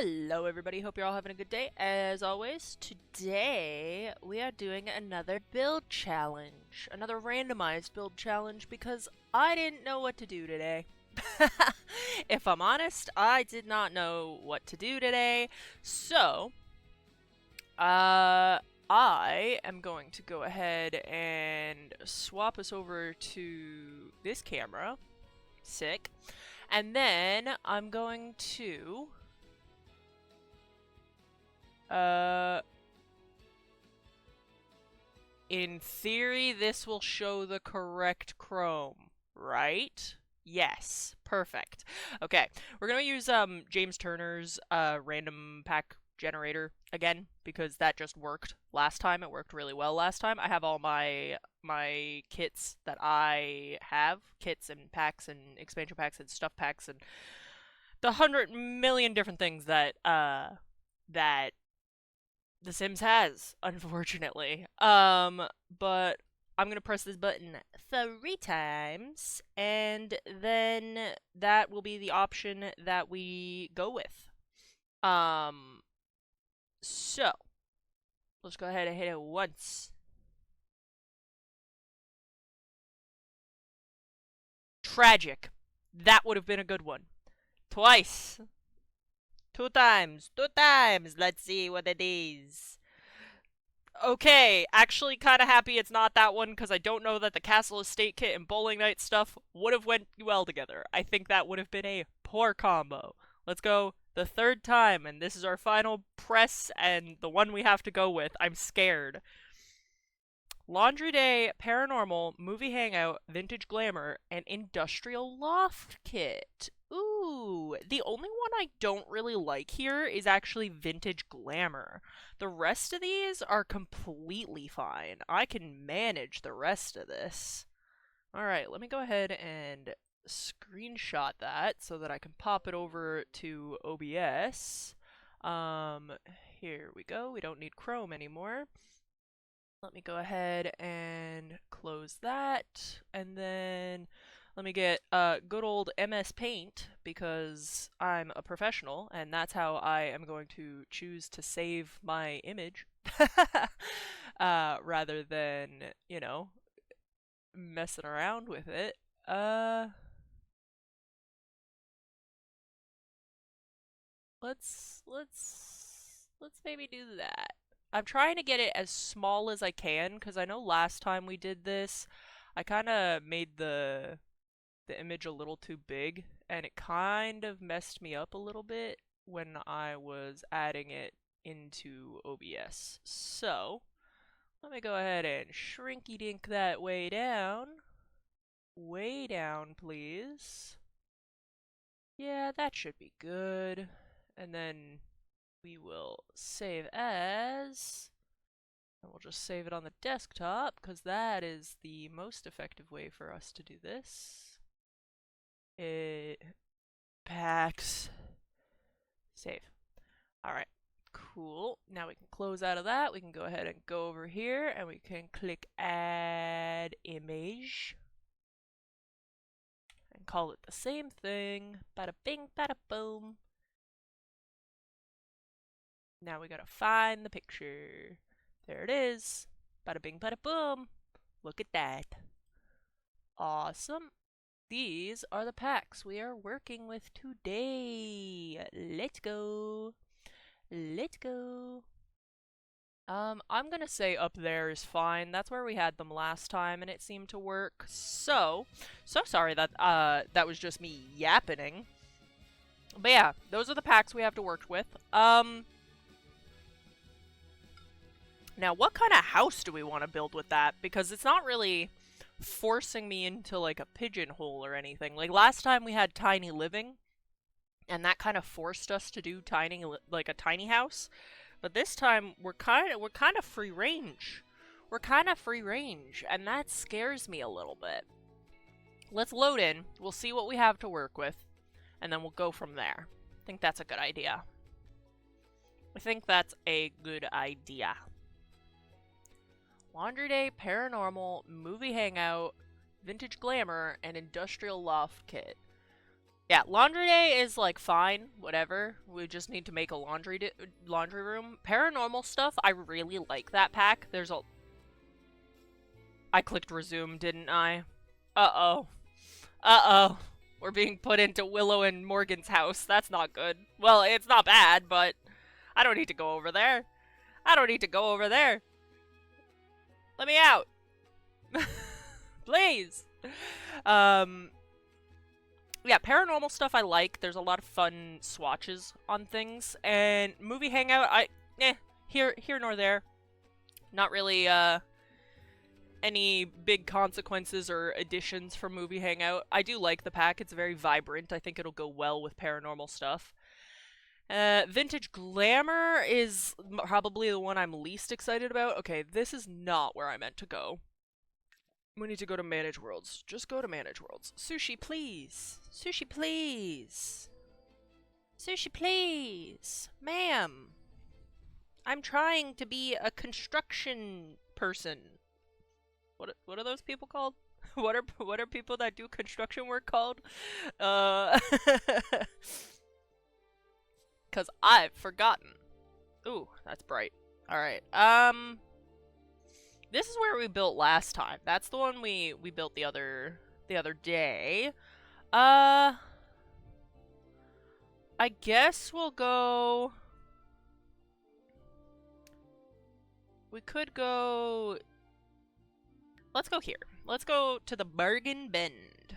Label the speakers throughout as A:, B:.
A: Hello everybody, hope you're all having a good day. As always, today we are doing another build challenge. Another randomized build challenge because I didn't know what to do today. If I'm honest, I did not know what to do today. So, I am going to go ahead and swap us over to this camera. Sick. And then I'm going to in theory, this will show the correct Chrome, right? Yes, perfect. Okay, we're gonna use James Turner's random pack generator again because that just worked last time. It worked really well last time. I have all my kits that I have, kits and packs and expansion packs and stuff packs and the 100 million different things that that The Sims has, unfortunately. But I'm gonna press this button 3 times, and then that will be the option that we go with. So let's go ahead and hit it once. Tragic. That would have been a good one. Twice. 2 times. 2 times. Let's see what it is. Okay, actually kind of happy it's not that one because I don't know that the Castle Estate Kit and Bowling Night stuff would have went well together. I think that would have been a poor combo. Let's go the 3rd time, and this is our final press and the one we have to go with. I'm scared. Laundry Day, Paranormal, Movie Hangout, Vintage Glamour, and Industrial Loft Kit. Ooh, the only one I don't really like here is actually Vintage Glamour. The rest of these are completely fine. I can manage the rest of this. Alright, let me go ahead and screenshot that so that I can pop it over to OBS. Here we go. We don't need Chrome anymore. Let me go ahead and close that, and then let me get good old MS Paint because I'm a professional, and that's how I am going to choose to save my image, rather than, you know, messing around with it. Let's maybe do that. I'm trying to get it as small as I can because I know last time we did this, I kind of made the image a little too big and it kind of messed me up a little bit when I was adding it into OBS. So, let me go ahead and shrinky dink that way down. Way down, please. Yeah, that should be good. And then we will save as, and we'll just save it on the desktop because that is the most effective way for us to do this. Packs, save. Alright, cool. Now we can close out of that. We can go ahead and go over here and we can click add image and call it the same thing. Bada bing, bada boom. Now we gotta find the picture. There it is. Bada bing, bada boom. Look at that. Awesome. These are the packs we are working with today. Let's go. Let's go. I'm gonna say up there is fine. That's where we had them last time and it seemed to work. So sorry that that was just me yapping. But yeah, those are the packs we have to work with. Now, what kind of house do we want to build with that? Because it's not really forcing me into, like, a pigeonhole or anything. Like, last time we had tiny living, and that kind of forced us to do like a tiny house. But this time, we're kind of free range. We're kind of free range, and that scares me a little bit. Let's load in. We'll see what we have to work with, and then we'll go from there. I think that's a good idea. I think that's a good idea. Laundry Day, Paranormal, Movie Hangout, Vintage Glamour, and Industrial Loft Kit. Yeah, laundry day is like fine, whatever. We just need to make a laundry room. Paranormal stuff, I really like that pack. There's a I clicked resume, didn't I? Uh-oh. Uh-oh. We're being put into Willow and Morgan's house. That's not good. Well, it's not bad, but I don't need to go over there. I don't need to go over there. Let me out. Please. Um yeah, paranormal stuff I like. There's a lot of fun swatches on things. And movie hangout, here nor there. Not really any big consequences or additions from movie hangout. I do like the pack. It's very vibrant. I think it'll go well with paranormal stuff. Vintage Glamour is probably the one I'm least excited about. Okay, this is not where I meant to go. We need to go to Manage Worlds. Just go to Manage Worlds. Sushi, please. Sushi, please. Sushi, please. Ma'am. I'm trying to be a construction person. What are those people called? What are people that do construction work called? Cause I've forgotten. Ooh, that's bright. Alright, this is where we built last time. That's the one we built the other day. I guess we'll go... We could go... Let's go here. Let's go to the Bargain Bend.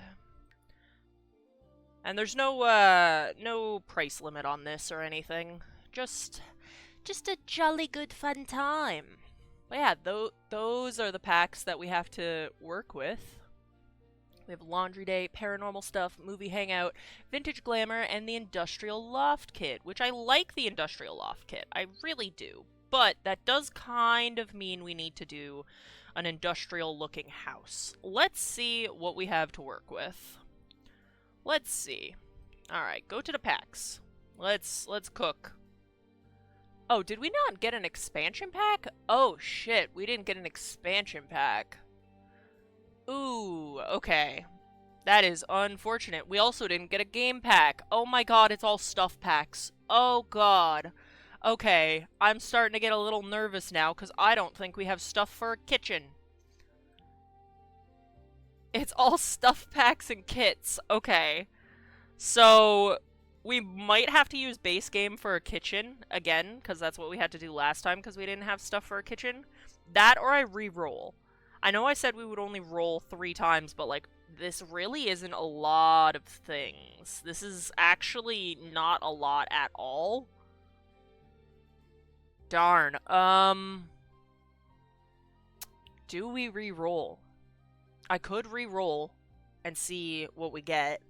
A: And there's no price limit on this or anything. Just a jolly good fun time. But yeah, those are the packs that we have to work with. We have Laundry Day, Paranormal Stuff, Movie Hangout, Vintage Glamour, and the Industrial Loft Kit, which I like the Industrial Loft Kit. I really do. But that does kind of mean we need to do an industrial-looking house. Let's see what we have to work with. Let's see. Alright, go to the packs. Let's cook. Oh, did we not get an expansion pack? Oh, shit, we didn't get an expansion pack. Ooh, okay. That is unfortunate. We also didn't get a game pack. Oh my god, it's all stuff packs. Oh god. Okay, I'm starting to get a little nervous now, because I don't think we have stuff for a kitchen. It's all stuff packs and kits. Okay. So... we might have to use base game for a kitchen, again, because that's what we had to do last time, because we didn't have stuff for a kitchen. That, or I re-roll. I know I said we would only roll 3 times, but, like, this really isn't a lot of things. This is actually not a lot at all. Darn. Do we re-roll? I could re-roll and see what we get.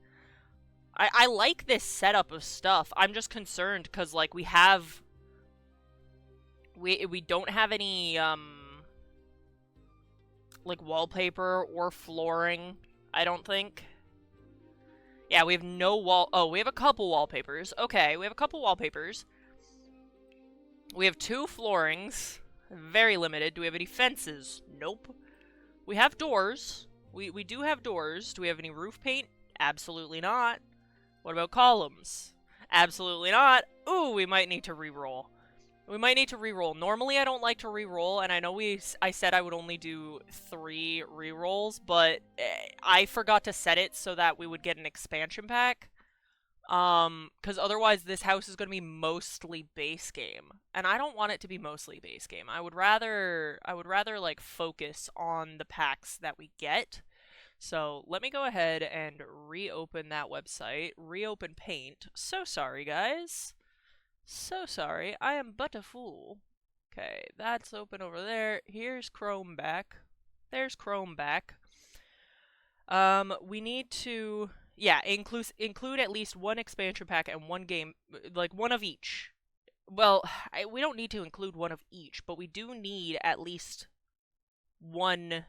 A: I like this setup of stuff. I'm just concerned because, like, we don't have any, like, wallpaper or flooring, I don't think. Yeah, we have no oh, we have a couple wallpapers. Okay, we have a couple wallpapers. We have 2 floorings. Very limited. Do we have any fences? Nope. We have doors. We do have doors. Do we have any roof paint? Absolutely not. What about columns? Absolutely not. Ooh, we might need to re-roll. We might need to re-roll. Normally, I don't like to re-roll, and I know I said I would only do 3 re-rolls, but I forgot to set it so that we would get an expansion pack. Because otherwise this house is going to be mostly base game. And I don't want it to be mostly base game. I would rather, like, focus on the packs that we get. So let me go ahead and reopen that website, reopen Paint. So sorry, guys. So sorry. I am but a fool. Okay, that's open over there. Here's Chrome back. There's Chrome back. We need to, yeah, include at least 1 expansion pack and 1 game, like 1 of each. Well, we don't need to include 1 of each, but we do need at least 1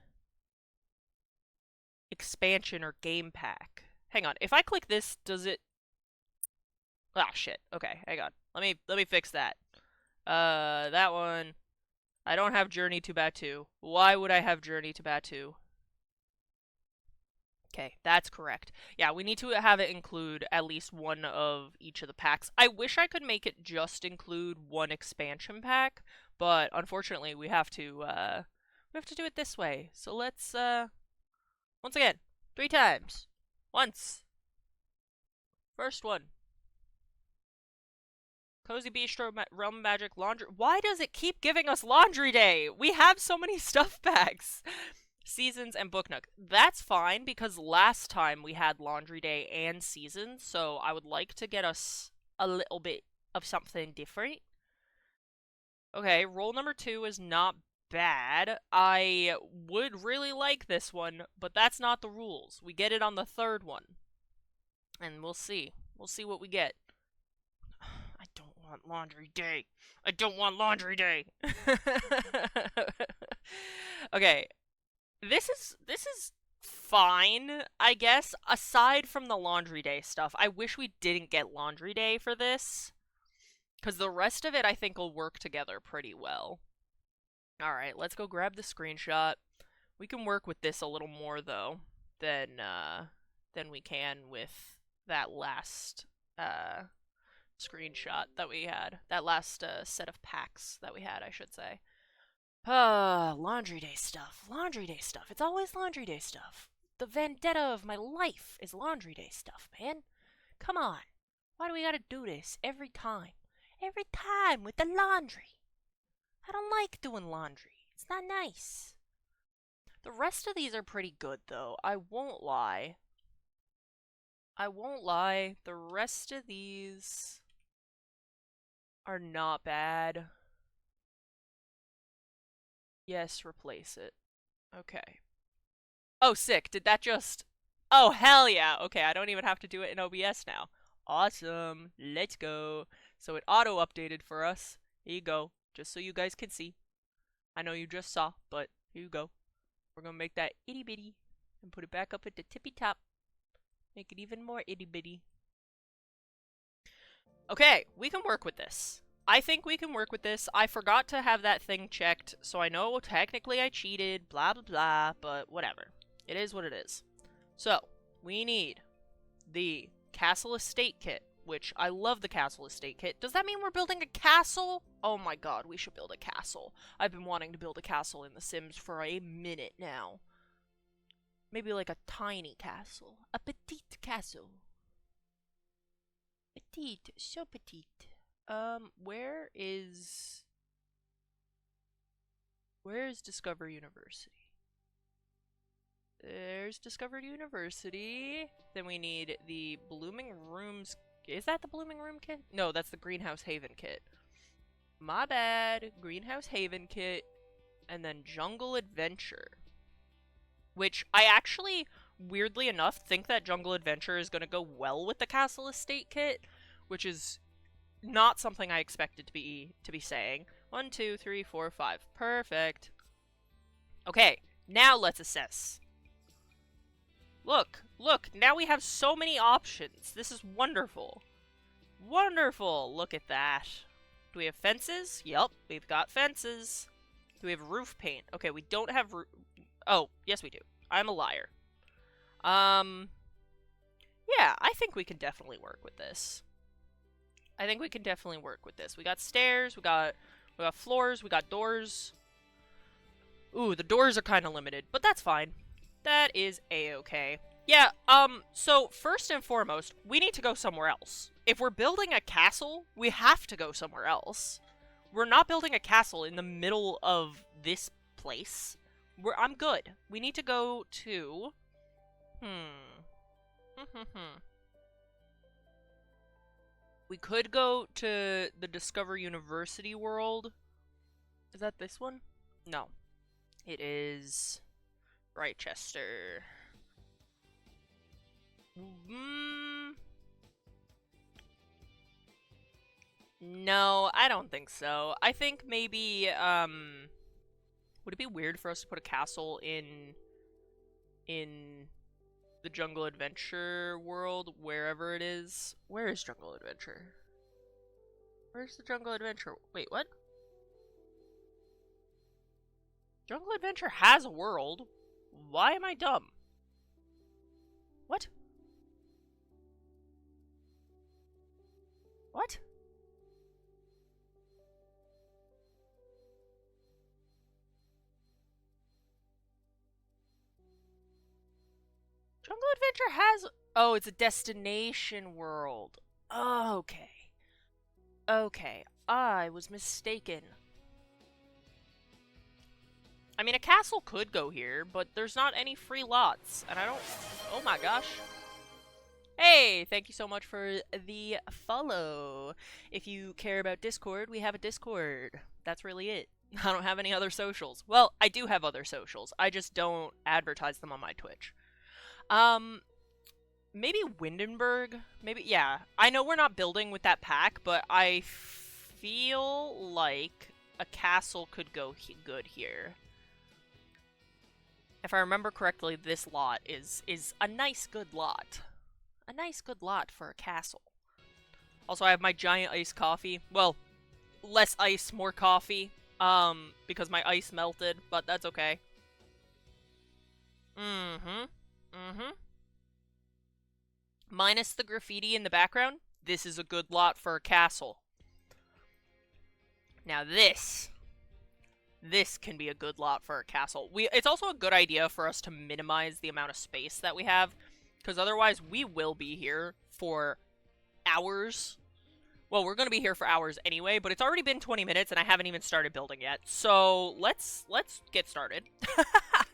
A: expansion or game pack. Hang on, if I click this, does it... Ah, shit. Okay, hang on. Let me fix that. That one... I don't have Journey to Batu. Why would I have Journey to Batu? Okay, that's correct. Yeah, we need to have it include at least one of each of the packs. I wish I could make it just include one expansion pack, but unfortunately we have to do it this way. So let's once again, 3 times. Once. First one. Cozy Bistro Realm Magic Laundry. Why does it keep giving us Laundry Day? We have so many stuff packs. Seasons and Book Nook. That's fine because last time we had Laundry Day and Seasons, so I would like to get us a little bit of something different. Okay, roll number 2 is not bad. I would really like this one, but that's not the rules. We get it on the third one. And we'll see. We'll see what we get. I don't want Laundry Day. I don't want Laundry Day. Okay, this is fine, I guess, aside from the Laundry Day stuff. I wish we didn't get Laundry Day for this, because the rest of it I think will work together pretty well. Alright, let's go grab the screenshot. We can work with this a little more, though, than we can with that last screenshot that we had. That last set of packs that we had, I should say. Laundry Day stuff. Laundry Day stuff. It's always Laundry Day stuff. The vendetta of my life is Laundry Day stuff, man. Come on. Why do we gotta do this every time? Every time with the laundry. I don't like doing laundry. It's not nice. The rest of these are pretty good, though. I won't lie. I won't lie. The rest of these are not bad. Yes, replace it. Okay. Oh, sick. Did that just... Oh, hell yeah. Okay, I don't even have to do it in OBS now. Awesome. Let's go. So it auto-updated for us. Here you go. Just so you guys can see. I know you just saw, but here you go. We're gonna make that itty-bitty and put it back up at the tippy-top. Make it even more itty-bitty. Okay, we can work with this. I think we can work with this. I forgot to have that thing checked, so I know technically I cheated, blah blah blah, but whatever. It is what it is. So, we need the Castle Estate Kit, which I love the Castle Estate Kit. Does that mean we're building a castle? Oh my god, we should build a castle. I've been wanting to build a castle in The Sims for a minute now. Maybe like a tiny castle. A petite castle. Petite, so petite. Where is Discover University? There's Discover University. Then we need the Blooming Rooms. Is that the Blooming Room kit? No, that's the Greenhouse Haven kit. My bad. Greenhouse Haven kit. And then Jungle Adventure. Which I actually, weirdly enough, think that Jungle Adventure is going to go well with the Castle Estate kit. Which is not something I expected to be saying. 1, 2, 3, 4, 5. Perfect. Okay, now let's assess. Look, now we have so many options. This is wonderful. Wonderful, look at that. Do we have fences? Yup, we've got fences. Do we have roof paint? Okay, we don't have oh, yes we do. I'm a liar. Yeah, I think we can definitely work with this. We got stairs, we got floors, we got doors. Ooh, the doors are kind of limited, but that's fine. That is a-okay. Yeah, so first and foremost, we need to go somewhere else. If we're building a castle, we have to go somewhere else. We're not building a castle in the middle of this place. I'm good. We need to go to... We could go to the Discover University world. Is that this one? No. It is... Rochester. No, I don't think so. I think maybe, would it be weird for us to put a castle in the Jungle Adventure world, wherever it is? Where is Jungle Adventure? Where's the Jungle Adventure? Wait, what? Jungle Adventure has a world. Why am I dumb? What? What? Jungle Adventure has... Oh, it's a destination world. Okay. Okay. I was mistaken. I mean, a castle could go here, but there's not any free lots, and I don't... Oh my gosh. Hey, thank you so much for the follow. If you care about Discord, we have a Discord. That's really it. I don't have any other socials. Well, I do have other socials. I just don't advertise them on my Twitch. Maybe Windenburg? Maybe, yeah. I know we're not building with that pack, but I feel like a castle could go good here. If I remember correctly, this lot is a nice good lot. A nice good lot for a castle. Also, I have my giant iced coffee. Well, less ice, more coffee. Because my ice melted, but that's okay. Minus the graffiti in the background, this is a good lot for a castle. Now this can be a good lot for a castle. It's also a good idea for us to minimize the amount of space that we have, because otherwise we will be here for hours. Well, we're going to be here for hours anyway, but it's already been 20 minutes and I haven't even started building yet. So let's get started.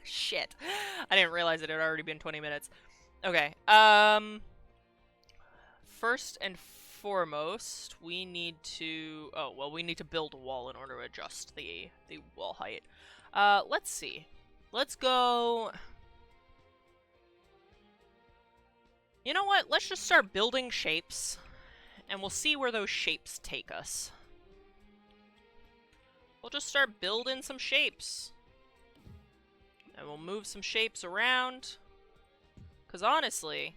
A: Shit. I didn't realize it had already been 20 minutes. Okay. First and foremost, we need to... Oh, well, we need to build a wall in order to adjust the wall height. Let's see. Let's go... You know what? Let's just start building shapes, and we'll see where those shapes take us. We'll just start building some shapes. And we'll move some shapes around. Because honestly,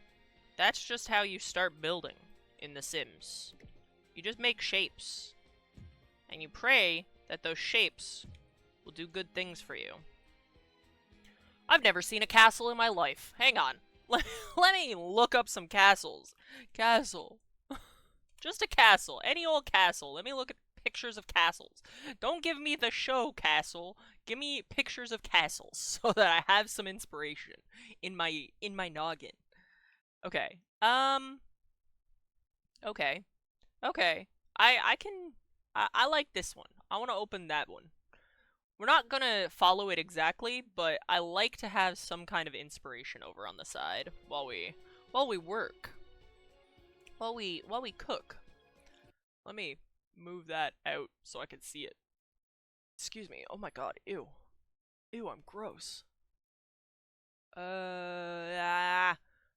A: that's just how you start building in The Sims. You just make shapes. And you pray that those shapes will do good things for you. I've never seen a castle in my life. Hang on. Let me look up some castles. Castle. Just a castle. Any old castle. Let me look at pictures of castles. Don't give me the show castle. Give me pictures of castles so that I have some inspiration in my noggin. Okay. Okay. Okay. I like this one. I want to open that one. We're not gonna follow it exactly, but I like to have some kind of inspiration over on the side while we work. While we cook. Let me move that out so I can see it. Excuse me. Oh my god. Ew. Ew, I'm gross.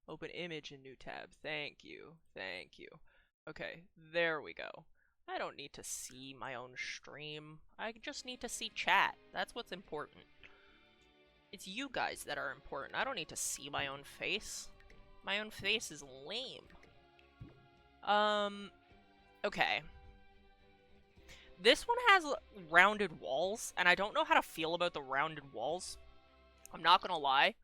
A: Open image in new tab. Thank you. Thank you. Okay, there we go. I don't need to see my own stream. I just need to see chat. That's what's important. It's you guys that are important. I don't need to see my own face. My own face is lame. Okay. This one has rounded walls, and I don't know how to feel about the rounded walls. I'm not gonna lie.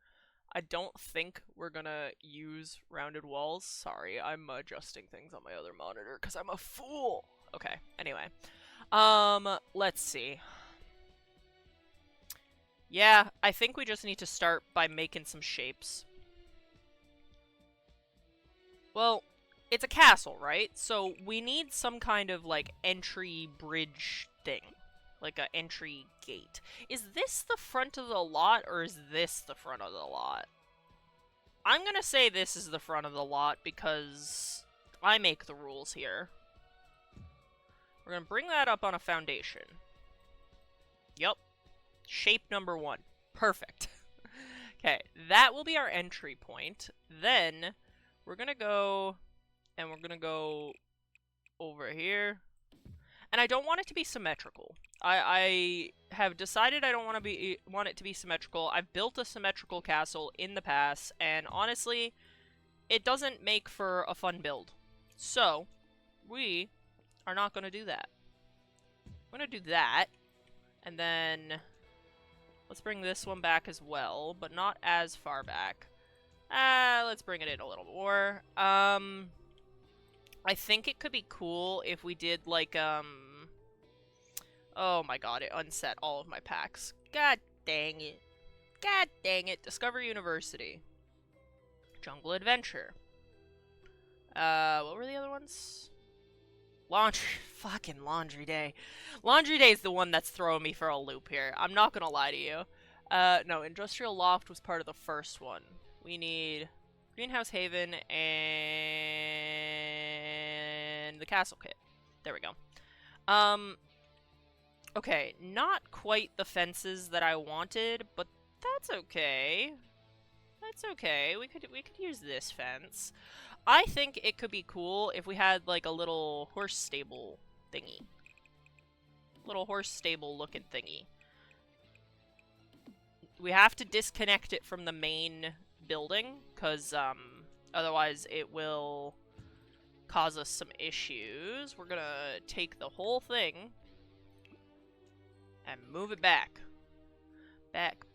A: I don't think we're gonna use rounded walls. Sorry, I'm adjusting things on my other monitor because I'm a fool. Okay, anyway. Let's see. Yeah, I think we just need to start by making some shapes. Well, it's a castle, right? So we need some kind of, like, entry bridge thing. Like an entry gate. Is this the front of the lot, or is this the front of the lot? I'm gonna say this is the front of the lot because I make the rules here. We're gonna bring that up on a foundation. Yup. Shape number 1. Perfect. Okay, that will be our entry point. Then, we're gonna go... And we're gonna go over here. And I don't want it to be symmetrical. I have decided I don't want it to be symmetrical. I've built a symmetrical castle in the past, and honestly, it doesn't make for a fun build. So, we are not going to do that. We're going to do that, and then let's bring this one back as well, but not as far back. Let's bring it in a little more. I think it could be cool if we did, like, oh my god, it unset all of my packs. God dang it. God dang it. Discover University. Jungle Adventure. What were the other ones? Laundry. Fucking Laundry Day. Laundry Day is the one that's throwing me for a loop here. I'm not gonna lie to you. No, Industrial Loft was part of the first one. We need Greenhouse Haven and the Castle Kit. There we go. Okay, not quite the fences that I wanted, but that's okay. That's okay. We could use this fence. I think it could be cool if we had like a little horse stable thingy. Little horse stable looking thingy. We have to disconnect it from the main building, because otherwise it will cause us some issues. We're gonna take the whole thing and move it back. Back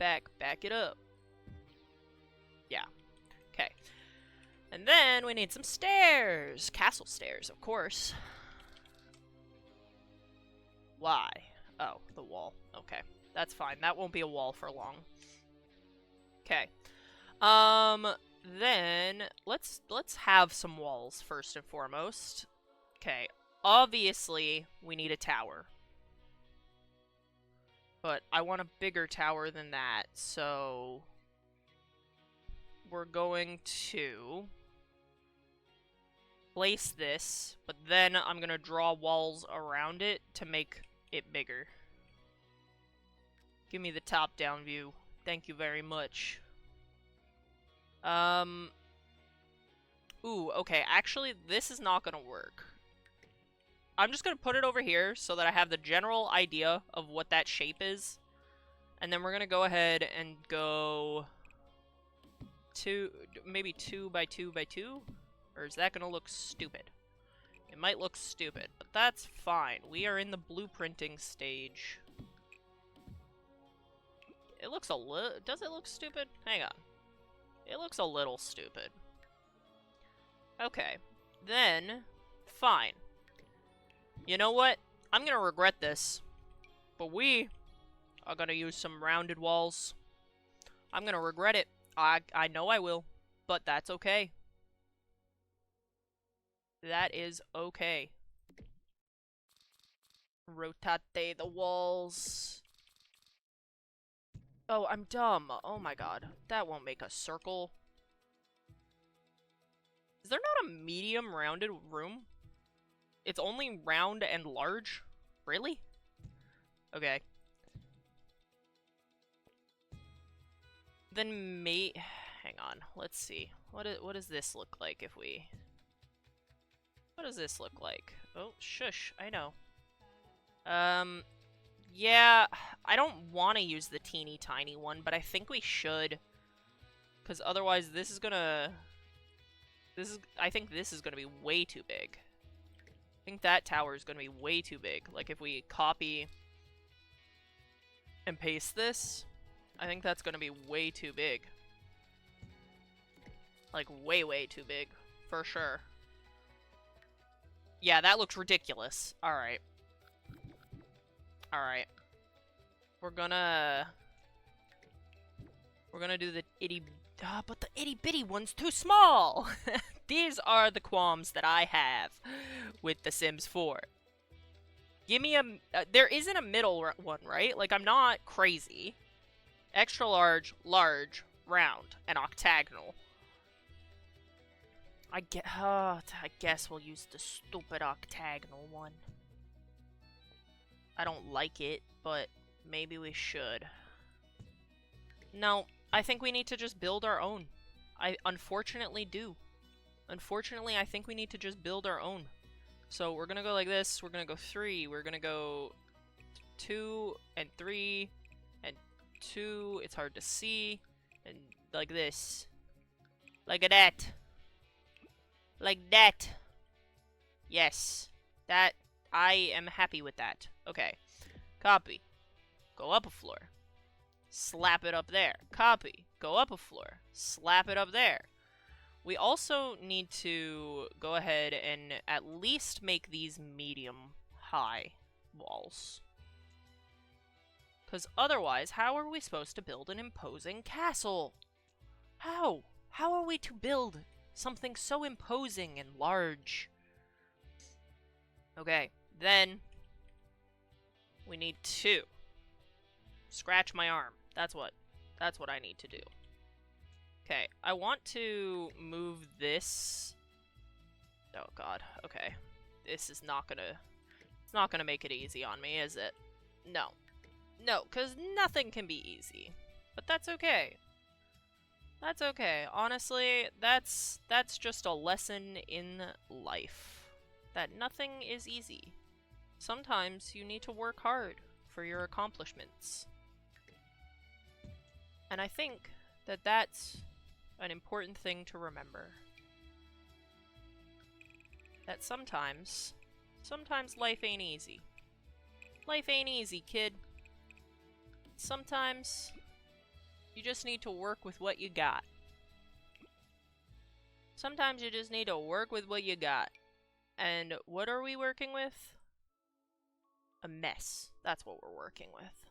A: it up. Yeah. Okay. And then we need some stairs. Castle stairs, of course. Why? Oh, the wall. Okay. That's fine. That won't be a wall for long. Okay. Then let's have some walls first and foremost. Okay. Obviously, we need a tower. But I want a bigger tower than that, so we're going to place this, but then I'm gonna draw walls around it to make it bigger. Give me the top-down view. Thank you very much. Ooh, okay, actually, this is not gonna work. I'm just gonna put it over here so that I have the general idea of what that shape is. And then we're gonna go ahead and go maybe 2 by 2 by 2? Or is that gonna look stupid? It might look stupid, but that's fine. We are in the blueprinting stage. It looks a little... Does it look stupid? Hang on. It looks a little stupid. Okay. Then, fine. You know what? I'm gonna regret this. But we are gonna use some rounded walls. I'm gonna regret it. I know I will. But that's okay. That is okay. Rotate the walls. Oh, I'm dumb. Oh my god. That won't make a circle. Is there not a medium rounded room? It's only round and large? Really? Okay. Then hang on. Let's see. What does this look like if we... What does this look like? Oh, shush. I know. Yeah, I don't want to use the teeny tiny one, but I think we should. Because otherwise this is gonna... I think this is gonna be way too big. I think that tower is gonna be way too big. Like, if we copy and paste this, I think that's gonna be way too big. Like, way too big. For sure. Yeah, that looks ridiculous. Alright. Alright. We're gonna do the itty... but the itty-bitty one's too small! These are the qualms that I have with The Sims 4. Give me a... there isn't a middle one, right? Like, I'm not crazy. Extra large, large, round, and octagonal. I guess we'll use the stupid octagonal one. I don't like it, but maybe we should. No, I think we need to just build our own. I unfortunately do. Unfortunately, I think we need to just build our own. So we're gonna go like this, we're gonna go 3, we're gonna go 2, and 3, and 2, it's hard to see, and like this. Like that. Like that. Yes. That, I am happy with that. Okay. Copy. Go up a floor. Slap it up there. Copy. go up a floor, slap it up there. We also need to go ahead and at least make these medium-high walls. Because otherwise, how are we supposed to build an imposing castle? How? How are we to build something so imposing and large? Okay, then we need to scratch my arm. That's what I need to do. Okay, I want to move this. Oh god, okay. This is not gonna... It's not gonna make it easy on me, is it? No. No, because nothing can be easy. But that's okay. That's okay. Honestly, that's just a lesson in life. That nothing is easy. Sometimes you need to work hard for your accomplishments. And I think that that's an important thing to remember. That sometimes life ain't easy. Life ain't easy, kid. Sometimes you just need to work with what you got. Sometimes you just need to work with what you got. And what are we working with? A mess. That's what we're working with.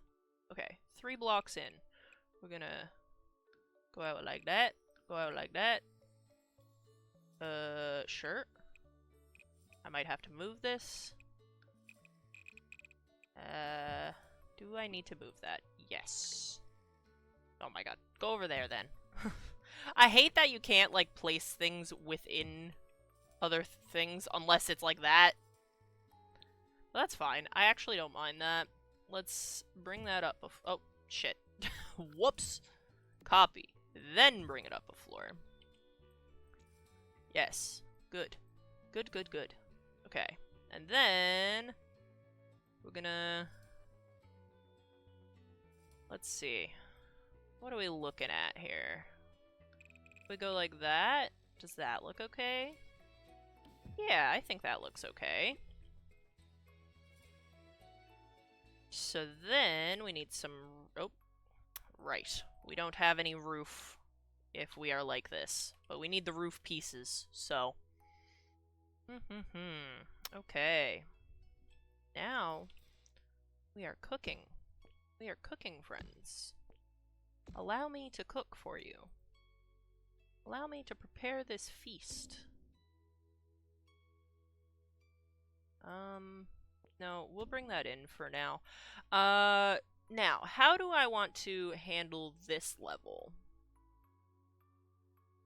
A: Okay, 3 blocks in. We're gonna go out like that. Go out like that. Sure. I might have to move this. Do I need to move that? Yes. Oh my god. Go over there then. I hate that you can't, like, place things within other things unless it's like that. But that's fine. I actually don't mind that. Let's bring that up. Oh, shit. Whoops. Copy. Then bring it up a floor. Yes. Good. Good, good, good. Okay. And then we're gonna... Let's see. What are we looking at here? If we go like that, does that look okay? Yeah, I think that looks okay. So then we need some... Oh, right. We don't have any roof if we are like this. But we need the roof pieces, so... Okay. Now, we are cooking. We are cooking, friends. Allow me to cook for you. Allow me to prepare this feast. No, we'll bring that in for now. Now, how do I want to handle this level?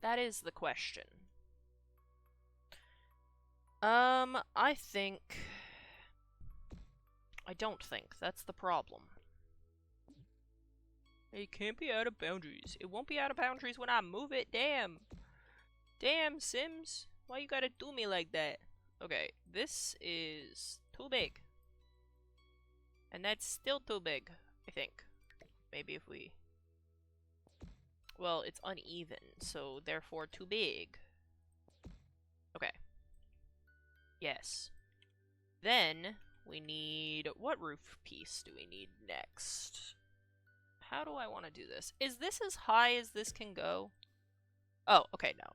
A: That is the question. I think... I don't think. That's the problem. It can't be out of boundaries. It won't be out of boundaries when I move it. Damn. Damn, Sims. Why you gotta do me like that? Okay, this is too big. And that's still too big, I think. Maybe if we... Well, it's uneven, so therefore too big. Okay. Yes. Then, we need... What roof piece do we need next? How do I want to do this? Is this as high as this can go? Oh, okay, no.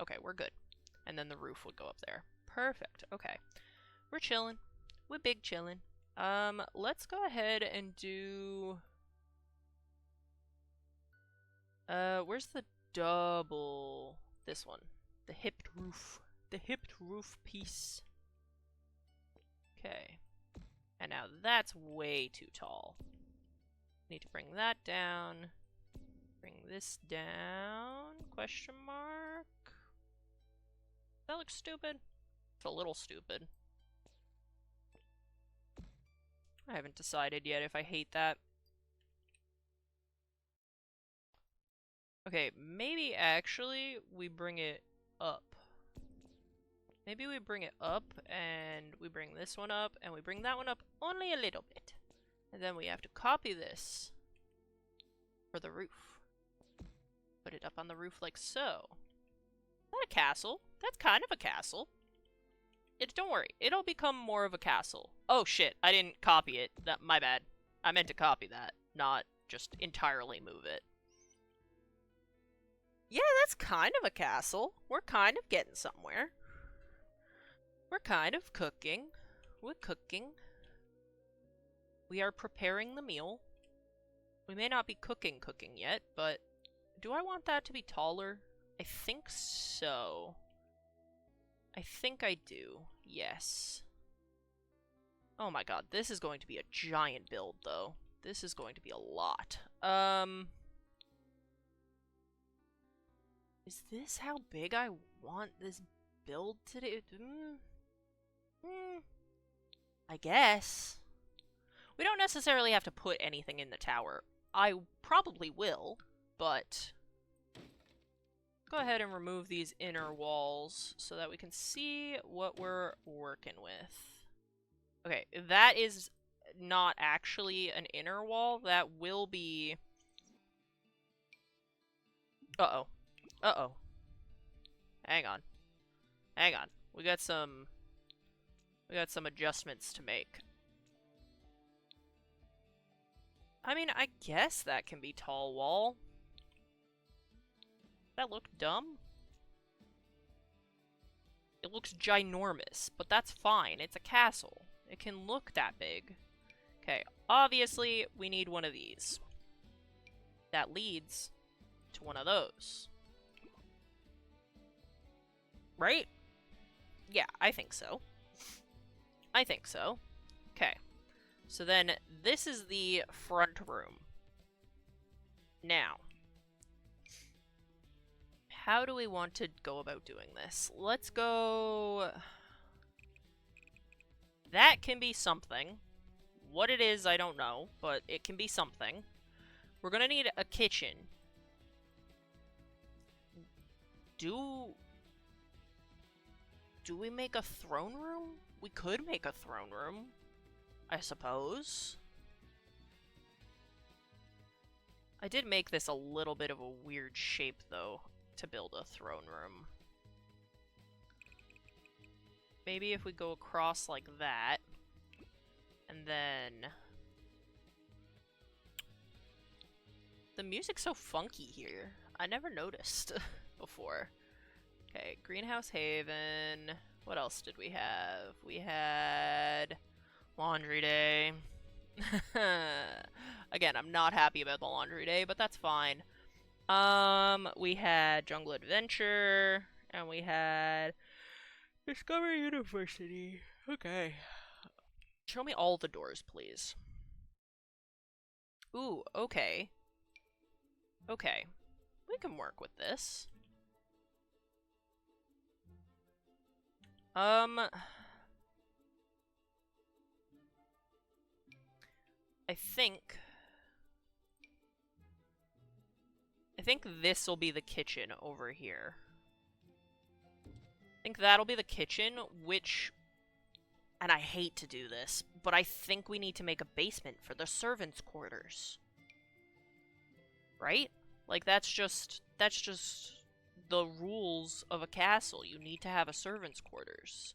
A: Okay, we're good. And then the roof would go up there. Perfect, okay. We're chilling. We're big chilling. Let's go ahead and do... where's the double... This one. The hipped roof. The hipped roof piece. Okay. And now that's way too tall. Need to bring that down. Bring this down? Question mark? That looks stupid. It's a little stupid. I haven't decided yet if I hate that. Okay, maybe actually we bring it up. Maybe we bring it up, and we bring this one up, and we bring that one up only a little bit. And then we have to copy this for the roof. Put it up on the roof like so. Is that a castle? That's kind of a castle. Don't worry, it'll become more of a castle. Oh shit, I didn't copy it. My bad. I meant to copy that, not just entirely move it. Yeah, that's kind of a castle. We're kind of getting somewhere. We're kind of cooking. We're cooking. We are preparing the meal. We may not be cooking yet, but do I want that to be taller? I think so. I think I do. Yes. Oh my god, this is going to be a giant build, though. This is going to be a lot. Is this how big I want this build today? I guess. We don't necessarily have to put anything in the tower. I probably will, but go ahead and remove these inner walls so that we can see what we're working with. Okay, that is not actually an inner wall. That will be... Uh-oh. Uh-oh. Hang on. Hang on. We got some adjustments to make. I mean, I guess that can be tall wall. That look dumb? It looks ginormous, but that's fine. It's a castle. It can look that big. Okay, obviously, we need one of these. That leads to one of those. Right? Yeah, I think so. I think so. Okay. So then, this is the front room. Now, how do we want to go about doing this? Let's go... That can be something. What it is, I don't know, but it can be something. We're gonna need a kitchen. Do we make a throne room? We could make a throne room, I suppose. I did make this a little bit of a weird shape, though, to build a throne room. Maybe if we go across like that, and then... The music's so funky here. I never noticed before. Okay, Greenhouse Haven. What else did we have? We had... Laundry Day. Again, I'm not happy about the Laundry Day, but that's fine. We had Jungle Adventure, and we had Discovery University. Okay. Show me all the doors, please. Ooh, okay. Okay. We can work with this. I think this will be the kitchen over here. I think that'll be the kitchen, which... And I hate to do this, but I think we need to make a basement for the servants' quarters. Right? Like, that's just the rules of a castle. You need to have a servants' quarters.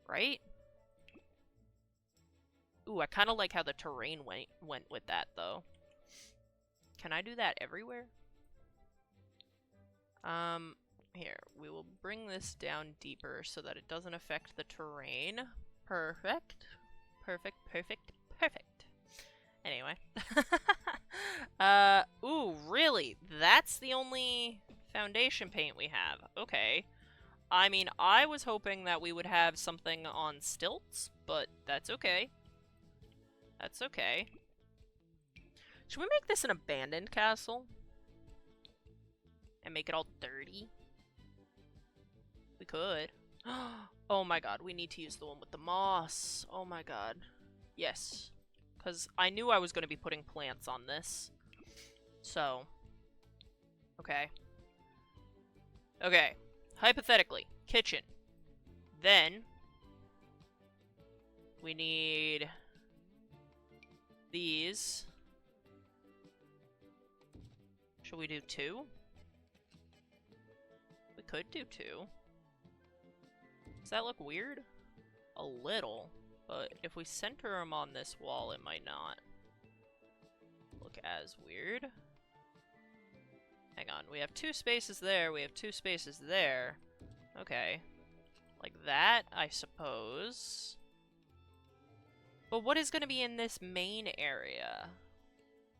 A: Right? Ooh, I kind of like how the terrain went with that, though. Can I do that everywhere? Here, we will bring this down deeper so that it doesn't affect the terrain. Perfect. Perfect, perfect, perfect. Anyway. Ooh, really? That's the only foundation paint we have. Okay. I mean, I was hoping that we would have something on stilts, but that's okay. That's okay. Should we make this an abandoned castle? And make it all dirty? We could. Oh my god, we need to use the one with the moss. Oh my god. Yes. Because I knew I was going to be putting plants on this. So. Okay. Okay. Hypothetically, kitchen. Then, we need these. Should we do 2? We could do 2. Does that look weird? A little, but if we center them on this wall, it might not look as weird. Hang on, we have 2 spaces there, we have 2 spaces there. Okay. Like that, I suppose. But what is gonna be in this main area?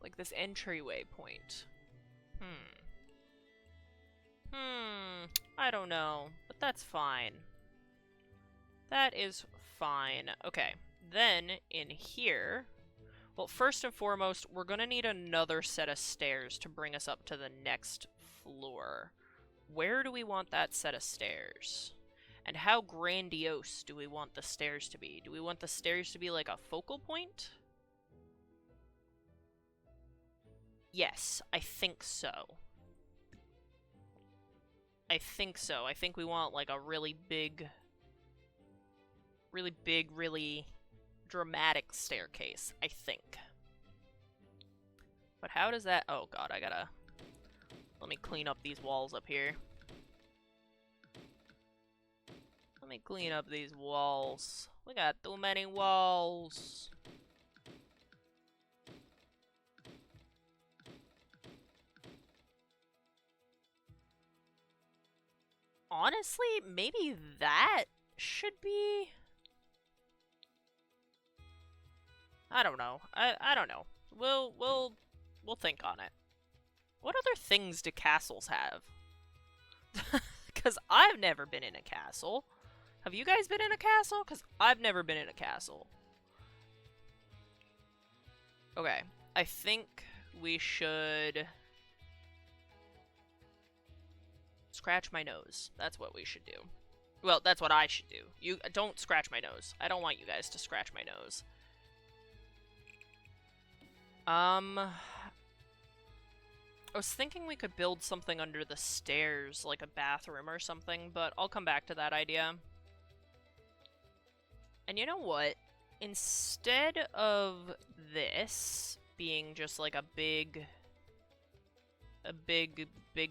A: Like this entryway point? I don't know, but that's fine. That is fine. Okay, then in here, well, first and foremost, we're gonna need another set of stairs to bring us up to the next floor. Where do we want that set of stairs? And how grandiose do we want the stairs to be? Do we want the stairs to be like a focal point? Yes, I think so. I think so. I think we want like a really big, really dramatic staircase, I think. But how does that... Oh god, I gotta... Let me clean up these walls up here. Let me clean up these walls. We got too many walls. Honestly, maybe that should be... I don't know. I don't know. We'll think on it. What other things do castles have? Because I've never been in a castle. Have you guys been in a castle? Because I've never been in a castle. Okay. I think we should... Scratch my nose. That's what we should do. Well, that's what I should do. You don't scratch my nose. I don't want you guys to scratch my nose. I was thinking we could build something under the stairs, like a bathroom or something, but I'll come back to that idea. And you know what? Instead of this being just like a big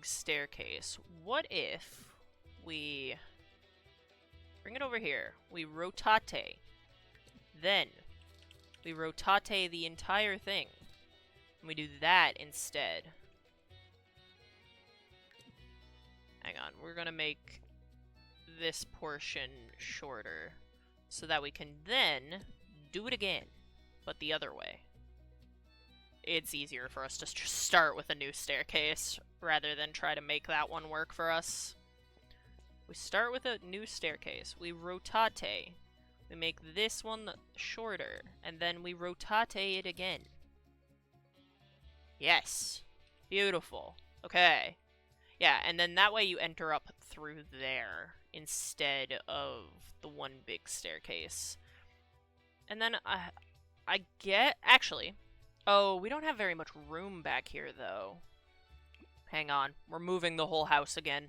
A: staircase, what if we bring it over here? We rotate. Then we rotate the entire thing. And we do that instead. Hang on, we're gonna make this portion shorter so that we can then do it again, but the other way. It's easier for us to just start with a new staircase rather than try to make that one work for us. We start with a new staircase, we rotate, we make this one shorter, and then we rotate it again. Yes. Beautiful. Okay. Yeah, and then that way you enter up through there instead of the one big staircase. And then I get... Actually... Oh, we don't have very much room back here, though. Hang on. We're moving the whole house again.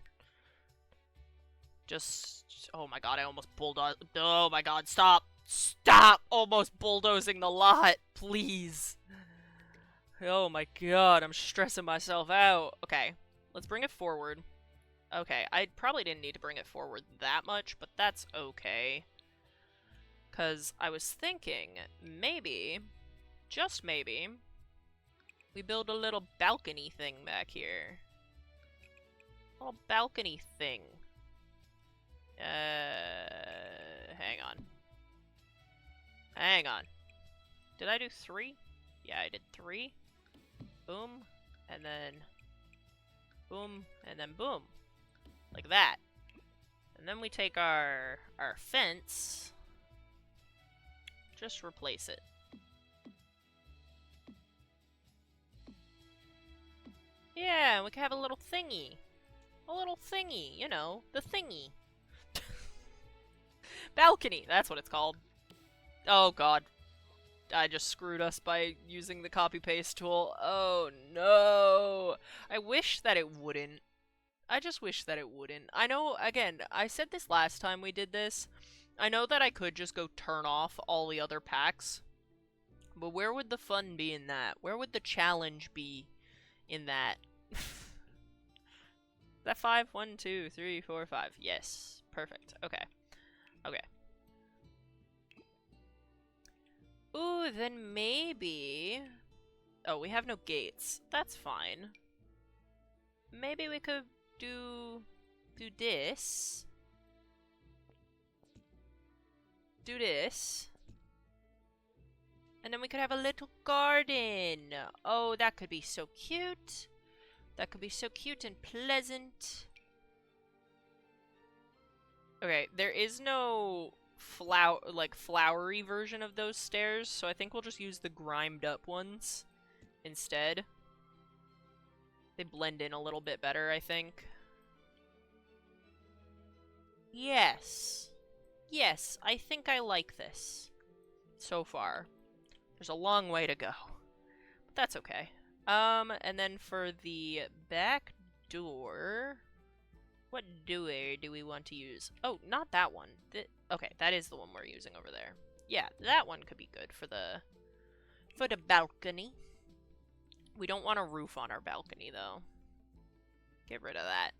A: Just... Oh my god, I almost bulldozed... Oh my god, stop! Stop! Almost bulldozing the lot! Please! Oh my god, I'm stressing myself out. Okay, let's bring it forward. Okay, I probably didn't need to bring it forward that much, but that's okay. Because I was thinking, maybe... Just maybe, we build a little balcony thing back here. A little balcony thing. Hang on. Hang on. Did I do 3? Yeah, I did 3. Boom, and then boom, and then boom. Like that. And then we take our fence, just replace it. Yeah, we can have a little thingy. A little thingy, you know, the thingy. Balcony, that's what it's called. Oh god. I just screwed us by using the copy-paste tool. Oh no! I wish that it wouldn't. I just wish that it wouldn't. I know, again, I said this last time we did this. I know that I could just go turn off all the other packs. But where would the fun be in that? Where would the challenge be in that? Is that 5? 1, 2, 3, 4, 5. Yes. Perfect. Okay. Okay. Ooh, then maybe... Oh, we have no gates. That's fine. maybe we could do this. Do this. And then we could have a little garden. Oh, that could be so cute. That could be so cute and pleasant. Okay, there is no flowery version of those stairs, so I think we'll just use the grimed up ones instead. They blend in a little bit better, I think. Yes. Yes, I think I like this. So far. There's a long way to go. But that's okay. And then for the back door... What door do we want to use? Oh, not that one. Okay, that is the one we're using over there. Yeah, that one could be good for the balcony. We don't want a roof on our balcony, though. Get rid of that.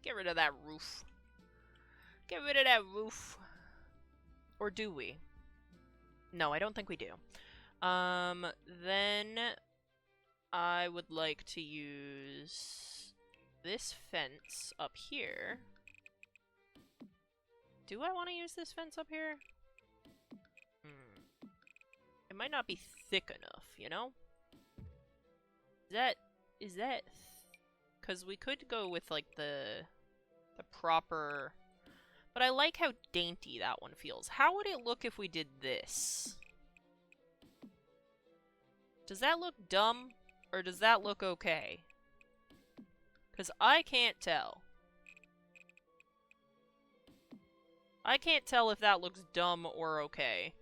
A: Get rid of that roof. Get rid of that roof. Or do we? No, I don't think we do. Then I would like to use this fence up here. Do I want to use this fence up here? It might not be thick enough, you know? Is that... Because we could go with, like, the proper... But I like how dainty that one feels. How would it look if we did this? Does that look dumb? Or does that look okay? Because I can't tell. I can't tell if that looks dumb or okay.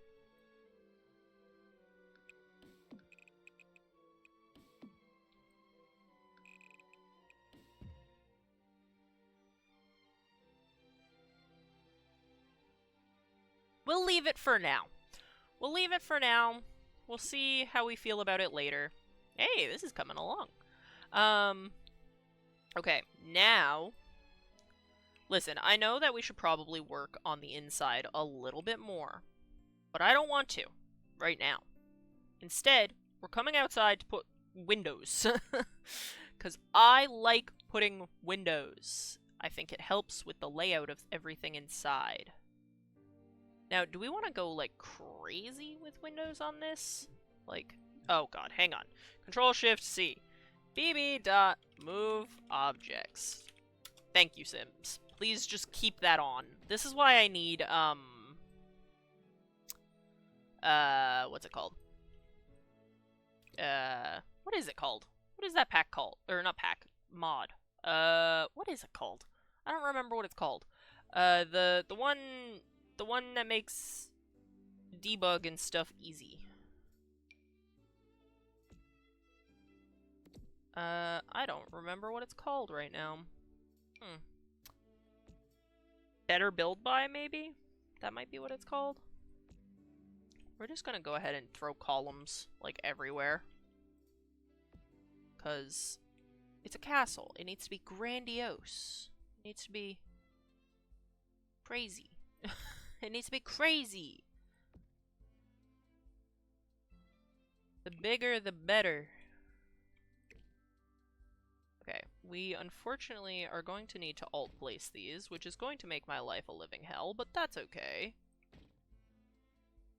A: We'll leave it for now. We'll leave it for now. We'll see how we feel about it later. Hey, this is coming along. Okay, now... Listen, I know that we should probably work on the inside a little bit more. But I don't want to. Right now. Instead, we're coming outside to put windows. Because I like putting windows. I think it helps with the layout of everything inside. Now, do we want to go, like, crazy with windows on this? Like, oh god, hang on. Control-Shift-C. bb.move objects. Thank you, Sims. Please just keep that on. This is why I need, what's it called? What is it called? What is that pack called? Or, not pack. Mod. What is it called? I don't remember what it's called. The one that makes debug and stuff easy. I don't remember what it's called right now. Better build by, maybe? That might be what it's called. We're just gonna go ahead and throw columns, like, everywhere. Because it's a castle. It needs to be grandiose. It needs to be crazy. It needs to be crazy. The bigger, the better. Okay, we unfortunately are going to need to alt place these, which is going to make my life a living hell, but that's okay.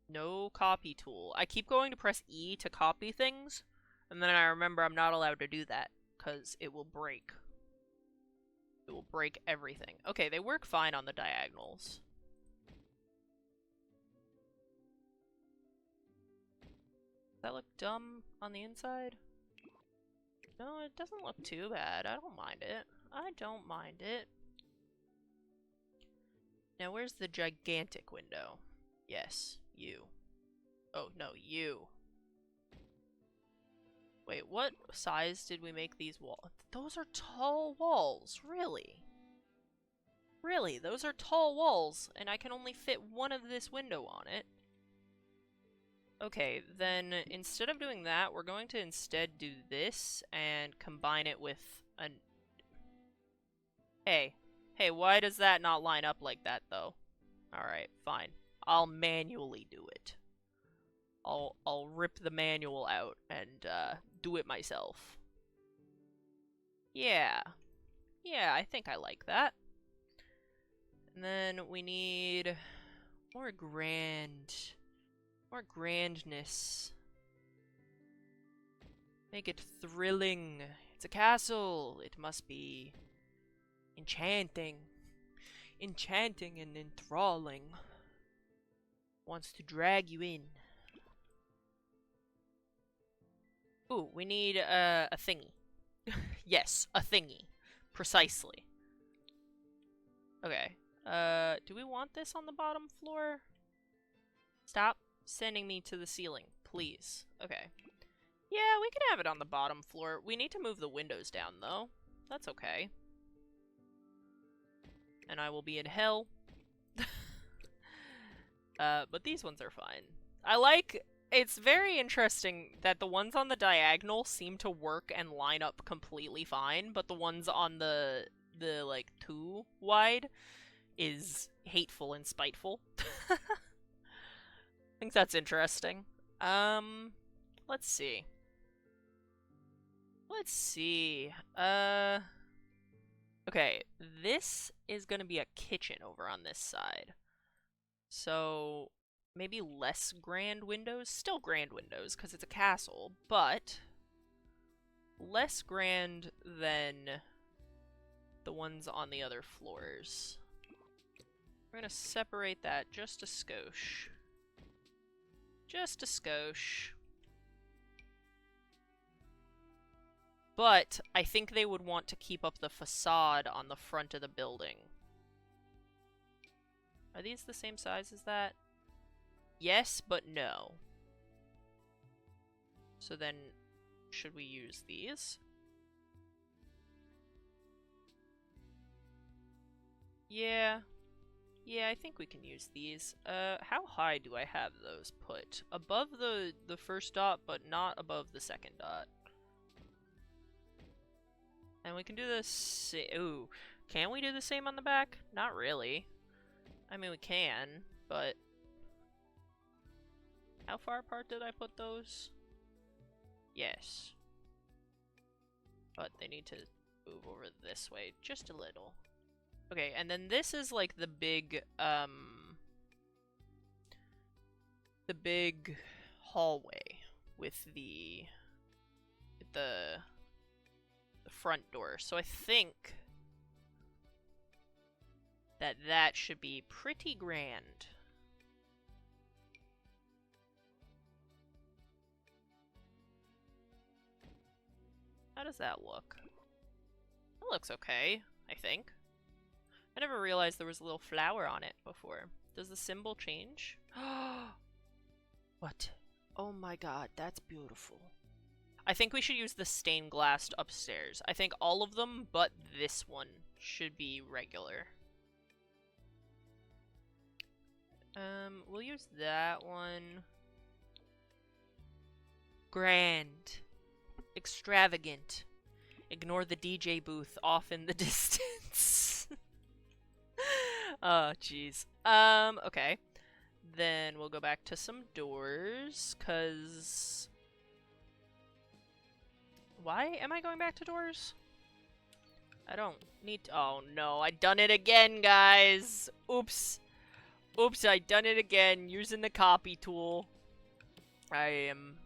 A: No copy tool. I keep going to press E to copy things, and then I remember I'm not allowed to do that, because it will break. It will break everything. Okay, they work fine on the diagonals. Does that look dumb on the inside? No, it doesn't look too bad. I don't mind it. I don't mind it. Now, where's the gigantic window? Yes, you. Oh, no, you. Wait, what size did we make these walls? Those are tall walls, really? Really, those are tall walls, and I can only fit one of this window on it. Okay, then instead of doing that, we're going to instead do this and combine it with an... Hey, why does that not line up like that, though? Alright, fine. I'll manually do it. I'll rip the manual out and do it myself. Yeah. Yeah, I think I like that. And then we need more grandness. Make it thrilling. It's a castle. It must be enchanting. Enchanting and enthralling. Wants to drag you in. Ooh, we need a thingy. Yes, a thingy. Precisely. Okay. Do we want this on the bottom floor? Stop sending me to the ceiling, please. Okay. Yeah, we can have it on the bottom floor. We need to move the windows down, though. That's okay. And I will be in hell. But these ones are fine. I like... It's very interesting that the ones on the diagonal seem to work and line up completely fine, but the ones on the like, too wide is hateful and spiteful. I think that's interesting. Let's see. Let's see. Okay, this is gonna be a kitchen over on this side. So, maybe less grand windows? Still grand windows, because it's a castle, but less grand than the ones on the other floors. We're gonna separate that just a skosh. Just a skosh. But I think they would want to keep up the facade on the front of the building. Are these the same size as that? Yes, but no. So then, should we use these? Yeah. Yeah, I think we can use these. How high do I have those put? Above the first dot, but not above the second dot. And we can do this. Ooh, can we do the same on the back? Not really. I mean, we can, but how far apart did I put those? Yes. But they need to move over this way just a little. Okay, and then this is like the big hallway with the front door. So I think that should be pretty grand. How does that look? That looks okay, I think. I never realized there was a little flower on it before. Does the symbol change? What? Oh my god, that's beautiful. I think we should use the stained glass upstairs. I think all of them, but this one, should be regular. We'll use that one. Grand. Extravagant. Ignore the DJ booth off in the distance. Oh, jeez. Okay. Then we'll go back to some doors, cause... Why am I going back to doors? I don't need to— oh no, I done it again, guys! Oops. Oops, I done it again, using the copy tool. I am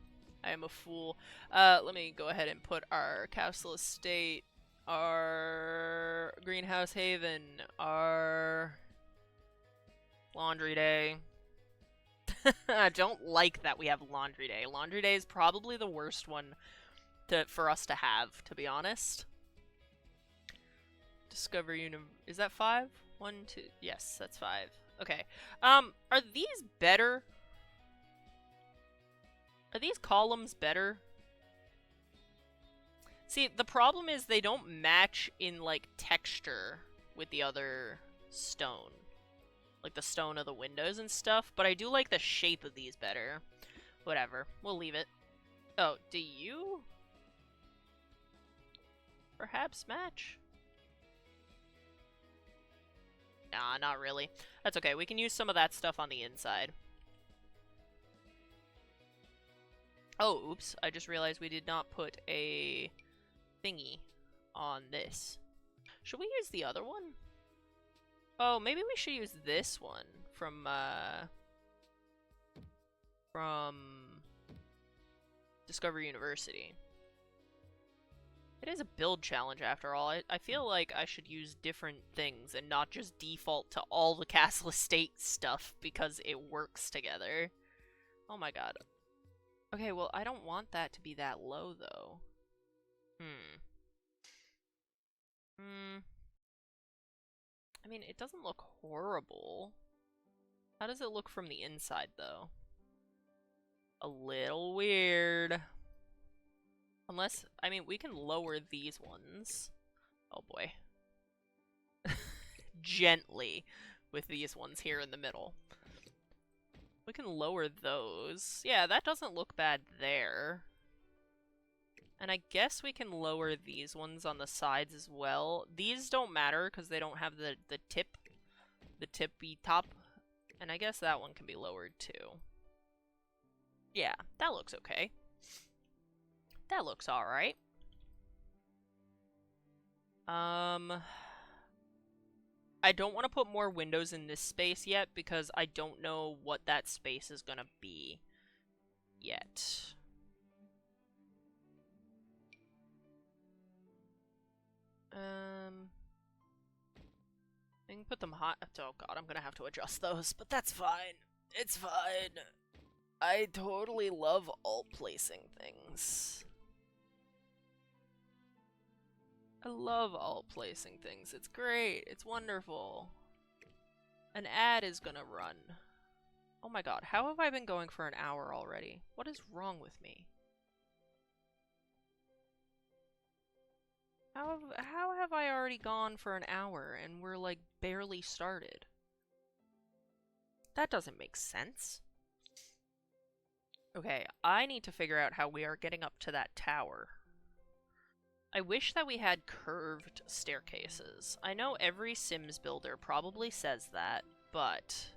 A: a fool. Let me go ahead and put our castle estate, our greenhouse haven, our laundry day. I don't like that we have laundry day. Laundry day is probably the worst one for us to have, to be honest. Discover is that 5? 1, 2, yes, that's 5. Okay. Are these better? Are these columns better? See, the problem is they don't match in, like, texture with the other stone. Like the stone of the windows and stuff, but I do like the shape of these better. Whatever, we'll leave it. Oh, do you perhaps match? Nah, not really. That's okay, we can use some of that stuff on the inside. Oh, oops, I just realized we did not put a thingy on this. Should we use the other one? Oh, maybe we should use this one from Discovery University. It is a build challenge after all. I feel like I should use different things and not just default to all the Castle Estate stuff because it works together. Oh my god. Okay, well, I don't want that to be that low, though. I mean, it doesn't look horrible. How does it look from the inside, though? A little weird. Unless, I mean, we can lower these ones. Oh boy. Gently with these ones here in the middle. We can lower those. Yeah, that doesn't look bad there. And I guess we can lower these ones on the sides as well. These don't matter because they don't have the tippy top. And I guess that one can be lowered too. Yeah, that looks okay. That looks alright. I don't want to put more windows in this space yet because I don't know what that space is gonna be yet. I can put them hot. Oh god, I'm gonna have to adjust those, but that's fine. It's fine. I totally love alt placing things. I love alt placing things. It's great. It's wonderful. An ad is gonna run. Oh my god, how have I been going for an hour already? What is wrong with me? How have I already gone for an hour and we're like barely started? That doesn't make sense. Okay, I need to figure out how we are getting up to that tower. I wish that we had curved staircases. I know every Sims builder probably says that, but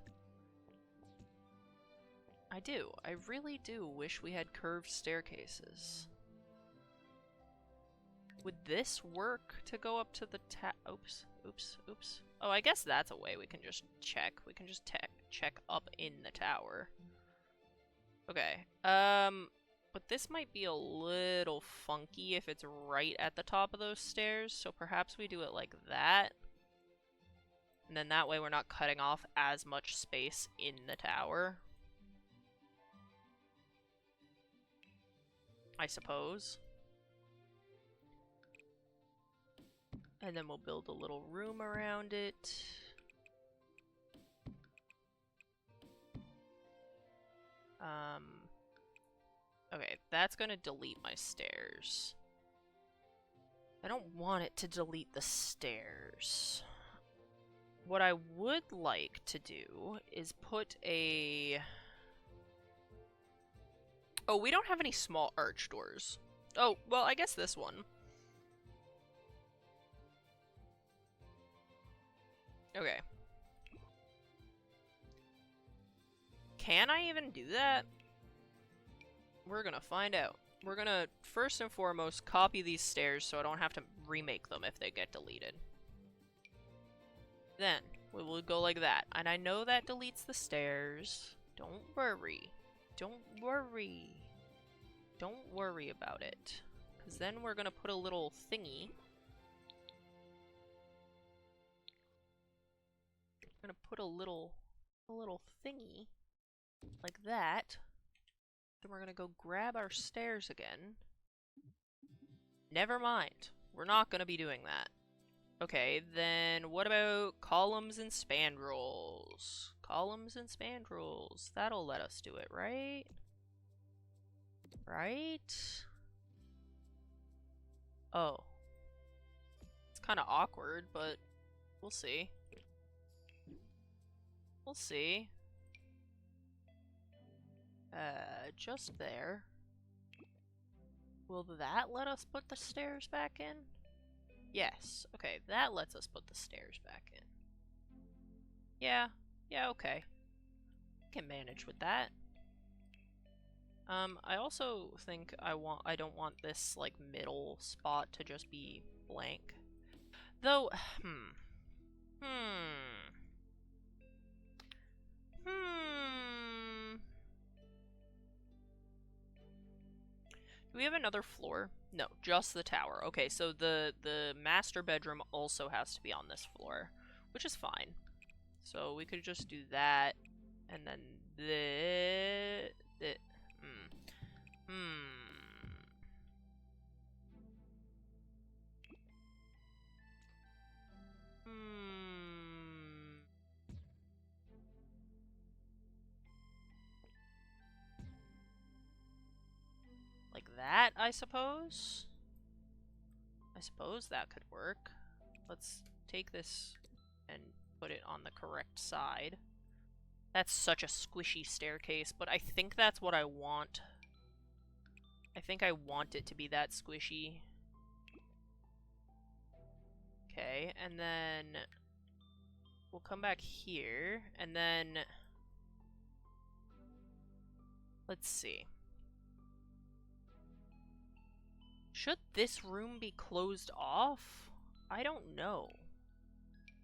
A: I do. I really do wish we had curved staircases. Would this work to go up to the oops. Oh, I guess that's a way we can just check. We can just check up in the tower. Okay, but this might be a little funky if it's right at the top of those stairs, so perhaps we do it like that. And then that way we're not cutting off as much space in the tower. I suppose. And then we'll build a little room around it. Okay, that's gonna delete my stairs. I don't want it to delete the stairs. What I would like to do is put a... Oh, we don't have any small arch doors. Oh, well, I guess this one. Okay. Can I even do that? We're gonna find out. We're gonna, first and foremost, copy these stairs so I don't have to remake them if they get deleted. Then, we will go like that. And I know that deletes the stairs. Don't worry. Don't worry. Don't worry about it. Because then we're gonna put a little thingy. We're gonna put a little thingy like that. Then we're gonna go grab our stairs again. Never mind. We're not gonna be doing that. Okay, then what about columns and spandrels? Columns and spandrels. That'll let us do it, right? Right? Oh. It's kind of awkward, but we'll see. We'll see. Just there. Will that let us put the stairs back in? Yes. Okay, that lets us put the stairs back in. Yeah. Yeah, okay. Can manage with that. I also think I don't want this, like, middle spot to just be blank. Though, Do we have another floor? No, just the tower. Okay, so the master bedroom also has to be on this floor, which is fine. So we could just do that, and then like that, I suppose? I suppose that could work. Let's take this and put it on the correct side. That's such a squishy staircase, but I think that's what I want. I think I want it to be that squishy. Okay, and then we'll come back here, and then let's see. Should this room be closed off? I don't know.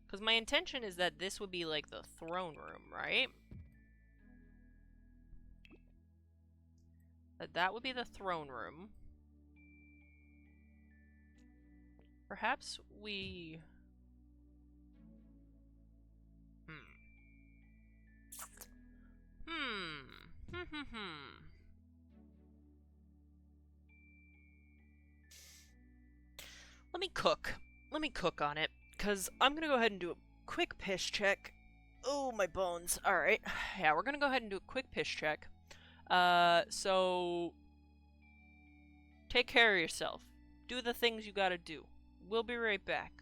A: Because my intention is that this would be like the throne room, right? That would be the throne room. Perhaps we... Let me cook. Let me cook on it, because I'm going to go ahead and do a quick piss check. Oh, my bones. Alright. Yeah, we're going to go ahead and do a quick piss check. So... take care of yourself. Do the things you gotta do. We'll be right back.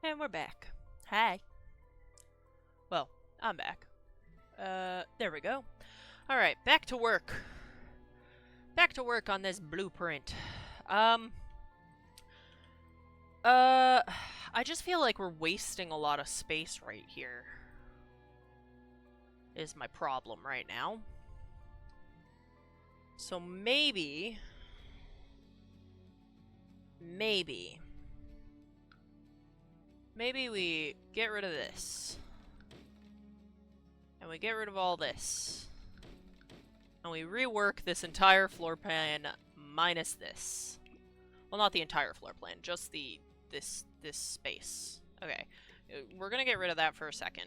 A: And we're back. Hi. Well, I'm back. There we go. Alright, back to work. Back to work on this blueprint. I just feel like we're wasting a lot of space right here. Is my problem right now. So maybe we get rid of this. And we get rid of all this. And we rework this entire floor plan minus this. Well, not the entire floor plan, just this space. Okay. We're gonna get rid of that for a second.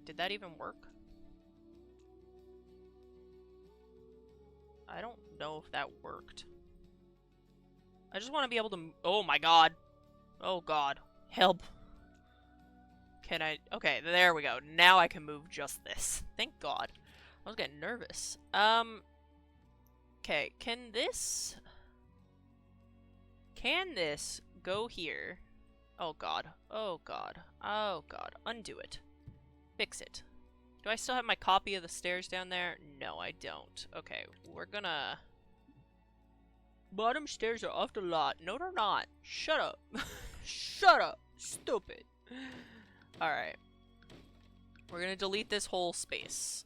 A: Did that even work? I don't know if that worked. I just want to be able to... Oh my god. Oh god. Help. Can I... Okay, there we go. Now I can move just this. Thank God. I was getting nervous. Okay, can this go here? Oh God. Oh God. Oh God. Undo it. Fix it. Do I still have my copy of the stairs down there? No, I don't. Okay, we're gonna... Bottom stairs are off the lot. No, they're not. Shut up. Shut up. Stupid. Alright. We're gonna delete this whole space.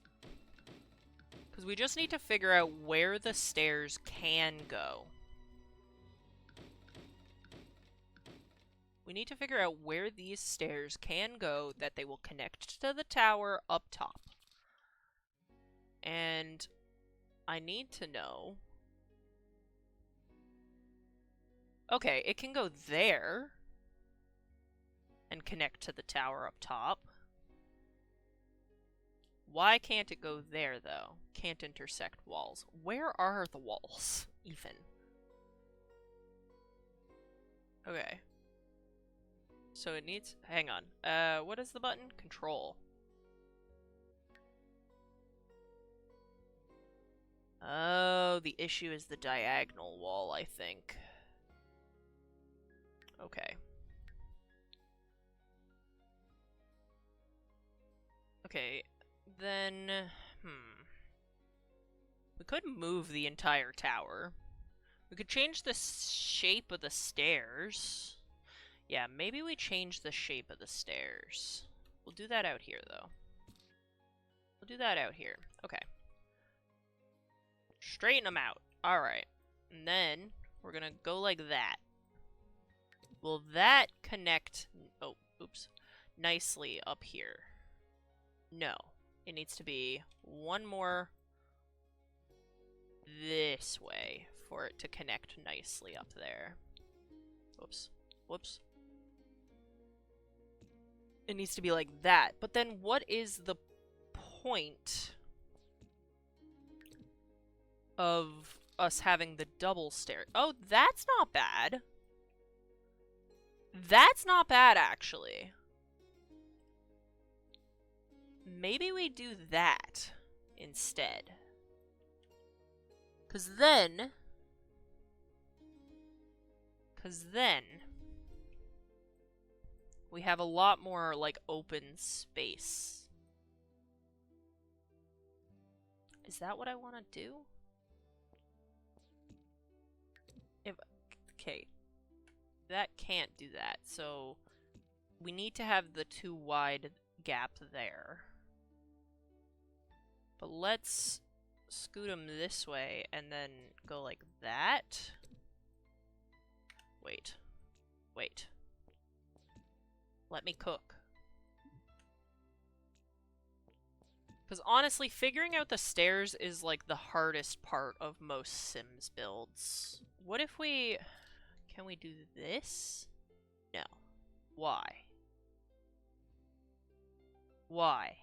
A: Because we just need to figure out where the stairs can go. We need to figure out where these stairs can go that they will connect to the tower up top. And I need to know... Okay, it can go there and connect to the tower up top. Why can't it go there, though? Can't intersect walls. Where are the walls, even? Okay. So it needs... Hang on. What is the button? Control. Oh, the issue is the diagonal wall, I think. Okay. Okay, then... We could move the entire tower. We could change the shape of the stairs. Yeah, maybe we change the shape of the stairs. We'll do that out here, though. We'll do that out here. Okay. Straighten them out. Alright. And then, we're gonna go like that. Will that connect... Oh, oops. Nicely up here? No. It needs to be one more this way for it to connect nicely up there. Whoops. Whoops. It needs to be like that. But then what is the point of us having the double stair? Oh, that's not bad. That's not bad, actually. Maybe we do that instead. Because then we have a lot more, like, open space. Is that what I want to do? Okay. That can't do that, so we need to have the too wide gap there. But let's scoot them this way and then go like that. Wait. Wait. Let me cook. Because honestly, figuring out the stairs is like the hardest part of most Sims builds. What if we... Can we do this? No. Why? Why?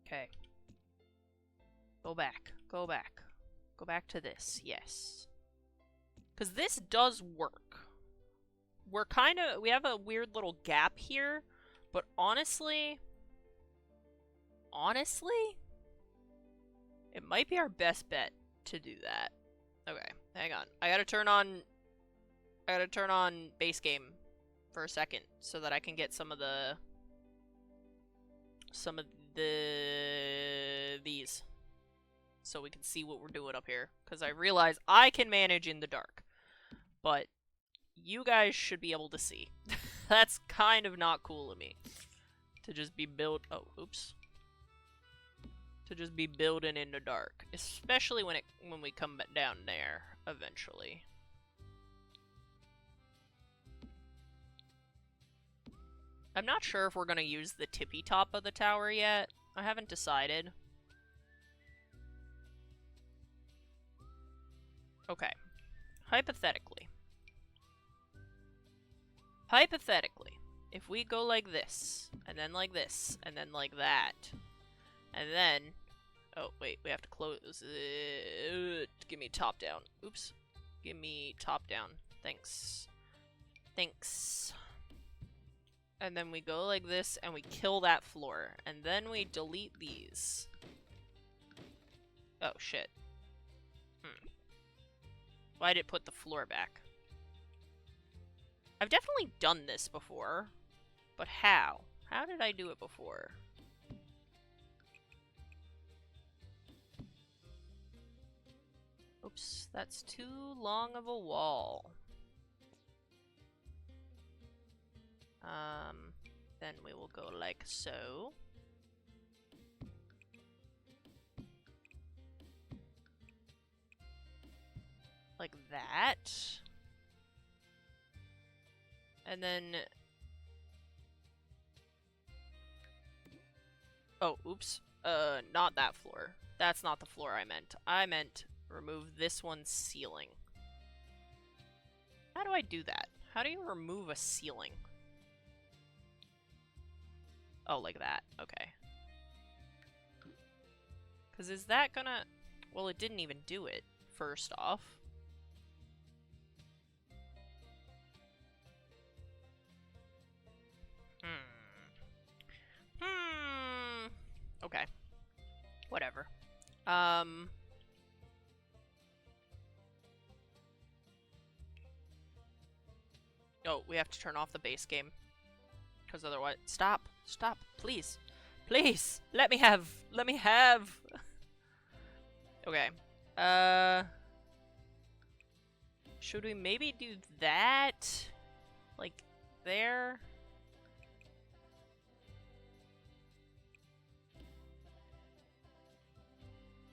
A: Okay. Go back. Go back. Go back to this. Yes. Because this does work. We're kind of... We have a weird little gap here. But honestly... Honestly? It might be our best bet to do that. Okay. Hang on. I gotta turn on base game for a second so that I can get some of these so we can see what we're doing up here, because I realize I can manage in the dark, but you guys should be able to see. That's kind of not cool of me to just be to just be building in the dark, especially when we come down there eventually. I'm not sure if we're gonna use the tippy top of the tower yet. I haven't decided. Okay. Hypothetically, if we go like this, and then like this, and then like that, and then... Oh, wait, we have to close... give me top down. Oops. Give me top down. Thanks. Thanks. And then we go like this, and we kill that floor. And then we delete these. Oh, shit. Why did it put the floor back? I've definitely done this before. But how? How did I do it before? Oops, that's too long of a wall. Then we will go like so. Like that. And then... Oh, oops. Not that floor. That's not the floor I meant. I meant remove this one's ceiling. How do I do that? How do you remove a ceiling? Oh, like that. Okay. Because is that gonna... Well, it didn't even do it, first off. Okay. Whatever. Oh, we have to turn off the base game. Because otherwise... Stop! Stop! Please! Please! Let me have! Let me have! Okay. Should we maybe do that? Like, there?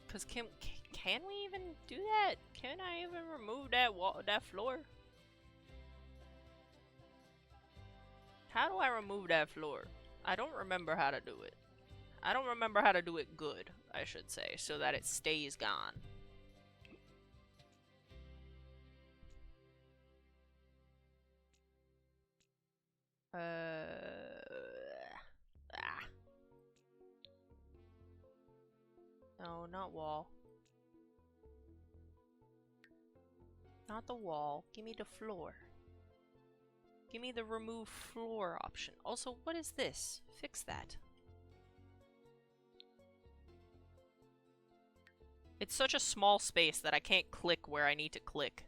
A: Because can we even do that? Can I even remove that floor? How do I remove that floor? I don't remember how to do it. I don't remember how to do it good, I should say, so that it stays gone. No, not wall. Not the wall. Give me the floor. Give me the remove floor option. Also, what is this? Fix that. It's such a small space that I can't click where I need to click.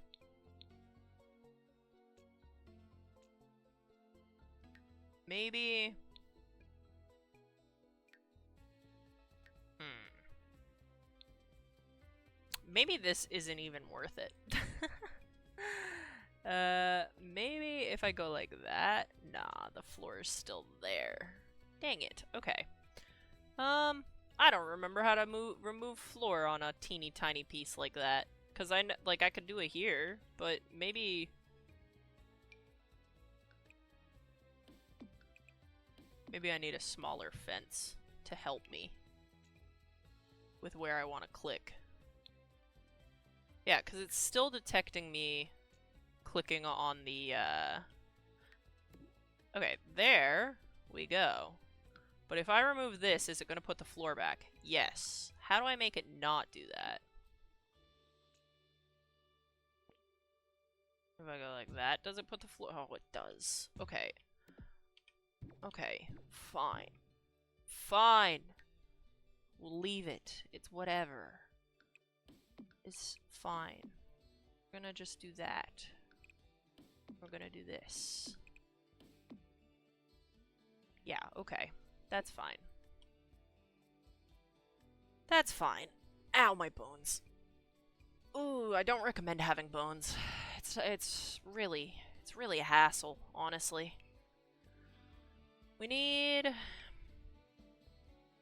A: Maybe... Maybe this isn't even worth it. Maybe if I go like that? Nah, the floor is still there. Dang it. Okay. I don't remember how to remove floor on a teeny tiny piece like that. Cause I could do it here, but maybe... Maybe I need a smaller fence to help me with where I want to click. Yeah, because it's still detecting me clicking on the, Okay, there we go. But if I remove this, is it going to put the floor back? Yes. How do I make it not do that? If I go like that, does it put the floor? Oh, it does. Okay. Okay. Fine. Fine. We'll leave it. It's whatever. It's fine. We're gonna just do that. We're gonna do this. Yeah, okay. That's fine. That's fine. Ow, my bones. Ooh, I don't recommend having bones. It's really a hassle, honestly. We need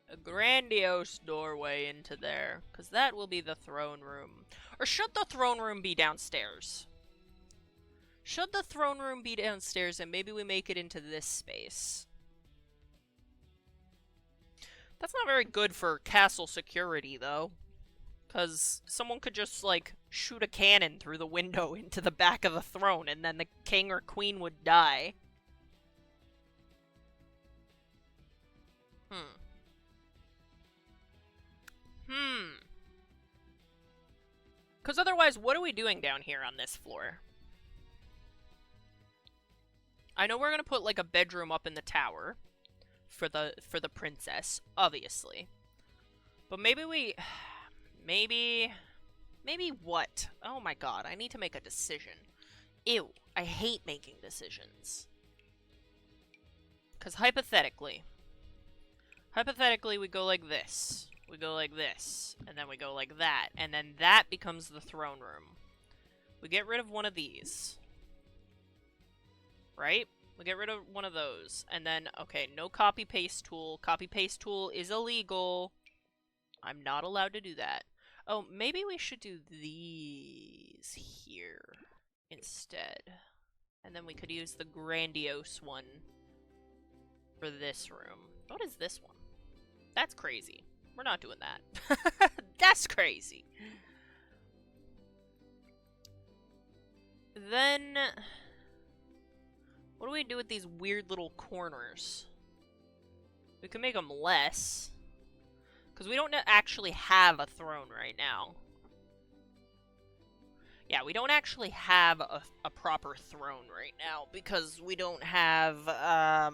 A: a grandiose doorway into there, because that will be the throne room. Or should the throne room be downstairs? Should the throne room be downstairs and maybe we make it into this space? That's not very good for castle security, though. Because someone could just, like, shoot a cannon through the window into the back of the throne and then the king or queen would die. Because otherwise, what are we doing down here on this floor? I know we're gonna put, like, a bedroom up in the tower for the princess, obviously. But maybe we... Maybe what? Oh my god, I need to make a decision. Ew, I hate making decisions. Because hypothetically, we go like this. We go like this. And then we go like that. And then that becomes the throne room. We get rid of one of these. Right? We get rid of one of those. And then, okay, no copy-paste tool. Copy-paste tool is illegal. I'm not allowed to do that. Oh, maybe we should do these here instead. And then we could use the grandiose one for this room. What is this one? That's crazy. We're not doing that. That's crazy. Then, what do we do with these weird little corners? We can make them less. Because we don't actually have a throne right now. Yeah, we don't actually have a proper throne right now. Because we don't have, I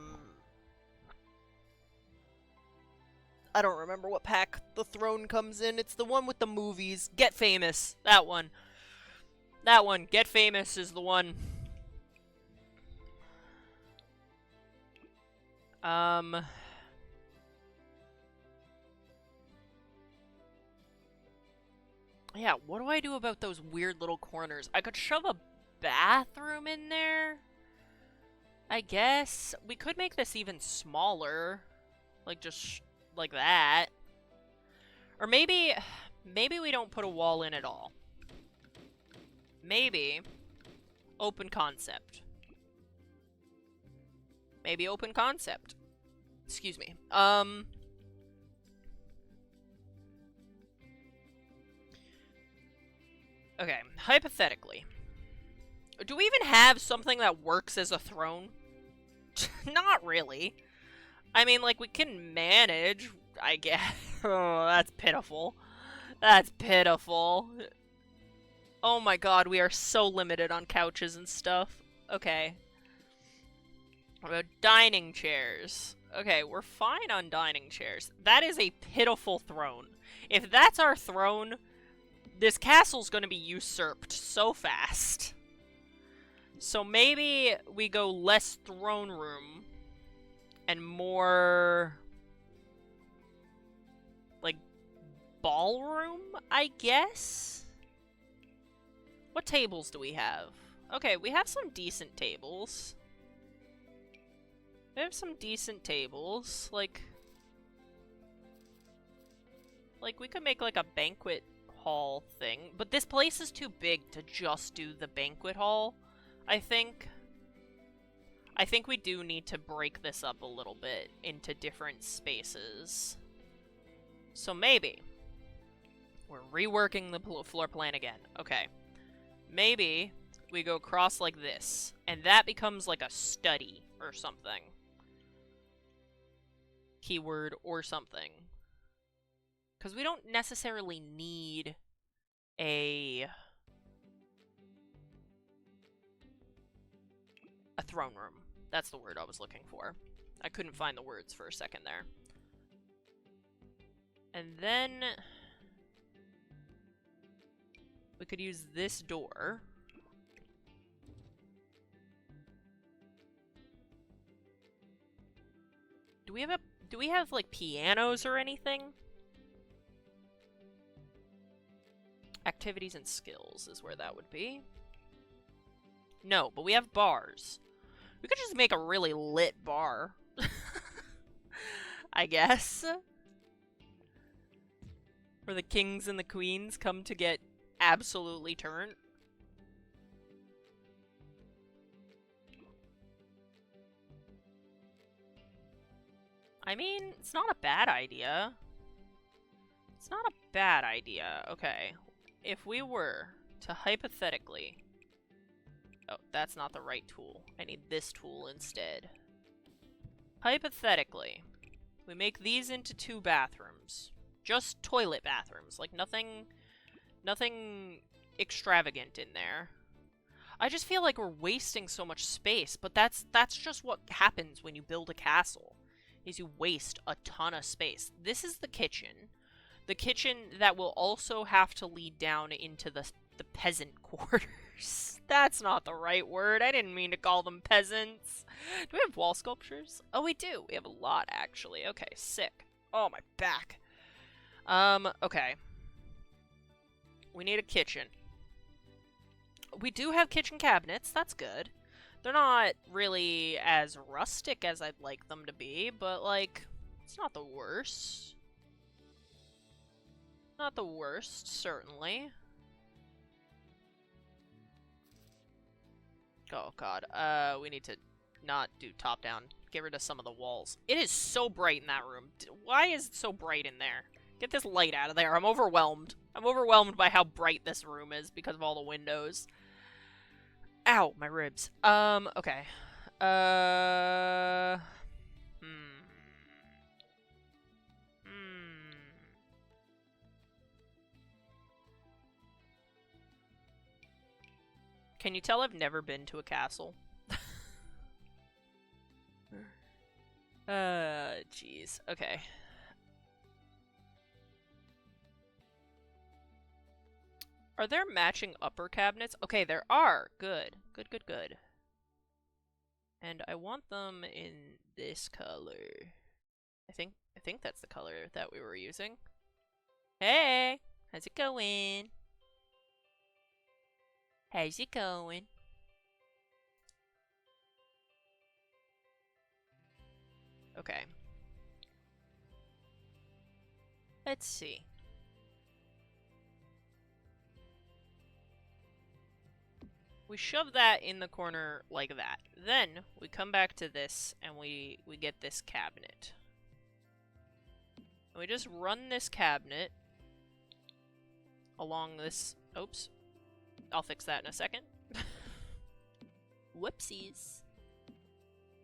A: don't remember what pack the throne comes in. It's the one with the movies. Get Famous. That one. That one. Get Famous is the one. Yeah, what do I do about those weird little corners? I could shove a bathroom in there, I guess. We could make this even smaller. Like, just like that. Or maybe we don't put a wall in at all. Maybe open concept. Maybe open concept. Excuse me. Okay, hypothetically. Do we even have something that works as a throne? Not really. I mean, like, we can manage, I guess. Oh, that's pitiful. That's pitiful. Oh my god, we are so limited on couches and stuff. Okay. What about dining chairs? Okay, we're fine on dining chairs. That is a pitiful throne. If that's our throne, this castle's gonna be usurped so fast. So maybe we go less throne room and more, like, ballroom, I guess? What tables do we have? Okay, we have some decent tables. We have some decent tables. Like, we could make, like, a banquet hall thing. But this place is too big to just do the banquet hall, I think. I think we do need to break this up a little bit into different spaces. So maybe we're reworking the floor plan again. Okay. Maybe we go across like this, and that becomes like a study or something. Keyword or something. Because we don't necessarily need a throne room. That's the word I was looking for. I couldn't find the words for a second there. And then we could use this door. Do we have like pianos or anything? Activities and skills is where that would be. No, but we have bars. We could just make a really lit bar. I guess. Where the kings and the queens come to get absolutely turned. I mean, it's not a bad idea. It's not a bad idea. Okay. If we were to hypothetically... Oh, that's not the right tool. I need this tool instead. Hypothetically, we make these into 2 bathrooms. Just toilet bathrooms. Like, nothing extravagant in there. I just feel like we're wasting so much space, but that's just what happens when you build a castle, is you waste a ton of space. This is the kitchen. The kitchen that will also have to lead down into the peasant quarters. That's not the right word. I didn't mean to call them peasants. Do we have wall sculptures? Oh, we do. We have a lot, actually. Okay, sick. Oh, my back. Okay. We need a kitchen. We do have kitchen cabinets. That's good. They're not really as rustic as I'd like them to be, but, like, it's not the worst. Not the worst, certainly. Oh, God. We need to not do top-down. Get rid of some of the walls. It is so bright in that room. Why is it so bright in there? Get this light out of there. I'm overwhelmed. I'm overwhelmed by how bright this room is because of all the windows. Ow, my ribs. Okay. Can you tell I've never been to a castle? Jeez. Okay. Are there matching upper cabinets? Okay, there are. Good. Good, good, good. And I want them in this color. I think that's the color that we were using. Hey! How's it going? How's it going? Okay. Let's see. We shove that in the corner like that. Then we come back to this and we get this cabinet. And we just run this cabinet along this... Oops. I'll fix that in a second. Whoopsies.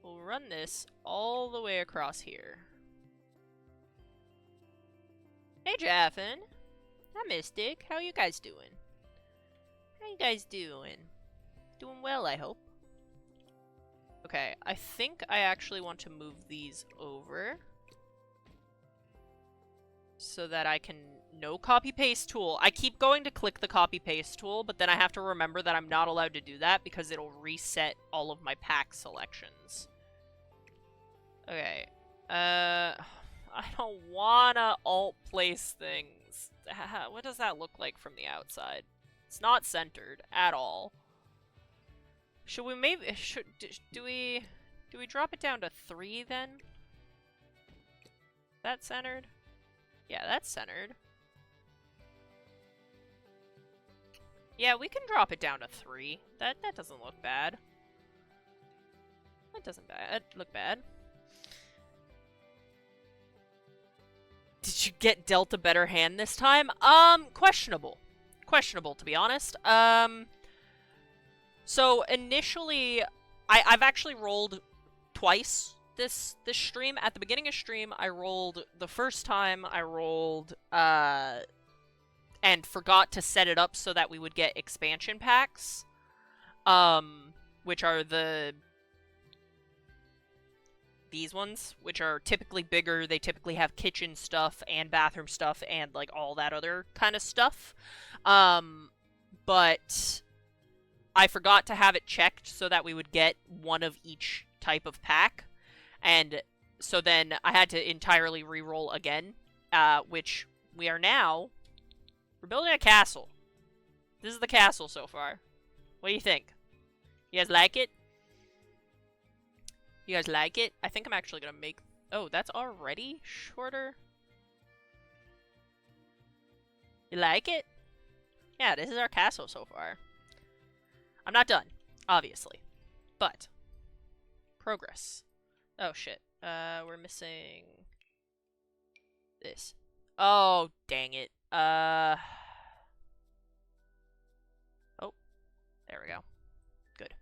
A: We'll run this all the way across here. Hey, Jaffin. Hi, Mystic. How are you guys doing? How you guys doing? Doing well, I hope. Okay, I think I actually want to move these over so that I can... No copy-paste tool. I keep going to click the copy-paste tool, but then I have to remember that I'm not allowed to do that because it'll reset all of my pack selections. Okay. I don't wanna alt-place things. What does that look like from the outside? It's not centered at all. Should we maybe... Do we drop it down to 3 then? That centered? Yeah, that's centered. Yeah, we can drop it down to 3. That doesn't look bad. That doesn't look bad. Did you get dealt a better hand this time? Questionable. Questionable, to be honest. So initially, I've actually rolled twice this stream. At the beginning of stream, I rolled the first time. I rolled and forgot to set it up so that we would get expansion packs, which are these ones, which are typically bigger. They typically have kitchen stuff and bathroom stuff and like all that other kind of stuff. But I forgot to have it checked so that we would get one of each type of pack. And so then I had to entirely re-roll again, which we are now. We're building a castle. This is the castle so far. What do you think? You guys like it? You guys like it? I think I'm actually gonna make... Oh, that's already shorter? You like it? Yeah, this is our castle so far. I'm not done, obviously. But, progress. Oh, shit. We're missing this. Oh, dang it. Oh, there we go. Good.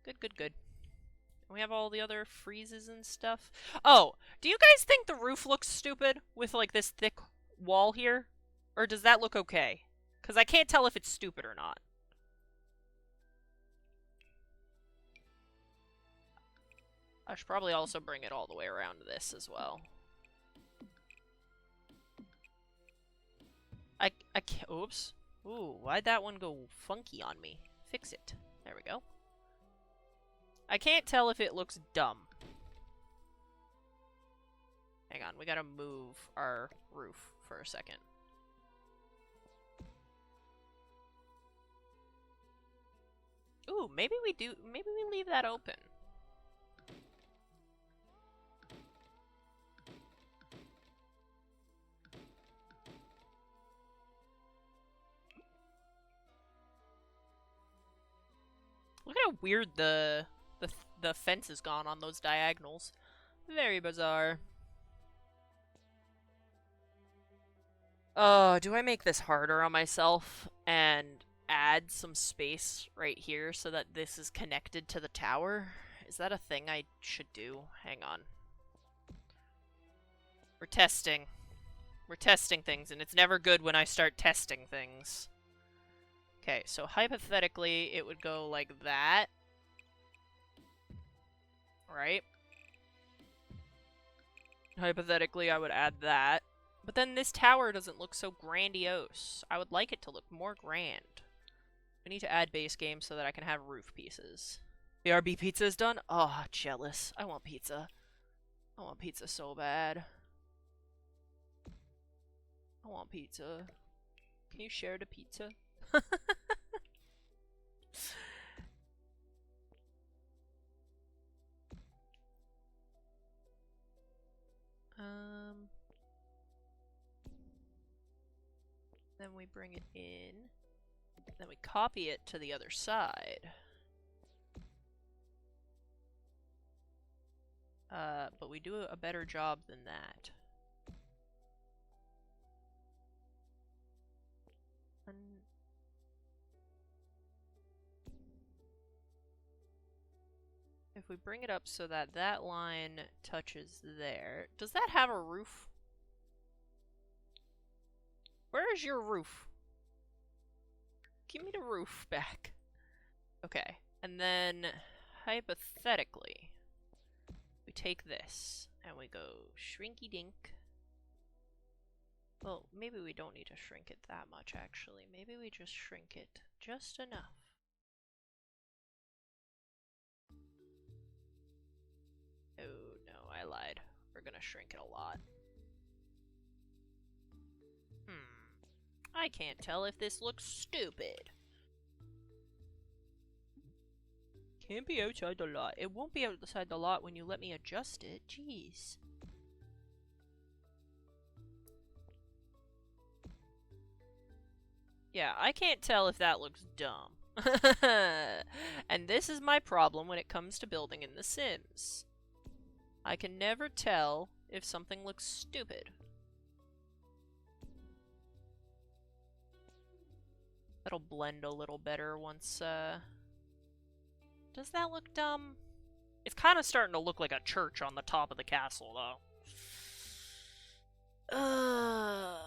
A: Good, good, good. We have all the other freezes and stuff. Oh, do you guys think the roof looks stupid with, like, this thick wall here? Or does that look okay? Because I can't tell if it's stupid or not. I should probably also bring it all the way around to this as well. I can't, oops. Ooh, why'd that one go funky on me? Fix it. There we go. I can't tell if it looks dumb. Hang on, we gotta move our roof for a second. Ooh, maybe we leave that open. Look how weird the fence has gone on those diagonals. Very bizarre. Do I make this harder on myself and add some space right here so that this is connected to the tower? Is that a thing I should do? Hang on. We're testing. We're testing things, and it's never good when I start testing things. Okay, so hypothetically, it would go like that. Right? Hypothetically, I would add that. But then this tower doesn't look so grandiose. I would like it to look more grand. We need to add base game so that I can have roof pieces. BRB pizza is done? Oh, jealous. I want pizza. I want pizza so bad. I want pizza. Can you share the pizza? Then we bring it in. Then we copy it to the other side. But we do a better job than that. If we bring it up so that that line touches there, does that have a roof? Where is your roof? Give me the roof back. Okay, and then hypothetically, we take this and we go shrinky dink. Well, maybe we don't need to shrink it that much actually. Maybe we just shrink it just enough. Oh no, I lied. We're gonna shrink it a lot. I can't tell if this looks stupid. Can't be outside the lot. It won't be outside the lot when you let me adjust it. Jeez. Yeah, I can't tell if that looks dumb. And this is my problem when it comes to building in The Sims. I can never tell if something looks stupid. That'll blend a little better once, Does that look dumb? It's kind of starting to look like a church on the top of the castle, though.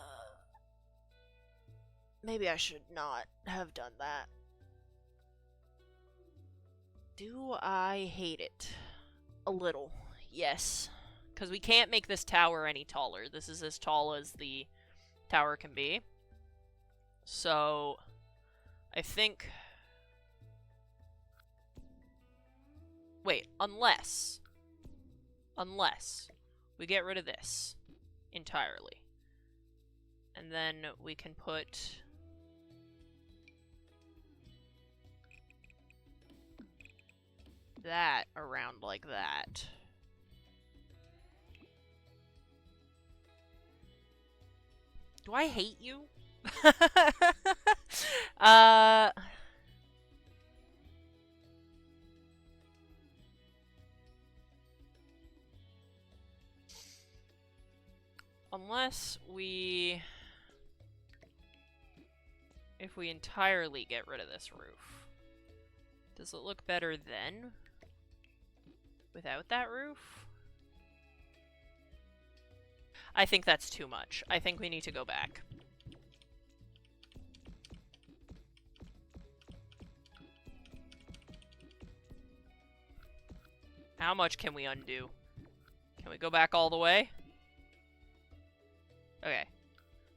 A: Maybe I should not have done that. Do I hate it? A little, yes. Because we can't make this tower any taller. This is as tall as the tower can be. So, I think... Wait, unless we get rid of this entirely. And then we can put... that around like that. Do I hate you? Unless we... If we entirely get rid of this roof. Does it look better then? Without that roof? I think that's too much. I think we need to go back. How much can we undo? Can we go back all the way? Okay.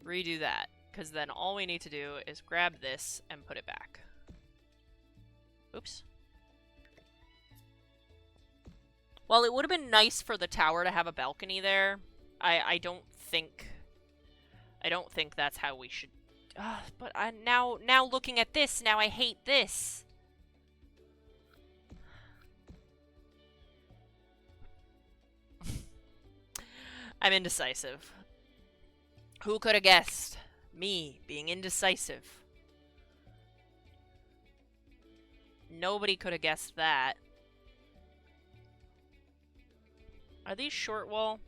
A: Redo that. Because then all we need to do is grab this and put it back. Oops. Well, it would have been nice for the tower to have a balcony there. I don't think that's how we should. But now looking at this, now I hate this. I'm indecisive. Who could have guessed? Me being indecisive. Nobody could have guessed that. Are these short wall?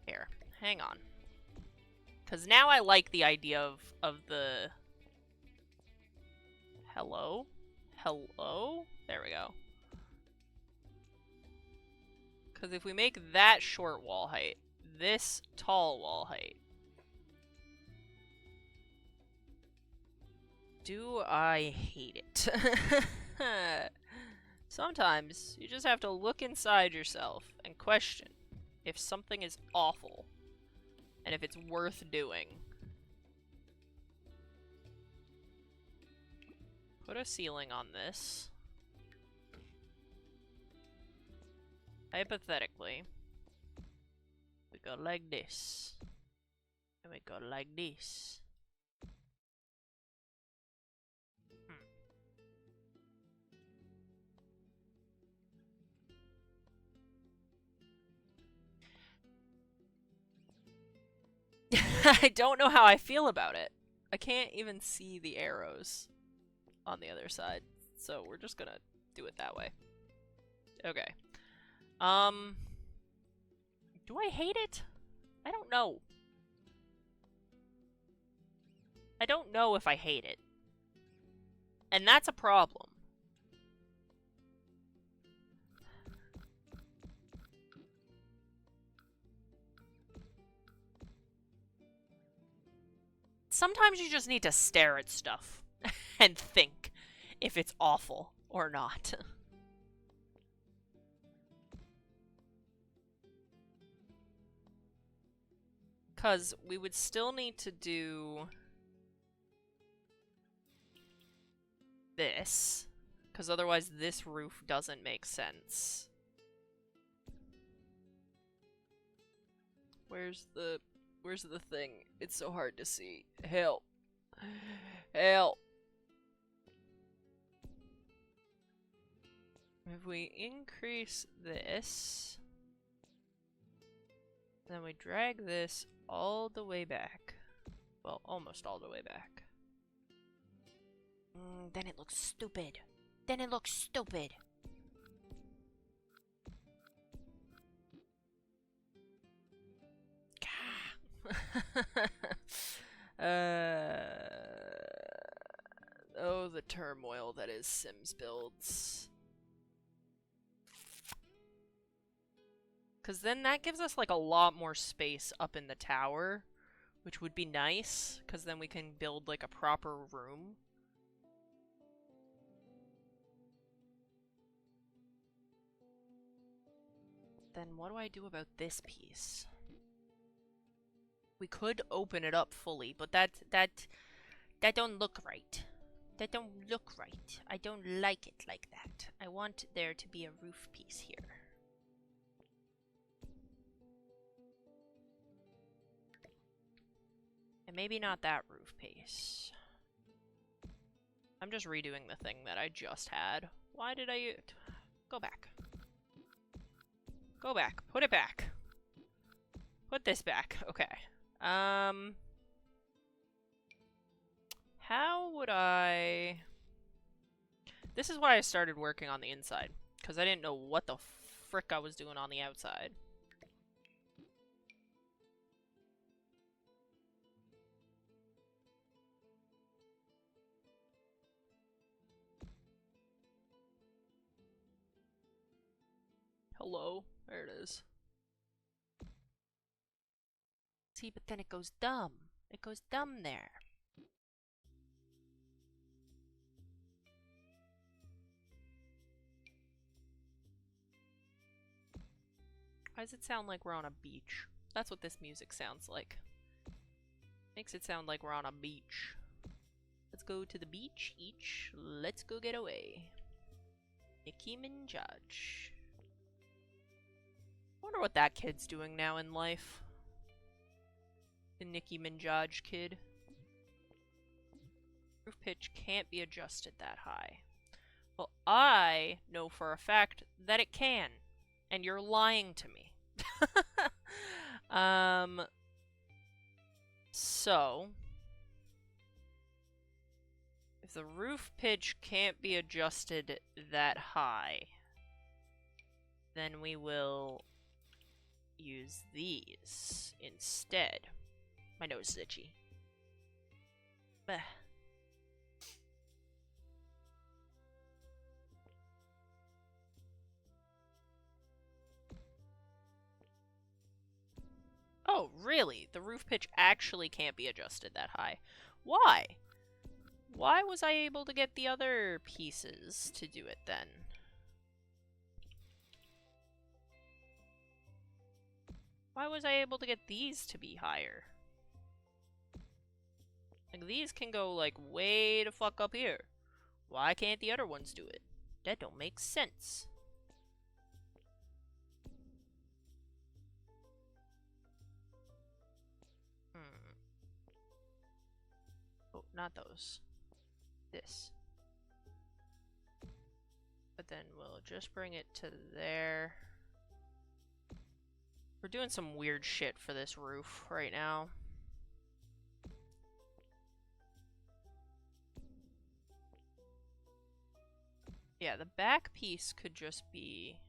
A: Here, hang on. Because now I like the idea of the... Hello? Hello? There we go. Because if we make that short wall height, this tall wall height... Do I hate it? Sometimes you just have to look inside yourself and question if something is awful and if it's worth doing. Put a ceiling on this. Hypothetically, we go like this. And we go like this. I don't know how I feel about it. I can't even see the arrows on the other side, so we're just gonna do it that way. Okay. Do I hate it? I don't know. I don't know if I hate it. And that's a problem. Sometimes you just need to stare at stuff and think if it's awful or not. Because we would still need to do this. Because otherwise this roof doesn't make sense. Where's the thing? It's so hard to see. Help. Help. If we increase this, then we drag this all the way back. Well, almost all the way back. Then it looks stupid. Then it looks stupid. Oh, the turmoil that is Sims builds. Because then that gives us like a lot more space up in the tower, which would be nice, because then we can build like a proper room. Then what do I do about this piece? We could open it up fully, but that don't look right. That don't look right. I don't like it like that. I want there to be a roof piece here. And maybe not that roof piece. I'm just redoing the thing that I just had. Why did I... Go back. Go back. Put it back. Put this back. Okay. How would I... This is why I started working on the inside. Because I didn't know what the frick I was doing on the outside. Hello? There it is. See, but then it goes dumb. It goes dumb there. Why does it sound like we're on a beach? That's what this music sounds like. Makes it sound like we're on a beach. Let's go to the beach each. Let's go get away. Nicki Minaj. Wonder what that kid's doing now in life. The Nicki Minaj kid. Roof pitch can't be adjusted that high. Well, I know for a fact that it can. And you're lying to me. So, if the roof pitch can't be adjusted that high, then we will use these instead. My nose is itchy. Blech. Oh, really? The roof pitch actually can't be adjusted that high. Why? Why was I able to get the other pieces to do it then? Why was I able to get these to be higher? Like, these can go, like, way the fuck up here. Why can't the other ones do it? That don't make sense. Oh, not those. This. But then we'll just bring it to there. We're doing some weird shit for this roof right now. Yeah, the back piece could just be...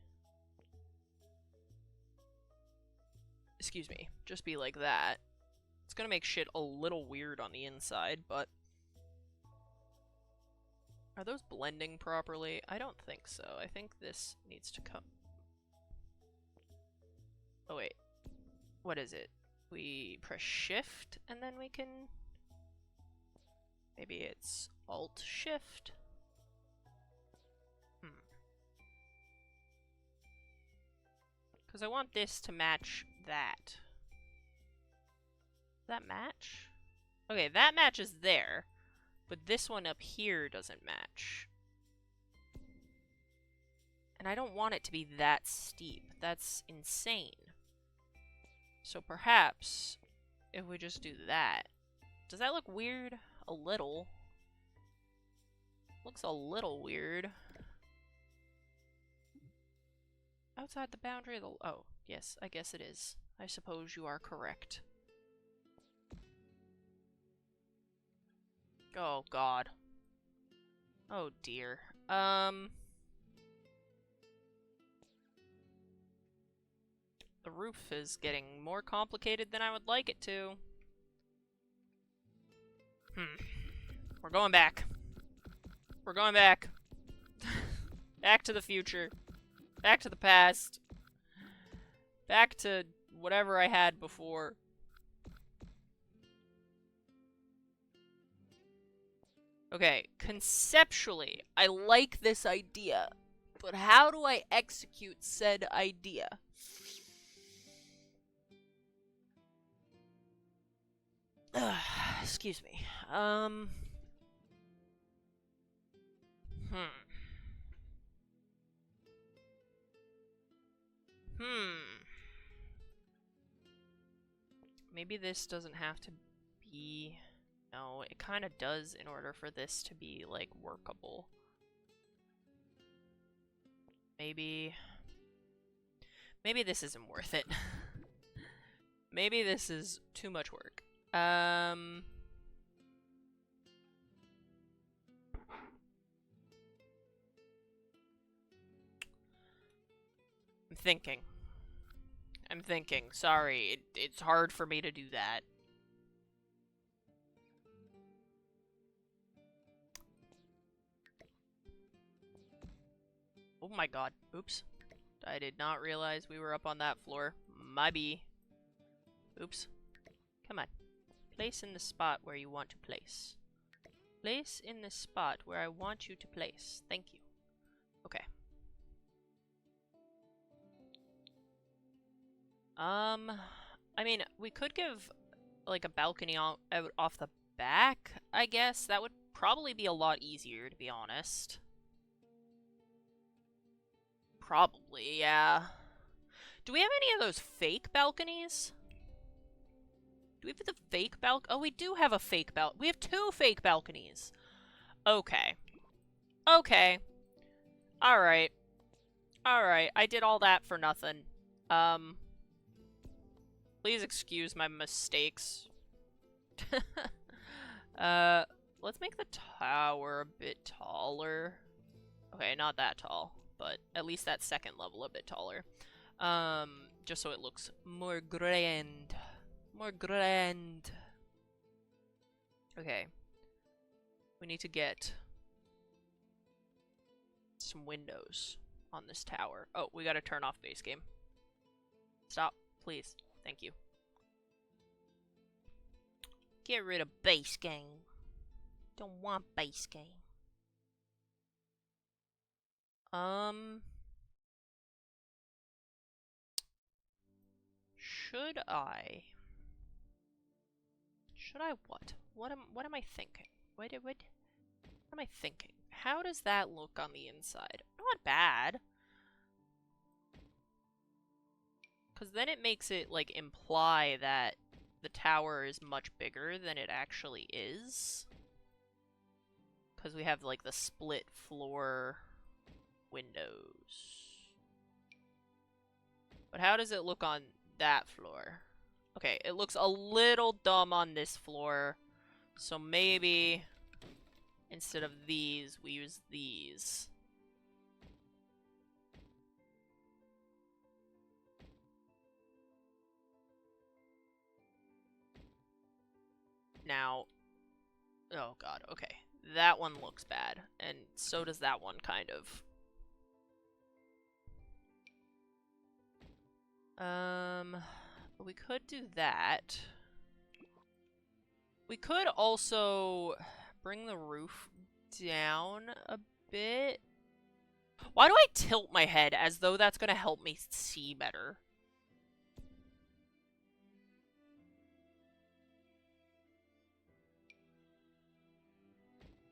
A: Excuse me, just be like that. It's gonna make shit a little weird on the inside, but... Are those blending properly? I don't think so. I think this needs to come... Oh wait. What is it? We press shift and then we can... Maybe it's alt shift? Because I want this to match that. Does that match? Okay, that matches there. But this one up here doesn't match. And I don't want it to be that steep. That's insane. So perhaps, if we just do that. Does that look weird? A little. Looks a little weird. Outside the boundary of the... Oh, yes, I guess it is. I suppose you are correct. Oh, God. Oh, dear. The roof is getting more complicated than I would like it to. We're going back. We're going back. Back to the future. Back to the past. Back to whatever I had before. Okay, conceptually, I like this idea. But how do I execute said idea? Excuse me. Maybe this doesn't have to be... No, it kind of does in order for this to be, like, workable. Maybe this isn't worth it. Maybe this is too much work. I'm thinking. Sorry, it's hard for me to do that. Oh my god. Oops. I did not realize we were up on that floor. My bee. Oops. Come on. Place in the spot where you want to place. Place in the spot where I want you to place. Thank you. Okay. I mean, we could give, like, a balcony out off the back, I guess. That would probably be a lot easier, to be honest. Probably, yeah. Do we have any of those fake balconies? Do we have the fake Oh, we do have a fake we have 2 fake balconies. Okay. Okay. Alright. Alright, I did all that for nothing. Please excuse my mistakes. Let's make the tower a bit taller. Okay, not that tall, but at least that second level a bit taller. Just so it looks more grand. More grand. Okay. We need to get some windows on this tower. Oh, we gotta turn off base game. Stop, please. Thank you. Get rid of base game. Don't want base game. Should I what? What am I thinking? What am I thinking? How does that look on the inside? Not bad. Because then it makes it, like, imply that the tower is much bigger than it actually is. Because we have, like, the split floor windows. But how does it look on that floor? Okay, it looks a little dumb on this floor. So maybe instead of these, we use these. Now, oh god, okay. That one looks bad, and so does that one, kind of. We could do that. We could also bring the roof down a bit. Why do I tilt my head as though that's gonna help me see better?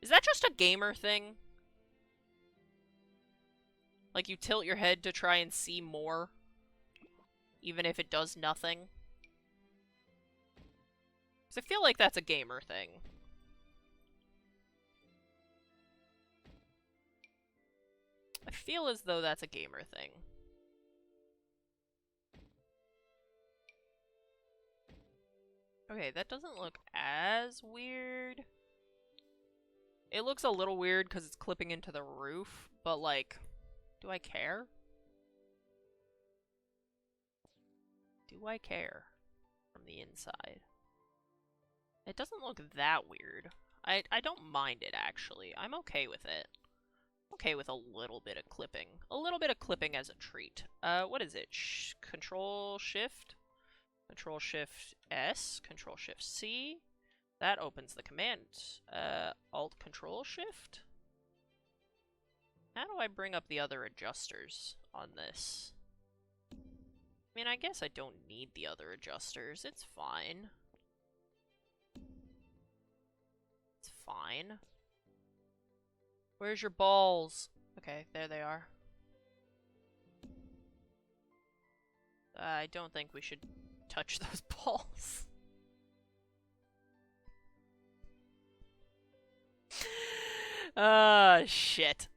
A: Is that just a gamer thing? Like, you tilt your head to try and see more? Even if it does nothing? Because I feel like that's a gamer thing. I feel as though that's a gamer thing. Okay, that doesn't look as weird. It looks a little weird because it's clipping into the roof, but, like, do I care? Do I care from the inside? It doesn't look that weird. I don't mind it, actually. I'm okay with it. Okay with a little bit of clipping. A little bit of clipping as a treat. What is it? Control-Shift? Control-Shift-S? Control-Shift-C? That opens the command. Alt-Control-Shift? How do I bring up the other adjusters on this? I mean, I guess I don't need the other adjusters. It's fine. It's fine. Where's your balls? Okay, there they are. I don't think we should touch those balls. Shit.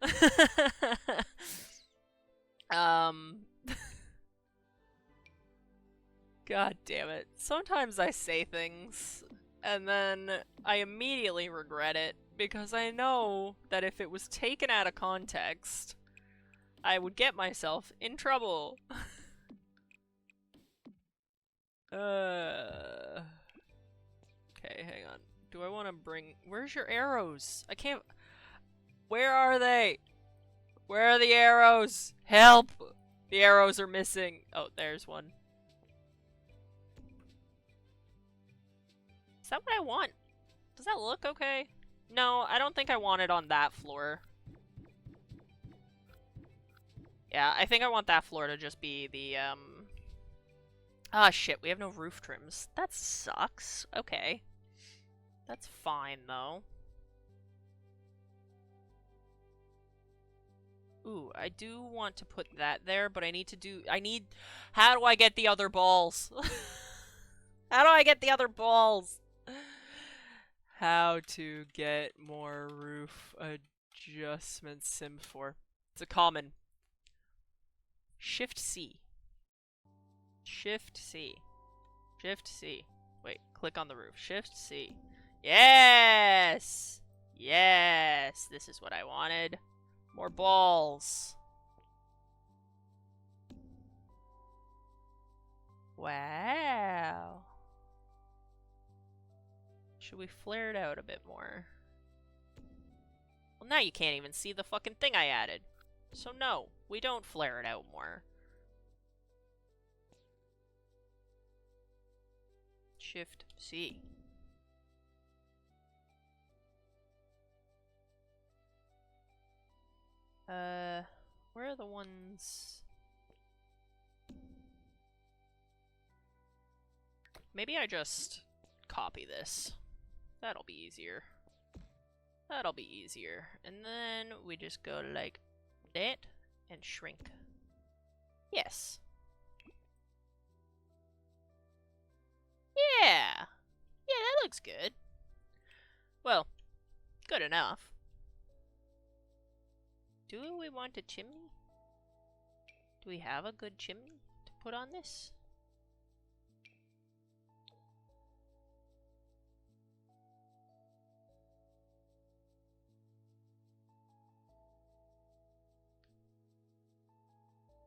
A: God damn it. Sometimes I say things, and then I immediately regret it, because I know that if it was taken out of context, I would get myself in trouble. Okay, hang on. Do I want to bring... Where's your arrows? I can't... Where are they? Where are the arrows? Help! The arrows are missing. Oh, there's one. Is that what I want? Does that look okay? No, I don't think I want it on that floor. Yeah, I think I want that floor to just be the, Ah, shit, we have no roof trims. That sucks. Okay. That's fine, though. Ooh, I do want to put that there, but I need... How do I get the other balls? How do I get the other balls? How to get more roof adjustment sim 4. It's a common. Shift C. Shift C. Shift C. Wait, click on the roof. Shift C. Yes! Yes! This is what I wanted. More balls. Wow. Should we flare it out a bit more? Well, now you can't even see the fucking thing I added. So no, we don't flare it out more. Shift C. Where are the ones? Maybe I just copy this. That'll be easier. That'll be easier. And then we just go like that and shrink. Yes. Yeah. Yeah, that looks good. Well, good enough. Do we want a chimney? Do we have a good chimney to put on this?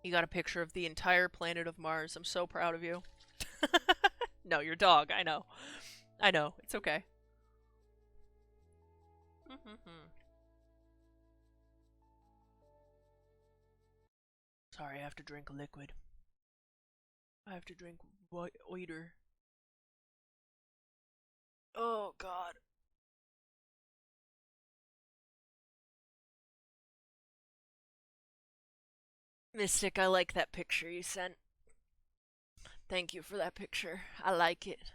A: You got a picture of the entire planet of Mars. I'm so proud of you. No, your dog. I know. I know. It's okay. Sorry, I have to drink a liquid. I have to drink water. Oh, God. Mystic, I like that picture you sent. Thank you for that picture. I like it.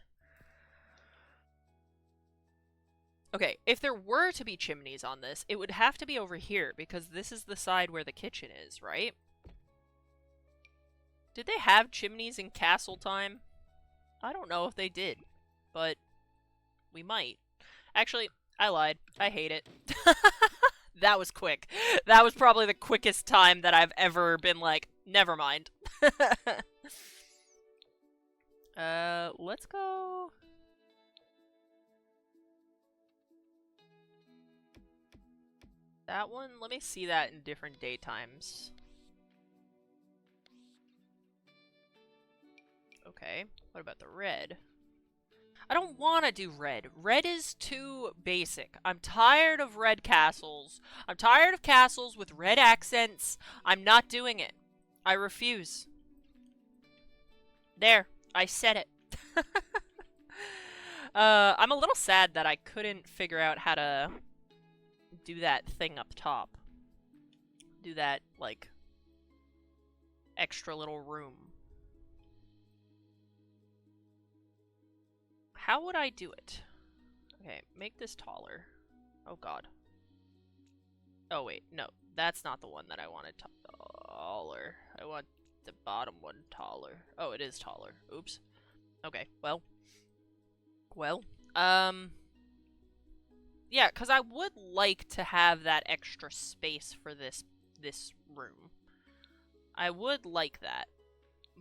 A: Okay, if there were to be chimneys on this, it would have to be over here, because this is the side where the kitchen is, right? Did they have chimneys in Castle Time? I don't know if they did, but we might. Actually, I lied. I hate it. That was quick. That was probably the quickest time that I've ever been like, never mind. Let's go... That one, let me see that in different daytimes. Okay, what about the red? I don't want to do red. Red is too basic. I'm tired of red castles. I'm tired of castles with red accents. I'm not doing it. I refuse. There, I said it. I'm a little sad that I couldn't figure out how to do that thing up top. Do that, like, extra little room. How would I do it? Okay, make this taller. Oh god. Oh wait, no. That's not the one that I wanted taller. I want the bottom one taller. Oh, it is taller. Oops. Okay, well. Yeah, because I would like to have that extra space for this room. I would like that.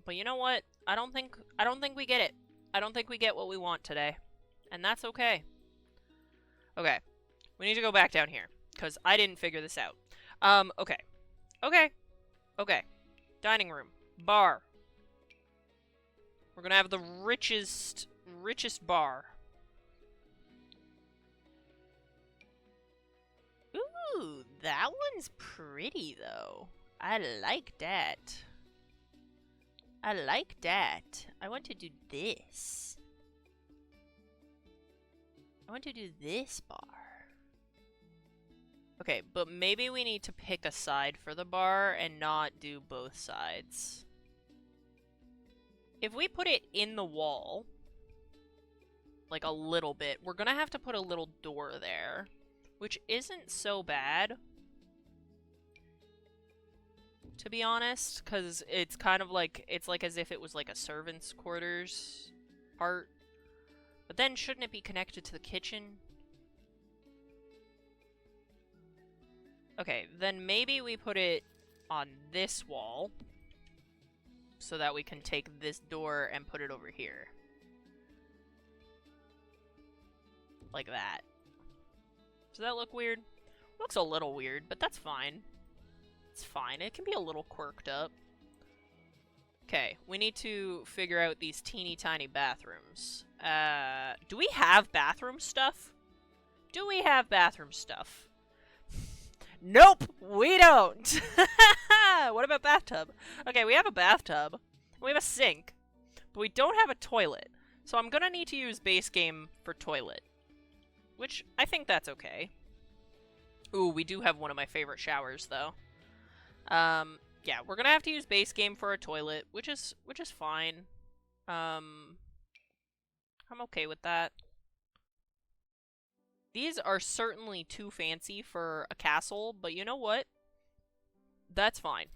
A: But you know what? I don't think we get it. I don't think we get what we want today. And that's okay. Okay. We need to go back down here. Because I didn't figure this out. Okay. Okay. Dining room. Bar. We're gonna have the richest bar. Ooh, that one's pretty, though. I like that. I like that. I want to do this. I want to do this bar. Okay, but maybe we need to pick a side for the bar and not do both sides. if we put it in the wall, like a little bit, we're gonna have to put a little door there, which isn't so bad, to be honest, because it's kind of like, it's like as if it was like a servant's quarters part. But then shouldn't it be connected to the kitchen? Okay, then maybe we put it on this wall so that we can take this door and put it over here. Like that. Does that look weird? Looks a little weird, but that's fine. It's fine. It can be a little quirked up. Okay, we need to figure out these teeny tiny bathrooms. Do we have bathroom stuff? Do we have bathroom stuff? Nope, we don't! What about bathtub? Okay, we have a bathtub. We have a sink. But we don't have a toilet. So I'm gonna need to use base game for toilet. Which, I think that's okay. Ooh, we do have one of my favorite showers, though. Yeah, we're gonna have to use base game for a toilet, which is fine. I'm okay with that. These are certainly too fancy for a castle, but you know what? That's fine.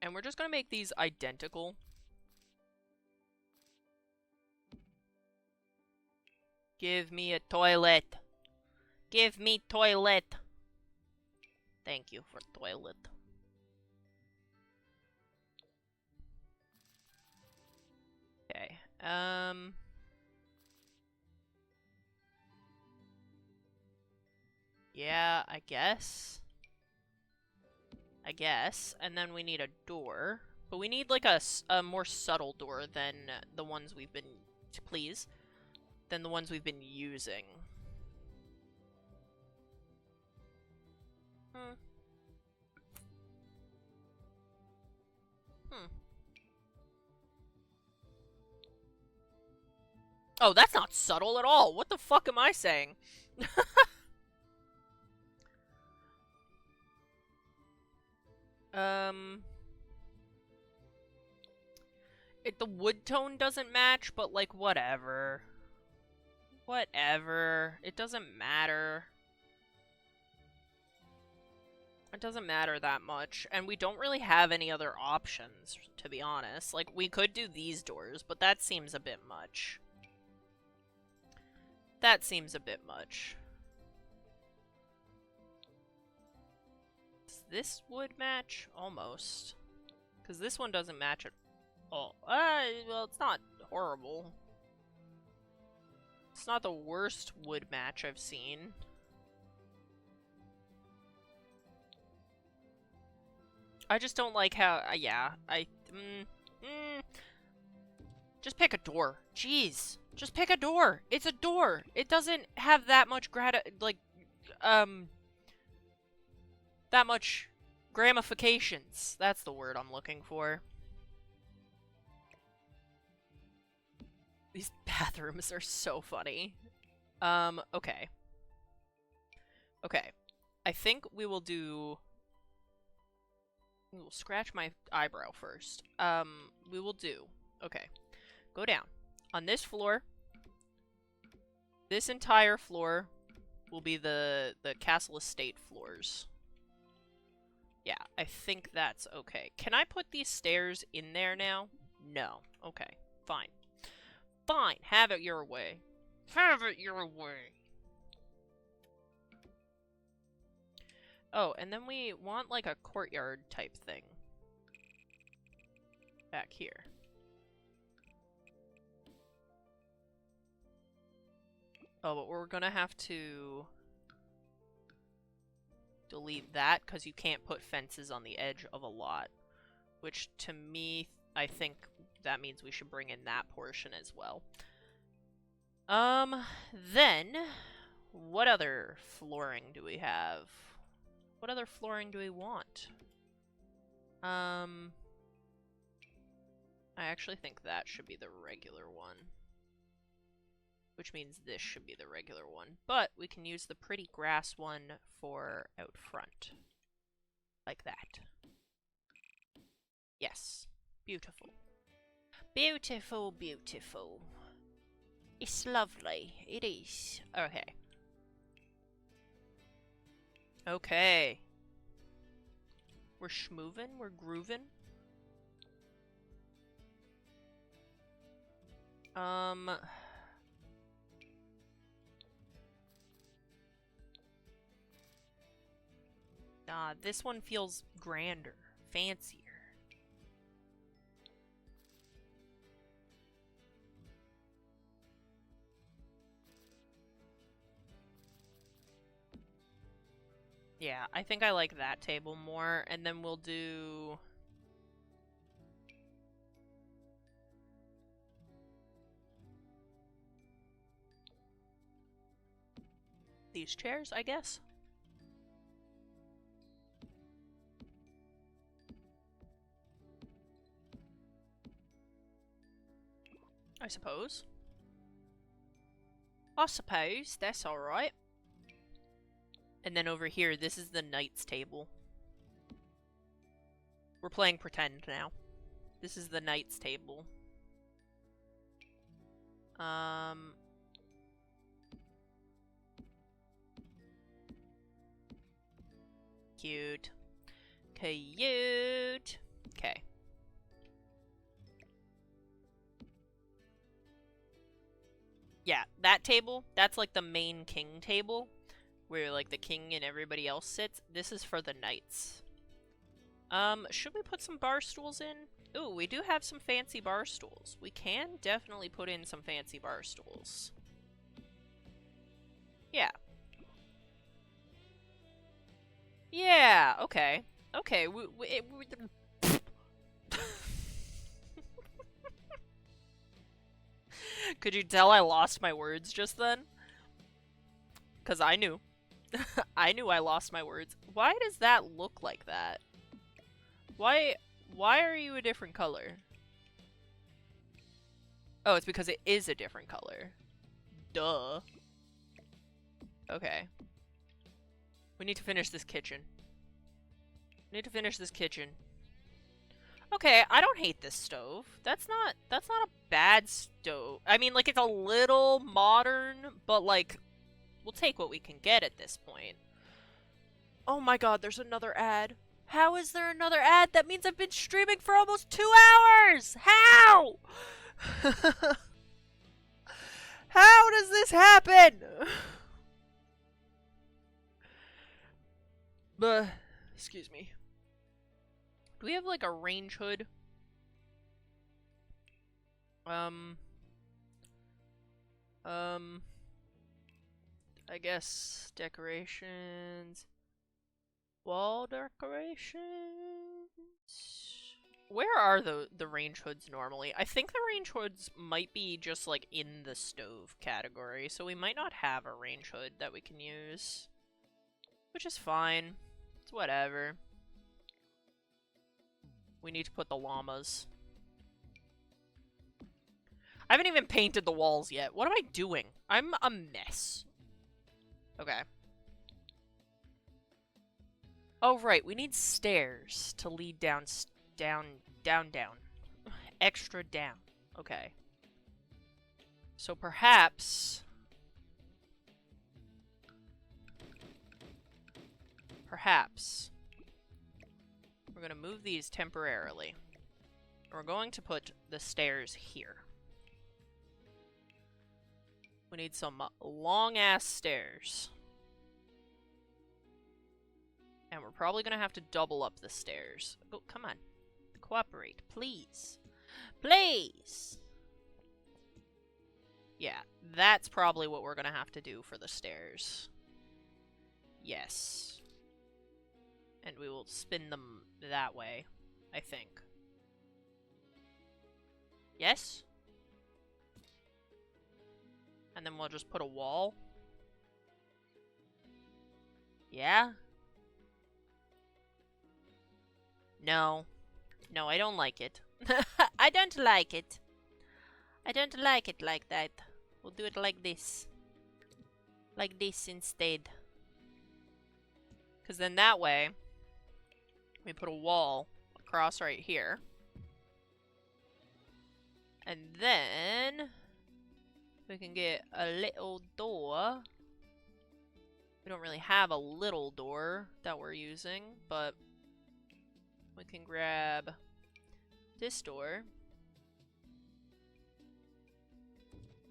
A: And we're just gonna make these identical. Give me a toilet. Give me toilet. Thank you for toilet. Okay, yeah, I guess. And then we need a door. But we need, like, a more subtle door than the ones we've been... Please. Than the ones we've been using. Oh, that's not subtle at all. What the fuck am I saying? The wood tone doesn't match, but, like, whatever. Whatever. It doesn't matter. It doesn't matter that much. And we don't really have any other options, to be honest. Like, we could do these doors, but that seems a bit much. That seems a bit much. Does this wood match? Almost. Because this one doesn't match at all. Well, it's not horrible. It's not the worst wood match I've seen. I just don't like how, just pick a door. Jeez. Just pick a door. It's a door. It doesn't have that much that much gramifications. That's the word I'm looking for. These bathrooms are so funny. Okay. Okay. I think we will do... We'll scratch my eyebrow first. We will do... Okay. Go down. On this floor, this entire floor will be the castle estate floors. Yeah, I think that's okay. Can I put these stairs in there now? No. Okay. Fine. Fine. Have it your way. Have it your way. Oh, and then we want, like, a courtyard type thing. Back here. Oh, but we're gonna have to delete that because you can't put fences on the edge of a lot. Which, to me, I think that means we should bring in that portion as well. Then, what other flooring do we have? What other flooring do we want? I actually think that should be the regular one. Which means this should be the regular one. But we can use the pretty grass one for out front. Like that. Yes. Beautiful. Beautiful, beautiful. It's lovely. It is. Okay. Okay. We're schmoovin', we're groovin'. This one feels grander, fancier. Yeah, I think I like that table more, and then we'll do... these chairs, I guess? I suppose. I suppose, that's alright. And then over here, this is the knight's table. We're playing pretend now. This is the knight's table. Cute. Cute. Okay. Yeah, that table, that's like the main king table, where like the king and everybody else sits. This is for the knights. Should we put some bar stools in? Ooh, we do have some fancy bar stools. We can definitely put in some fancy bar stools. Yeah. Yeah, okay. Okay, Could you tell I lost my words just then? Because I knew. I knew I lost my words. Why does that look like that? Why are you a different color? Oh, it's because it is a different color. Duh. Okay. We need to finish this kitchen. We need to finish this kitchen. Okay, I don't hate this stove. That's not a bad stove. I mean, like, it's a little modern, but like, we'll take what we can get at this point. Oh my god, there's another ad. How is there another ad? That means I've been streaming for almost 2 hours! How? How does this happen? Excuse me. Do we have like a range hood? I guess decorations. Wall decorations. Where are the range hoods normally? I think the range hoods might be just like in the stove category, so we might not have a range hood that we can use. Which is fine. It's whatever. We need to put the llamas. I haven't even painted the walls yet. What am I doing? I'm a mess. Okay. Oh, right. We need stairs to lead down. Extra down. Okay. So perhaps... we're going to move these temporarily. We're going to put the stairs here. We need some long-ass stairs. And we're probably going to have to double up the stairs. Oh, come on. Cooperate, please. Please! Yeah, that's probably what we're going to have to do for the stairs. Yes. And we will spin them that way, I think. Yes? And then we'll just put a wall. Yeah? No. No, I don't like it. I don't like it. I don't like it like that. We'll do it like this. Like this instead. Because then that way, we put a wall across right here. And then we can get a little door. We don't really have a little door that we're using, but we can grab this door.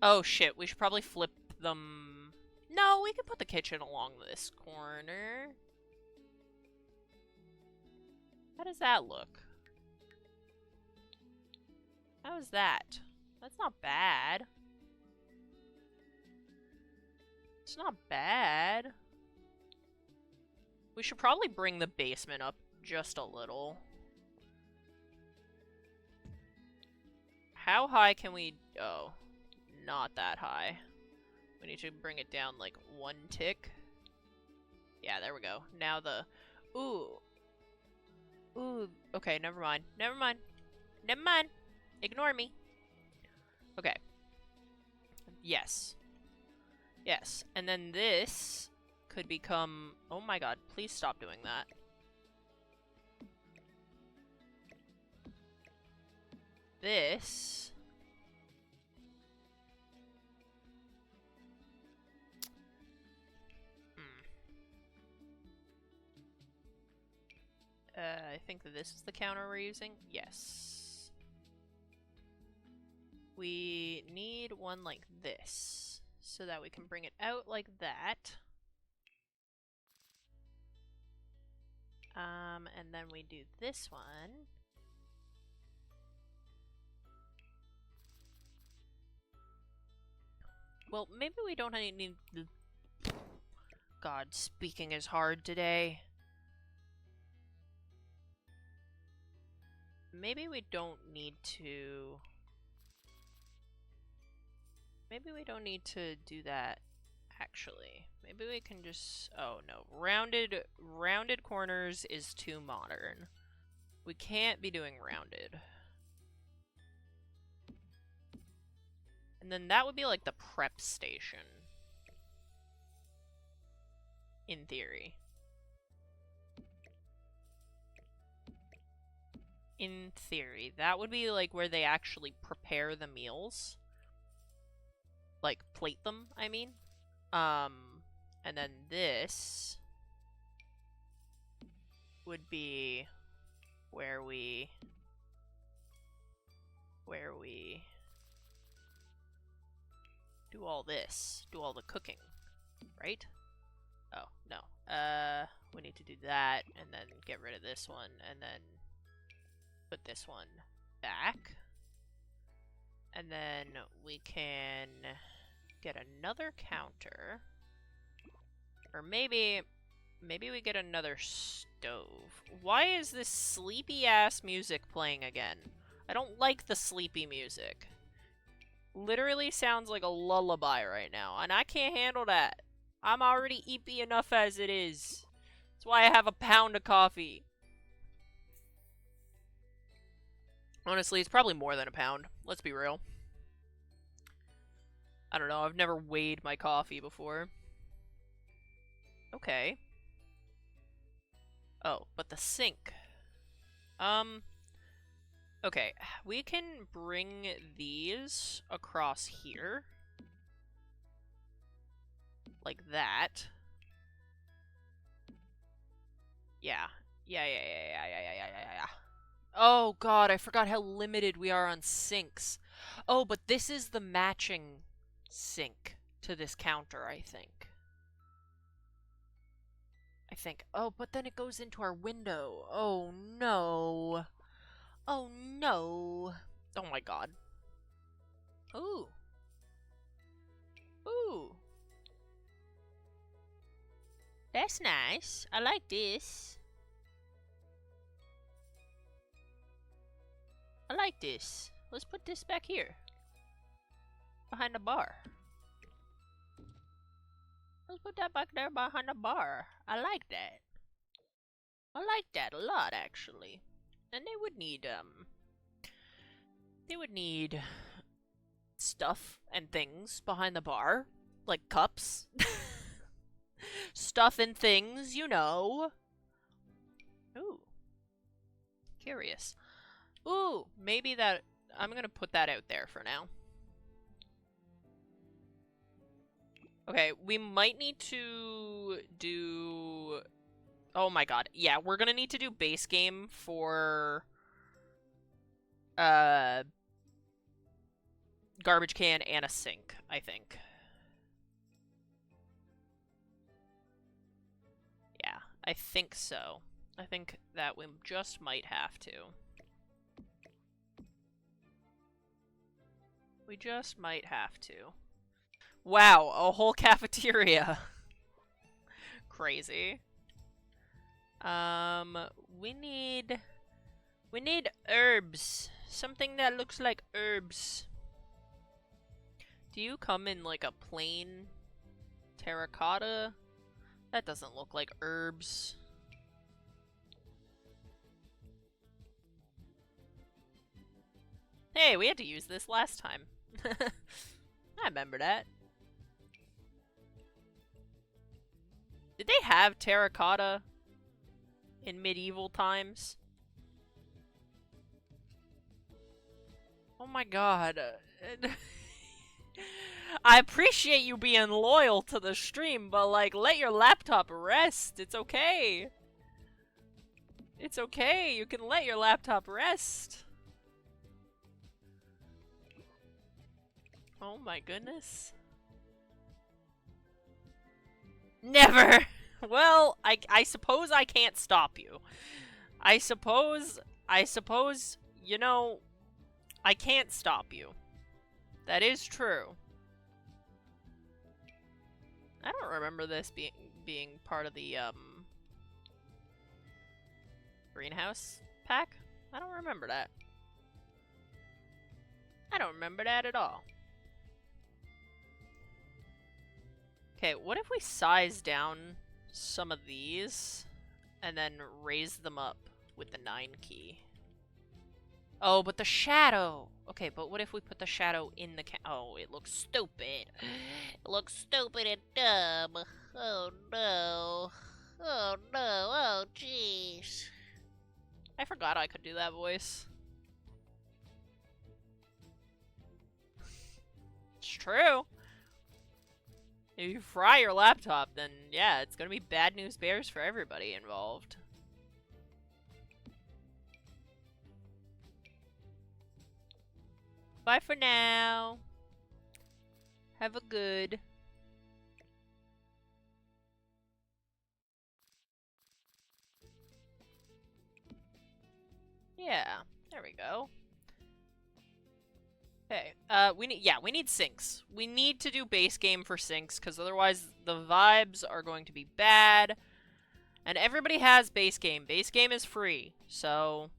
A: Oh shit, we should probably flip them. No, we can put the kitchen along this corner. How does that look? How is that? That's not bad. It's not bad. We should probably bring the basement up just a little. How high can we... Oh, not that high. We need to bring it down like one tick. Yeah, there we go. Now the... Ooh. Ooh. Okay, never mind. Never mind. Never mind. Ignore me. Okay. Yes. Yes. And then this could become... Oh my god, please stop doing that. This... I think that this is the counter we're using. Yes. We need one like this, so that we can bring it out like that. And then we do this one. Well, maybe we don't need... God, speaking is hard today. Maybe we don't need to... Maybe we don't need to do that, actually. Maybe we can just... Oh, no. Rounded corners is too modern. We can't be doing rounded. And then that would be like the prep station. In theory. In theory. That would be like where they actually prepare the meals. Like, plate them, I mean. And then this would be where we do all this, do all the cooking, right? Oh, no. We need to do that, and then get rid of this one, and then put this one back. And then we can get another counter. Or maybe we get another stove. Why is this sleepy-ass music playing again? I don't like the sleepy music. Literally sounds like a lullaby right now, and I can't handle that. I'm already eepy enough as it is. That's why I have a pound of coffee. Honestly, it's probably more than a pound. Let's be real. I don't know, I've never weighed my coffee before. Okay. Oh, but the sink. Okay, we can bring these across here. Like that. Yeah. Yeah. Oh god, I forgot how limited we are on sinks. Oh, but this is the matching sink to this counter, I think. Oh, but then it goes into our window. Oh no. Oh no. Oh my god. Ooh. Ooh. That's nice. I like this. I like this. Let's put this back here. Behind the bar. Let's put that back there behind the bar. I like that. I like that a lot, actually. And they would need stuff and things behind the bar. Like cups. Stuff and things, you know. Ooh. Curious. Ooh, maybe that... gonna put that out there for now. Okay, we might need to do... Oh my god. Yeah, we're gonna need to do base game for... Garbage can and a sink, I think. Yeah, I think so. I think that we just might have to. We just might have to. Wow, a whole cafeteria. Crazy. We need herbs. Something that looks like herbs. Do you come in like a plain terracotta? That doesn't look like herbs. Hey, we had to use this last time. I remember that. Did they have terracotta in medieval times? Oh my god. I appreciate you being loyal to the stream, but like, let your laptop rest. It's okay. It's okay. You can let your laptop rest. Oh my goodness. Never! Well, I suppose I can't stop you. I suppose, you know, I can't stop you. That is true. I don't remember this being part of the, greenhouse pack? I don't remember that. I don't remember that at all. Okay, what if we size down some of these and then raise them up with the 9 key? Oh, but the shadow! Okay, but what if we put the shadow in the oh, it looks stupid. It looks stupid and dumb. Oh no. Oh no. Oh jeez. I forgot I could do that voice. It's true. If you fry your laptop, then yeah, it's gonna be bad news bears for everybody involved. Bye for now. Have a good. Yeah, there we go. Okay, we need sinks. We need to do base game for sinks, because otherwise the vibes are going to be bad. And everybody has base game. Base game is free, so,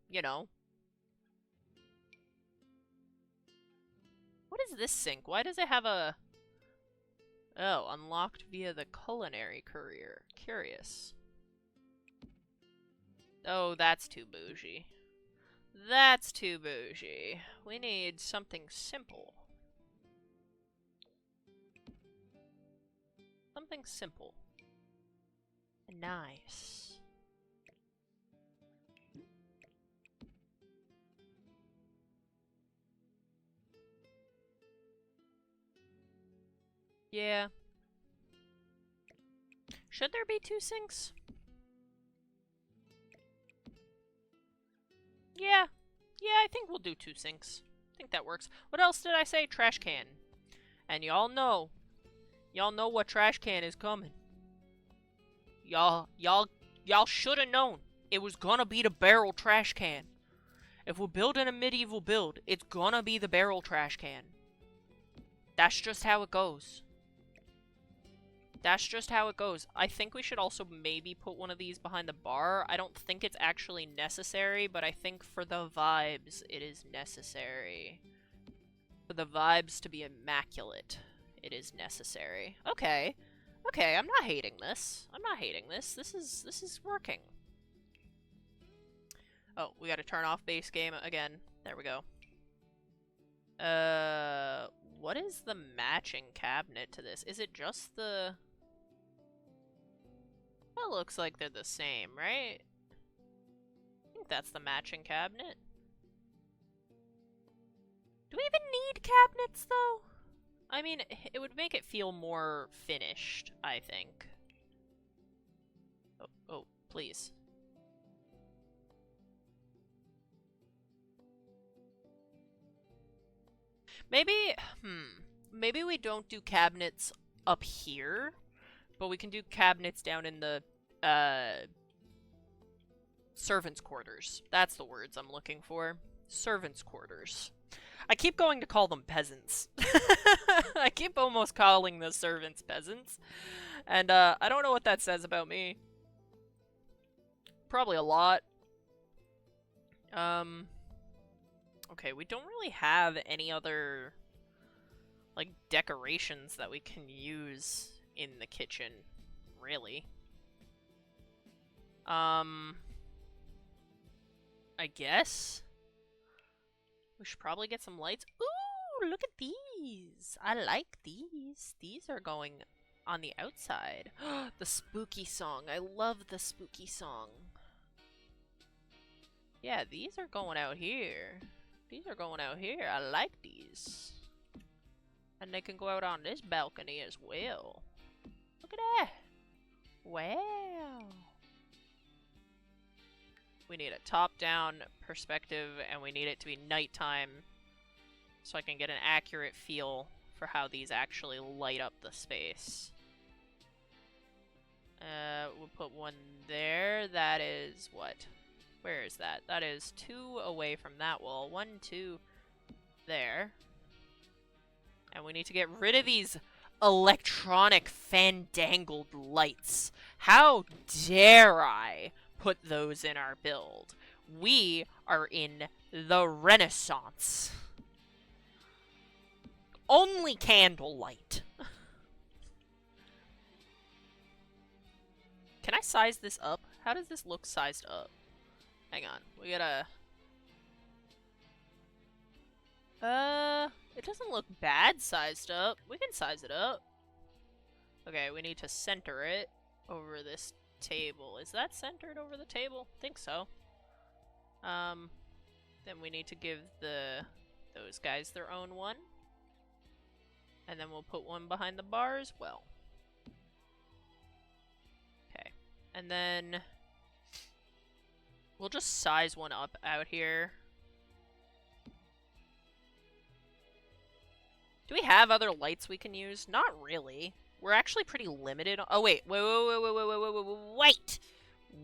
A: you know. What is this sink? Why does it have a... Oh, unlocked via the culinary career. Curious. Oh, that's too bougie. That's too bougie. We need something simple. Something simple. Nice. Yeah. Should there be 2 sinks? Yeah. Yeah, I think we'll do 2 sinks. I think that works. What else did I say? Trash can. And y'all know what trash can is coming. Y'all should have known it was gonna be the barrel trash can. If we're building a medieval build, it's gonna be the barrel trash can. That's just how it goes. That's just how it goes. I think we should also maybe put one of these behind the bar. I don't think it's actually necessary, but I think for the vibes, it is necessary. For the vibes to be immaculate, it is necessary. Okay. Okay, I'm not hating this. I'm not hating this. This is working. Oh, we gotta turn off base game again. There we go. What is the matching cabinet to this? Is it just the... That looks like they're the same, right? I that's the matching cabinet. Do we even need cabinets, though? I mean, it would make it feel more finished, I think. Oh, please. Maybe, maybe we don't do cabinets up here, but we can do cabinets down in the, servants' quarters. That's the words I'm looking for. Servants' quarters. I keep going to call them peasants. I keep almost calling the servants peasants. And, I don't know what that says about me. Probably a lot. Okay, we don't really have any other, like, decorations that we can use in the kitchen, really. I guess we should probably get some lights. Ooh, look at these. I like these. These are going on the outside. The spooky song. I love the spooky song. Yeah, these are going out here. These are going out here. I like these. And they can go out on this balcony as well. Look at that. Wow. We need a top-down perspective, and we need it to be nighttime so I can get an accurate feel for how these actually light up the space. We'll put one there. That is what? Where is that? That is 2 away from that wall. 1, 2 there. And we need to get rid of these electronic fandangled lights. How dare I put those in our build? We are in the Renaissance. Only candlelight. Can I size this up? How does this look sized up? Hang on. We gotta... it doesn't look bad sized up. We can size it up. Okay, we need to center it over this table. Is that centered over the table? I think so. Then we need to give those guys their own one. And then we'll put one behind the bar as well. Okay. And then we'll just size one up out here. Do we have other lights we can use? Not really. We're actually pretty limited. Oh, wait.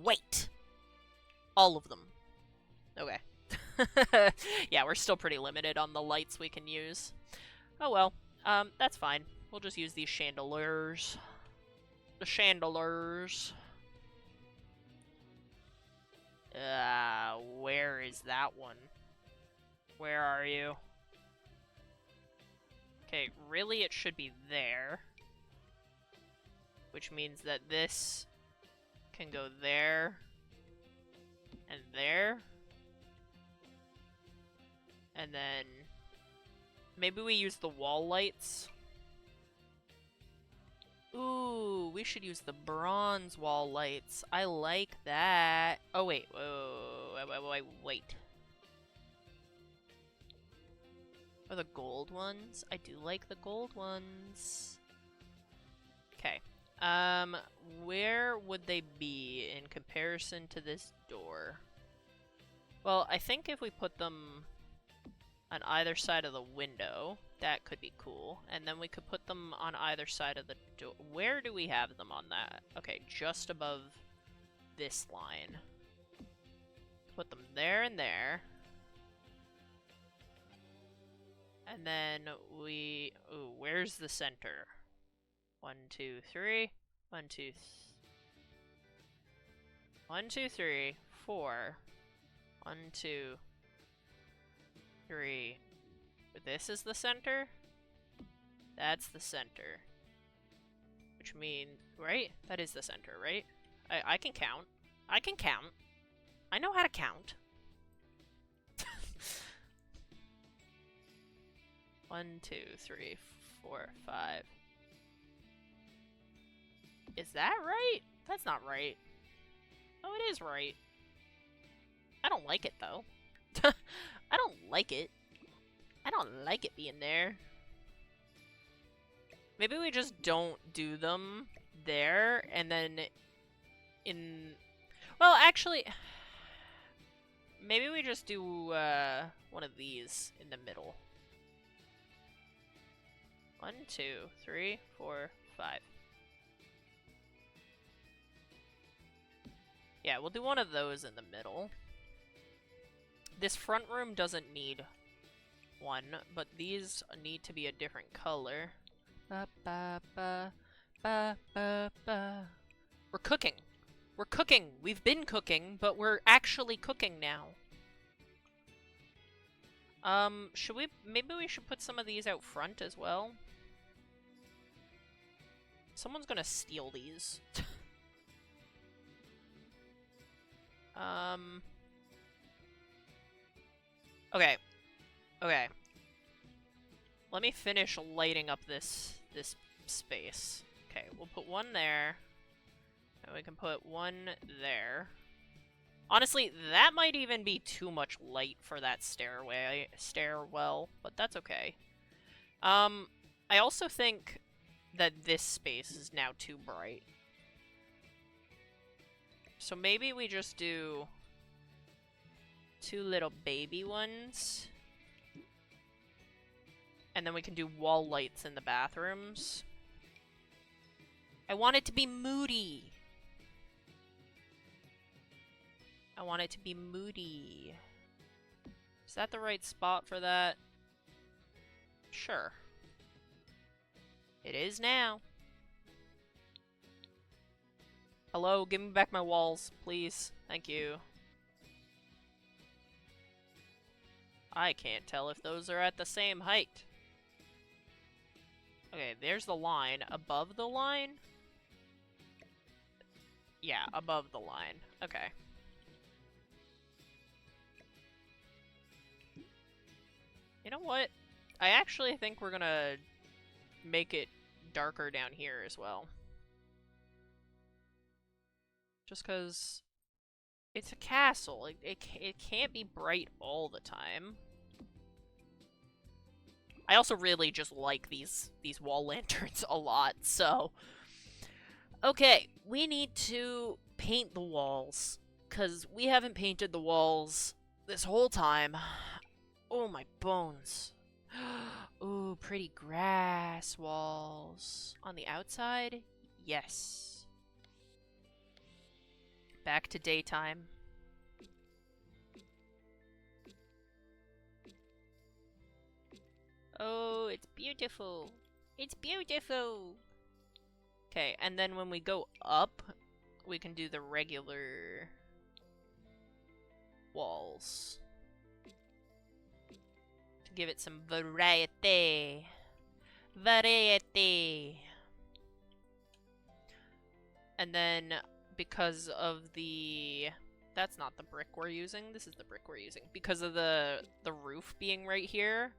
A: Wait. All of them. Okay. Yeah, we're still pretty limited on the lights we can use. Oh, well. That's fine. We'll just use these chandeliers. The chandeliers. Where is that one? Where are you? Okay, really it should be there. Which means that this can go there. And there. And then maybe we use the wall lights. Ooh, we should use the bronze wall lights. I like that. Oh, wait. Wait. Oh, the gold ones? I do like the gold ones. Okay. Where would they be in comparison to this door? Well, I think if we put them on either side of the window, that could be cool. And then we could put them on either side of the door. Where do we have them on that? Okay, just above this line. Put them there and there. And then we... Ooh, where's the center? 1, 2, 3. 1, 2... 1, 2, 3, 4. 1, 2, 3. This is the center? That's the center. Which means... Right? That is the center, right? I can count. I can count. I know how to count. 1, 2, 3, 4, 5. Is that right? That's not right. Oh, it is right. I don't like it, though. I don't like it. I don't like it being there. Maybe we just don't do them there, and then in... Well, actually... Maybe we just do, one of these in the middle. 1, 2, 3, 4, 5. Yeah, we'll do one of those in the middle. This front room doesn't need one, but these need to be a different color. Ba, ba, ba, ba, ba, ba. We're cooking. We're cooking. We've been cooking, but we're actually cooking now. Should we... Maybe we should put some of these out front as well? Someone's gonna steal these. Okay. Okay. Let me finish lighting up this space. Okay, we'll put one there. And we can put one there. Honestly, that might even be too much light for that stairwell, but that's okay. I also think that this space is now too bright. So maybe we just do 2 little baby ones. And then we can do wall lights in the bathrooms. I want it to be moody. I want it to be moody. Is that the right spot for that? Sure. It is now. Hello, give me back my walls, please. Thank you. I can't tell if those are at the same height. Okay, there's the line. Above the line? Yeah, above the line. Okay. You know what? I actually think we're gonna make it darker down here as well. Just because it's a castle. It can't be bright all the time. I also really just like these wall lanterns a lot, so... Okay, we need to paint the walls, because we haven't painted the walls this whole time. Oh, my bones. Ooh, pretty grass walls. On the outside? Yes. Back to daytime. Oh, it's beautiful. It's beautiful. Okay, and then when we go up, we can do the regular walls. To give it some variety. Variety. And then, because of the... That's not the brick we're using, this is the brick we're using. Because of the roof being right here,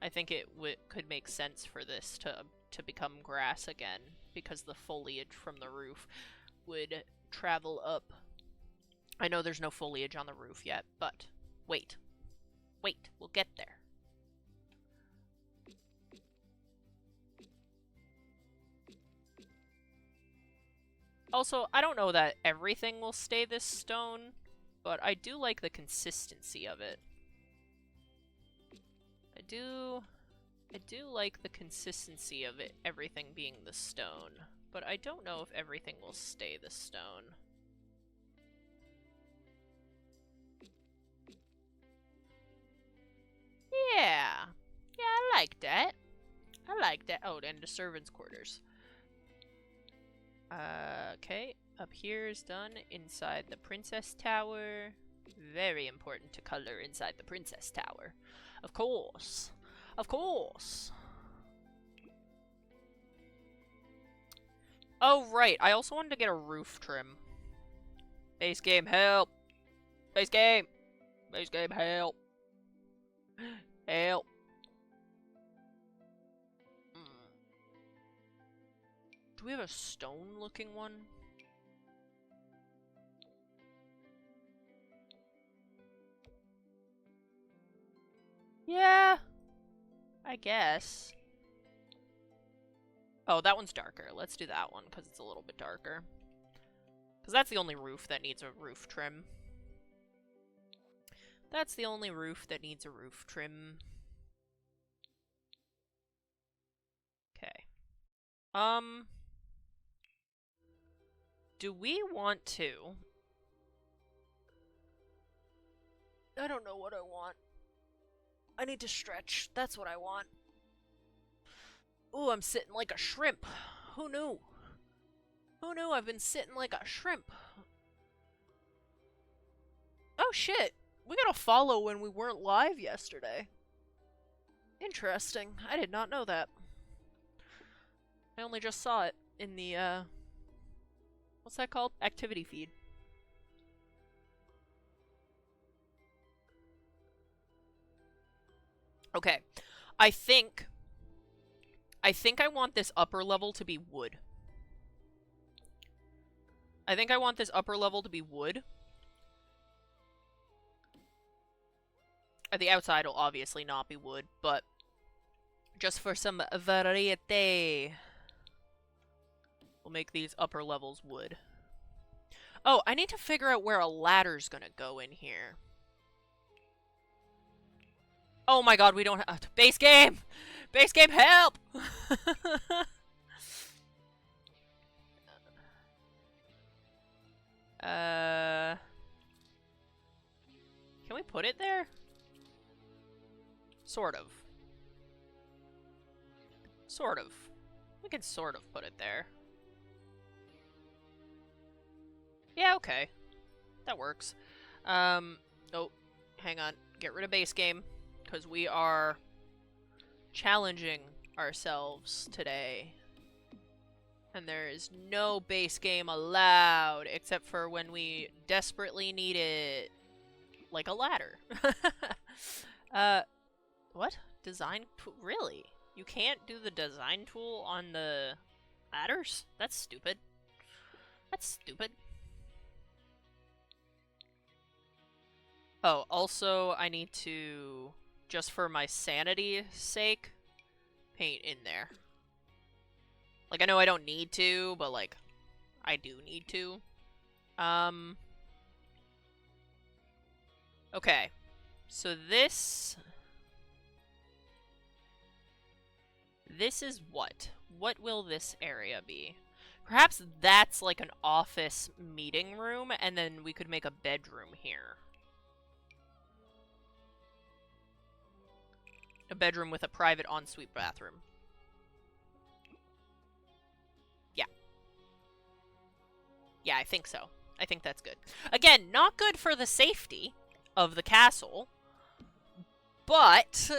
A: I think it could make sense for this to become grass again, because the foliage from the roof would travel up. I know there's no foliage on the roof yet, but wait. Wait, we'll get there. Also, I don't know that everything will stay this stone, but I do like the consistency of it. I do like the consistency of it, everything being the stone, but I don't know if everything will stay the stone. Yeah. Yeah, I like that. I like that. Oh, and the servants' quarters. Okay. Up here is done. Inside the princess tower. Very important to color inside the princess tower. Of course. Of course. Oh, right. I also wanted to get a roof trim. Base game, help. Base game. Base game, help. Help. Do we have a stone-looking one? I guess. Oh, that one's darker. Let's do that one, because it's a little bit darker. Because that's the only roof that needs a roof trim. That's the only roof that needs a roof trim. Okay. Do we want to... I don't know what I want. I need to stretch. That's what I want. Ooh, I'm sitting like a shrimp. Who knew? Who knew I've been sitting like a shrimp? Oh shit. We got a follow when we weren't live yesterday. Interesting. I did not know that. I only just saw it in the, what's that called? Activity feed. Okay. I think I want this upper level to be wood. I think I want this upper level to be wood. The outside will obviously not be wood, but just for some variety, we'll make these upper levels wood. Oh, I need to figure out where a ladder's gonna go in here. Oh my god, we don't have... base game! Base game, help! Can we put it there? Sort of. Sort of. We can sort of put it there. Yeah, okay. That works. Oh, hang on. Get rid of base game. Because we are challenging ourselves today. And there is no base game allowed, except for when we desperately need it. Like a ladder. What? Design tool? Really? You can't do the design tool on the ladders? That's stupid. That's stupid. Oh, also, I need to, just for my sanity's sake, paint in there. Like, I know I don't need to, but, like, I do need to. Okay. So this... This is what? What will this area be? Perhaps that's like an office meeting room, and then we could make a bedroom here. A bedroom with a private ensuite bathroom. Yeah. Yeah, I think so. I think that's good. Again, not good for the safety of the castle, but...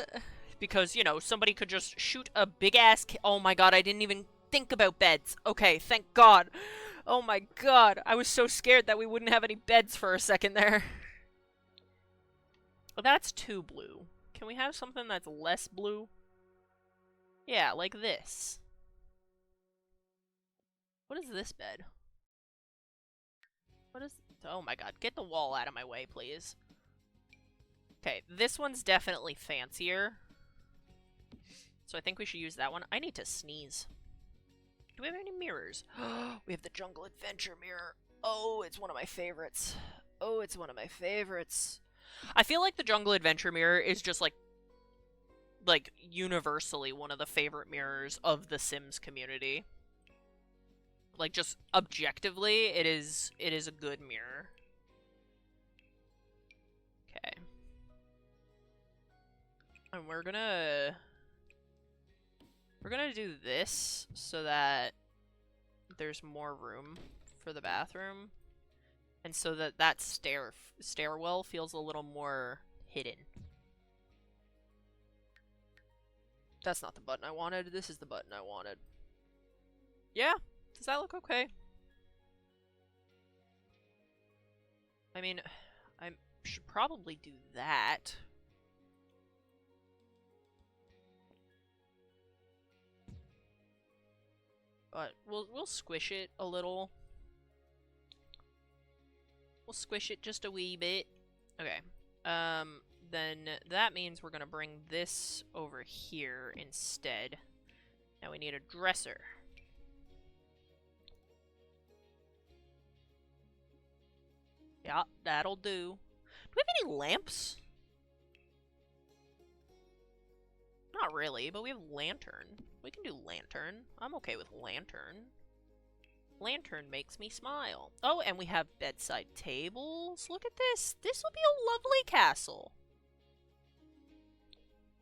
A: Because, you know, somebody could just shoot a big-ass... Oh my god, I didn't even think about beds. Okay, thank god. Oh my god, I was so scared that we wouldn't have any beds for a second there. Well, that's too blue. Can we have something that's less blue? Yeah, like this. What is this bed? What is... Oh my god, get the wall out of my way, please. Okay, this one's definitely fancier. So I think we should use that one. I need to sneeze. Do we have any mirrors? We have the Jungle Adventure mirror. Oh, it's one of my favorites. Oh, it's one of my favorites. I feel like the Jungle Adventure mirror is just like universally one of the favorite mirrors of the Sims community. Like, just objectively, it is a good mirror. Okay. And we're gonna do this so that there's more room for the bathroom. And so that that stairwell feels a little more hidden. That's not the button I wanted. This is the button I wanted. Yeah? Does that look okay? I mean, I should probably do that. But we'll squish it a little. We'll squish it just a wee bit. Okay. then that means we're gonna bring this over here instead. Now we need a dresser. Yeah, that'll do. Do we have any lamps? Not really, but we have lantern. We can do lantern. I'm okay with lantern. Lantern makes me smile. Oh, and we have bedside tables. Look at this. This will be a lovely castle.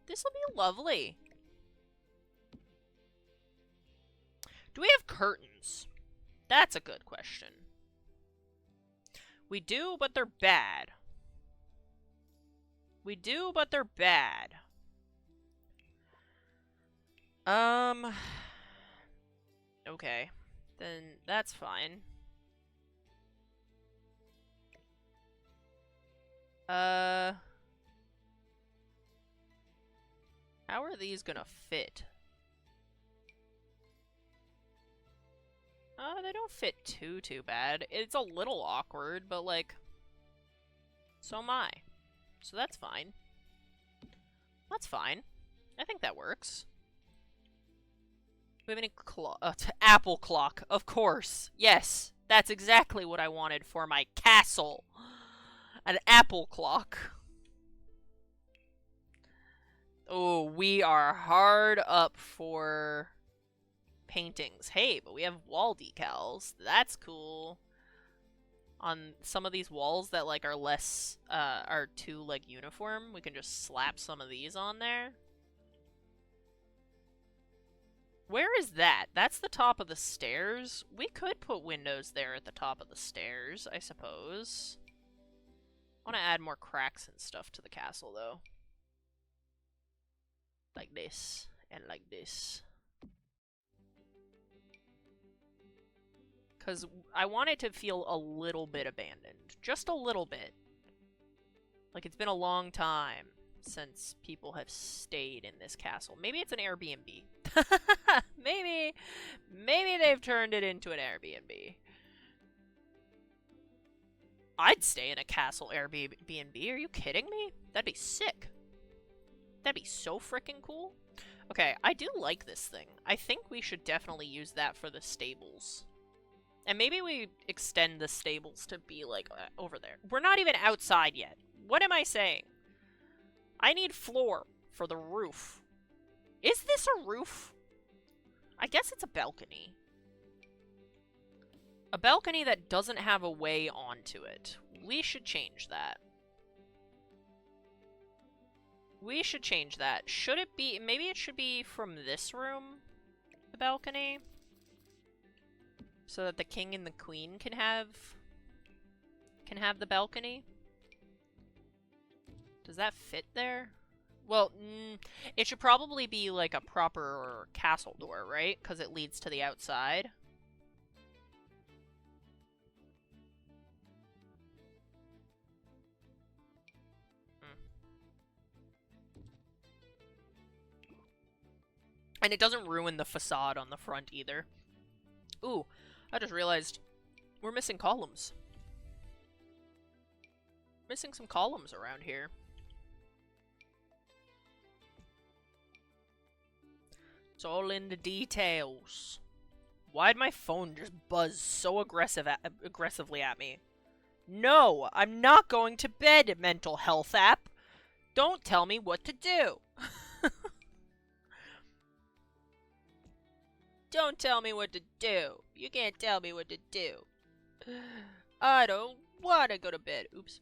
A: This will be lovely. Do we have curtains? That's a good question. We do, but they're bad. We do, but they're bad. Okay. Then that's fine. How are these gonna fit? They don't fit too bad. It's a little awkward, but like, so am I. So that's fine. That's fine. I think that works. Do we have any apple clock? Of course. Yes, that's exactly what I wanted for my castle. An apple clock. Oh, we are hard up for paintings. Hey, but we have wall decals. That's cool. On some of these walls that like are less are too like uniform, we can just slap some of these on there. Where is that? That's the top of the stairs. We could put windows there at the top of the stairs, I suppose. I want to add more cracks and stuff to the castle though. Like this and like this. Because I want it to feel a little bit abandoned. Just a little bit. Like it's been a long time since people have stayed in this castle. Maybe it's an Airbnb. Maybe they've turned it into an Airbnb. I'd stay in a castle Airbnb. Are you kidding me? That'd be sick. That'd be so freaking cool. Okay, I do like this thing. I think we should definitely use that for the stables. And maybe we extend the stables to be, like, over there. We're not even outside yet. What am I saying? I need floor for the roof. Is this a roof? I guess it's a balcony. A balcony that doesn't have a way onto it. We should change that. We should change that. Should it be... Maybe it should be from this room, the balcony. So that the king and the queen can have the balcony. Does that fit there? Well, it should probably be like a proper castle door, right? Because it leads to the outside. And it doesn't ruin the facade on the front either. Ooh, I just realized we're missing columns. Missing some columns around here. It's all in the details. Why'd my phone just buzz so aggressively at me? No, I'm not going to bed, mental health app. Don't tell me what to do. Don't tell me what to do. You can't tell me what to do. I don't want to go to bed. Oops.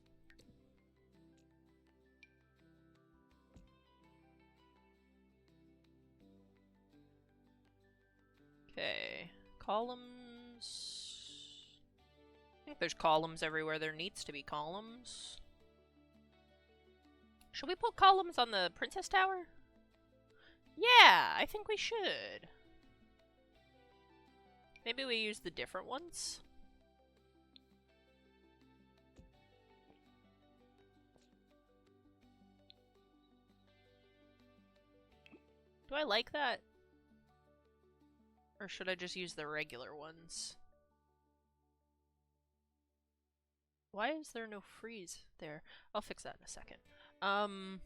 A: Okay. Columns. I think there's columns everywhere there needs to be columns. Should we put columns on the Princess Tower? Yeah, I think we should. Maybe we use the different ones? Do I like that? Or should I just use the regular ones? Why is there no freeze there? I'll fix that in a second. Um,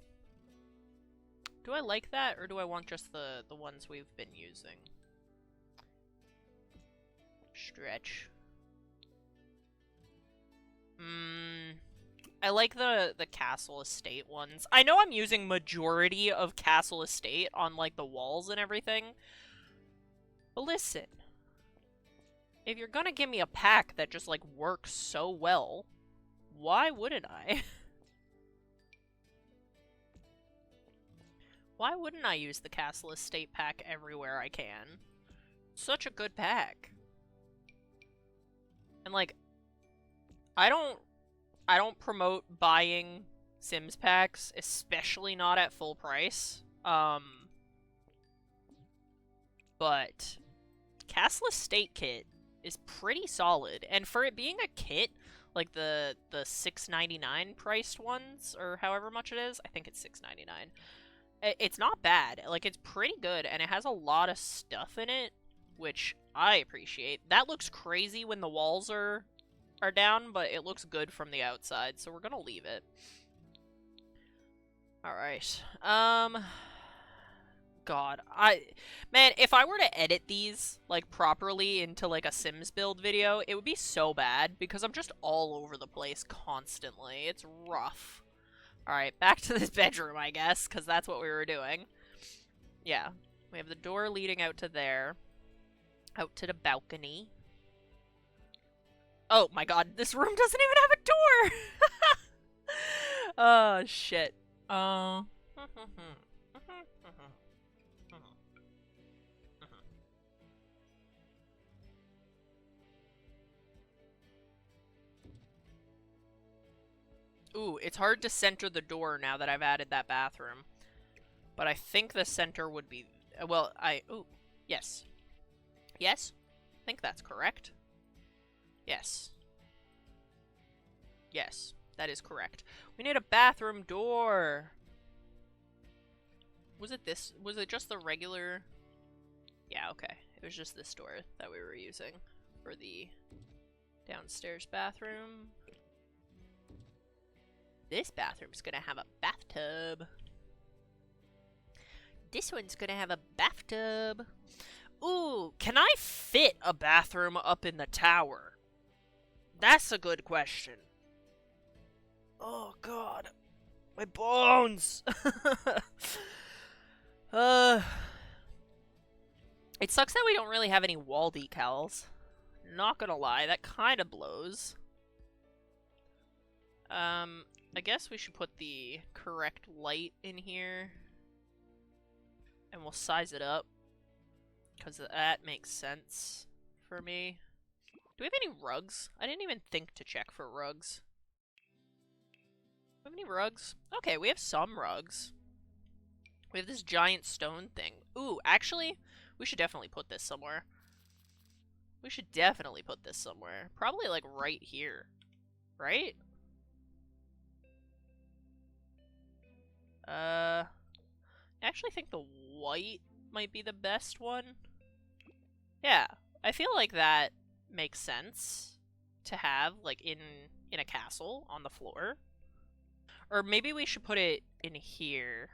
A: do I like that, or do I want just the ones we've been using? Stretch. I like the Castle Estate ones. I know I'm using majority of Castle Estate on, like, the walls and everything. But listen. If you're gonna give me a pack that just, like, works so well, why wouldn't I? Why wouldn't I use the Castle Estate pack everywhere I can? Such a good pack. And, like, I don't promote buying Sims packs, especially not at full price. But Castle Estate kit is pretty solid, and for it being a kit, like the $6.99 priced ones, or however much it is, I think it's $6.99. It's not bad. Like, it's pretty good, and it has a lot of stuff in it, which I appreciate. That looks crazy when the walls are down, but it looks good from the outside, so we're gonna leave it. Alright. God, man, if I were to edit these, like, properly into, like, a Sims build video, it would be so bad, because I'm just all over the place constantly. It's rough. Alright, back to this bedroom, I guess, because that's what we were doing. Yeah, we have the door leading out to there. Out to the balcony. Oh my god, this room doesn't even have a door! Oh, shit. Ooh, it's hard to center the door now that I've added that bathroom. But I think the center would be... Well, ooh, yes. Yes? I think that's correct. Yes. Yes, that is correct. We need a bathroom door! Was it this? Was it just the regular... Yeah, okay. It was just this door that we were using for the downstairs bathroom. This bathroom's gonna have a bathtub. This one's gonna have a bathtub. Ooh, can I fit a bathroom up in the tower? That's a good question. Oh, God. My bones! It sucks that we don't really have any wall decals. Not gonna lie, that kind of blows. I guess we should put the correct light in here. And we'll size it up. Because that makes sense for me. Do we have any rugs? I didn't even think to check for rugs. Do we have any rugs? Okay, we have some rugs. We have this giant stone thing. Ooh, actually, we should definitely put this somewhere. We should definitely put this somewhere. Probably, like, right here. Right? I actually think the white might be the best one. Yeah, I feel like that makes sense to have, like, in a castle on the floor. Or maybe we should put it in here.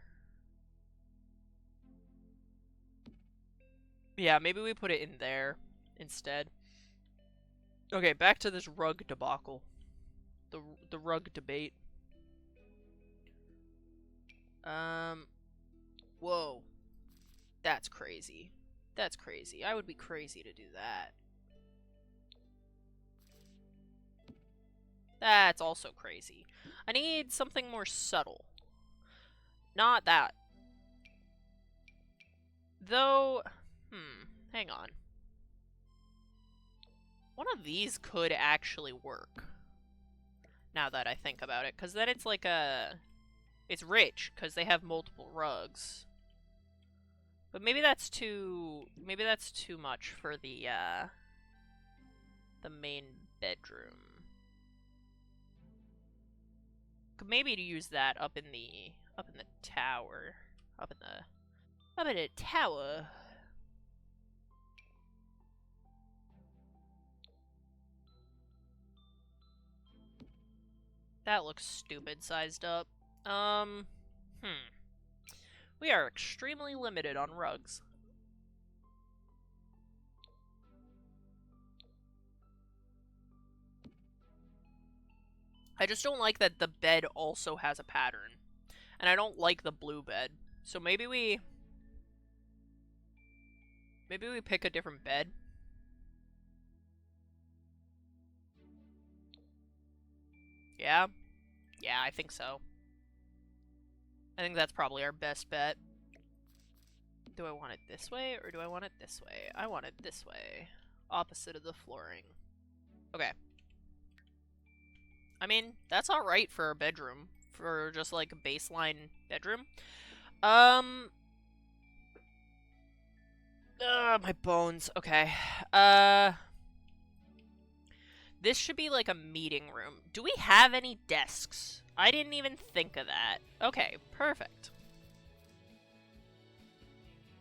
A: Yeah, maybe we put it in there instead. Okay, back to this rug debacle. The rug debate. Whoa. That's crazy. That's crazy. I would be crazy to do that. That's also crazy. I need something more subtle. Not that. Though, hang on. One of these could actually work. Now that I think about it. Because then it's like a... It's rich, because they have multiple rugs. But maybe that's too... Maybe that's too much for the main bedroom. Could maybe use that up in the tower. Up in the tower. That looks stupid sized up. Hmm. We are extremely limited on rugs. I just don't like that the bed also has a pattern. And I don't like the blue bed. So maybe we pick a different bed. Yeah? Yeah, I think so. I think that's probably our best bet. Do I want it this way, or do I want it this way? I want it this way. Opposite of the flooring. Okay. I mean, that's alright for a bedroom. For just, like, a baseline bedroom. My bones. Okay. This should be like a meeting room. Do we have any desks? I didn't even think of that. Okay, perfect.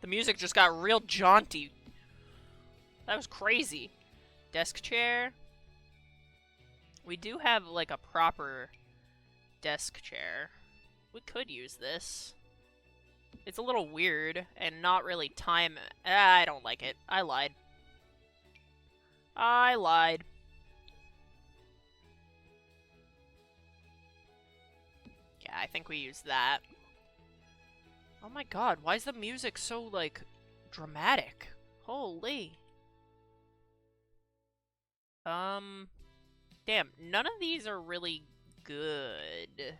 A: The music just got real jaunty. That was crazy. Desk chair. We do have like a proper desk chair. We could use this. It's a little weird and not really time. I don't like it. I lied. I lied. Yeah, I think we use that. Oh my god, why is the music so, like, dramatic? Holy. Damn, none of these are really good.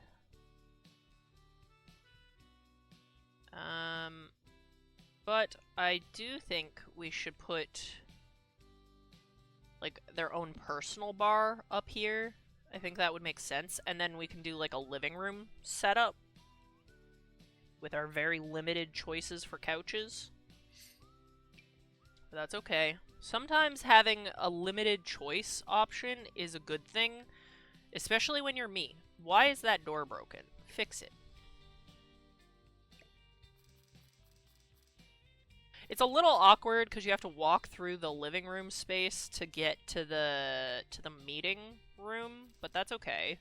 A: But I do think we should put, like, their own personal bar up here. I think that would make sense. And then we can do, like, a living room setup with our very limited choices for couches. But that's okay. Sometimes having a limited choice option is a good thing, especially when you're me. Why is that door broken? Fix it. It's a little awkward because you have to walk through the living room space to get to the meeting room, but that's okay.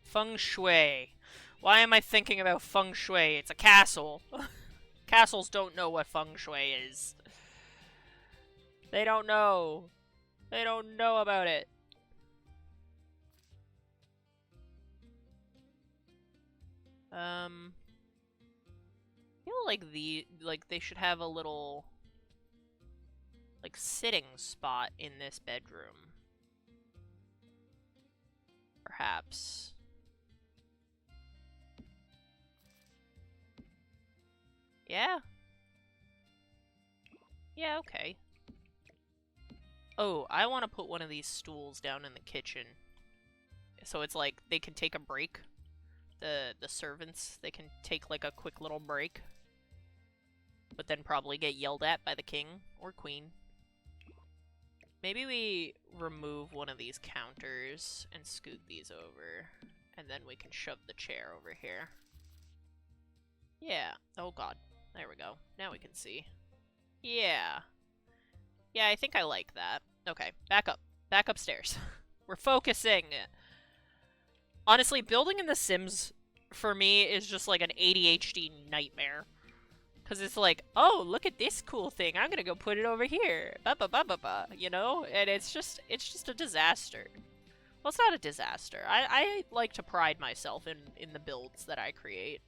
A: Feng Shui. Why am I thinking about Feng Shui? It's a castle. Castles don't know what Feng Shui is. They don't know. They don't know about it. I feel like they should have a little like sitting spot in this bedroom. Perhaps. Yeah. Yeah, okay. Oh, I want to put one of these stools down in the kitchen. So it's like they can take a break. The servants, they can take like a quick little break. But then probably get yelled at by the king or queen. Maybe we remove one of these counters and scoot these over. And then we can shove the chair over here. Yeah. Oh god. There we go. Now we can see. Yeah. Yeah, I think I like that. Okay, back up. Back upstairs. We're focusing. Honestly, building in The Sims, for me, is just like an ADHD nightmare. Because it's like, oh, look at this cool thing. I'm gonna go put it over here. Ba ba ba ba ba. You know? And it's just a disaster. Well, it's not a disaster. I like to pride myself in the builds that I create.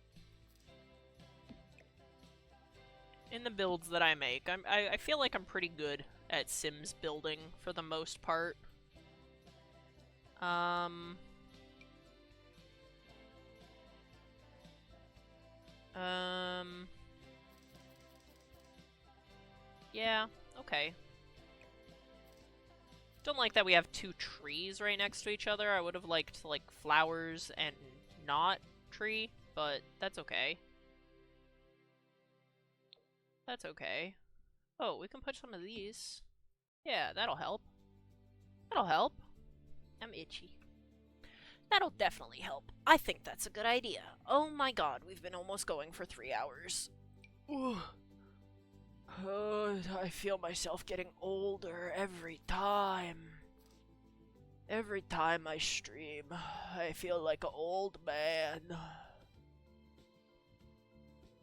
A: In the builds that I make. I feel like I'm pretty good at Sims building for the most part. Yeah, okay. Don't like that we have two trees right next to each other. I would have liked, like, flowers and not tree, but that's okay. That's okay. Oh, we can put some of these. Yeah, that'll help. That'll help. I'm itchy. That'll definitely help. I think that's a good idea. Oh my god, we've been almost going for 3 hours. Ooh. I feel myself getting older every time. Every time I stream, I feel like an old man.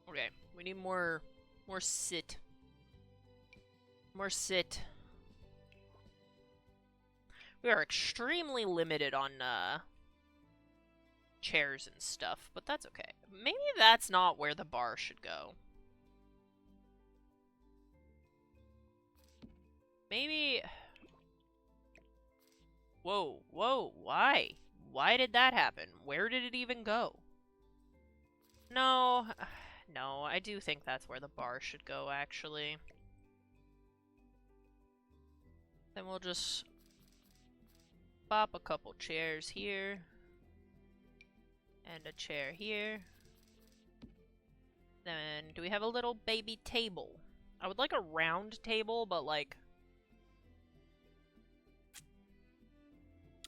A: Okay, we need more sit. More sit. We are extremely limited on, chairs and stuff, but that's okay. Maybe that's not where the bar should go. Maybe... Whoa, whoa, why? Why did that happen? Where did it even go? No, no, I do think that's where the bar should go, actually. Then we'll just pop a couple chairs here. And a chair here. Then, do we have a little baby table? I would like a round table, but like...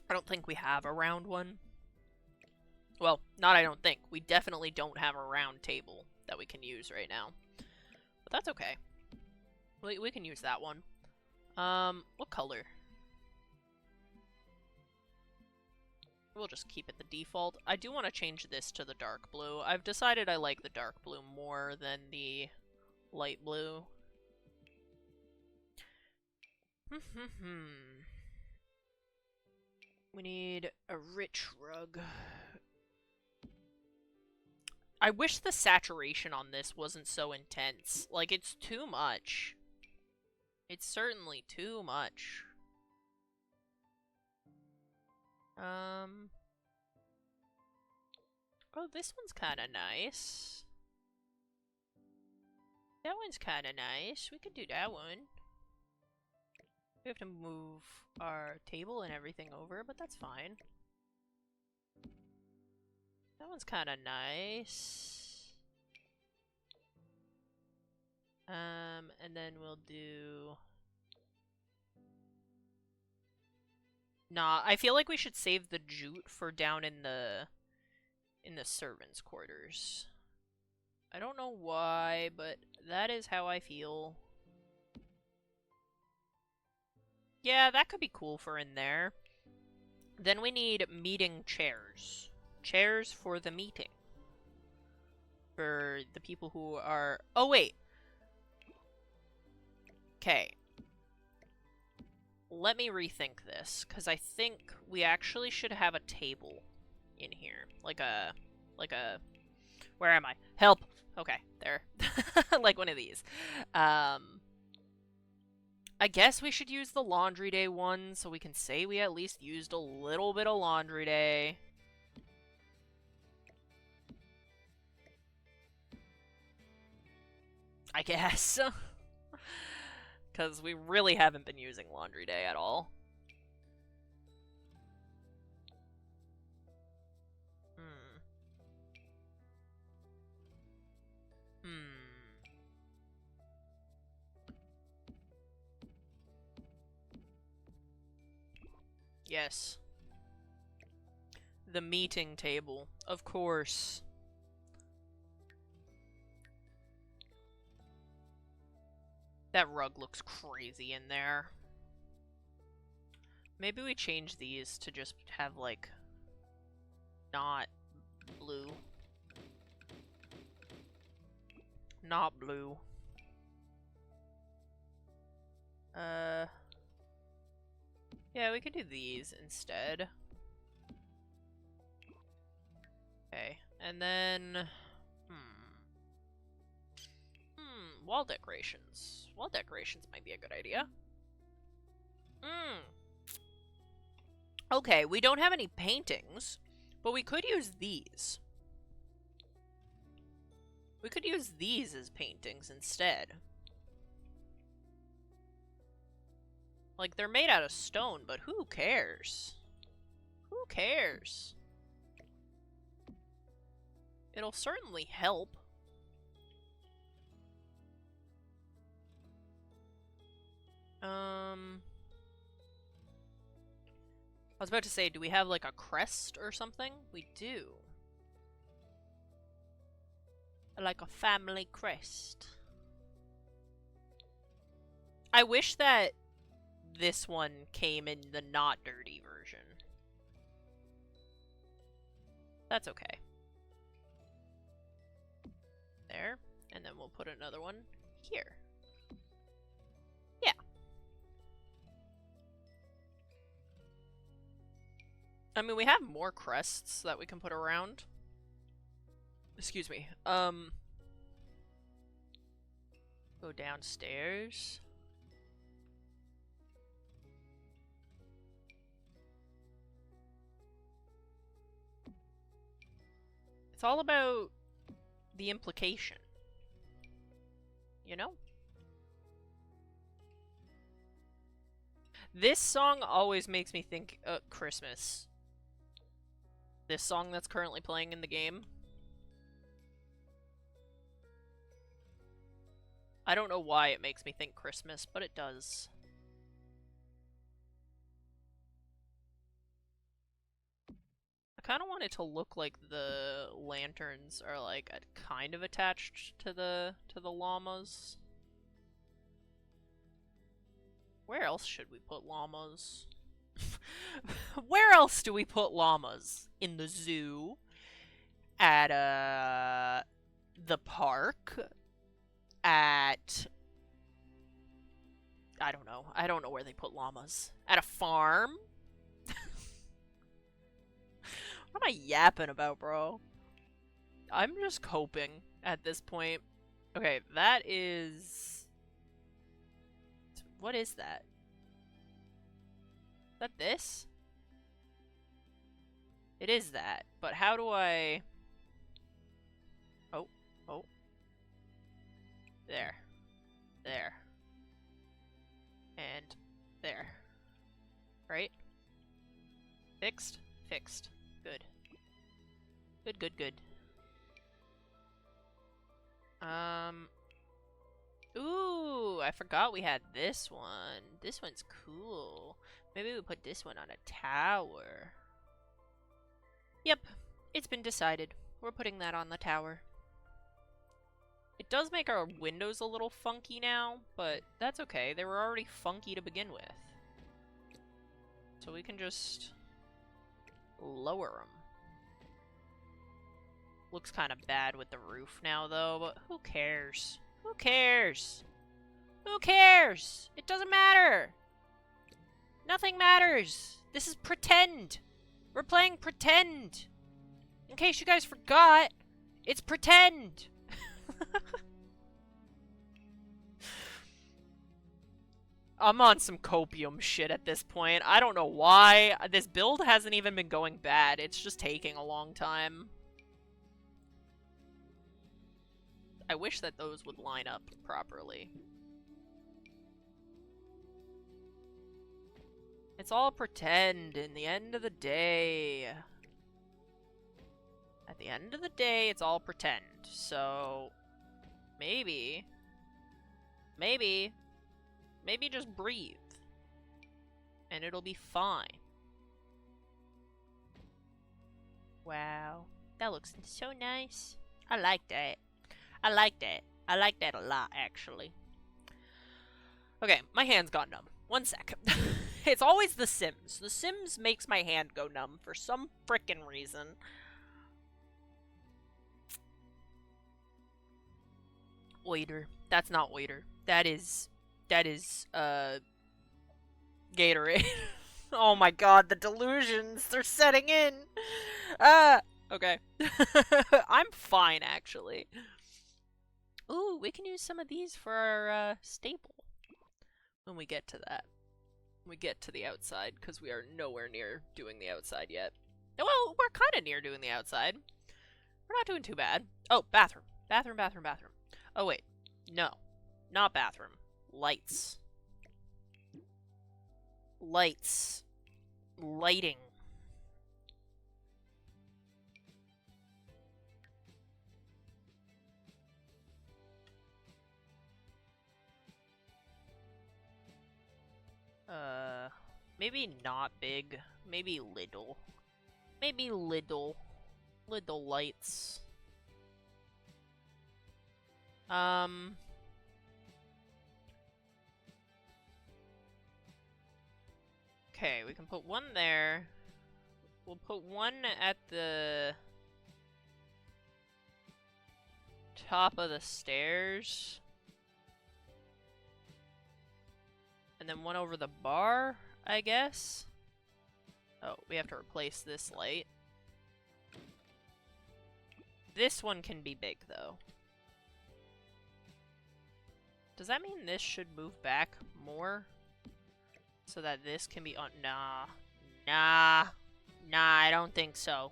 A: I don't think we have a round one. Well, not I don't think. We definitely don't have a round table that we can use right now. But that's okay. We can use that one. What color? We'll just keep it the default. I do want to change this to the dark blue. I've decided I like the dark blue more than the light blue. We need a rich rug. I wish the saturation on this wasn't so intense. Like, it's too much. It's certainly too much. Oh, this one's kind of nice. That one's kind of nice. We could do that one. We have to move our table and everything over, but that's fine. That one's kind of nice. And then we'll do... Nah, I feel like we should save the jute for down in the servants' quarters. I don't know why, but that is how I feel. Yeah, that could be cool for in there. Then we need meeting chairs. Chairs for the meeting. For the people who are... Oh, wait. Okay. Let me rethink this, because I think we actually should have a table in here. Like a... Where am I? Help! Okay, there. Like one of these. I guess we should use the laundry day one, so we can say we at least used a little bit of laundry day. I guess. Because we really haven't been using laundry day at all. Yes. The meeting table, of course. That rug looks crazy in there. Maybe we change these to just have, like, not blue. Not blue. Yeah, we could do these instead. Okay, and then... wall decorations. Wall decorations might be a good idea. Okay, we don't have any paintings, but we could use these. We could use these as paintings instead. Like, they're made out of stone, but who cares? Who cares? It'll certainly help. I was about to say, do we have, like, a crest or something? We do. Like a family crest. I wish that this one came in the not dirty version. That's okay. There. And then we'll put another one here. Yeah. I mean, we have more crests that we can put around. Excuse me. Go downstairs. It's all about the implication. You know? This song always makes me think Christmas. This song that's currently playing in the game. I don't know why it makes me think Christmas, but it does. I kind of want it to look like the lanterns are like kind of attached to the llamas. Where else should we put llamas? Where else do we put llamas? In the zoo? At the park? At I don't know. I don't know where they put llamas. At a farm? What am I yapping about, bro? I'm just coping at this point. Okay, that is... What is that? Is that this? It is that, but how do I... Oh, oh. There. There. And there. Right? Fixed? Fixed. Good. Good, good, good. Ooh, I forgot we had this one. This one's cool. Maybe we put this one on a tower. Yep, it's been decided. We're putting that on the tower. It does make our windows a little funky now, but that's okay. They were already funky to begin with. So we can just lower them. Looks kind of bad with the roof now, though, but who cares? Who cares? Who cares? It doesn't matter! Nothing matters! This is pretend! We're playing pretend! In case you guys forgot, it's pretend! I'm on some copium shit at this point. I don't know why. This build hasn't even been going bad. It's just taking a long time. I wish that those would line up properly. It's all pretend in the end of the day. At the end of the day, it's all pretend. So, maybe just breathe. And it'll be fine. Wow. That looks so nice. I like that. I like that. I like that a lot, actually. Okay, my hand's gone numb. One sec. It's always The Sims. The Sims makes my hand go numb for some frickin' reason. Oiter. That's not Oiter. That is, Gatorade. Oh my god, the delusions, they're setting in! Okay. I'm fine, actually. Ooh, we can use some of these for our, stable. When we get to that. When we get to the outside, because we are nowhere near doing the outside yet. Well, we're kind of near doing the outside. We're not doing too bad. Oh, bathroom. Bathroom, bathroom, bathroom. Oh, wait. No. Not bathroom. Lights. Lights. Lighting. Maybe not big. Maybe little. Maybe little. Little lights. Okay, we can put one there. We'll put one at the top of the stairs. And then one over the bar, I guess. Oh, we have to replace this light. This one can be big, though. Does that mean this should move back more? So that this can be on... Nah. Nah. Nah, I don't think so.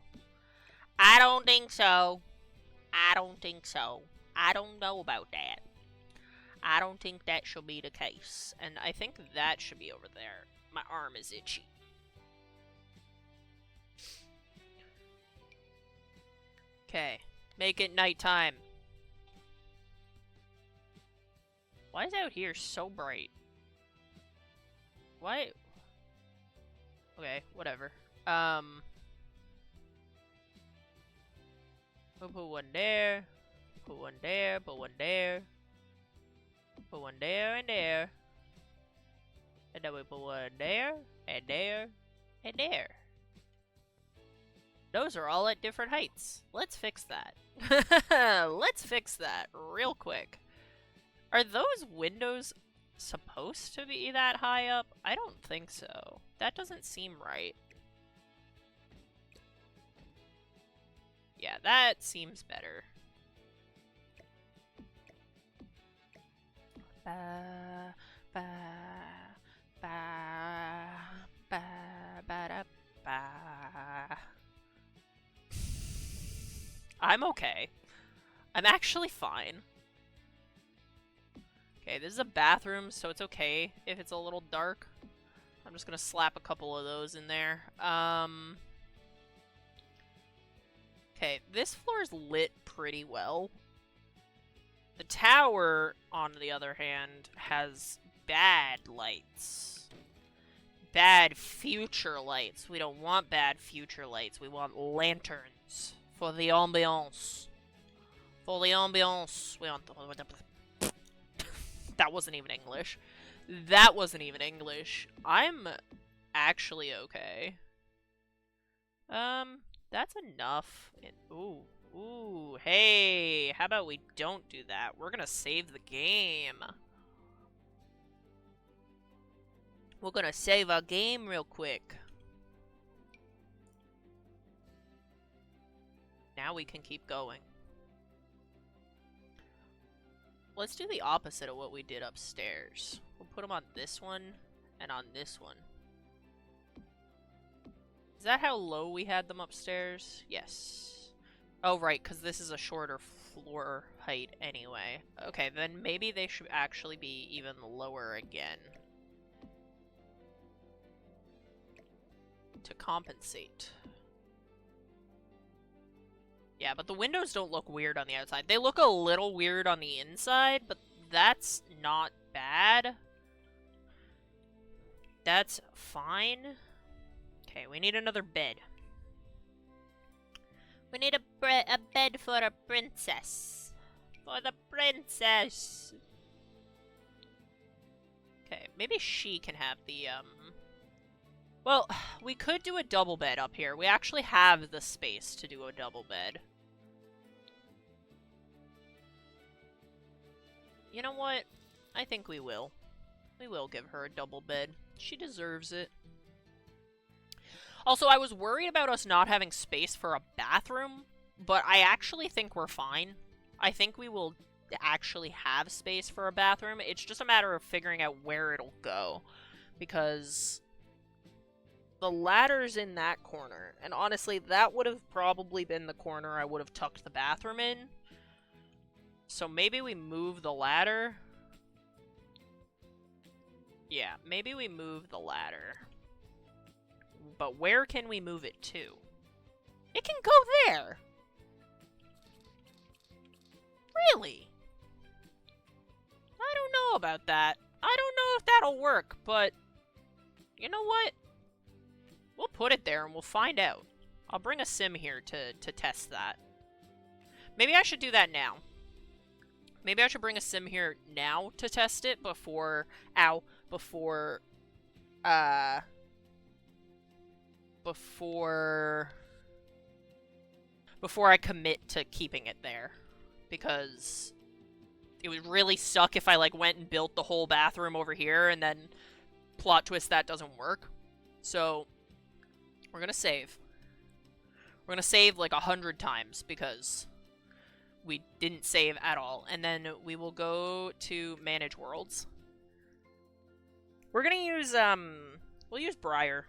A: I don't think so. I don't think so. I don't know about that. I don't think that should be the case. And I think that should be over there. My arm is itchy. Okay. Make it nighttime. Why is out here so bright? Why? Okay, whatever. We'll put one there. Put one there. Put one there. Put one there and there. And then we put one there, and there, and there. Those are all at different heights. Let's fix that. Let's fix that real quick. Are those windows supposed to be that high up? I don't think so. That doesn't seem right. Yeah, that seems better. I'm okay. I'm actually fine. Okay, this is a bathroom, so it's okay if it's a little dark. I'm just gonna slap a couple of those in there. Okay, this floor is lit pretty well. The tower, on the other hand, has bad lights. Bad future lights. We don't want bad future lights. We want lanterns for the ambiance. For the ambiance. We want the... That wasn't even English. That wasn't even English. I'm actually okay. That's enough. Ooh, hey, how about we don't do that? We're gonna save the game. We're gonna save our game real quick. Now we can keep going. Let's do the opposite of what we did upstairs. We'll put them on this one and on this one. Is that how low we had them upstairs? Yes. Oh, right, because this is a shorter floor height anyway. Okay, then maybe they should actually be even lower again. To compensate. Yeah, but the windows don't look weird on the outside. They look a little weird on the inside, but that's not bad. That's fine. Okay, we need another bed. We need a bed for a princess. For the princess. Okay, maybe she can have the, Well, we could do a double bed up here. We actually have the space to do a double bed. You know what? I think we will. We will give her a double bed. She deserves it. Also, I was worried about us not having space for a bathroom, but I actually think we're fine. I think we will actually have space for a bathroom. It's just a matter of figuring out where it'll go. Because the ladder's in that corner. And honestly, that would have probably been the corner I would have tucked the bathroom in. So maybe we move the ladder. Yeah, maybe we move the ladder. But where can we move it to? It can go there! Really? I don't know about that. I don't know if that'll work, but you know what? We'll put it there and we'll find out. I'll bring a sim here to test that. Maybe I should do that now. Maybe I should bring a sim here now to test it before... Ow. Before... before I commit to keeping it there, because it would really suck if I like went and built the whole bathroom over here and then plot twist that doesn't work. So we're gonna save. We're gonna save like 100 times because we didn't save at all, and then we will go to manage worlds. We're gonna use we'll use Briar.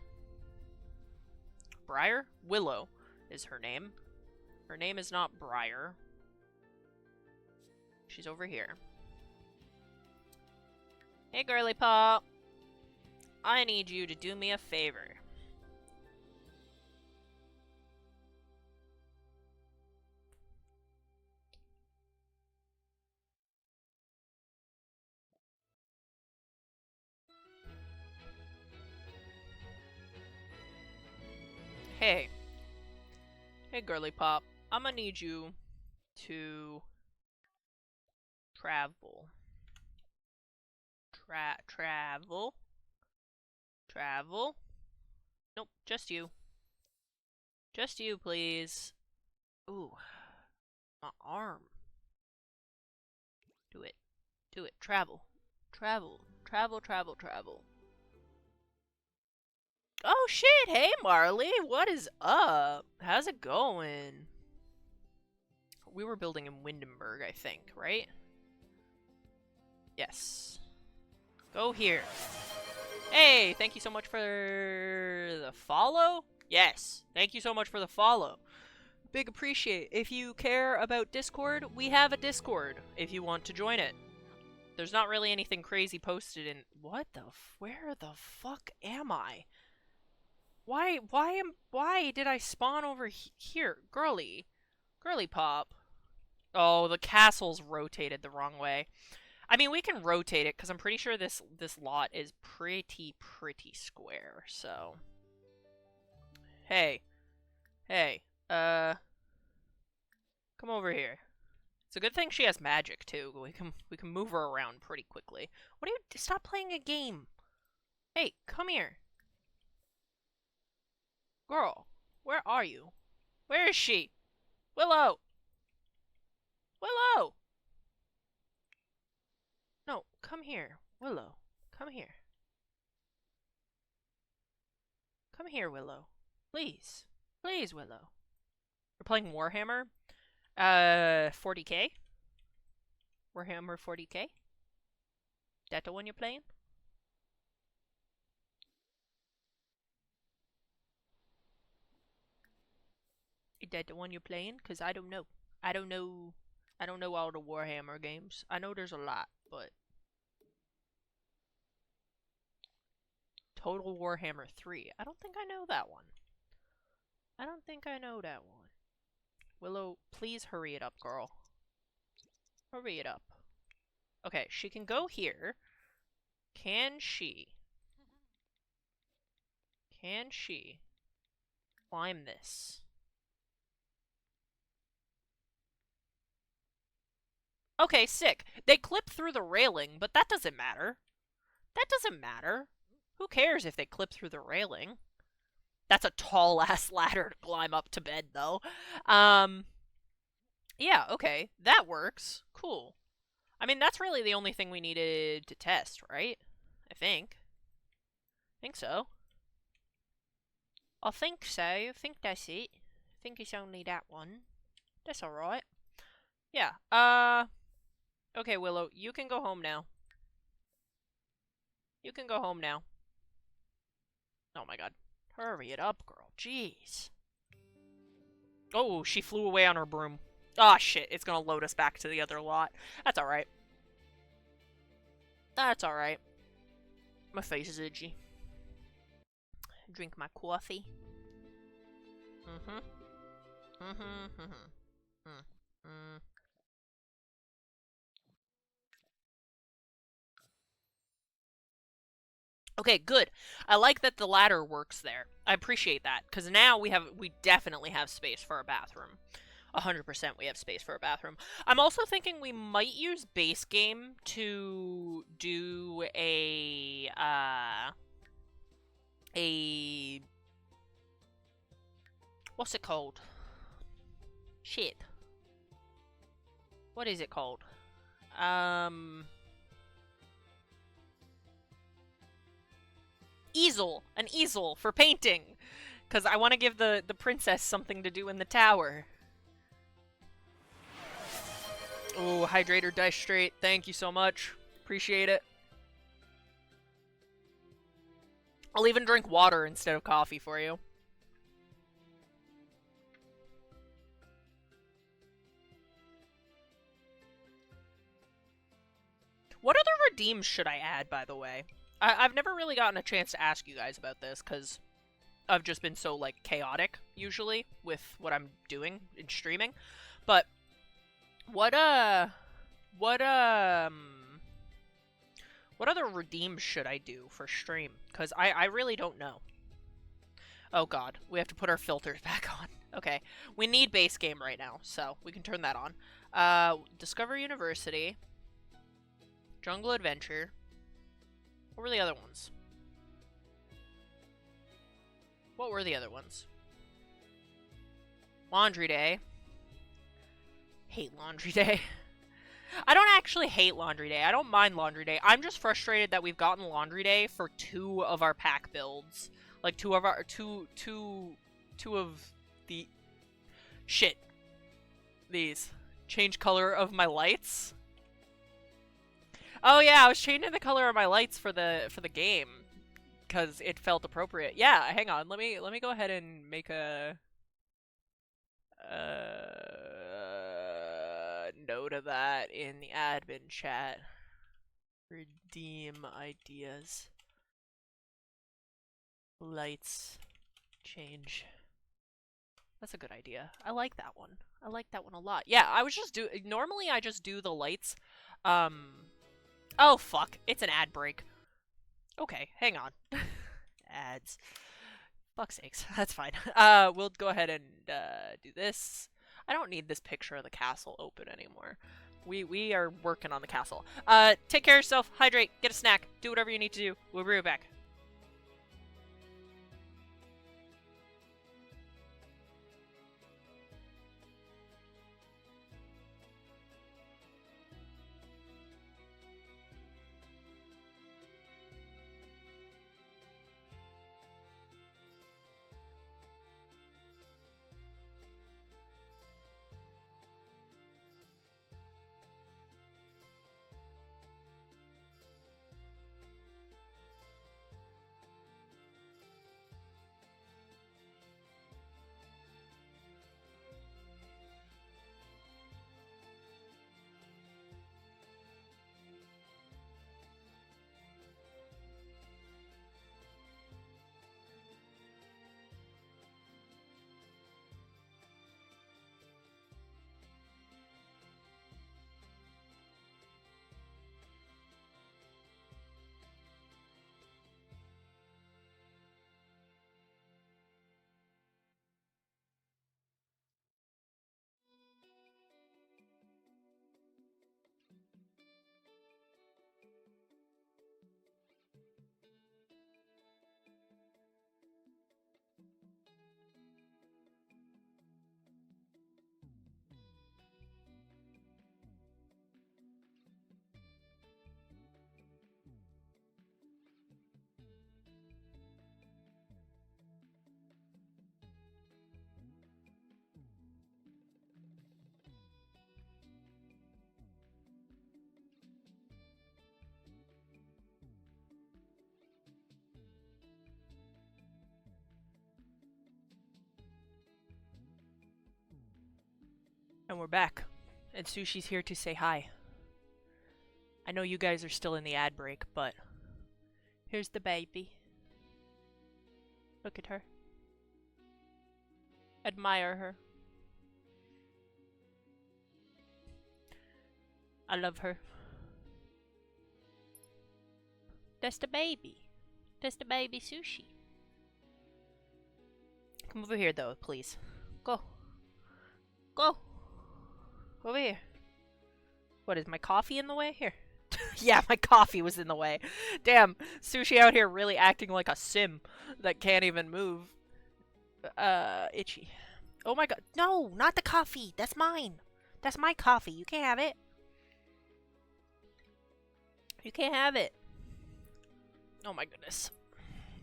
A: Briar? Willow is her name. Her name is not Briar. She's over here. Hey, girly pop. I need you to do me a favor. Hey. Hey, girly pop. I'm gonna need you to travel. Travel. Travel. Nope, just you. Just you, please. Ooh. My arm. Do it. Do it. Travel. Travel. Travel, travel, travel. Oh shit, hey Marley, what is up? How's it going? We were building in Windenburg, I think, right? Yes. Go here. Hey, thank you so much for the follow? Yes, thank you so much for the follow. Big appreciate. If you care about Discord, we have a Discord if you want to join it. There's not really anything crazy posted in... What the where the fuck am I? Why did I spawn over here? Girly pop. Oh, the castle's rotated the wrong way. I mean, we can rotate it, because I'm pretty sure this lot is pretty square, so... Hey. Hey. Come over here. It's a good thing she has magic, too. We can move her around pretty quickly. What do you... Stop playing a game! Hey, come here. Girl, where are you? Where is she? Willow! Willow! No, come here. Willow, come here. Come here, Willow. Please. Please, Willow. We're playing Warhammer. 40k? Warhammer 40k? That the one you're playing? Is that the one you're playing? Because I don't know. I don't know all the Warhammer games. I know there's a lot, but... Total Warhammer 3. I don't think I know that one. I don't think I know that one. Willow, please hurry it up, girl. Hurry it up. Okay, she can go here. Can she climb this? Okay, sick. They clip through the railing, but that doesn't matter. That doesn't matter. Who cares if they clip through the railing? That's a tall-ass ladder to climb up to bed, though. Yeah, okay. That works. Cool. I mean, that's really the only thing we needed to test, right? I think. So. I think so. I think that's it. I think it's only that one. That's alright. Yeah, okay, Willow, you can go home now. You can go home now. Oh my god. Hurry it up, girl. Jeez. Oh, she flew away on her broom. Ah, shit. It's gonna load us back to the other lot. That's alright. That's alright. My face is itchy. Drink my coffee. Okay, good. I like that the ladder works there. I appreciate that, because now we definitely have space for a bathroom. 100% we have space for a bathroom. I'm also thinking we might use base game to do a What's it called? Shit. What is it called? Easel. An easel for painting. Because I want to give the princess something to do in the tower. Oh, hydrator dice straight. Thank you so much. Appreciate it. I'll even drink water instead of coffee for you. What other redeems should I add, by the way? I've never really gotten a chance to ask you guys about this, because I've just been so, like, chaotic, usually, with what I'm doing in streaming. But, what other redeems should I do for stream? Because I really don't know. Oh god, we have to put our filters back on. Okay, we need base game right now, so we can turn that on. Discover University. Jungle Adventure. What were the other ones? What were the other ones? Laundry Day. Hate Laundry Day. I don't actually hate Laundry Day. I don't mind Laundry Day. I'm just frustrated that we've gotten Laundry Day for 2 of our pack builds. Like, two of the... Shit. These. Change color of my lights. Oh yeah, I was changing the color of my lights for the game. Because it felt appropriate. Yeah, hang on. Let me go ahead and make a... note of that in the admin chat. Redeem ideas. Lights change. That's a good idea. I like that one. I like that one a lot. Yeah, I was just normally I just do the lights. Oh fuck, it's an ad break. Okay, hang on. Ads. Fuck's sakes, that's fine. We'll go ahead and do this. I don't need this picture of the castle open anymore. We are working on the castle. Take care of yourself, hydrate, get a snack, do whatever you need to do. We'll be right back. And we're back. And Sushi's here to say hi. I know you guys are still in the ad break, but here's the baby. Look at her. Admire her. I love her. That's the baby. That's the baby Sushi. Come over here though, please. Go. Go. Over here. What, is my coffee in the way? Here. Yeah, my coffee was in the way. Damn, Sushi out here really acting like a sim that can't even move. Itchy. Oh my god. No, not the coffee. That's mine. That's my coffee. You can't have it. You can't have it. Oh my goodness.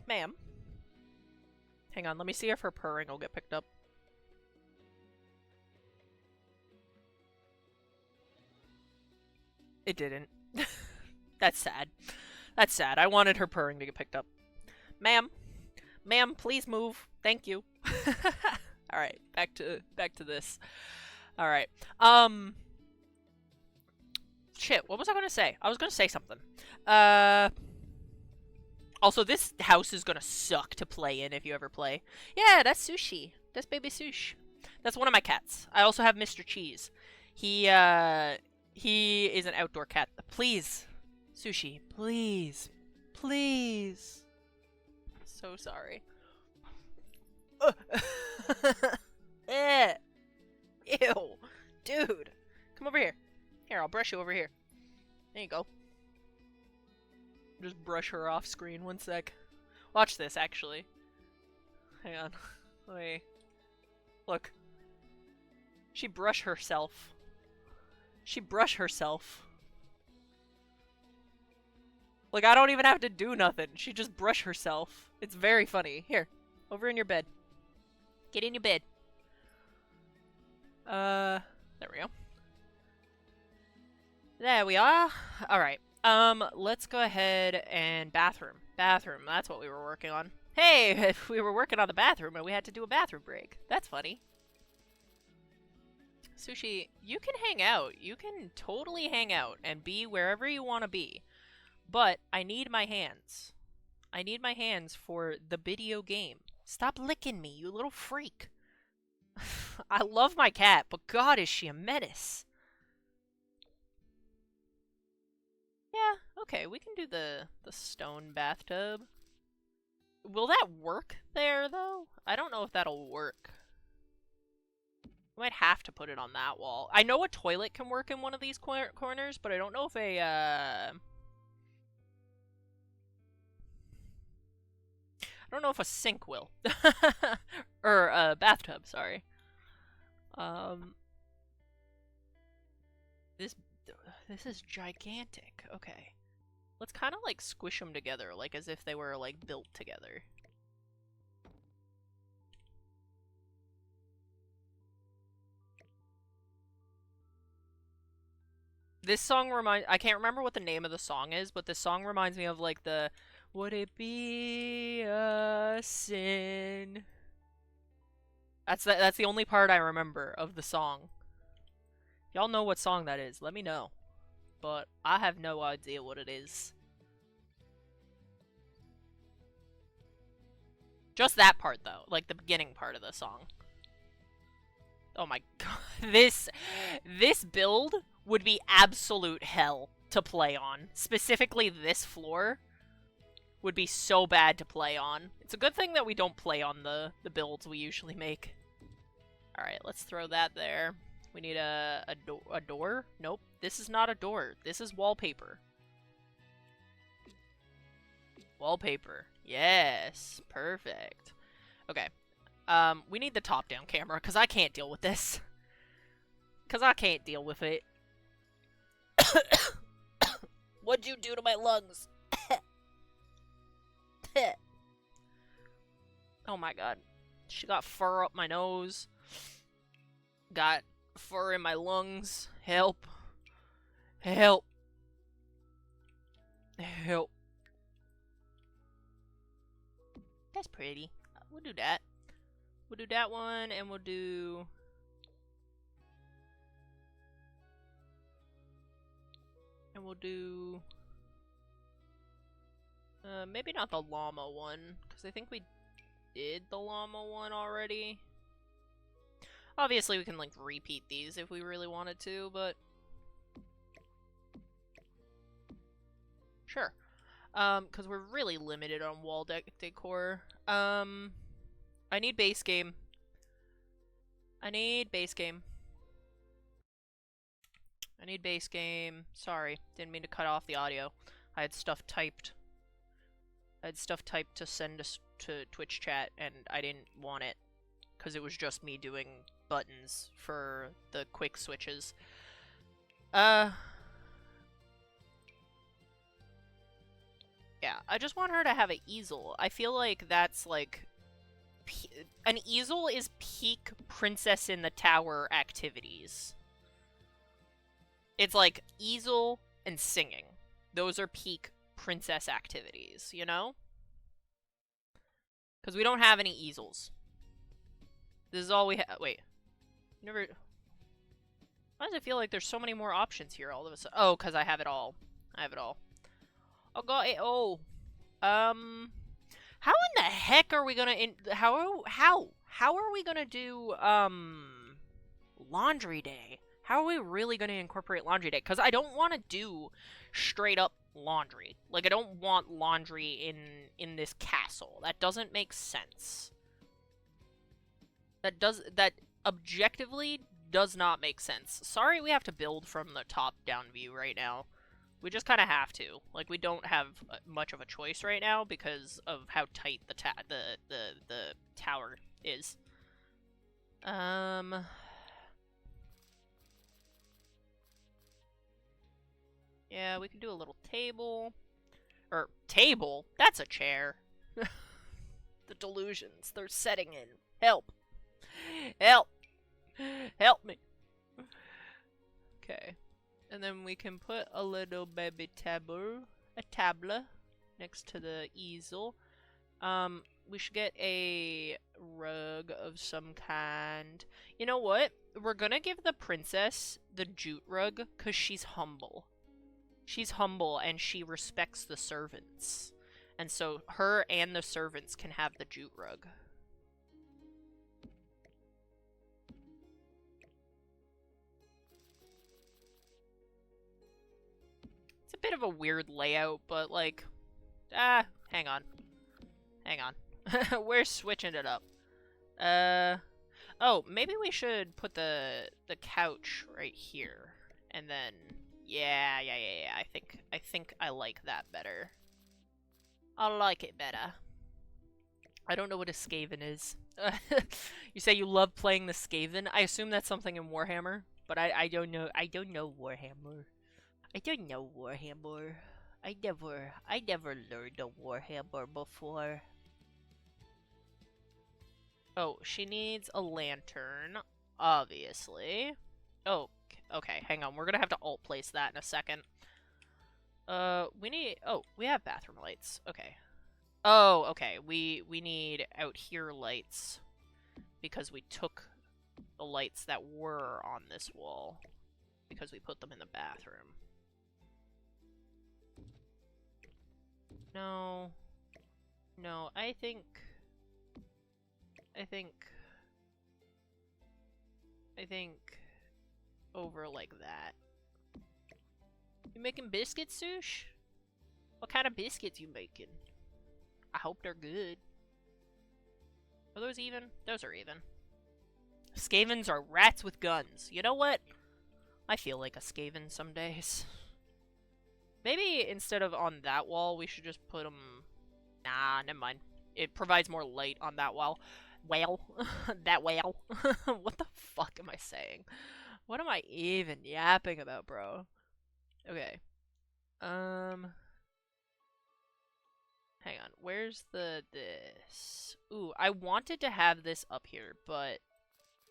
A: Ma'am. Hang on, let me see if her purring will get picked up. It didn't. That's sad. That's sad. I wanted her purring to get picked up. Ma'am. Ma'am, please move. Thank you. Alright, back to this. Alright. Shit, what was I gonna say? I was gonna say something. Also, this house is gonna suck to play in if you ever play. Yeah, that's Sushi. That's Baby Sush. That's one of my cats. I also have Mr. Cheese. He is an outdoor cat. Please, Sushi, please. Please. So sorry. Eh. Ew. Dude. Come over here. Here, I'll brush you over here. There you go. Just brush her off screen. One sec. Watch this, actually. Hang on. Wait. Look. She brush herself. She brush herself. Like, I don't even have to do nothing. She just brush herself. It's very funny. Here. Over in your bed. Get in your bed. There we go. There we are. Alright. Let's go ahead and bathroom. Bathroom, that's what we were working on. Hey, we were working on the bathroom and we had to do a bathroom break. That's funny. Sushi, you can hang out. You can totally hang out and be wherever you want to be. But I need my hands. I need my hands for the video game. Stop licking me, you little freak. I love my cat, but God, is she a menace. Yeah, okay, we can do the stone bathtub. Will that work there, though? I don't know if that'll work. We might have to put it on that wall. I know a toilet can work in one of these corners, but I don't know if a, I don't know if a sink will. Or a bathtub, sorry. This is gigantic. Okay. Let's kind of like squish them together, like as if they were like built together. This song I can't remember what the name of the song is, but this song reminds me of like the Would It Be a Sin? That's the only part I remember of the song. Y'all know what song that is, let me know. But I have no idea what it is. Just that part though, like the beginning part of the song. Oh my god, this build would be absolute hell to play on. Specifically this floor would be so bad to play on. It's a good thing that we don't play on the builds we usually make. Alright, let's throw that there. We need a door? Nope, this is not a door. This is wallpaper. Wallpaper. Yes, perfect. Okay. We need the top-down camera, because I can't deal with this. Because I can't deal with it. What'd you do to my lungs? Oh my god. She got fur up my nose. Got fur in my lungs. Help. Help. Help. That's pretty. We'll do that. We'll do that one, and we'll do... And we'll do... maybe not the llama one, because I think we did the llama one already. Obviously, we can, like, repeat these if we really wanted to, but... Sure. Because we're really limited on wall decor. I need base game. I need base game. I need base game. Sorry, didn't mean to cut off the audio. I had stuff typed. I had stuff typed to send us to Twitch chat, and I didn't want it. because it was just me doing buttons for the quick switches. Yeah, I just want her to have an easel. I feel like that's like... an easel is peak Princess in the Tower activities. It's like easel and singing. Those are peak princess activities, you know? Because we don't have any easels. This is all we have. Wait. Never... Why does it feel like there's so many more options here all of a sudden? Oh, because I have it all. I have it all. I got it all. How in the heck are we gonna... How are we gonna do, Laundry Day? How are we really gonna incorporate Laundry Day? Because I don't want to do straight up laundry. Like, I don't want laundry in this castle. That doesn't make sense. That objectively does not make sense. Sorry we have to build from the top-down view right now. We just kind of have to. Like, we don't have much of a choice right now because of how tight the tower is. Yeah, we can do a little table. Or, table? That's a chair. The delusions, they're setting in. Help. Help. Help me. Okay. And then we can put a little baby table, a tabla, next to the easel. We should get a rug of some kind. You know what? We're gonna give the princess the jute rug because she's humble. She's humble and she respects the servants. And so her and the servants can have the jute rug. It's a bit of a weird layout, but like... hang on. Hang on. We're switching it up. Oh, maybe we should put the couch right here. And then... Yeah. I think I like that better. I like it better. I don't know what a Skaven is. You say you love playing the Skaven? I assume that's something in Warhammer, but I don't know. I don't know Warhammer. I don't know Warhammer. I never learned a Warhammer before. Oh, she needs a lantern, obviously. Oh, okay, hang on. We're gonna have to alt place that in a second. We need... Oh, we have bathroom lights. Okay. Oh, okay. We need out here lights because we took the lights that were on this wall because we put them in the bathroom. No. No, I think over like that. You making biscuits, Sush? What kind of biscuits you making? I hope they're good. Are those even? Those are even. Skavens are rats with guns. You know what? I feel like a Skaven some days. Maybe instead of on that wall, we should just put them... Nah, never mind. It provides more light on that wall. Well, that whale. What the fuck am I saying? What am I even yapping about, bro? Okay. Hang on. Where's this? Ooh, I wanted to have this up here, but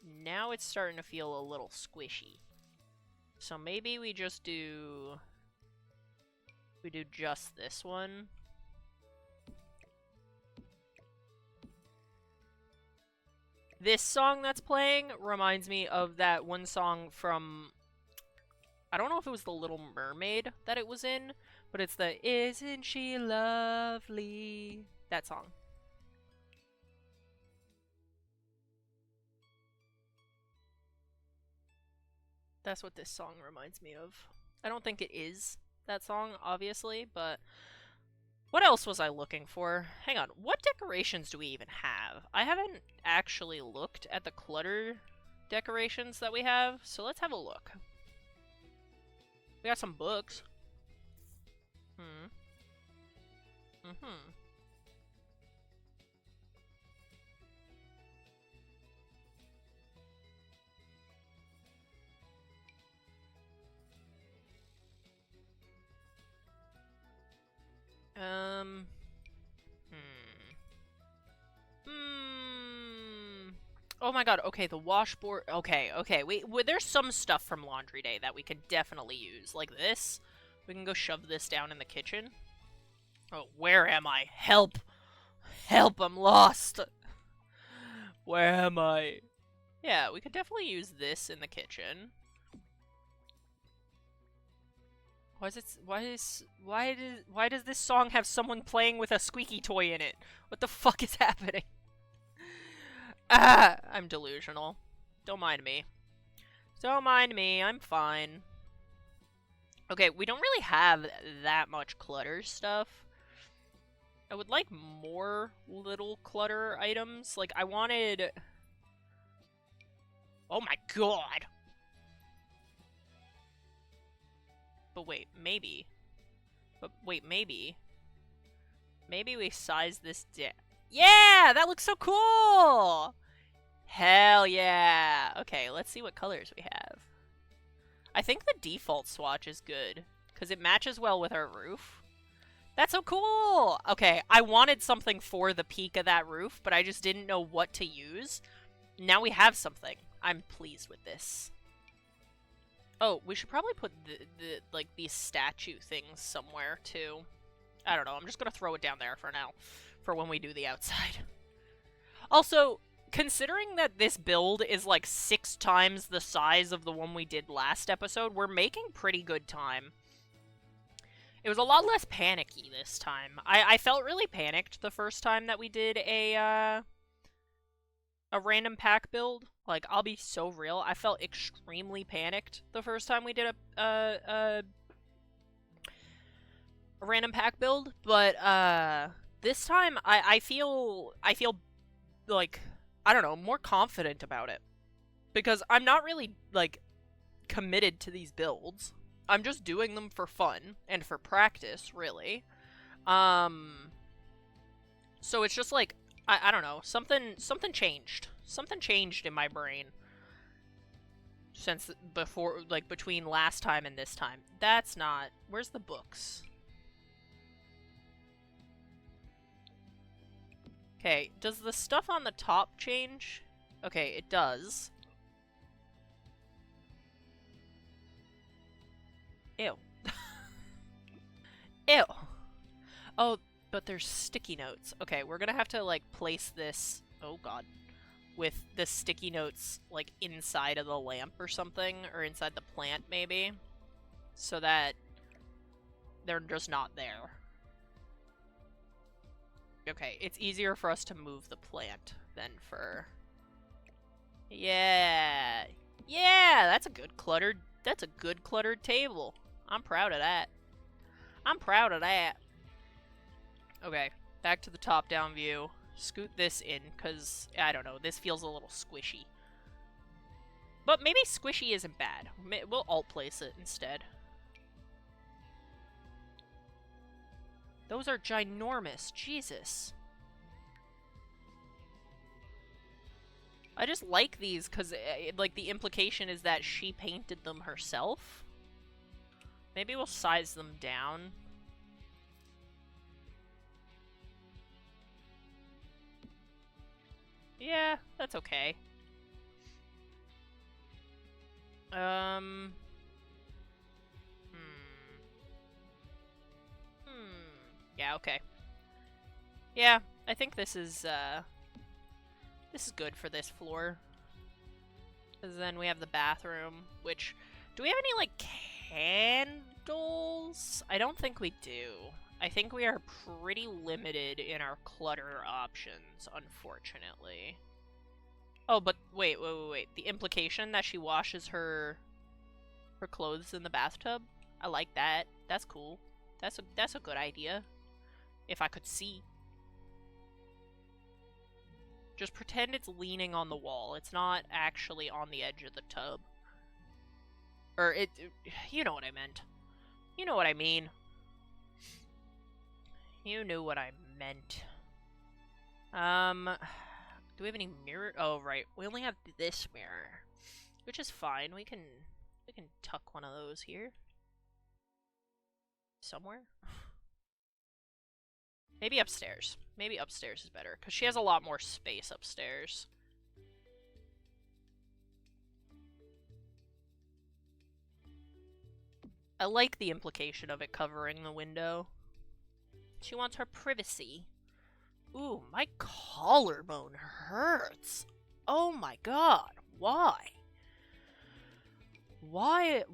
A: now it's starting to feel a little squishy. So maybe we just do... We do just this one. This song that's playing reminds me of that one song from... I don't know if it was The Little Mermaid that it was in, but it's the Isn't She Lovely? That song. That's what this song reminds me of. I don't think it is that song, obviously, but... What else was I looking for? Hang on, what decorations do we even have? I haven't actually looked at the clutter decorations that we have, so let's have a look. We got some books. Oh my god, okay, the washboard. Okay, okay. There's some stuff from laundry day that we could definitely use. Like this. We can go shove this down in the kitchen. Oh, where am I? Help! Help, I'm lost! Where am I? Yeah, we could definitely use this in the kitchen. Why does this song have someone playing with a squeaky toy in it? What the fuck is happening? Ah, I'm delusional. Don't mind me. Don't mind me, I'm fine. Okay, we don't really have that much clutter stuff. I would like more little clutter items. Like, I wanted... Oh my god! But wait, maybe. Maybe. Maybe we size this down. Yeah! That looks so cool! Hell yeah! Okay, let's see what colors we have. I think the default swatch is good, because it matches well with our roof. That's so cool! Okay, I wanted something for the peak of that roof, but I just didn't know what to use. Now we have something. I'm pleased with this. Oh, we should probably put like these statue things somewhere too. I don't know. I'm just gonna throw it down there for now, for when we do the outside. Also, considering that this build is like 6 times the size of the one we did last episode, we're making pretty good time. It was a lot less panicky this time. I felt really panicked the first time that we did a random pack build. Like, I'll be so real. I felt extremely panicked the first time we did a random pack build, but this time I feel like, I don't know, more confident about it, because I'm not really like committed to these builds. I'm just doing them for fun and for practice, really. So it's just like, I don't know, something changed. Something changed in my brain since before, like, between last time and this time. That's not... Where's the books? Okay, does the stuff on the top change? Okay, it does. Ew. Ew. Oh, but there's sticky notes. Okay, we're gonna have to, like, place this... Oh, God. With the sticky notes, like, inside of the lamp or something, or inside the plant, maybe, so that they're just not there. Okay, it's easier for us to move the plant than for... Yeah! Yeah! That's a good cluttered table. I'm proud of that. I'm proud of that. Okay, back to the top-down view. Scoot this in, because, I don't know, this feels a little squishy. But maybe squishy isn't bad. We'll alt-place it instead. Those are ginormous. Jesus. I just like these, because, like, the implication is that she painted them herself. Maybe we'll size them down. Yeah, that's okay. Yeah, okay. Yeah, I think this is good for this floor. Because then we have the bathroom, which... Do we have any, like, candles? I don't think we do. I think we are pretty limited in our clutter options, unfortunately. Oh, but wait. The implication that she washes her clothes in the bathtub? I like that. That's cool. That's a good idea. If I could see. Just pretend it's leaning on the wall. It's not actually on the edge of the tub. Or you know what I meant. You know what I mean. You knew what I meant. Do we have any mirror? Oh, right. We only have this mirror, which is fine. We can tuck one of those here. Somewhere. Maybe upstairs. Maybe upstairs is better, because she has a lot more space upstairs. I like the implication of it covering the window. She wants her privacy. Ooh, my collarbone hurts. Oh my god, why? Why?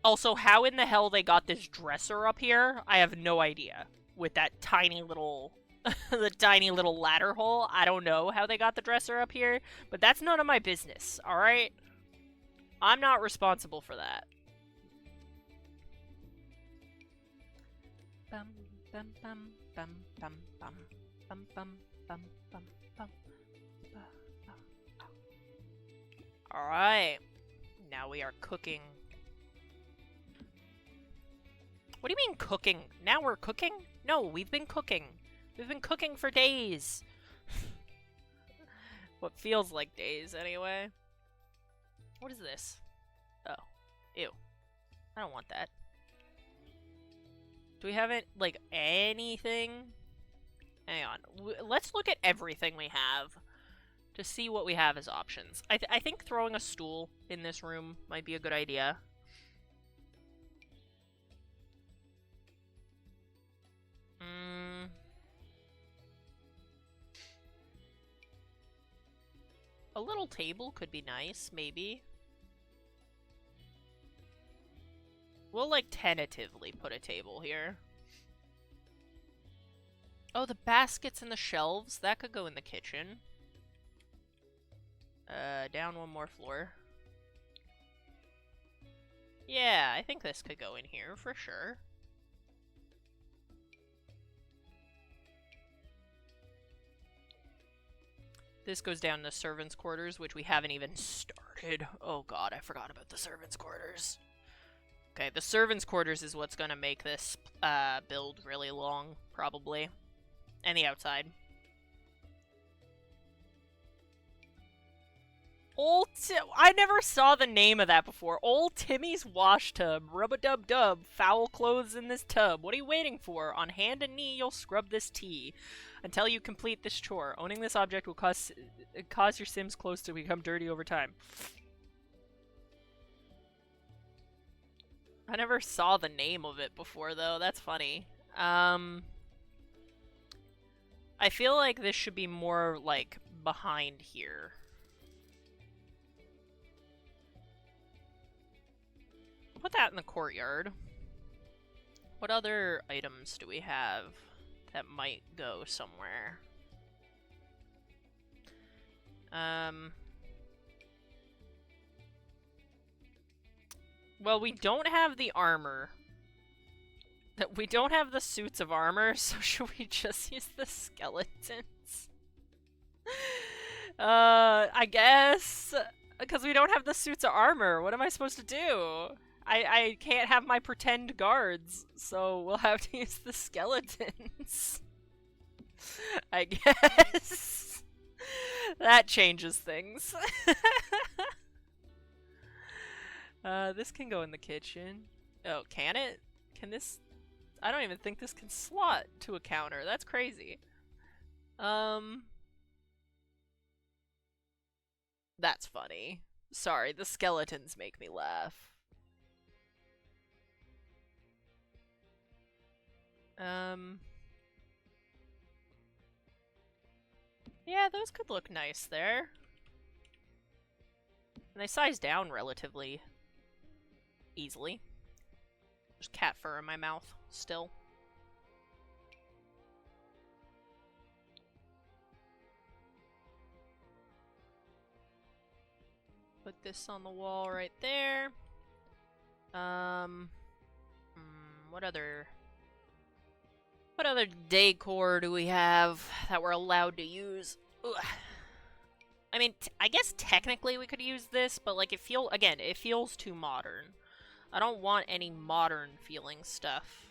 A: Also, how in the hell they got this dresser up here, I have no idea. With that tiny little... the tiny little ladder hole. I don't know how they got the dresser up here, but that's none of my business, alright? I'm not responsible for that. Bum, bum, bum, bum, bum, bum, bum, bum, bum, bum, bum. Alright. Now we are cooking. What do you mean cooking? Now we're cooking? No, we've been cooking. We've been cooking for days. What feels like days, anyway. What is this? Oh. Ew. I don't want that. Do we have it, like, anything? Hang on. Let's look at everything we have to see what we have as options. I think throwing a stool in this room might be a good idea. A little table could be nice, maybe. We'll, like, tentatively put a table here. Oh, the baskets and the shelves. That could go in the kitchen. Down one more floor. Yeah, I think this could go in here for sure. This goes down to servants' quarters, which we haven't even started. Oh god, I forgot about the servants' quarters. Okay, the servants' quarters is what's gonna make this build really long, probably. And the outside. I never saw the name of that before. Old Timmy's wash tub. Rub-a-dub-dub. Foul clothes in this tub. What are you waiting for? On hand and knee, you'll scrub this tea. Until you complete this chore. Owning this object will cause your Sims clothes to become dirty over time. I never saw the name of it before, though. That's funny. I feel like this should be more, like, behind here. Put that in the courtyard. What other items do we have that might go somewhere? Well, we don't have the armor. We don't have the suits of armor, so should we just use the skeletons? I guess. Because we don't have the suits of armor. What am I supposed to do? I can't have my pretend guards, so we'll have to use the skeletons. I guess. That changes things. This can go in the kitchen. Oh, can it? Can this... I don't even think this can slot to a counter. That's crazy. That's funny. Sorry, the skeletons make me laugh. Yeah, those could look nice there. And they size down relatively easily. There's cat fur in my mouth, still. Put this on the wall right there. What other decor do we have that we're allowed to use? Ugh. I mean, I guess technically we could use this, but like it feels too modern. I don't want any modern feeling stuff.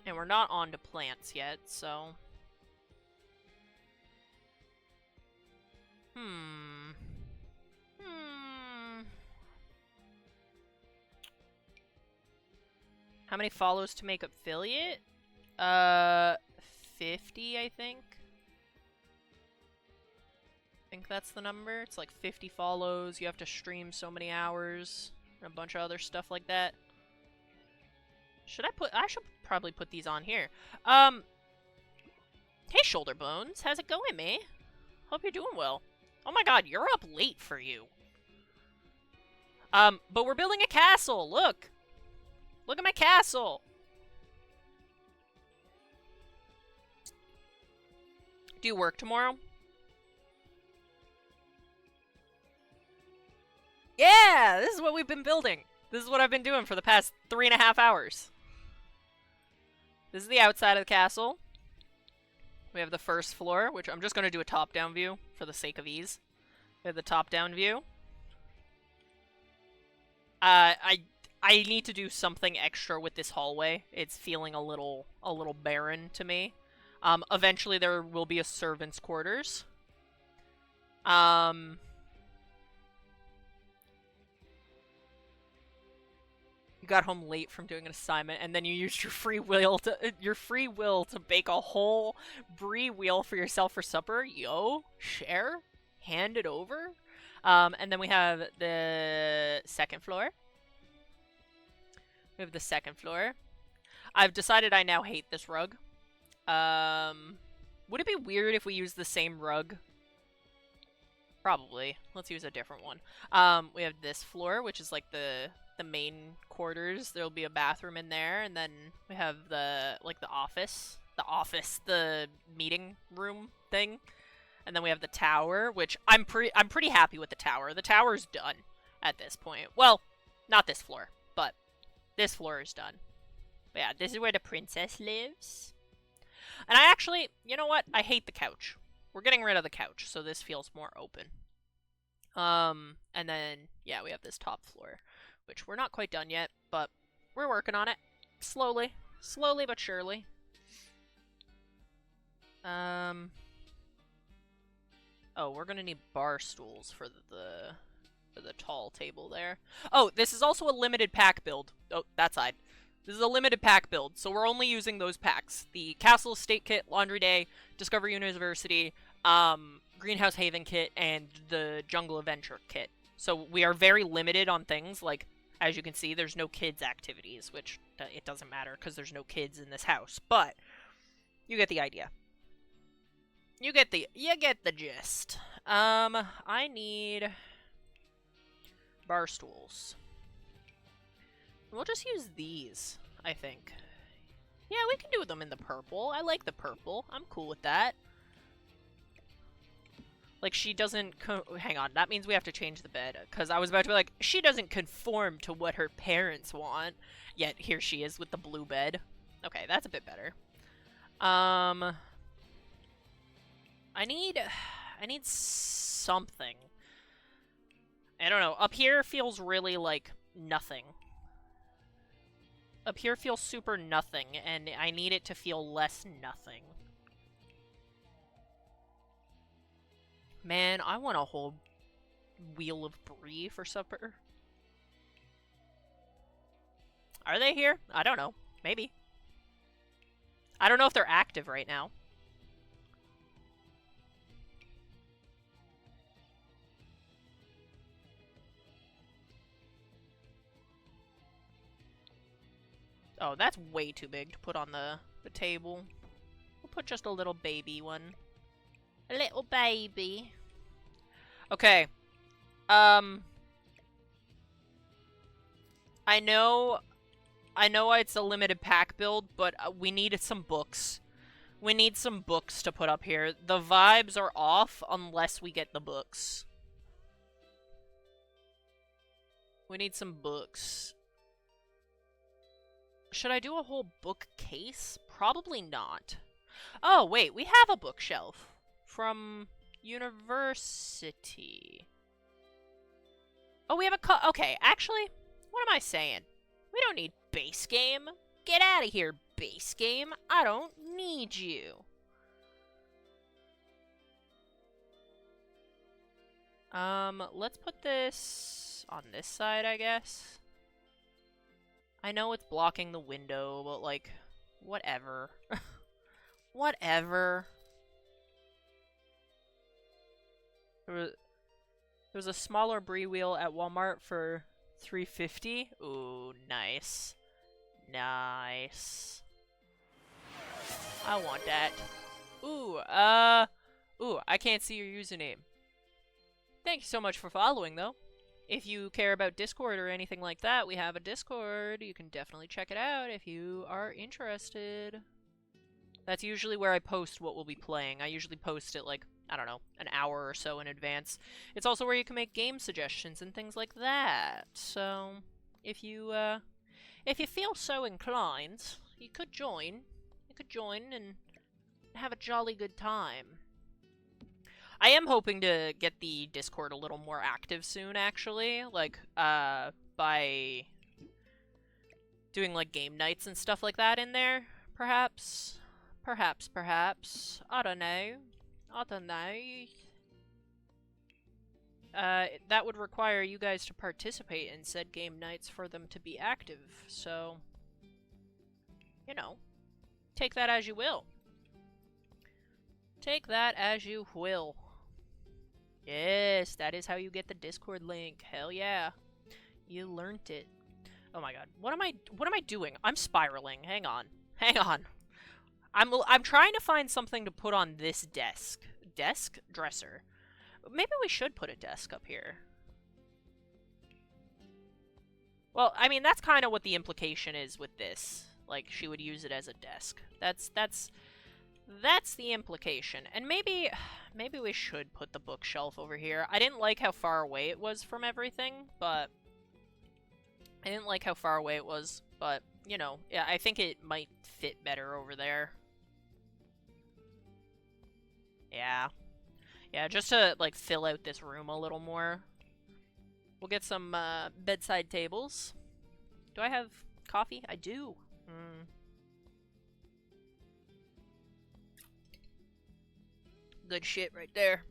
A: And we're not on to plants yet, so... How many follows to make affiliate? 50, I think. think that's the number. It's like 50 follows, you have to stream so many hours, and a bunch of other stuff like that. I should probably put these on here. Hey Shoulder Bones, how's it going, mate? Hope you're doing well. Oh my god, you're up late for you. But we're building a castle, look! Look at my castle! Do you work tomorrow? Yeah, this is what we've been building. This is what I've been doing for the past 3.5 hours. This is the outside of the castle. We have the first floor, which I'm just going to do a top-down view for the sake of ease. We have the top-down view. I need to do something extra with this hallway. It's feeling a little barren to me. Eventually there will be a servant's quarters. You got home late from doing an assignment, and then you used your free will to bake a whole brie wheel for yourself for supper. Yo, share, hand it over. And then we have the second floor. We have the second floor. I've decided I now hate this rug. Would it be weird if we used the same rug? Probably. Let's use a different one. We have this floor, which is like the main quarters. There'll be a bathroom in there, and then we have the meeting room thing. And then we have the tower, which I'm pretty happy with the tower. The tower's done at this point. Well, not this floor, but this floor is done. But yeah, this is where the princess lives. And I actually, you know what? I hate the couch. We're getting rid of the couch, so this feels more open. And then, yeah, we have this top floor, which we're not quite done yet, but we're working on it. Slowly. Slowly but surely. Oh, we're gonna need bar stools for the tall table there. Oh, this is also a limited pack build. Oh, that side. This is a limited pack build, so we're only using those packs. The Castle Estate Kit, Laundry Day, Discovery University, Greenhouse Haven Kit, and the Jungle Adventure Kit. So we are very limited on things, like, as you can see, there's no kids activities, which it doesn't matter because there's no kids in this house, but you get the idea. You get the gist. I need bar stools. We'll just use these, I think. Yeah, we can do them in the purple. I like the purple. I'm cool with that. Like, she doesn't hang on, that means we have to change the bed. Because I was about to be like, she doesn't conform to what her parents want. Yet, here she is with the blue bed. Okay, that's a bit better. I need something. I don't know. Up here feels really, like, nothing. Up here feels super nothing, and I need it to feel less nothing. Man, I want a whole wheel of brie for supper. Are they here? I don't know. Maybe. I don't know if they're active right now. Oh, that's way too big to put on the table. We'll put just a little baby one. A little baby. Okay. I know it's a limited pack build, but we needed some books. We need some books to put up here. The vibes are off unless we get the books. We need some books. Should I do a whole bookcase? Probably not. Oh, wait, we have a bookshelf from university. Oh, we have a okay, actually, what am I saying? We don't need base game. Get out of here, base game. I don't need you. Let's put this on this side, I guess. I know it's blocking the window, but, like, whatever. Whatever. There was a smaller brie wheel at Walmart for $3.50. Ooh, nice. Nice. I want that. Ooh, I can't see your username. Thank you so much for following, though. If you care about Discord or anything like that, we have a Discord. You can definitely check it out if you are interested. That's usually where I post what we'll be playing. I usually post it, like, I don't know, an hour or so in advance. It's also where you can make game suggestions and things like that. So, if you feel so inclined, you could join. You could join and have a jolly good time. I am hoping to get the Discord a little more active soon, actually. Like, by doing, like, game nights and stuff like that in there, perhaps. Perhaps. I don't know. That would require you guys to participate in said game nights for them to be active, so... You know. Take that as you will. Take that as you will. Yes, that is how you get the Discord link. Hell yeah. You learnt it. Oh my god. What am I doing? I'm spiraling. Hang on. I'm trying to find something to put on this desk. Desk? Dresser. Maybe we should put a desk up here. Well, I mean, that's kind of what the implication is with this. Like, she would use it as a desk. That's the implication. And maybe we should put the bookshelf over here. I didn't like how far away it was from everything, but... you know, yeah, I think it might fit better over there. Yeah. Yeah, just to, like, fill out this room a little more. We'll get some, bedside tables. Do I have coffee? I do. Good shit right there.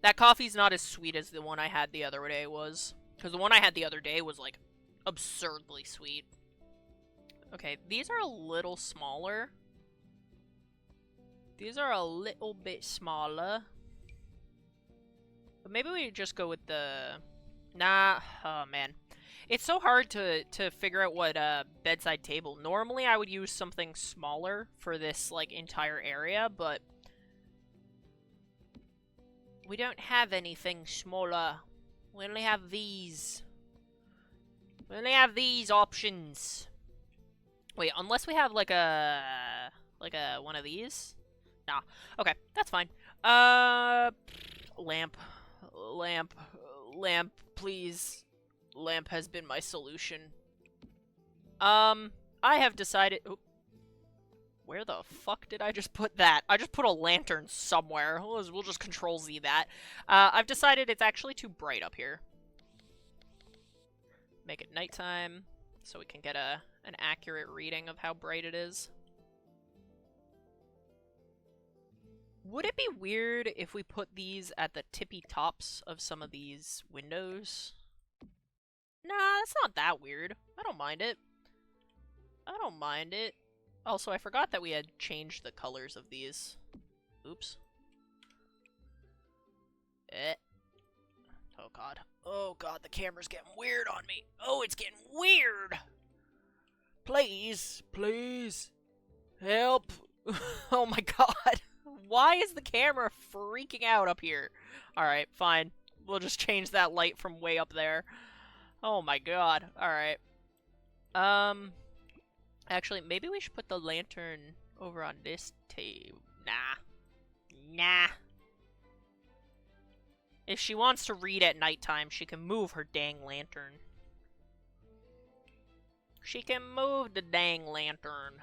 A: That coffee's not as sweet as the one I had the other day was. Because the one I had the other day was, like, absurdly sweet. Okay, these are a little smaller. These are a little bit smaller. But maybe we just go with the... Nah, oh man. It's so hard to figure out what bedside table. Normally I would use something smaller for this, like, entire area, but... we don't have anything smaller. We only have these. We only have these options. Wait, unless we have, like a one of these? Nah. Okay, that's fine. Lamp, please. Lamp has been my solution. I have decided... Oop. Where the fuck did I just put that? I just put a lantern somewhere. We'll just Control-Z that. I've decided it's actually too bright up here. Make it nighttime, so we can get an accurate reading of how bright it is. Would it be weird if we put these at the tippy tops of some of these windows? Nah, that's not that weird. I don't mind it. Also, I forgot that we had changed the colors of these. Oops. Oh god. Oh god, the camera's getting weird on me. Oh, it's getting weird! Please, please. Help. Oh my god. Why is the camera freaking out up here? Alright, fine. We'll just change that light from way up there. Oh my god. Alright. Actually, maybe we should put the lantern over on this table. Nah. If she wants to read at nighttime, she can move her dang lantern. She can move the dang lantern.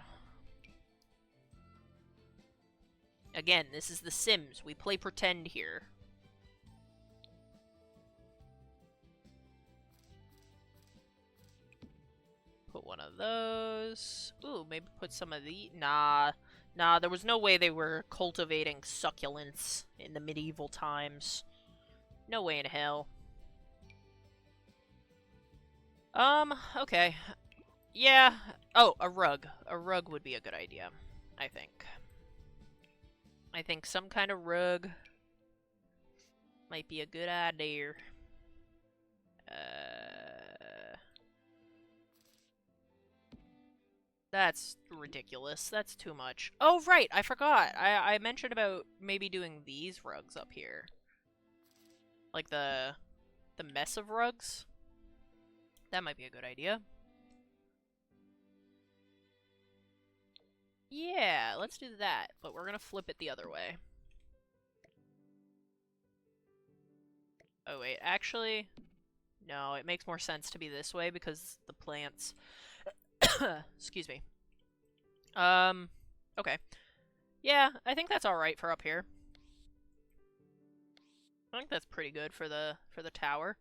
A: Again, this is The Sims. We play pretend here. Put one of those. Ooh, maybe put some of the... Nah, there was no way they were cultivating succulents in the medieval times. No way in hell. Okay. Yeah. Oh, a rug. A rug would be a good idea, I think. I think some kind of rug might be a good idea. That's ridiculous. That's too much. Oh, right, I forgot. I mentioned about maybe doing these rugs up here. Like the mess of rugs. That might be a good idea. Yeah, let's do that, but we're gonna flip it the other way. Oh wait, actually, no, it makes more sense to be this way because the plants... Excuse me. Okay. Yeah, I think that's alright for up here. I think that's pretty good for the tower.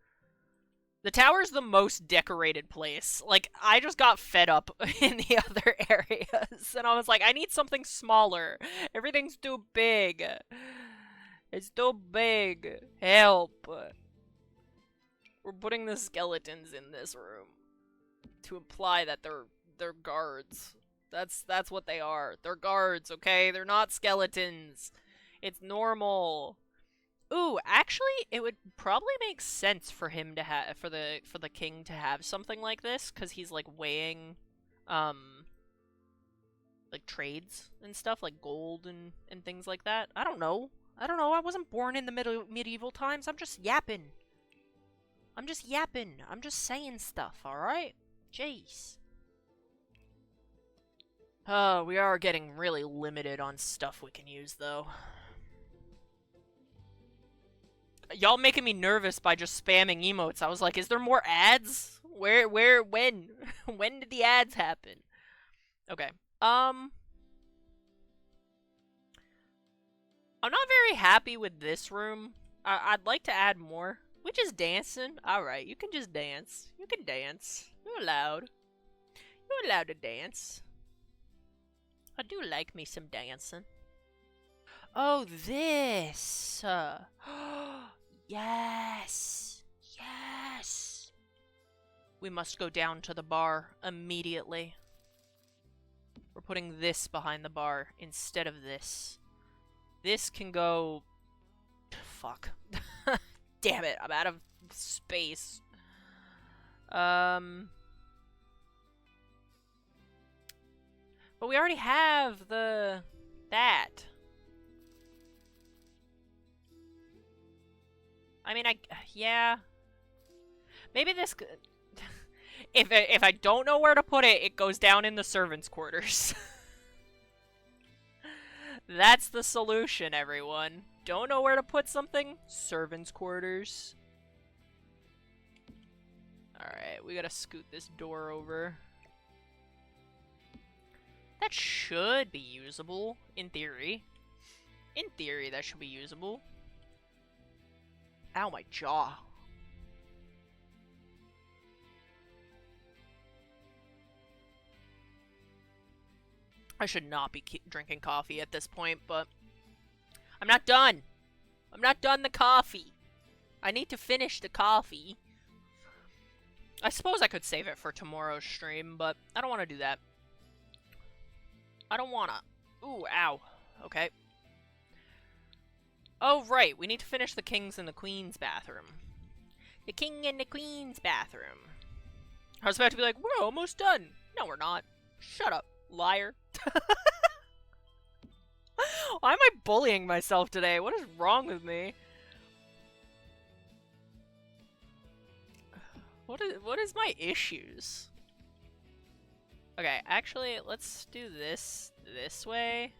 A: The tower's the most decorated place. Like, I just got fed up in the other areas, and I was like, I need something smaller. Everything's too big. It's too big. Help. We're putting the skeletons in this room to imply that they're guards. That's what they are. They're guards, okay? They're not skeletons. It's normal. Ooh, actually, it would probably make sense for him to have for the king to have something like this, because he's like weighing, like trades and stuff, like gold and things like that. I don't know. I wasn't born in the medieval times. I'm just yapping. I'm just saying stuff. All right. Jeez. We are getting really limited on stuff we can use, though. Y'all making me nervous by just spamming emotes. I was like, is there more ads? When? When did the ads happen? Okay. I'm not very happy with this room. I'd like to add more. We're just dancing. Alright, you can just dance. You can dance. You're allowed. You're allowed to dance. I do like me some dancing. Oh, this! Yes! Yes! We must go down to the bar immediately. We're putting this behind the bar instead of this. This can go... Fuck. Damn it, I'm out of space. But we already have that. I mean, yeah. Maybe this... If I don't know where to put it, it goes down in the servants' quarters. That's the solution, everyone. Don't know where to put something? Servants' quarters. Alright, we gotta scoot this door over. That should be usable, in theory. In theory, that should be usable. Ow, my jaw. I should not be drinking coffee at this point, but I'm not done. I'm not done the coffee. I need to finish the coffee. I suppose I could save it for tomorrow's stream, but I don't want to do that. I don't wanna. Ooh, ow. Okay. Oh, right. We need to finish the king's and the queen's bathroom. The king and the queen's bathroom. I was about to be like, we're almost done. No, we're not. Shut up, liar. Why am I bullying myself today? What is wrong with me? What is my issues? Okay, actually, let's do this way.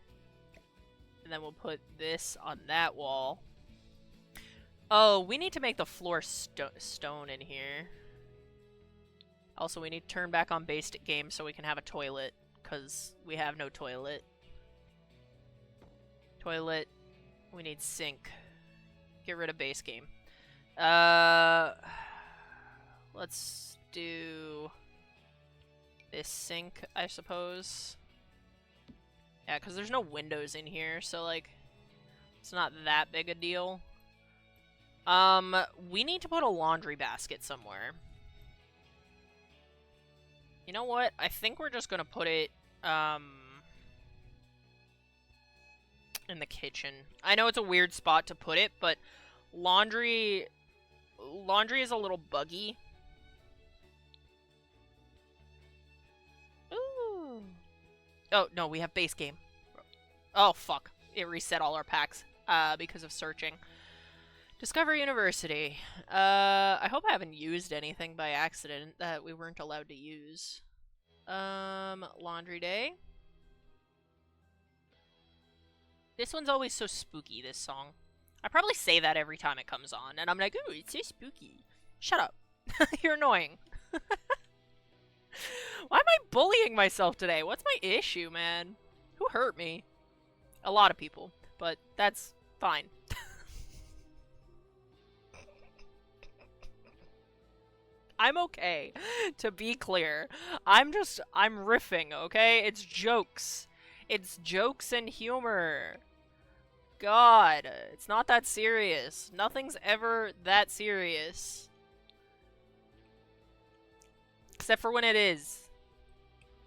A: And then we'll put this on that wall. Oh, we need to make the floor stone in here. Also, we need to turn back on basic game so we can have a toilet, because we have no toilet. Toilet. We need sink. Get rid of base game. Let's do this sink, I suppose. Yeah, because there's no windows in here, so, like, it's not that big a deal. We need to put a laundry basket somewhere. You know what? I think we're just gonna put it, in the kitchen. I know it's a weird spot to put it, but Laundry is a little buggy. Ooh. Oh, no, we have base game. Oh, fuck. It reset all our packs because of searching. Discover University. I hope I haven't used anything by accident that we weren't allowed to use. Laundry Day. This one's always so spooky, this song. I probably say that every time it comes on, and I'm like, ooh, it's so spooky. Shut up. You're annoying. Why am I bullying myself today? What's my issue, man? Who hurt me? A lot of people, but that's fine. I'm okay, to be clear. I'm riffing, okay? It's jokes. It's jokes and humor. God, it's not that serious. Nothing's ever that serious. Except for when it is.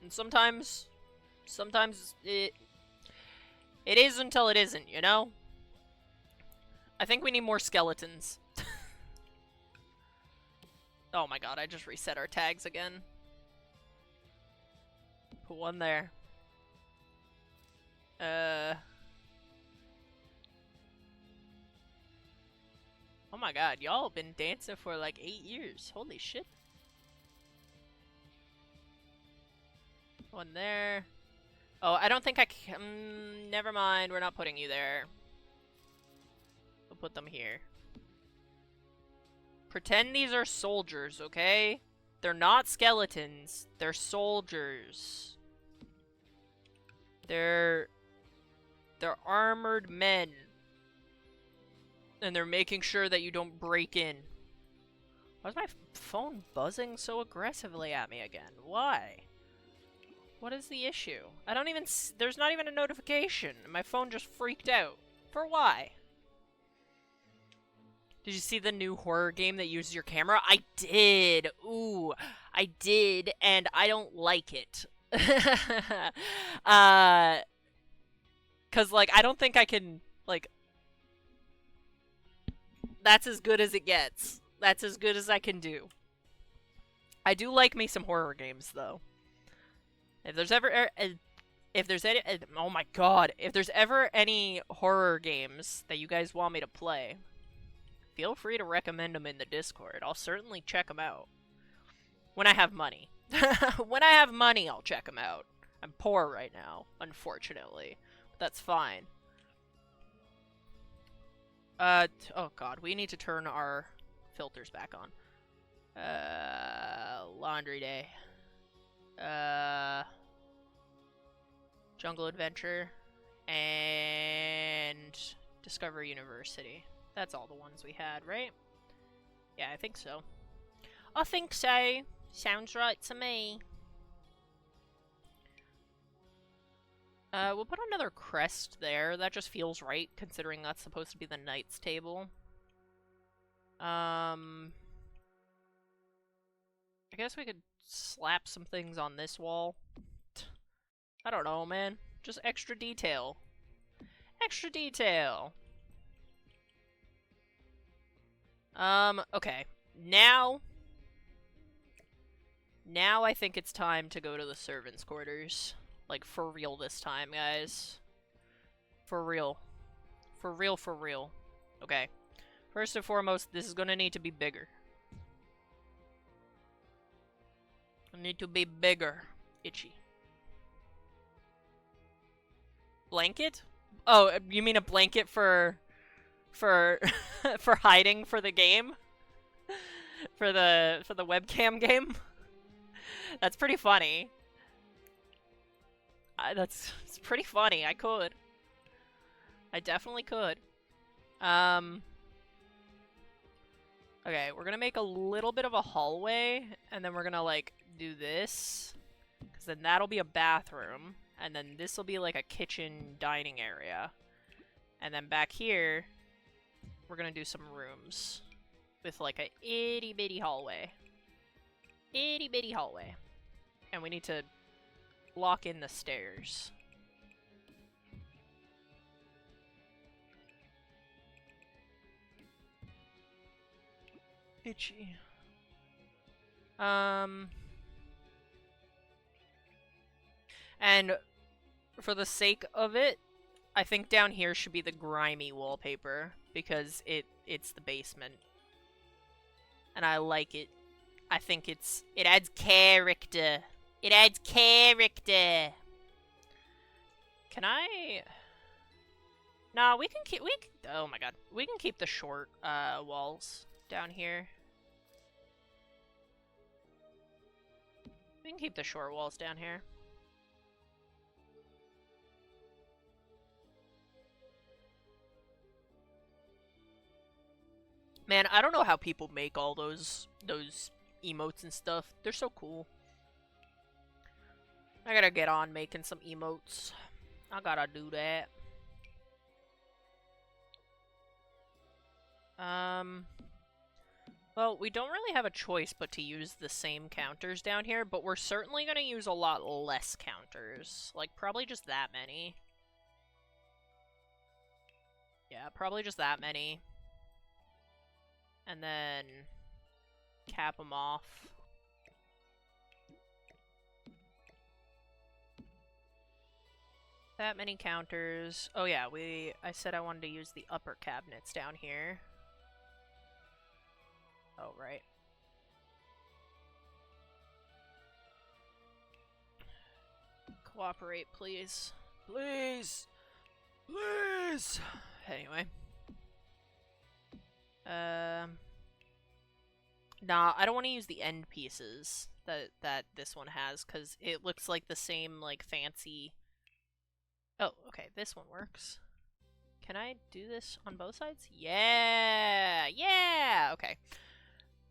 A: And sometimes it is until it isn't, you know? I think we need more skeletons. Oh my god, I just reset our tags again. Put one there. Oh my god, y'all been dancing for like 8 years. Holy shit. One there. Oh, I don't think I can. Never mind, we're not putting you there. We'll put them here. Pretend these are soldiers, okay? They're not skeletons. They're soldiers. They're armored men. And they're making sure that you don't break in. Why is my phone buzzing so aggressively at me again? Why? What is the issue? I don't even... There's not even a notification. My phone just freaked out. For why? Did you see the new horror game that uses your camera? I did! Ooh, I did, and I don't like it. Cause, like, I don't think I can, like... That's as good as it gets. That's as good as I can do. I do like me some horror games, though. If there's ever... If there's any... Oh my god. If there's ever any horror games that you guys want me to play, feel free to recommend them in the Discord. I'll certainly check them out. When I have money. When I have money, I'll check them out. I'm poor right now, unfortunately. But that's fine. Oh god, we need to turn our filters back on. Laundry Day. Jungle Adventure. And Discover University. That's all the ones we had, right? Yeah, I think so. I think so. Sounds right to me. We'll put another crest there. That just feels right, considering that's supposed to be the Knights table. I guess we could slap some things on this wall. I don't know, man. Just extra detail. Extra detail. Okay. Now I think it's time to go to the servants' quarters. Like, for real this time, guys. For real. For real, for real. Okay. First and foremost, this is gonna need to be bigger. I need to be bigger. Itchy. Blanket? Oh, you mean a blanket for for hiding for the game? For the webcam game? That's pretty funny. It's pretty funny. I could. I definitely could. Okay, we're gonna make a little bit of a hallway, and then we're gonna, like, do this. Because then that'll be a bathroom, and then this will be, like, a kitchen dining area. And then back here, we're gonna do some rooms. With, like, a itty-bitty hallway. Itty-bitty hallway. And we need to lock in the stairs. Pitchy. And for the sake of it, I think down here should be the grimy wallpaper because it's the basement. And I like it. I think it adds character. It adds character. Can I? Nah, we can keep oh my god. We can keep the short walls down here. We can keep the short walls down here. Man, I don't know how people make all those emotes and stuff. They're so cool. I gotta get on making some emotes. I gotta do that. Well, we don't really have a choice but to use the same counters down here, but we're certainly gonna use a lot less counters. Like, probably just that many. Yeah, probably just that many. And then cap them off. That many counters. Oh yeah, I said I wanted to use the upper cabinets down here. Oh, right. Cooperate, please. Please! Please! Anyway. Nah, I don't want to use the end pieces that this one has, because it looks like the same, like, fancy... Oh, okay, this one works. Can I do this on both sides? Yeah! Yeah! Okay.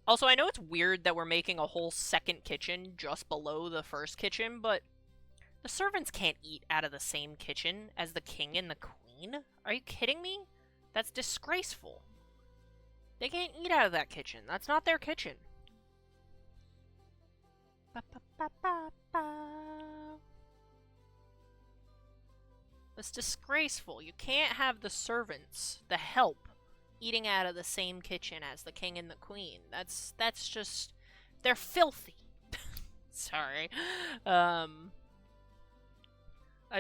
A: Also, I know it's weird that we're making a whole second kitchen just below the first kitchen, but the servants can't eat out of the same kitchen as the king and the queen? Are you kidding me? That's disgraceful. They can't eat out of that kitchen. That's not their kitchen. That's disgraceful. You can't have the servants, the help, eating out of the same kitchen as the king and the queen. That's just... They're filthy. Sorry. I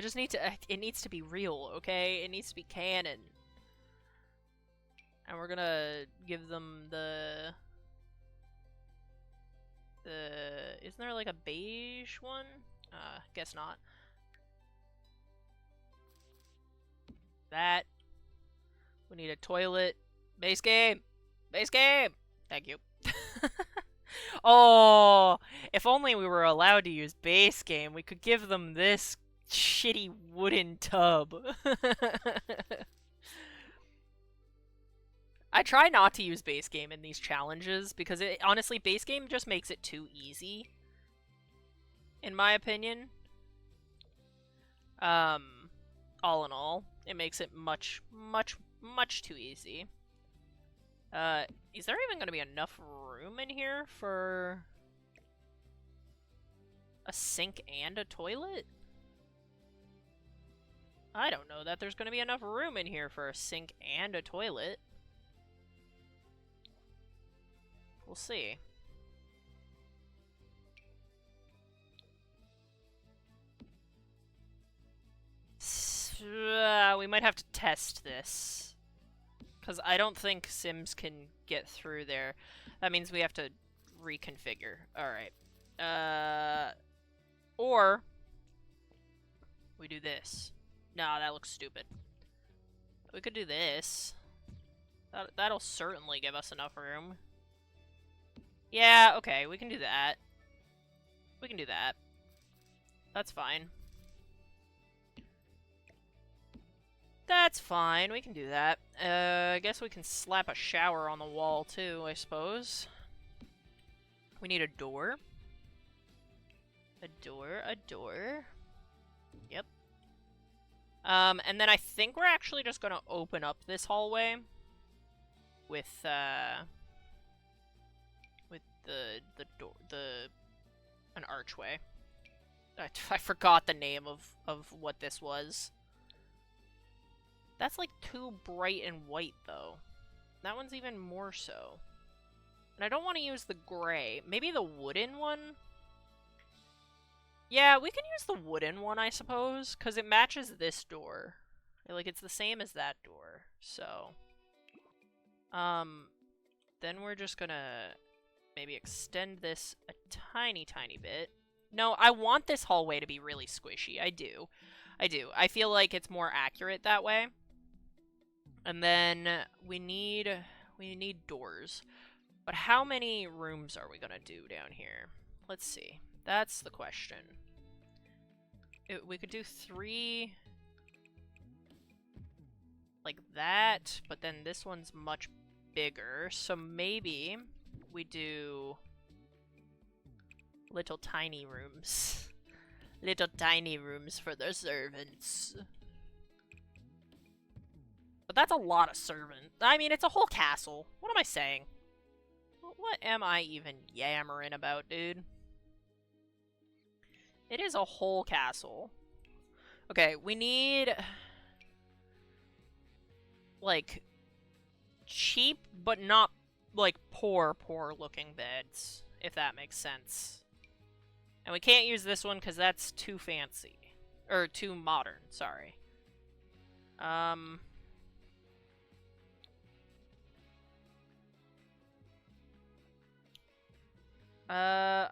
A: just need to... It needs to be real, okay? It needs to be canon. And we're gonna give them the... Isn't there like a beige one? Guess not. That. We need a toilet. Base game! Base game! Thank you. Oh! If only we were allowed to use base game, we could give them this shitty wooden tub. I try not to use base game in these challenges because honestly, base game just makes it too easy. In my opinion. All in all, it makes it much too easy. Is there even gonna be enough room in here for a sink and a toilet? I don't know that there's gonna be enough room in here for a sink and a toilet. We'll see. We might have to test this. Because I don't think Sims can get through there. That means we have to reconfigure. Alright. Or we do this. No, that looks stupid. We could do this. That'll certainly give us enough room. Yeah, okay, we can do that. We can do that. That's fine. That's fine, we can do that. I guess we can slap a shower on the wall too, I suppose. We need a door. A door. Yep. And then I think we're actually just gonna open up this hallway with the door, an archway. I forgot the name of what this was. That's like too bright and white, though. That one's even more so. And I don't want to use the gray. Maybe the wooden one? Yeah, we can use the wooden one, I suppose, because it matches this door. Like, it's the same as that door, so... Then we're just gonna maybe extend this a tiny, tiny bit. No, I want this hallway to be really squishy. I do. I do. I feel like it's more accurate that way. And then we need doors. But how many rooms are we gonna do down here? Let's see. That's the question. We could do 3 like that, but then this one's much bigger, so maybe we do little tiny rooms. Little tiny rooms for the servants. But that's a lot of servants. I mean, it's a whole castle. What am I saying? What am I even yammering about, dude? It is a whole castle. Okay, we need... like... cheap, but not, like, poor looking beds, if that makes sense. And we can't use this one because that's too fancy. Or too modern, sorry. I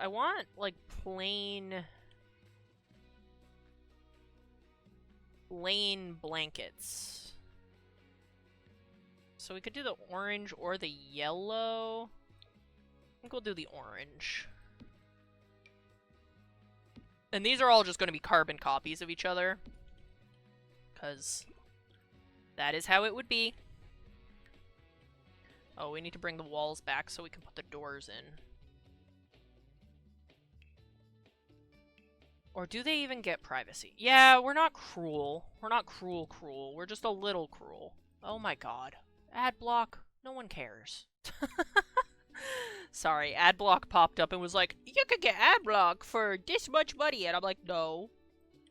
A: want, like, plain blankets. So we could do the orange or the yellow. I think we'll do the orange. And these are all just going to be carbon copies of each other. Because that is how it would be. Oh, we need to bring the walls back so we can put the doors in. Or do they even get privacy? Yeah, we're not cruel. We're not cruel. We're just a little cruel. Oh my god. Ad block? No one cares. Sorry, ad block popped up and was like, you could get ad block for this much money. And I'm like, no.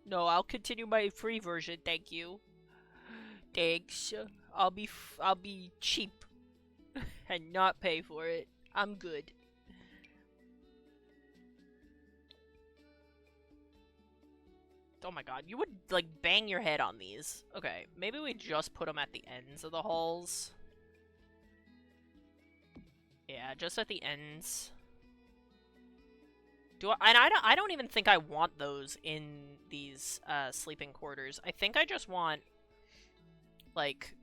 A: No, I'll continue my free version, thank you. Thanks. I'll be cheap. And not pay for it. I'm good. Oh my god, you would, like, bang your head on these. Okay, maybe we just put them at the ends of the halls. Yeah, just at the ends. I don't even think I want those in these, sleeping quarters. I think I just want, like,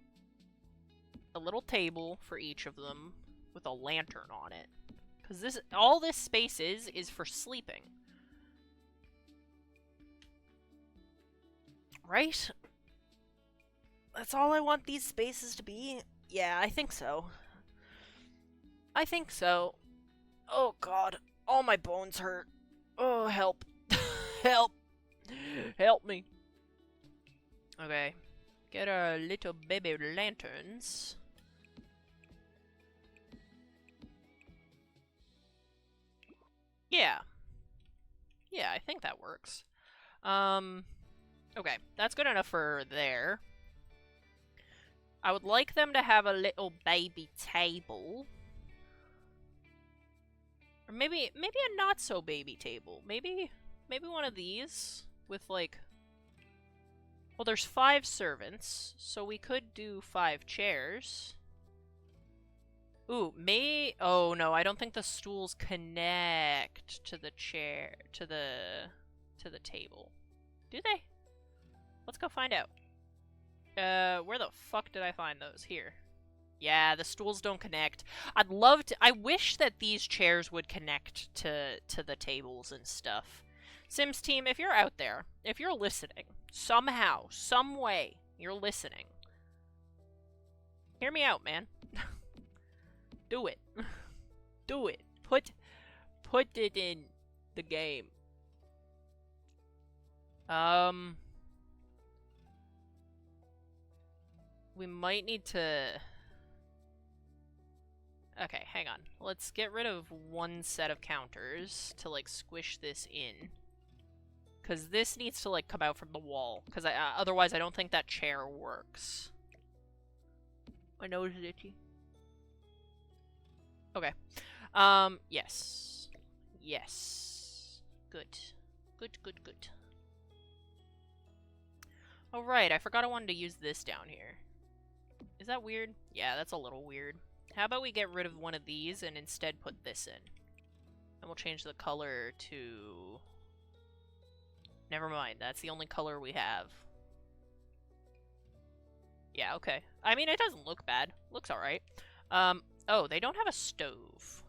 A: a little table for each of them with a lantern on it. Because all this space is for sleeping. Right? That's all I want these spaces to be? Yeah, I think so. I think so. Oh god. All my bones hurt. Oh, help. Help. Help me. Okay. Get our little baby lanterns. Yeah. Yeah, I think that works. Okay, that's good enough for there. I would like them to have a little baby table. Or maybe a not so baby table. Maybe one of these with like, well, there's 5 servants, so we could do 5 chairs. Ooh, oh no, I don't think the stools connect to the chair, to the table. Do they? Let's go find out. Where the fuck did I find those? Here. Yeah, the stools don't connect. I wish that these chairs would connect to the tables and stuff. Sims team, if you're out there, if you're listening, somehow, some way, you're listening, hear me out, man. Do it. Do it. Put it in the game. We might need to... Okay, hang on. Let's get rid of one set of counters to, like, squish this in. Because this needs to, like, come out from the wall. Because otherwise I don't think that chair works. My nose is itchy. Okay. Yes. Yes. Good. Good, good, good. Oh, right. I forgot I wanted to use this down here. Is that weird? Yeah, that's a little weird. How about we get rid of one of these and instead put this in? And we'll change the color to... Never mind. That's the only color we have. Yeah, okay. I mean, it doesn't look bad. Looks alright. Oh, they don't have a stove.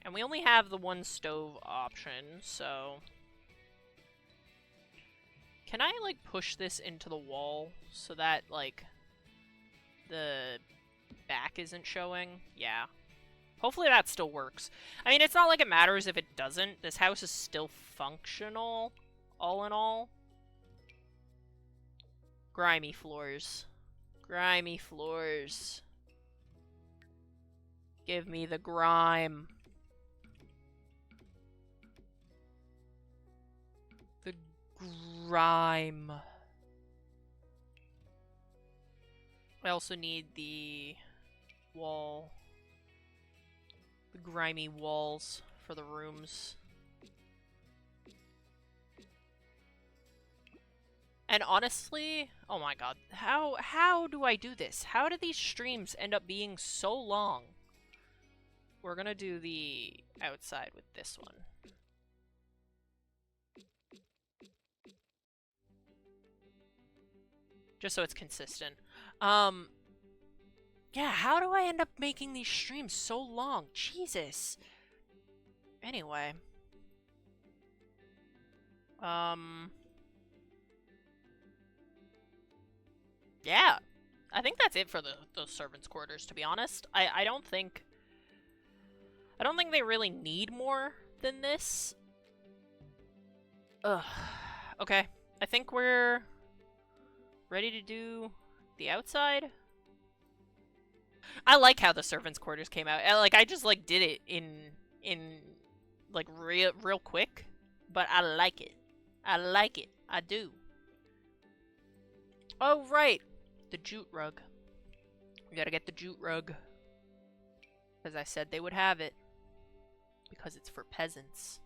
A: And we only have the one stove option, so... Can I, like, push this into the wall so that, like, the back isn't showing? Yeah. Hopefully that still works. I mean, it's not like it matters if it doesn't. This house is still functional, all in all. Grimy floors. Grimy floors. Give me the grime. The grime. I also need the wall. The grimy walls for the rooms. And honestly, oh my god, how do I do this? How do these streams end up being so long? We're gonna do the outside with this one. Just so it's consistent. Yeah, how do I end up making these streams so long? Jesus. Anyway. Yeah. I think that's it for the servants' quarters, to be honest. I don't think they really need more than this. Ugh. Okay. I think we're ready to do the outside. I like how the servants' quarters came out. I just like did it in like real quick, but I like it. I like it. I do. Oh right, the jute rug. We gotta get the jute rug. Because I said they would have it. Because it's for peasants.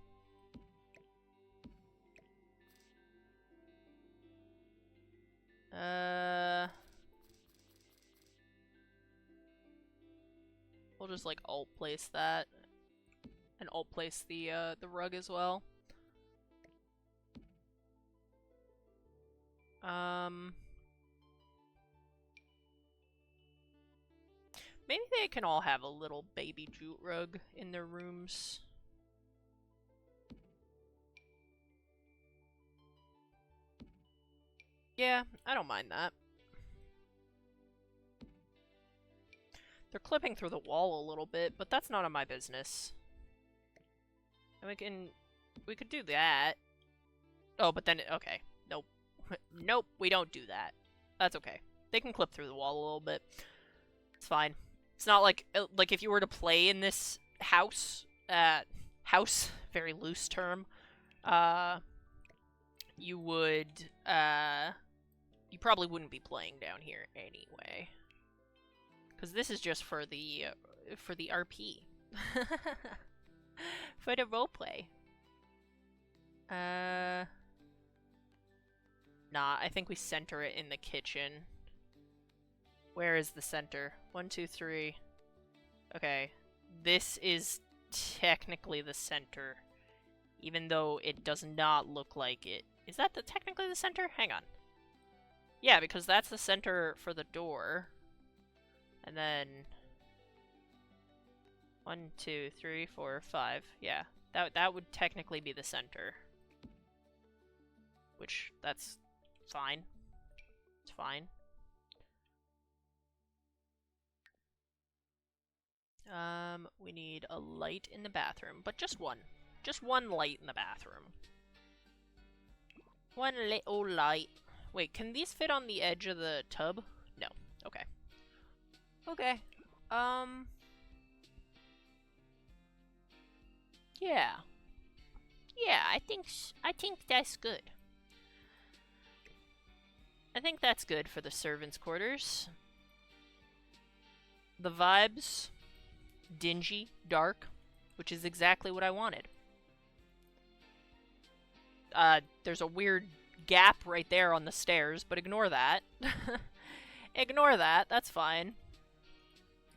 A: We'll just like alt place that. And alt place the rug as well. Maybe they can all have a little baby jute rug in their rooms. Yeah, I don't mind that. They're clipping through the wall a little bit, but that's none of my business. And we could do that. Oh, but then, okay. Nope. Nope, we don't do that. That's okay. They can clip through the wall a little bit. It's fine. It's not like if you were to play in this house, very loose term, you would, you probably wouldn't be playing down here anyway. Because this is just for the RP. For the roleplay. Nah, I think we center it in the kitchen. Where is the center? 1, 2, 3. Okay. This is technically the center. Even though it does not look like it. Is that technically the center? Hang on. Yeah, because that's the center for the door. And then... 1, 2, 3, 4, 5. Yeah. That would technically be the center. Which, that's fine. It's fine. We need a light in the bathroom, but just one. Just one light in the bathroom. One little light. Wait, can these fit on the edge of the tub? No. Okay. Okay. Yeah. Yeah, I think that's good. I think that's good for the servants' quarters. The vibes, dingy, dark, which is exactly what I wanted. There's a weird gap right there on the stairs, but ignore that. Ignore that, that's fine.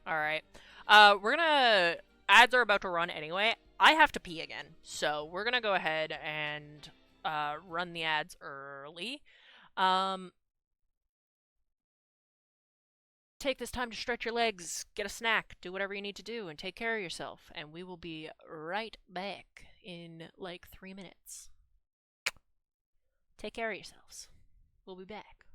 A: Alright. We're gonna... Ads are about to run anyway. I have to pee again, so we're gonna go ahead and run the ads early. Take this time to stretch your legs, get a snack, do whatever you need to do, and take care of yourself. And we will be right back in like 3 minutes. Take care of yourselves. We'll be back.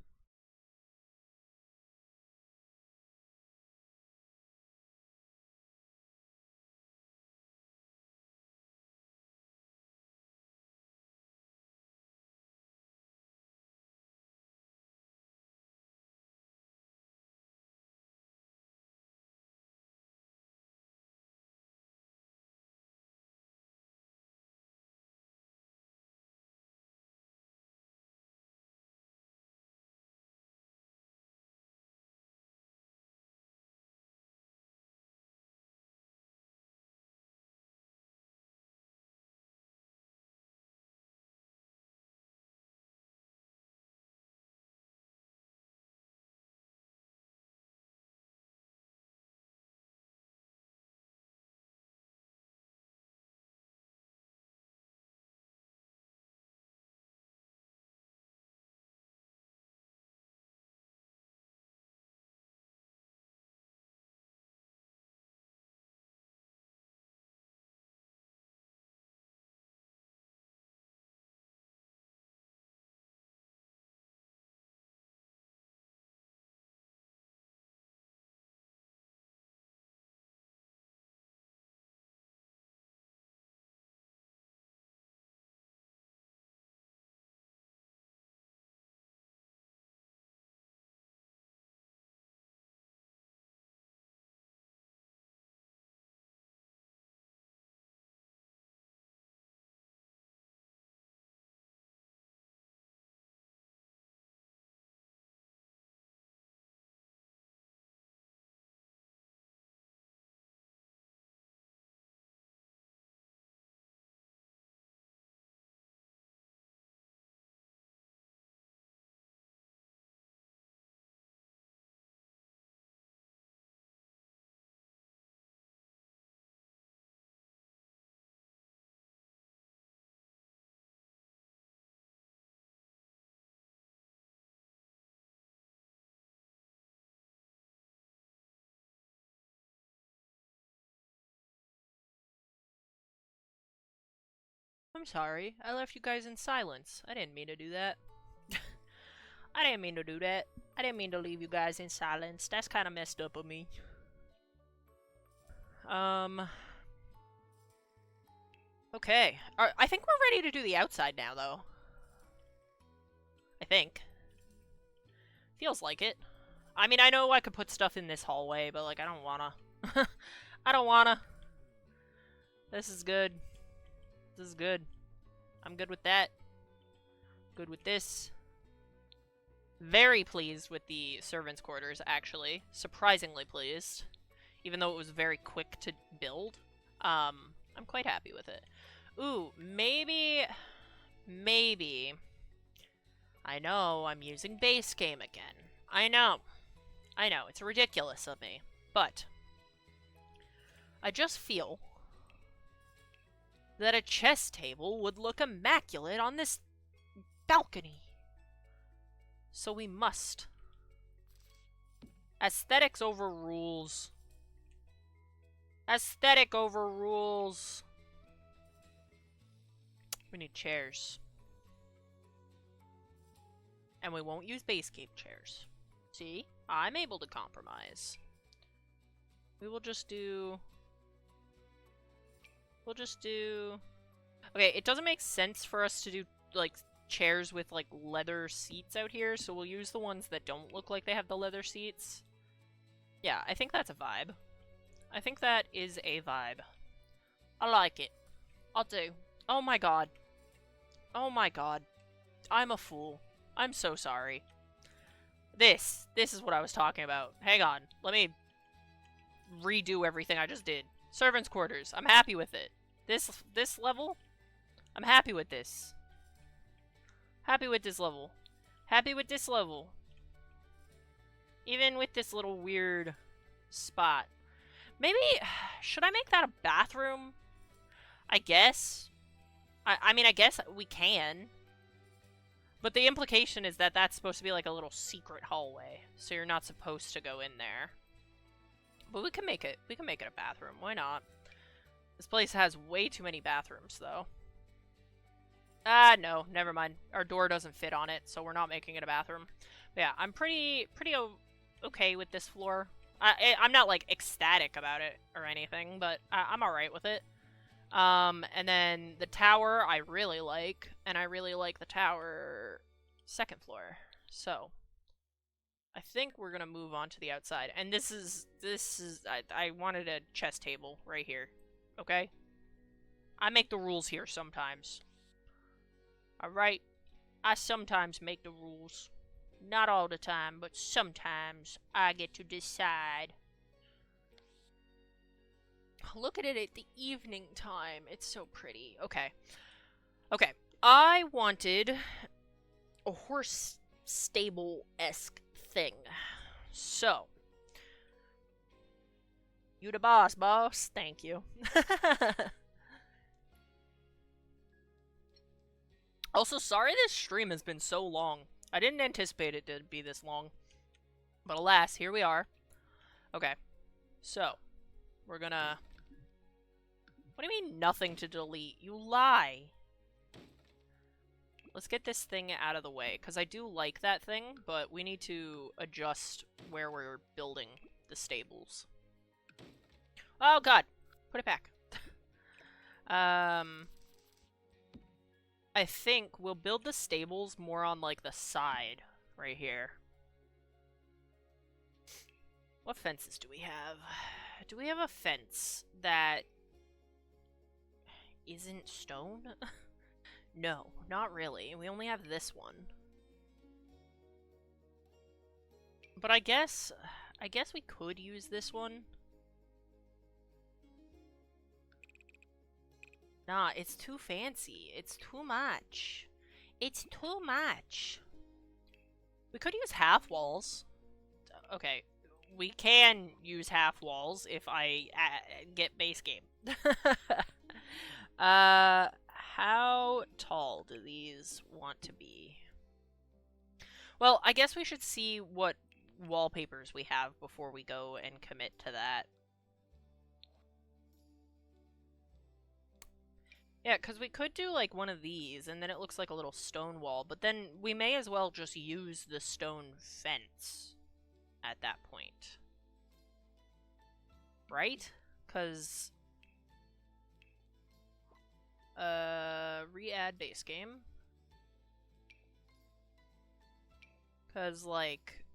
A: I'm sorry, I left you guys in silence. I didn't mean to do that. I didn't mean to do that. I didn't mean to leave you guys in silence. That's kind of messed up of me. Okay. I think we're ready to do the outside now, though. I think. Feels like it. I mean, I know I could put stuff in this hallway, but, like, I don't wanna. I don't wanna. This is good. This is good. I'm good with that. Good with this. Very pleased with the servants' quarters, actually. Surprisingly pleased. Even though it was very quick to build. I'm quite happy with it. Ooh, maybe... I know, I'm using base game again. I know, it's ridiculous of me. But... I just feel... that a chess table would look immaculate on this balcony. So we must. Aesthetics overrules. Aesthetic overrules. We need chairs. And we won't use base game chairs. See? I'm able to compromise. We will just do... Okay, it doesn't make sense for us to do, like, chairs with, like, leather seats out here, so we'll use the ones that don't look like they have the leather seats. Yeah, I think that's a vibe. I think that is a vibe. I like it. I'll do. Oh my god. Oh my god. I'm a fool. I'm so sorry. This is what I was talking about. Hang on. Let me redo everything I just did. Servants' quarters. I'm happy with it. This level, I'm happy with this. Happy with this level. Happy with this level. Even with this little weird spot. Maybe, should I make that a bathroom? I guess. I mean, I guess we can. But the implication is that that's supposed to be like a little secret hallway. So you're not supposed to go in there. But we can make it a bathroom. Why not? This place has way too many bathrooms, though. No, never mind. Our door doesn't fit on it, so we're not making it a bathroom. But yeah, I'm pretty okay with this floor. I'm not, like, ecstatic about it or anything, but I'm alright with it. And then the tower I really like, and I really like the tower second floor. So, I think we're gonna move on to the outside. And this is, I wanted a chess table right here. Okay? I make the rules here sometimes. Alright? I sometimes make the rules. Not all the time, but sometimes I get to decide. Look at it at the evening time. It's so pretty. Okay. Okay. I wanted a horse stable-esque thing. So. You the boss, boss. Thank you. Also, sorry this stream has been so long. I didn't anticipate it to be this long. But alas, here we are. Okay. So. We're gonna... What do you mean nothing to delete? You lie. Let's get this thing out of the way, because I do like that thing, but we need to adjust where we're building the stables. Oh god! Put it back. I think we'll build the stables more on, like, the side, right here. What fences do we have? Do we have a fence that isn't stone? No, not really. We only have this one. But I guess we could use this one. Nah, it's too fancy. It's too much. It's too much. We could use half walls. Okay, we can use half walls if I get base game. How tall do these want to be? Well, I guess we should see what wallpapers we have before we go and commit to that. Yeah, because we could do, like, one of these, and then it looks like a little stone wall, but then we may as well just use the stone fence at that point. Right? Because... re-add base game. Because, like...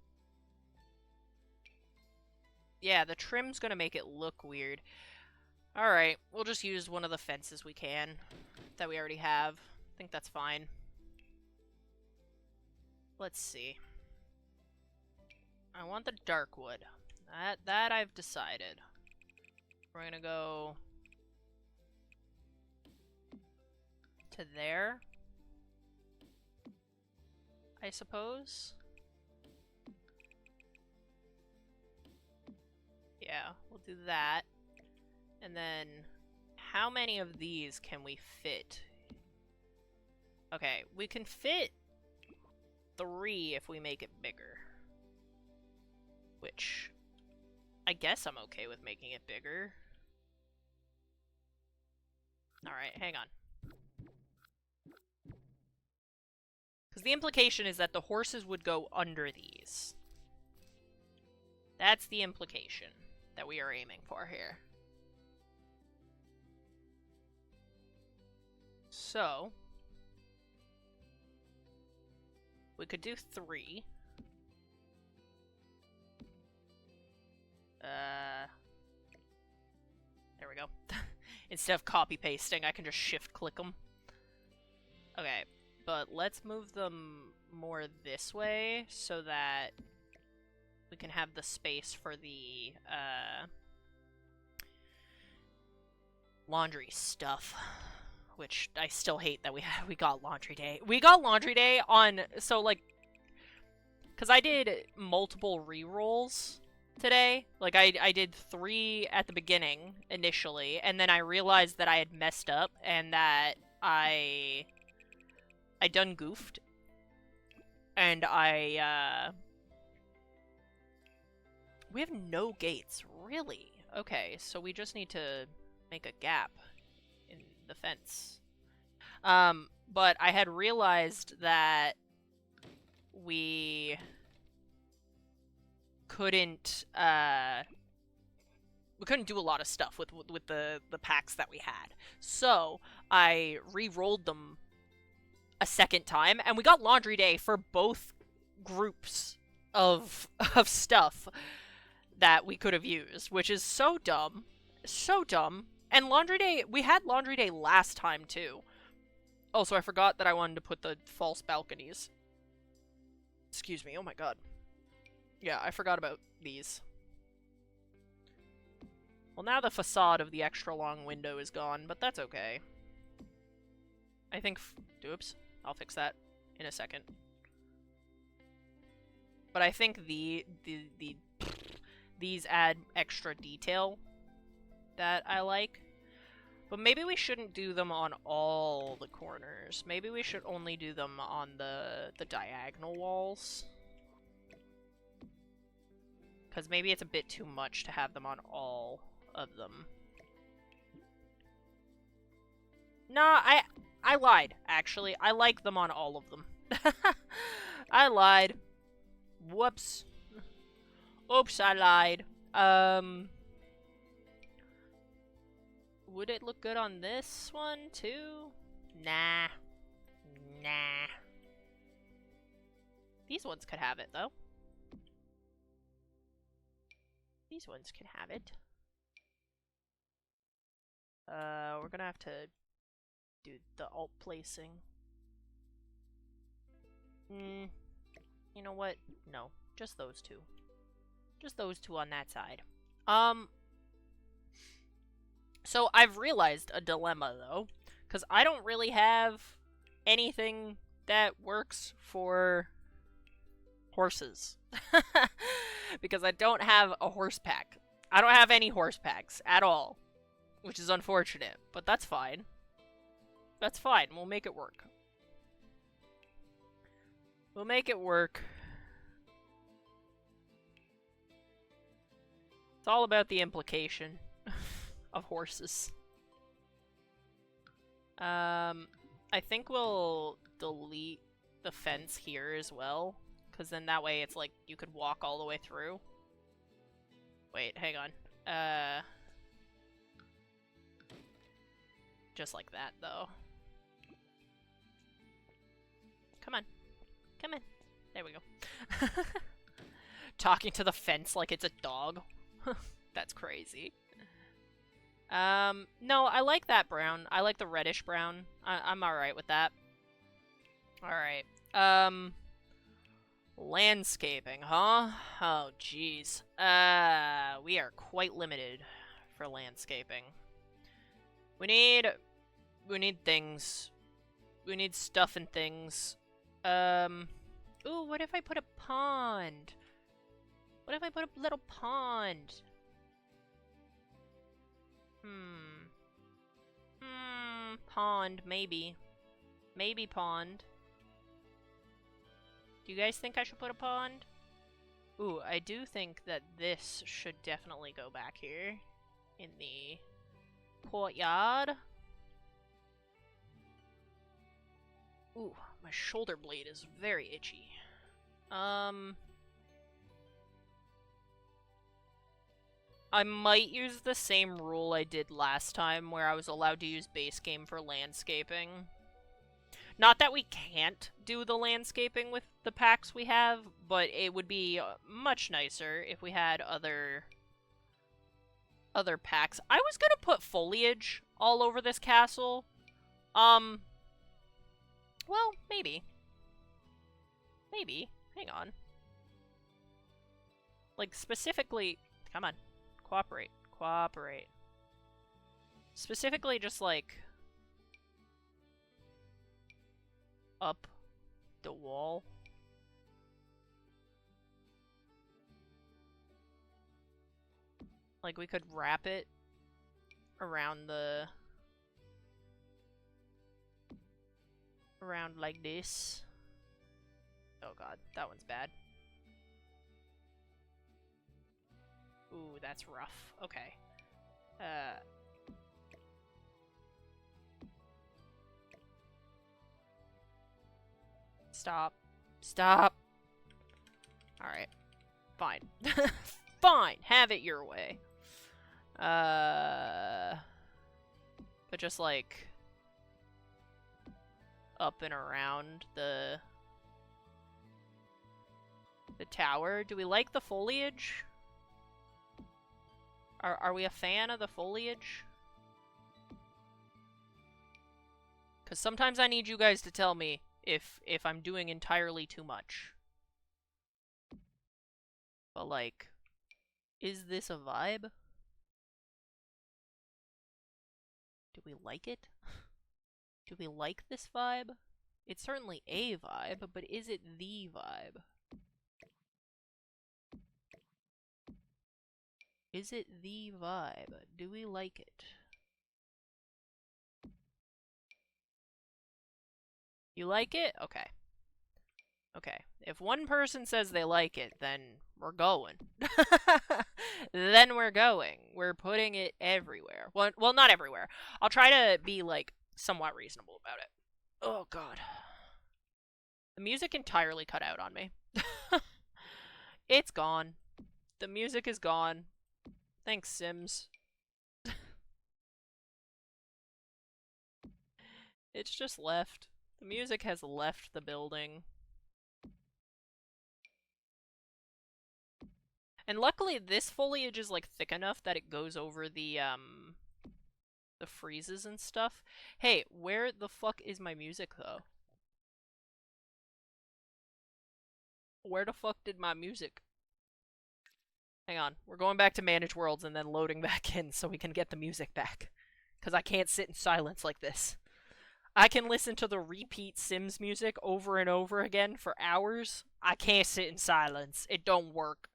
A: Yeah, the trim's gonna make it look weird. Alright, we'll just use one of the fences we can, that we already have. I think that's fine. Let's see. I want the dark wood. That I've decided. We're gonna go... to there, I suppose. Yeah, we'll do that. And then, how many of these can we fit? Okay, we can fit 3 if we make it bigger. Which, I guess I'm okay with making it bigger. Alright, hang on. Because the implication is that the horses would go under these. That's the implication that we are aiming for here. So, we could do 3. There we go. Instead of copy-pasting, I can just shift-click them. Okay, but let's move them more this way so that we can have the space for the, laundry stuff. Which I still hate that we got laundry day. We got laundry day on, so like, because I did multiple rerolls today. Like, I did 3 at the beginning, initially, and then I realized that I had messed up, and that I done goofed. And we have no gates, really? Okay, so we just need to make a gap in the fence. But I had realized that we couldn't do a lot of stuff with the packs that we had. So I re-rolled them a second time, and we got laundry day for both groups of stuff that we could have used, which is so dumb. So dumb. And laundry day, we had laundry day last time too. Oh, so I forgot that I wanted to put the false balconies. Excuse me, oh my god. Yeah, I forgot about these. Well, now the facade of the extra long window is gone, but that's okay. I think... Oops. I'll fix that in a second. But I think these add extra detail that I like. But maybe we shouldn't do them on all the corners. Maybe we should only do them on the diagonal walls. Because maybe it's a bit too much to have them on all of them. Nah, I lied, actually. I like them on all of them. I lied. Whoops. Oops, I lied. Would it look good on this one, too? Nah. Nah. These ones could have it, though. These ones can have it. We're gonna have to do the alt placing. You know what? No. Just those two. Just those two on that side. So I've realized a dilemma, though. Because I don't really have anything that works for horses. Because I don't have a horse pack. I don't have any horse packs at all. Which is unfortunate, but that's fine. That's fine. We'll make it work. We'll make it work. It's all about the implication of horses. I think we'll delete the fence here as well, because then that way it's like you could walk all the way through. Wait, hang on. Just like that, though. Come on. Come on. There we go. Talking to the fence like it's a dog. That's crazy. No, I like that brown. I like the reddish brown. I'm alright with that. Alright. Landscaping, huh? Oh, jeez. We are quite limited for landscaping. We need things. We need stuff and things. Ooh, what if I put a pond? What if I put a little pond? Pond, maybe. Maybe pond. Do you guys think I should put a pond? Ooh, I do think that this should definitely go back here. In the courtyard. Ooh, my shoulder blade is very itchy. I might use the same rule I did last time, where I was allowed to use base game for landscaping. Not that we can't do the landscaping with the packs we have, but it would be much nicer if we had other packs. I was gonna put foliage all over this castle. Well, maybe. Maybe. Hang on. Like, specifically... Come on. Cooperate. Cooperate. Specifically just, like, up the wall. Like, we could wrap it around the... around like this. Oh god, that one's bad. Ooh, that's rough. Okay. Stop. Stop! Alright. Fine. Fine! Have it your way. But just, like... up and around the tower. Do we like the foliage? Are we a fan of the foliage? Because sometimes I need you guys to tell me if I'm doing entirely too much. But, like, is this a vibe? Do we like it? Do we like this vibe? It's certainly a vibe, but is it the vibe? Is it the vibe? Do we like it? You like it? Okay. Okay. If one person says they like it, then we're going. Then we're going. We're putting it everywhere. Well, not everywhere. I'll try to be, like, somewhat reasonable about it. Oh, God. The music entirely cut out on me. It's gone. The music is gone. Thanks, Sims. It's just left. The music has left the building. And luckily, this foliage is, like, thick enough that it goes over the freezes and stuff. Hey, where the fuck is my music, though? Where the fuck did my music? Hang on. We're going back to Manage Worlds and then loading back in so we can get the music back. Because I can't sit in silence like this. I can listen to the repeat Sims music over and over again for hours. I can't sit in silence. It don't work.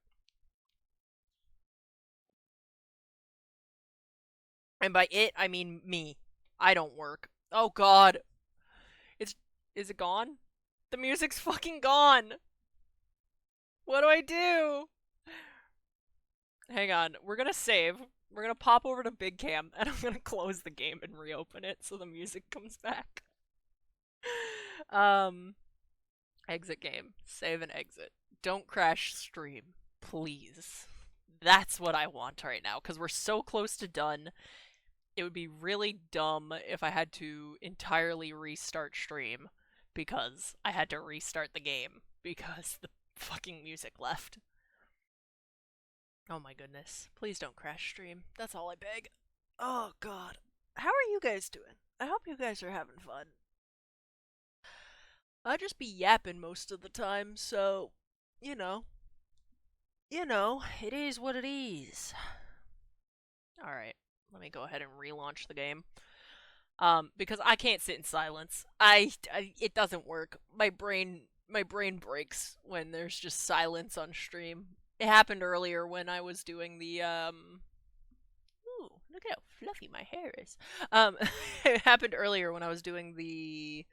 A: And by it, I mean me. I don't work. Oh god. Is it gone? The music's fucking gone! What do I do? Hang on, we're gonna save. We're gonna pop over to Big Cam, and I'm gonna close the game and reopen it so the music comes back. Exit game. Save and exit. Don't crash stream. Please. That's what I want right now, because we're so close to done. It would be really dumb if I had to entirely restart stream, because I had to restart the game, because the fucking music left. Oh my goodness. Please don't crash stream. That's all I beg. Oh god. How are you guys doing? I hope you guys are having fun. I just be yapping most of the time, so, you know, it is what it is. Alright, let me go ahead and relaunch the game. Because I can't sit in silence. It doesn't work. My brain breaks when there's just silence on stream. It happened earlier when I was doing the, Ooh, look at how fluffy my hair is. It happened earlier when I was doing the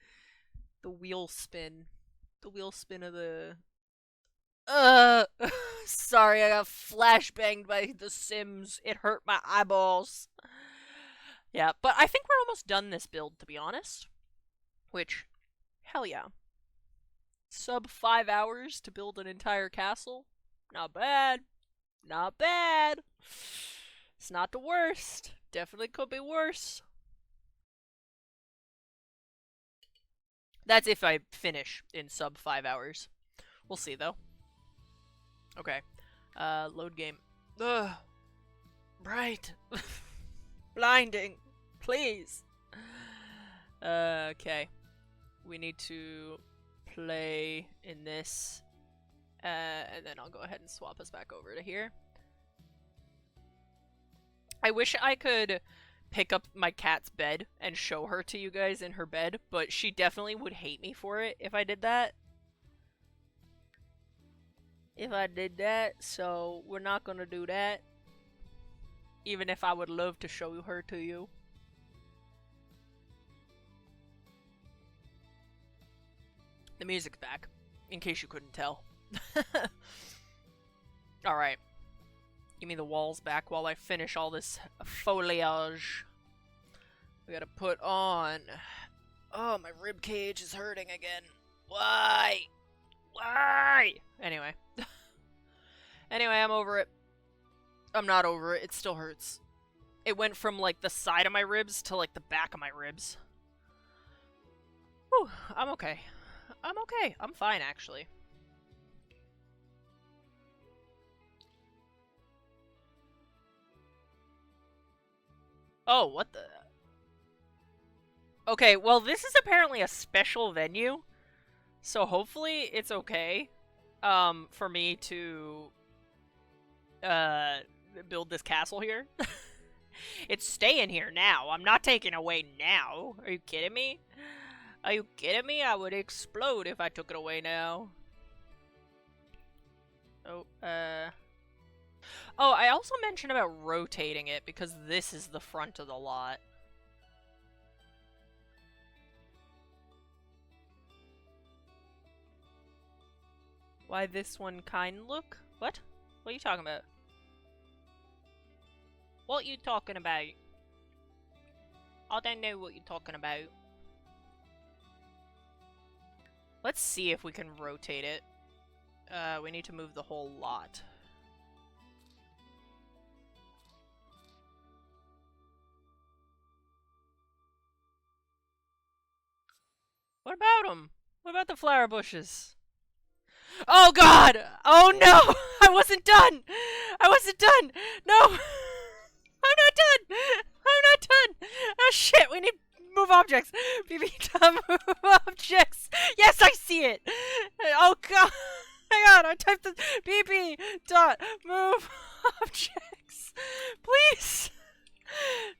A: wheel spin. The wheel spin of the... Sorry, I got flashbanged by The Sims. It hurt my eyeballs. Yeah, but I think we're almost done this build, to be honest. Which, hell yeah. Sub 5 hours to build an entire castle. Not bad. Not bad. It's not the worst. Definitely could be worse. That's if I finish in sub 5 hours. We'll see, though. Okay. Load game. Ugh. Bright. Blinding. Please. Okay. We need to play in this. And then I'll go ahead and swap us back over to here. I wish I could pick up my cat's bed and show her to you guys in her bed, but she definitely would hate me for it if I did that. So we're not gonna do that. Even if I would love to show her to you. The music's back, in case you couldn't tell. Alright. Give me the walls back while I finish all this foliage. We gotta put on... Oh, my rib cage is hurting again. Why? Why? Anyway. Anyway, I'm over it. I'm not over it. It still hurts. It went from, like, the side of my ribs to, like, the back of my ribs. Whew, I'm okay. I'm okay. I'm fine, actually. Oh, what the... Okay, well, this is apparently a special venue. So hopefully it's okay, for me to, build this castle here. It's staying here now. I'm not taking it away now. Are you kidding me? Are you kidding me? I would explode if I took it away now. Oh, Oh, I also mentioned about rotating it because this is the front of the lot. Why this one kind look? What? What are you talking about? What you talking about? I don't know what you're talking about. Let's see if we can rotate it. We need to move the whole lot. What about them? What about the flower bushes? Oh god! Oh no! I wasn't done! I wasn't done! No! I'm not done! I'm not done! Oh shit, we need to move objects! BB dot move objects! Yes, I see it! Oh god! Hang on, I typed the BB dot move objects! Please!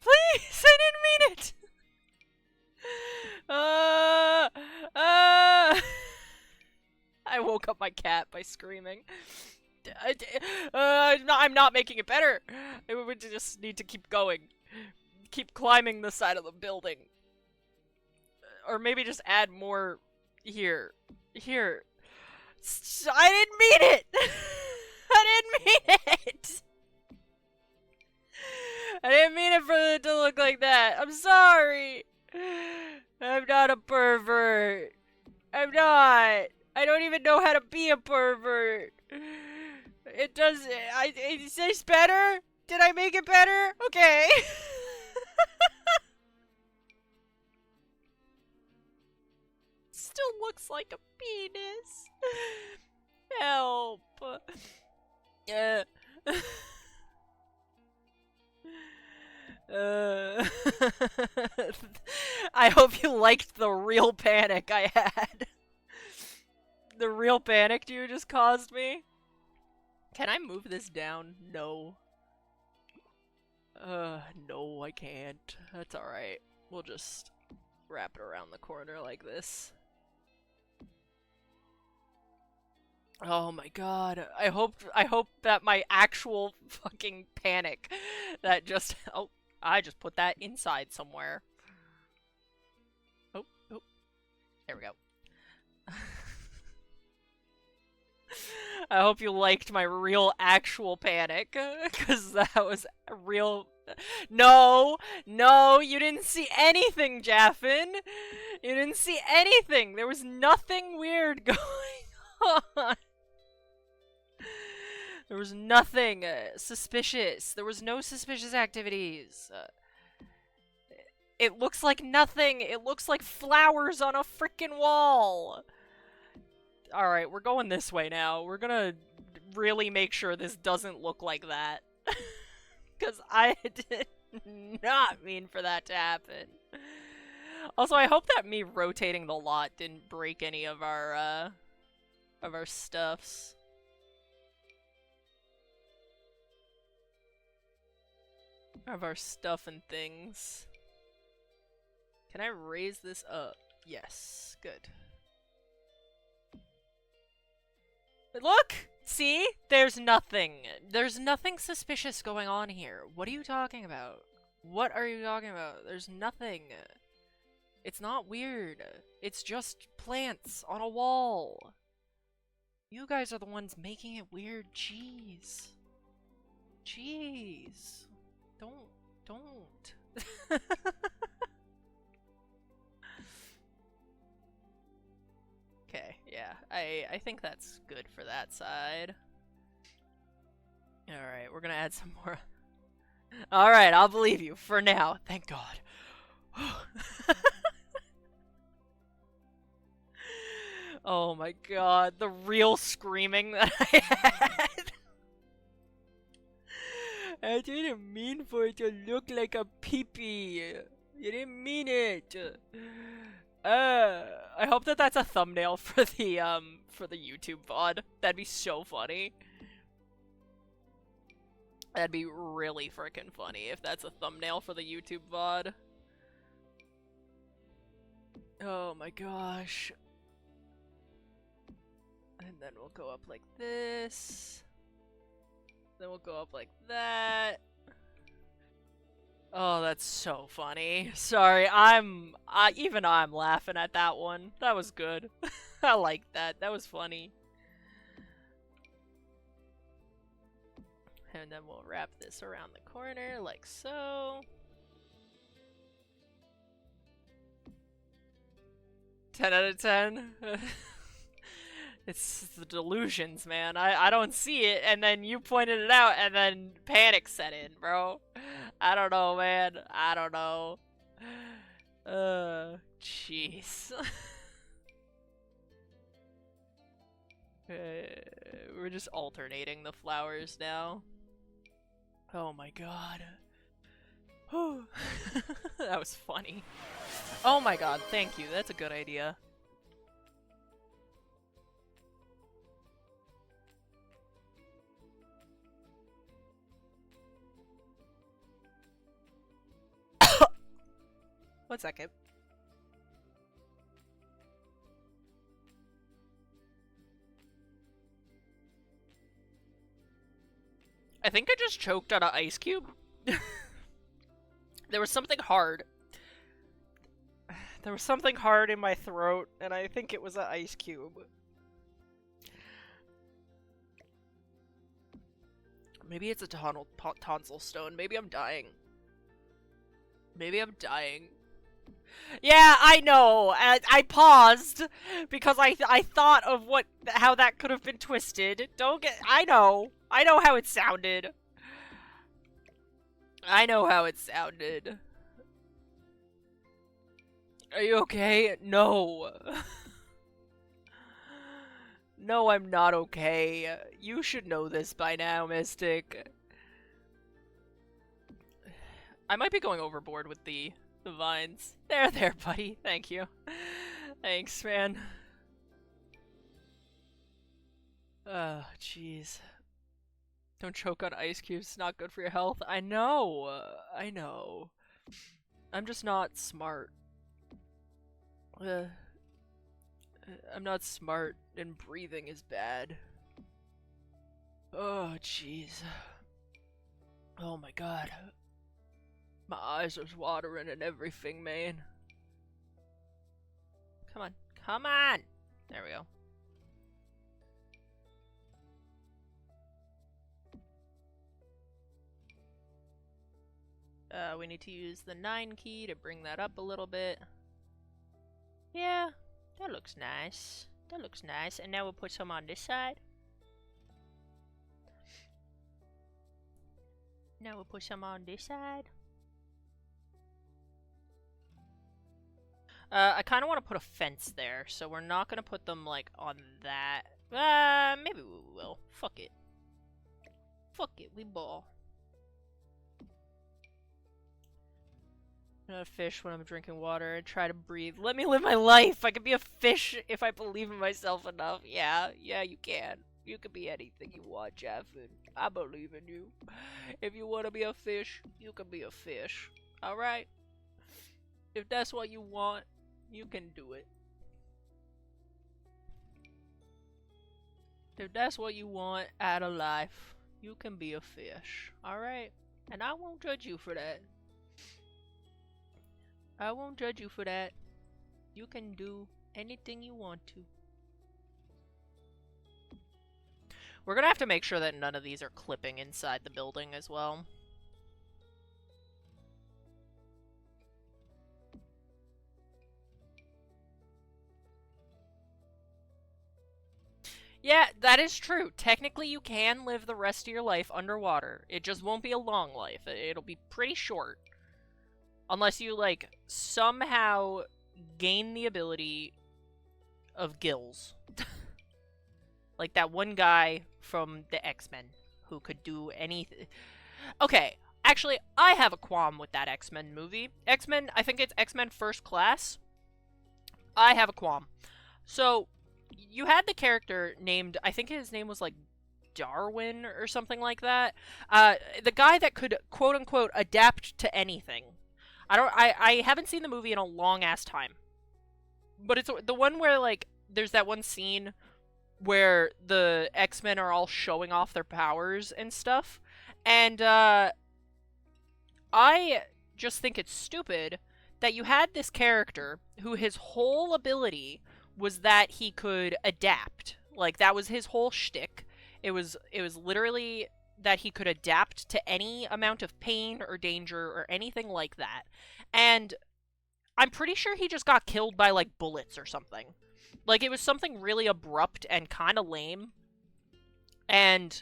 A: Please! I didn't mean it! I woke up my cat by screaming. I'm not making it better. We would just need to keep going. Keep climbing the side of the building. Or maybe just add more here. Here. I didn't mean it! I didn't mean it! I didn't mean it for it to look like that. I'm sorry. I'm not a pervert. I'm not. I don't even know how to be a pervert. It does. It says better? Did I make it better? Okay. Still looks like a penis. Help. I hope you liked the real panic I had. The real panic you just caused me. Can I move this down? No. No, I can't. That's alright. We'll just wrap it around the corner like this. Oh my god. I hope that my actual fucking panic that just... Oh, I just put that inside somewhere. Oh, oh. There we go. I hope you liked my real actual panic, because that was a real... No! No! You didn't see anything, Jaffin! You didn't see anything! There was nothing weird going on! There was nothing suspicious. There was no suspicious activities. It looks like nothing! It looks like flowers on a frickin' wall! Alright, we're going this way now. We're gonna really make sure this doesn't look like that. Because I did not mean for that to happen. Also, I hope that me rotating the lot didn't break any of our stuffs. of our stuff and things. Can I raise this up? Yes. Good. But look! See? There's nothing. There's nothing suspicious going on here. What are you talking about? What are you talking about? There's nothing. It's not weird. It's just plants on a wall. You guys are the ones making it weird. Jeez. Jeez. Don't. Okay, yeah. I think that's good for that side. Alright, we're gonna add some more. Alright, I'll believe you. For now. Thank God. Oh my god, the real screaming that I had. I didn't mean for it to look like a pee-pee. You didn't mean it. I hope that that's a thumbnail for the YouTube VOD. That'd be so funny. That'd be really freaking funny if that's a thumbnail for the YouTube VOD. Oh my gosh. And then we'll go up like this. Then we'll go up like that. Oh, that's so funny. Sorry, even I'm laughing at that one. That was good. I liked that. That was funny. And then we'll wrap this around the corner like so. 10 out of 10. It's the delusions, man. I don't see it, and then you pointed it out, and then panic set in, bro. I don't know, man. I don't know. Jeez. We're just alternating the flowers now. Oh my god. That was funny. Oh my god, thank you. That's a good idea. One second. I think I just choked on an ice cube. There was something hard. There was something hard in my throat, and I think it was an ice cube. Maybe it's a tonsil stone. Maybe I'm dying. Maybe I'm dying. Yeah, I know. I paused because I thought of how that could have been twisted. I know how it sounded. I know how it sounded. Are you okay? No. No, I'm not okay. You should know this by now, Mystic. I might be going overboard with the vines. There, buddy. Thank you. Thanks, man. Jeez. Don't choke on ice cubes. It's not good for your health. I know. I know. I'm just not smart. I'm not smart, and breathing is bad. Oh, jeez. Oh my god. My eyes are watering and everything, man. Come on. Come on! There we go. We need to use the 9 key to bring that up a little bit. Yeah, that looks nice. That looks nice. And now we'll put some on this side. Now we'll put some on this side. I kind of want to put a fence there, so we're not going to put them, like, on that. Maybe we will. Fuck it. Fuck it, we ball. I'm not a fish when I'm drinking water. I try to breathe. Let me live my life! I can be a fish if I believe in myself enough. Yeah, you can. You can be anything you want, Jaffin. I believe in you. If you want to be a fish, you can be a fish. Alright? If that's what you want, you can do it. If that's what you want out of life, you can be a fish. Alright? And I won't judge you for that. I won't judge you for that. You can do anything you want to. We're gonna have to make sure that none of these are clipping inside the building as well. Yeah, that is true. Technically, you can live the rest of your life underwater. It just won't be a long life. It'll be pretty short. Unless you, like, somehow gain the ability of gills. Like that one guy from the X-Men who could do anything. Okay, actually, I have a qualm with that X-Men movie. X-Men, I think it's X-Men First Class. I have a qualm. So, you had the character named, I think his name was like Darwin or something like that. The guy that could quote unquote adapt to anything. I haven't seen the movie in a long ass time. But it's the one where like there's that one scene where the X-Men are all showing off their powers and stuff. And I just think it's stupid that you had this character who his whole ability was that he could adapt. Like, that was his whole shtick. It was literally that he could adapt to any amount of pain or danger or anything like that. And I'm pretty sure he just got killed by, like, bullets or something. Like, it was something really abrupt and kind of lame. And,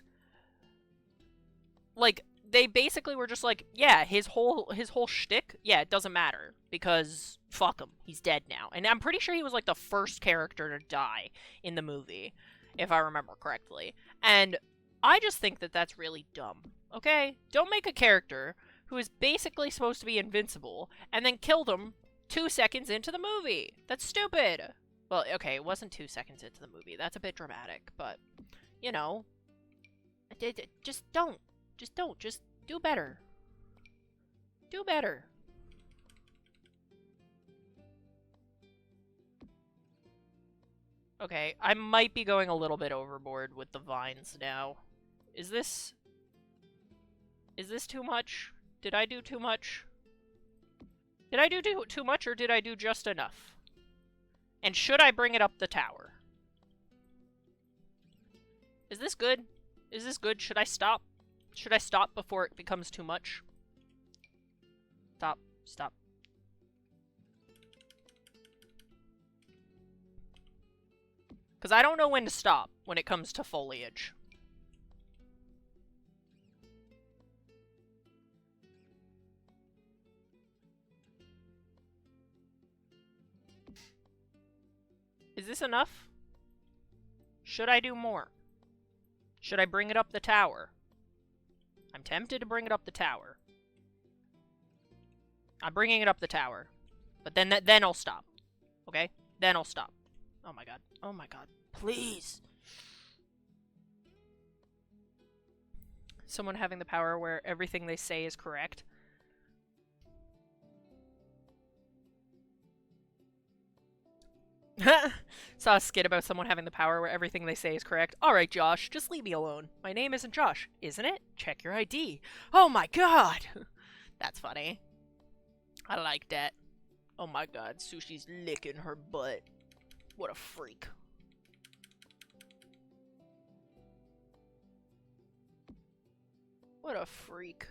A: like, they basically were just like, yeah, his whole shtick, yeah, it doesn't matter, because fuck him, he's dead now. And I'm pretty sure he was like the first character to die in the movie, if I remember correctly. And I just think that that's really dumb, okay? Don't make a character who is basically supposed to be invincible, and then kill them 2 seconds into the movie. That's stupid. Well, okay, it wasn't 2 seconds into the movie. That's a bit dramatic, but, you know, just don't. Just don't. Just do better. Do better. Okay, I might be going a little bit overboard with the vines now. Is this too much? Did I do too much? Did I do too much, or did I do just enough? And should I bring it up the tower? Is this good? Is this good? Should I stop? Should I stop before it becomes too much? Stop. Stop. Because I don't know when to stop when it comes to foliage. Is this enough? Should I do more? Should I bring it up the tower? I'm tempted to bring it up the tower. I'm bringing it up the tower. But then I'll stop. Okay? Then I'll stop. Oh my god. Oh my god. Please! Someone having the power where everything they say is correct. Saw a skit about someone having the power where everything they say is correct. Alright, Josh, just leave me alone. My name isn't Josh, isn't it? Check your ID. Oh my god! That's funny. I like that. Oh my god, Sushi's licking her butt. What a freak. What a freak.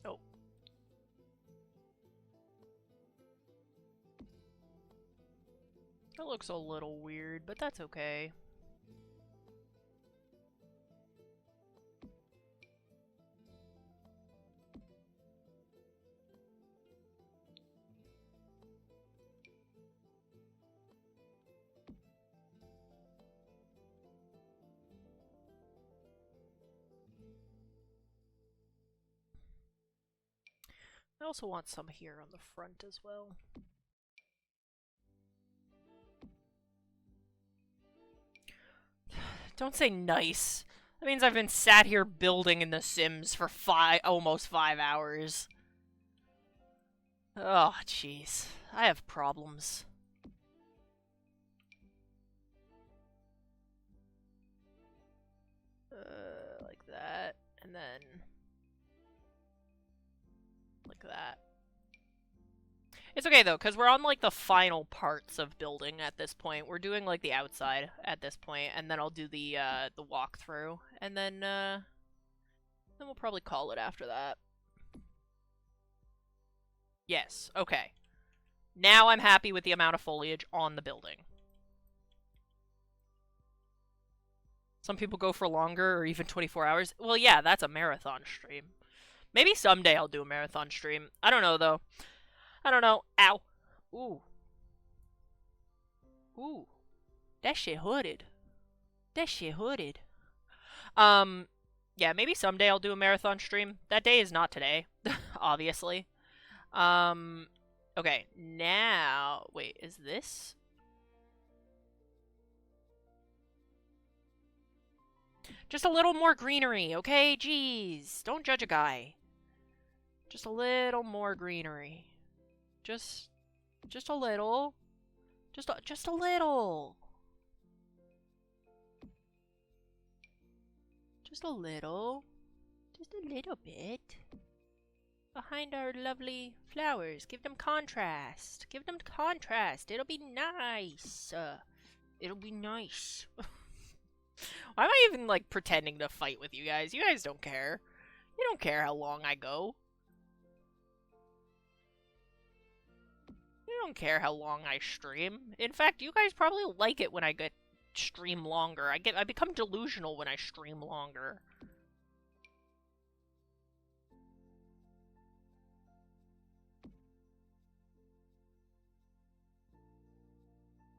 A: Oh. That looks a little weird, but that's okay. I also want some here on the front as well. Don't say nice. That means I've been sat here building in The Sims for almost 5 hours. Oh, jeez. I have problems. Like that, and then like that. It's okay though, because we're on like the final parts of building at this point. We're doing like the outside at this point, and then I'll do the walkthrough, and then we'll probably call it after that. Yes, okay. Now I'm happy with the amount of foliage on the building. Some people go for longer or even 24 hours. Well, yeah, that's a marathon stream. Maybe someday I'll do a marathon stream. I don't know, though. I don't know. Ow. Ooh. Ooh. That shit hooded. That shit hooded. Yeah, maybe someday I'll do a marathon stream. That day is not today, obviously. Okay, now... Wait, is this... Just a little more greenery, okay? Jeez, don't judge a guy. Just a little more greenery. Just a little. Just a little. Just a little. Just a little bit. Behind our lovely flowers. Give them contrast. Give them contrast. It'll be nice. It'll be nice. Why am I even, like, pretending to fight with you guys? You guys don't care. You don't care how long I go. You don't care how long I stream. In fact, you guys probably like it when I stream longer. I become delusional when I stream longer.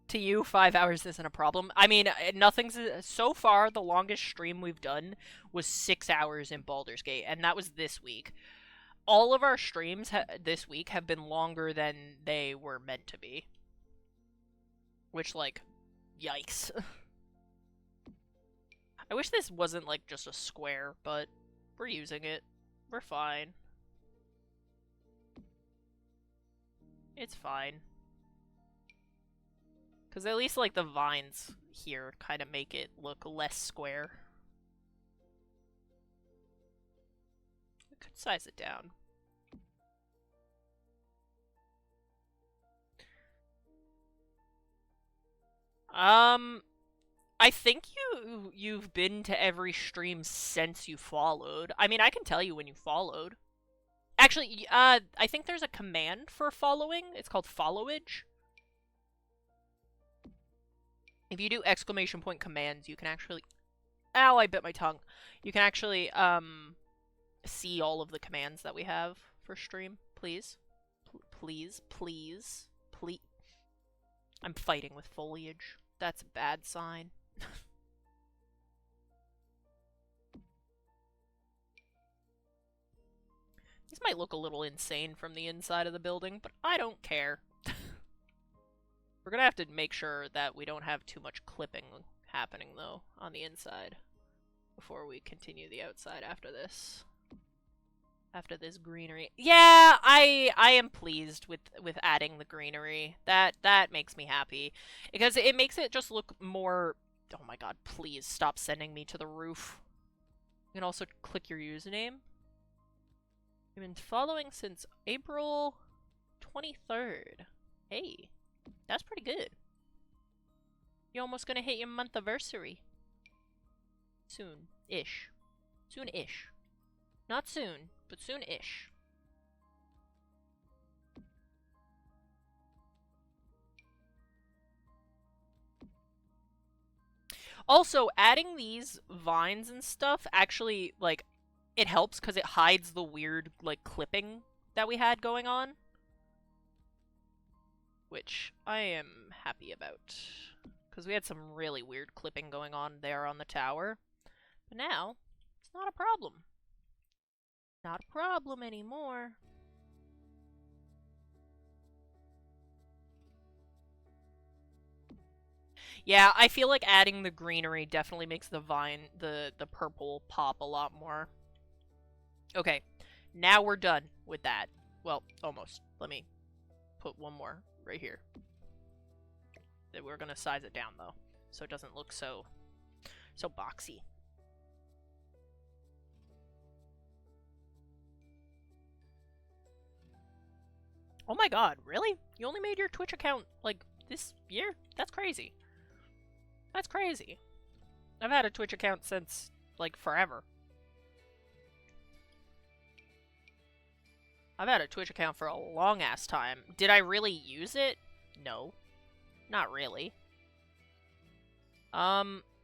A: To you, 5 hours isn't a problem. I mean, nothing's... So far, the longest stream we've done was 6 hours in Baldur's Gate, and that was this week. All of our streams this week have been longer than they were meant to be. Which, like, yikes. I wish this wasn't, like, just a square, but we're using it. We're fine. It's fine. Because at least, like, the vines here kind of make it look less square. I could size it down. I think you've been to every stream since you followed. I mean, I can tell you when you followed. Actually, I think there's a command for following. It's called followage. If you do exclamation point commands, you can actually... Ow, I bit my tongue. You can actually, see all of the commands that we have for stream. Please. Please. Please. Please. I'm fighting with foliage. That's a bad sign. These might look a little insane from the inside of the building, but I don't care. We're gonna have to make sure that we don't have too much clipping happening, though, on the inside before we continue the outside after this. After this greenery. Yeah, I am pleased with adding the greenery. That makes me happy. Because it makes it just look more... Oh my god, please stop sending me to the roof. You can also click your username. You've been following since April 23rd. Hey. That's pretty good. You're almost gonna hit your month anniversary. Soon-ish. Soon-ish. Not soon, but soon-ish. Also, adding these vines and stuff actually, like, it helps because it hides the weird, like, clipping that we had going on. Which I am happy about. Because we had some really weird clipping going on there on the tower. But now, it's not a problem. Not a problem anymore. Yeah, I feel like adding the greenery definitely makes the the purple pop a lot more. Okay, now we're done with that. Well, almost. Let me put one more right here. We're gonna size it down though, so it doesn't look so boxy. Oh my god, really? You only made your Twitch account, like, this year? That's crazy. That's crazy. I've had a Twitch account since, like, forever. I've had a Twitch account for a long-ass time. Did I really use it? No. Not really.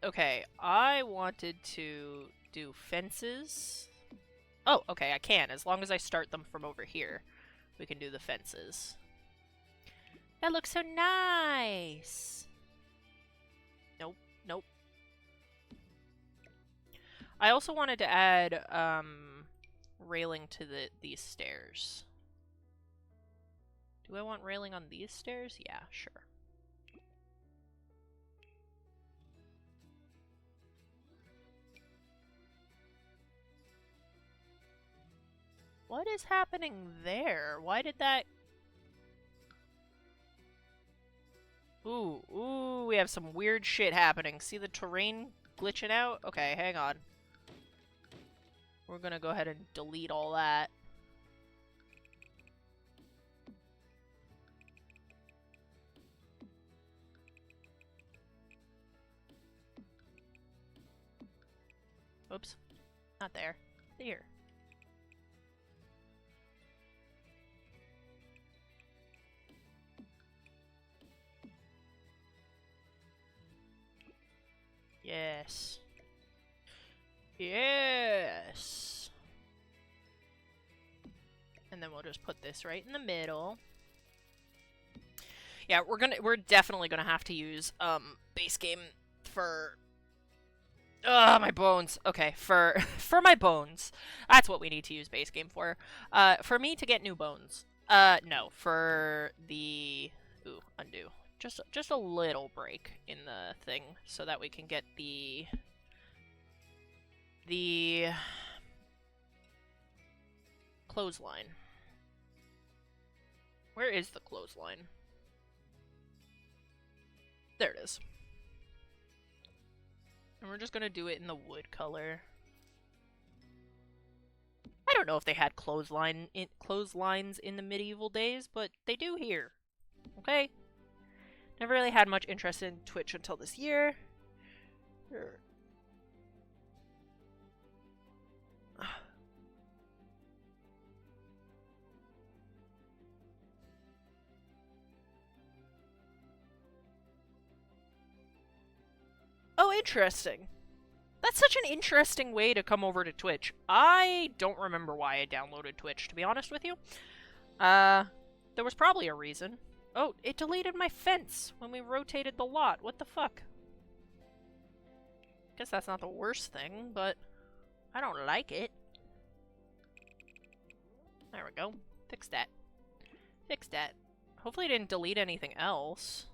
A: Okay. I wanted to do fences. Oh, okay, I can. As long as I start them from over here, we can do the fences. That looks so nice! Nope, nope. I also wanted to add, railing to these stairs. Do I want railing on these stairs? Yeah, sure. What is happening there? Why did that... Ooh, we have some weird shit happening. See the terrain glitching out? Okay, hang on. We're gonna go ahead and delete all that. Oops. Not there. Here. Yes. Yes! And then we'll just put this right in the middle. Yeah, we're definitely gonna have to use, base game for... Ugh, my bones. Okay, for my bones. That's what we need to use base game for. For me to get new bones. No, for the... Ooh, undo. Just a little break in the thing so that we can get the clothesline. Where is the clothesline? There it is. And we're just gonna do it in the wood color. I don't know if they had clotheslines in the medieval days, but they do here. Okay? Never really had much interest in Twitch until this year. Oh, interesting. That's such an interesting way to come over to Twitch. I don't remember why I downloaded Twitch, to be honest with you. There was probably a reason. Oh, it deleted my fence when we rotated the lot. What the fuck? Guess that's not the worst thing, but I don't like it. There we go. Fix that. Fix that. Hopefully it didn't delete anything else.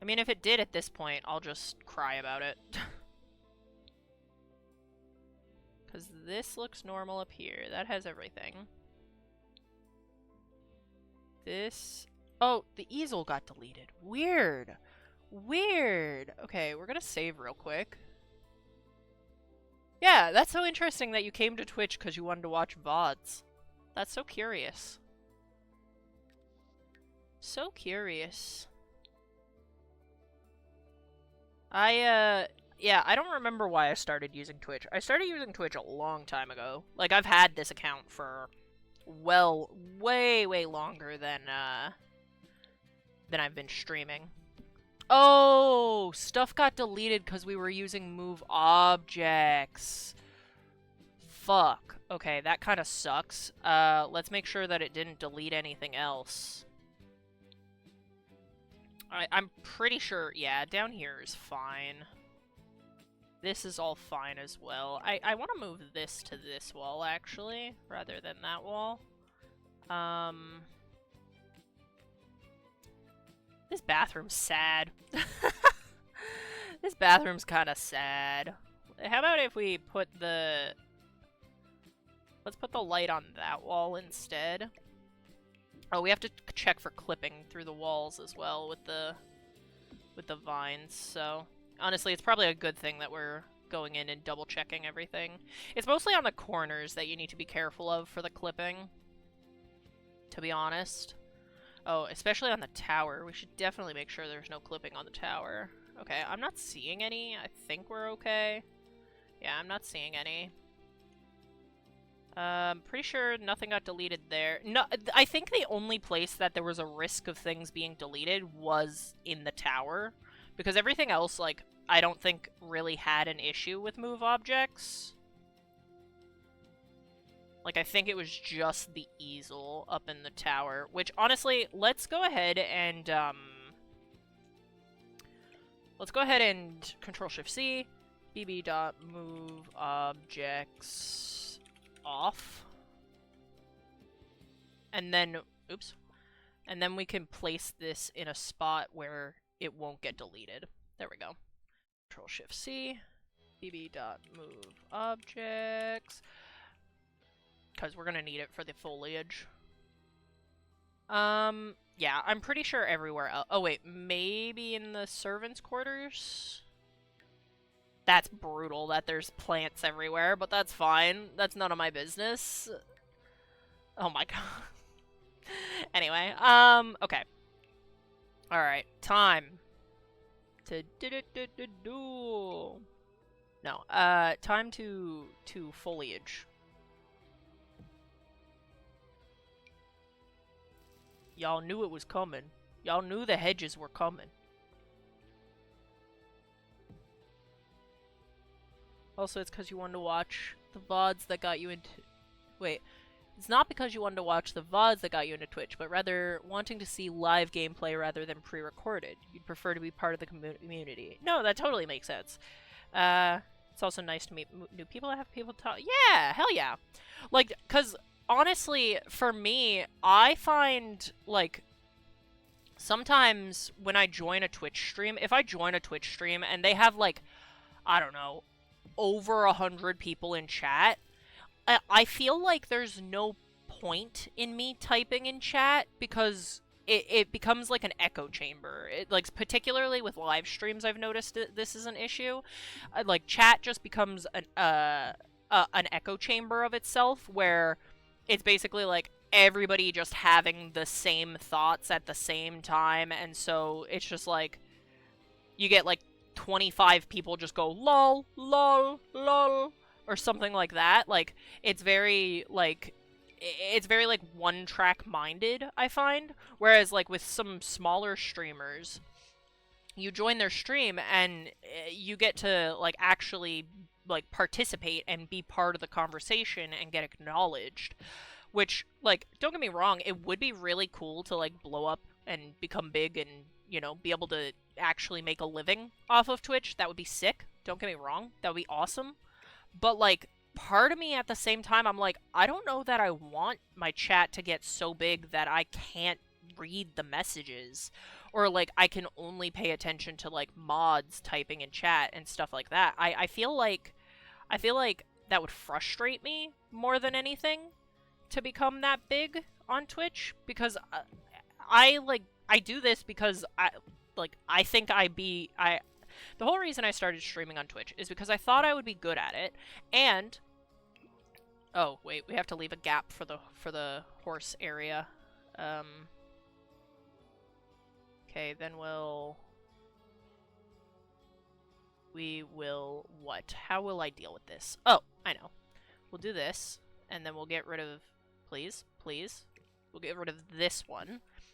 A: I mean, if it did at this point, I'll just cry about it. Because this looks normal up here. That has everything. This... Oh, the easel got deleted. Weird. Weird. Okay, we're gonna save real quick. Yeah, that's so interesting that you came to Twitch because you wanted to watch VODs. That's so curious. So curious. Yeah, I don't remember why I started using Twitch. I started using Twitch a long time ago. Like, I've had this account for, well, way longer than I've been streaming. Oh, stuff got deleted because we were using move objects. Fuck. Okay, that kind of sucks. Let's make sure that it didn't delete anything else. I'm pretty sure, yeah, down here is fine. This is all fine as well. I want to move this to this wall, actually, rather than that wall. This bathroom's sad. This bathroom's kind of sad. How about if we put the... Let's put the light on that wall instead. Oh, we have to check for clipping through the walls as well with the vines, so... Honestly, it's probably a good thing that we're going in and double-checking everything. It's mostly on the corners that you need to be careful of for the clipping, to be honest. Oh, especially on the tower. We should definitely make sure there's no clipping on the tower. Okay, I'm not seeing any. I think we're okay. Yeah, I'm not seeing any. Pretty sure nothing got deleted there. No, I think the only place that there was a risk of things being deleted was in the tower. Because everything else, like, I don't think really had an issue with move objects. Like, I think it was just the easel up in the tower. Which, honestly, let's go ahead and, let's go ahead and Control-Shift-C. bb.move objects off. And then, oops. And then we can place this in a spot where it won't get deleted. There we go. Control-Shift-C. bb.move objects. Because we're gonna need it for the foliage. Yeah, I'm pretty sure everywhere else. Oh wait, maybe in the servants' quarters? That's brutal that there's plants everywhere, but that's fine. That's none of my business. Oh my god. Anyway, okay. Alright, time to do. No, time to foliage. Y'all knew it was coming. Y'all knew the hedges were coming. Also, it's because you wanted to watch the VODs that got you into... Wait. It's not because you wanted to watch the VODs that got you into Twitch, but rather wanting to see live gameplay rather than pre-recorded. You'd prefer to be part of the community. No, that totally makes sense. It's also nice to meet new people. Have people talk... Yeah! Hell yeah! Like, because... Honestly, for me, I find, like, sometimes when I join a Twitch stream, if I join a Twitch stream and they have, like, I don't know, over 100 people in chat, I feel like there's no point in me typing in chat because it becomes like an echo chamber. Like, particularly with live streams, I've noticed this is an issue. Like, chat just becomes an echo chamber of itself where... It's basically like everybody just having the same thoughts at the same time, and so it's just like you get like 25 people just go lol, lol, lol, or something like that. Like it's very like one-track minded, I find. Whereas like with some smaller streamers, you join their stream and you get to like actually like participate and be part of the conversation and get acknowledged, which, like, don't get me wrong, it would be really cool to like blow up and become big and, you know, be able to actually make a living off of Twitch. That would be sick. Don't get me wrong, that would be awesome. But like part of me at the same time, I'm like, I don't know that I want my chat to get so big that I can't read the messages, or like I can only pay attention to like mods typing in chat and stuff like that. I feel like that would frustrate me more than anything to become that big on Twitch, because I do this because I think the whole reason I started streaming on Twitch is because I thought I would be good at it. And oh wait, we have to leave a gap for the horse area. Okay, then we will what? How will I deal with this? Oh, I know. We'll do this, and then we'll get rid of... Please, please. We'll get rid of this one,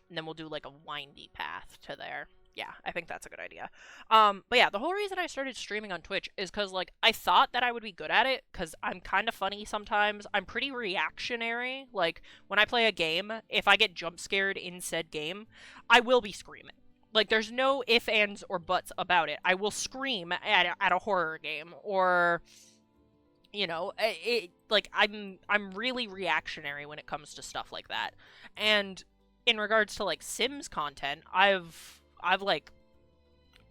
A: and then we'll do, like, a windy path to there. Yeah, I think that's a good idea. But yeah, the whole reason I started streaming on Twitch is because, like, I thought that I would be good at it, because I'm kind of funny sometimes. I'm pretty reactionary. Like, when I play a game, if I get jump scared in said game, I will be screaming. Like, there's no ifs, ands, or buts about it. I will scream at a horror game, or, you know, like, I'm really reactionary when it comes to stuff like that. And in regards to, like, Sims content, I've I've like,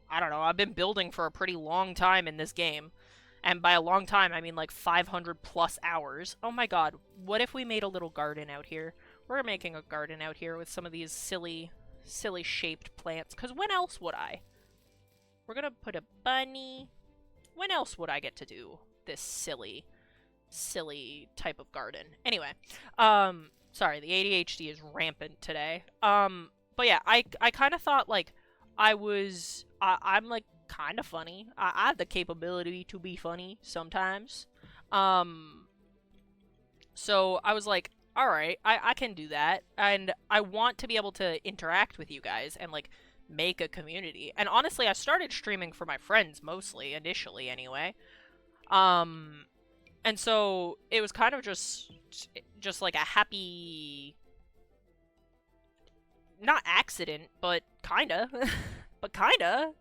A: I don't know, I've been building for a pretty long time in this game. And by a long time, I mean like 500 plus hours. Oh my god, what if we made a little garden out here? We're making a garden out here with some of these silly shaped plants. Because when else would I? We're gonna put a bunny. When else would I get to do this silly type of garden? Anyway, sorry, the ADHD is rampant today. But yeah, I kind of thought like I'm like kind of funny. I have the capability to be funny sometimes. Um, so I was like, all right, I can do that, and I want to be able to interact with you guys and like make a community. And honestly, I started streaming for my friends mostly initially, anyway. Um, and so it was kind of just like a happy, not accident, but kinda, but kinda,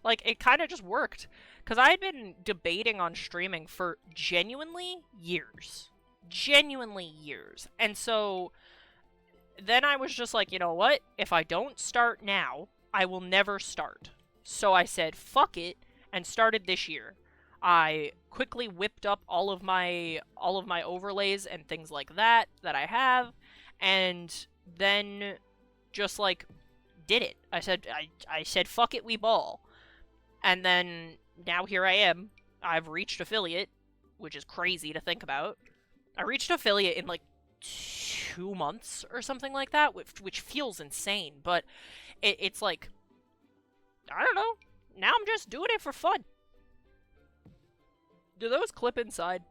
A: like it kind of just worked because I had been debating on streaming for genuinely years, and so then I was just like, you know what? If I don't start now, I will never start. So I said, fuck it, and started this year. I quickly whipped up all of my overlays and things like that I have, and then just like did it. I said fuck it, we ball. And then now here I am. I've reached affiliate, which is crazy to think about. I reached affiliate in like 2 months or something like that, which feels insane, but it's like, I don't know. Now I'm just doing it for fun. Do those clip inside?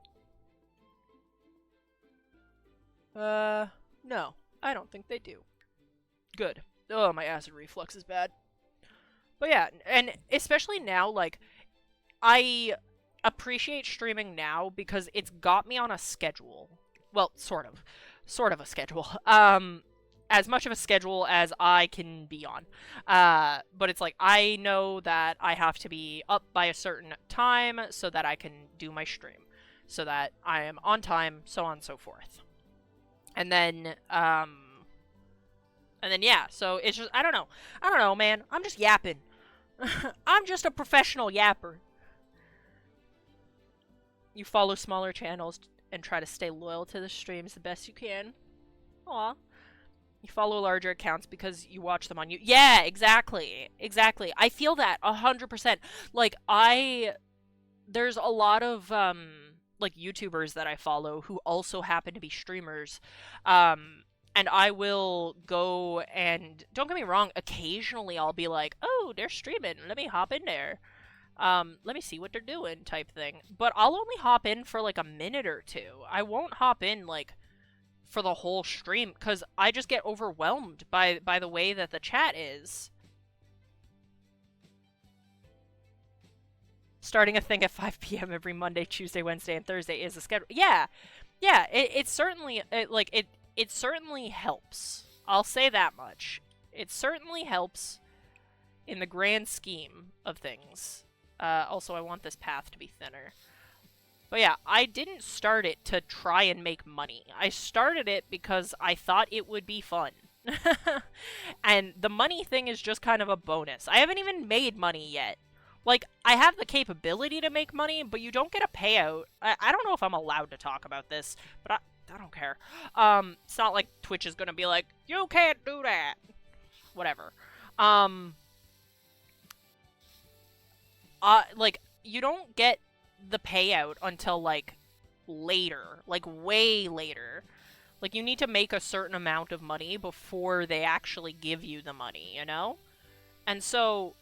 A: No. I don't think they do. Good. Oh, my acid reflux is bad. But yeah, and especially now, like, I appreciate streaming now because it's got me on a schedule. Well, sort of. Sort of a schedule. As much of a schedule as I can be on. But it's like, I know that I have to be up by a certain time so that I can do my stream. So that I am on time, so on and so forth. And then, yeah, so it's just, I don't know, man. I'm just yapping. I'm just a professional yapper. You follow smaller channels and try to stay loyal to the streams the best you can. Aw. You follow larger accounts because you watch them on you. Yeah, exactly. Exactly. I feel that 100%. Like, there's a lot of, like, YouTubers that I follow who also happen to be streamers. And I will go and, don't get me wrong, occasionally I'll be like, oh, they're streaming, let me hop in there. Let me see what they're doing type thing. But I'll only hop in for like a minute or two. I won't hop in like for the whole stream because I just get overwhelmed by the way that the chat is. Starting a thing at 5 p.m. every Monday, Tuesday, Wednesday, and Thursday is a schedule. Yeah, yeah. It certainly it certainly helps. I'll say that much. It certainly helps in the grand scheme of things. Also, I want this path to be thinner. But yeah, I didn't start it to try and make money. I started it because I thought it would be fun. And the money thing is just kind of a bonus. I haven't even made money yet. Like, I have the capability to make money, but you don't get a payout. I don't know if I'm allowed to talk about this, but I don't care. It's not like Twitch is gonna be like, you can't do that. Whatever. Like, you don't get the payout until, like, later. Like, way later. Like, you need to make a certain amount of money before they actually give you the money, you know? And so,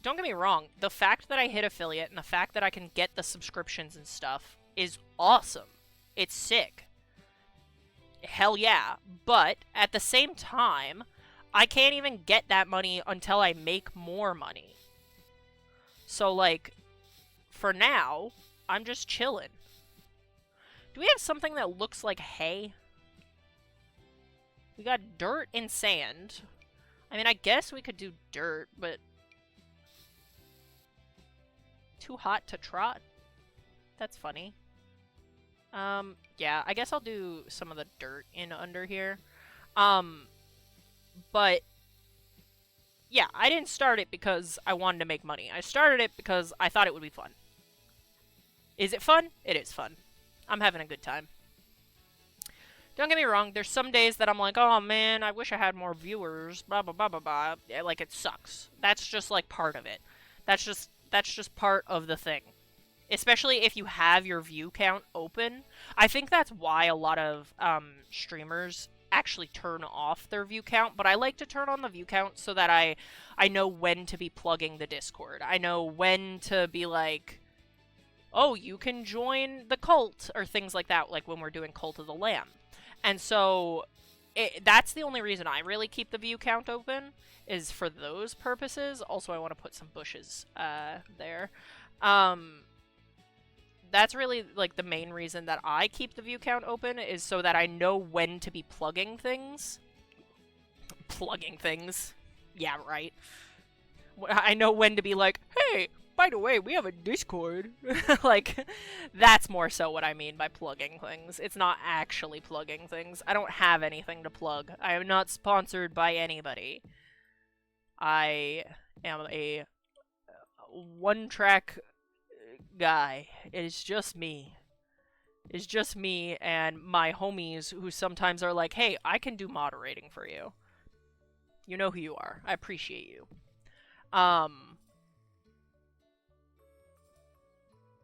A: don't get me wrong, the fact that I hit affiliate and the fact that I can get the subscriptions and stuff is awesome. It's sick. Hell yeah. But, at the same time, I can't even get that money until I make more money. So, like, for now, I'm just chilling. Do we have something that looks like hay? We got dirt and sand. I mean, I guess we could do dirt, but... too hot to trot? That's funny. Yeah, I guess I'll do some of the dirt in under here. But... yeah, I didn't start it because I wanted to make money. I started it because I thought it would be fun. Is it fun? It is fun. I'm having a good time. Don't get me wrong, there's some days that I'm like, oh man, I wish I had more viewers, blah blah blah blah blah. Yeah, like, it sucks. That's just like part of it. That's just part of the thing. Especially if you have your view count open. I think that's why a lot of streamers actually turn off their view count, but I like to turn on the view count so that I know when to be plugging the Discord. I know when to be like, oh, you can join the cult, or things like that, like when we're doing Cult of the Lamb. And so that's the only reason I really keep the view count open, is for those purposes. Also, I want to put some bushes there. That's really, like, the main reason that I keep the view count open, is so that I know when to be plugging things. Plugging things. Yeah, right. I know when to be like, hey, by the way, we have a Discord. Like, that's more so what I mean by plugging things. It's not actually plugging things. I don't have anything to plug. I am not sponsored by anybody. I am a one-track guy. It is just me. It's just me and my homies who sometimes are like, hey, I can do moderating for you. You know who you are. I appreciate you.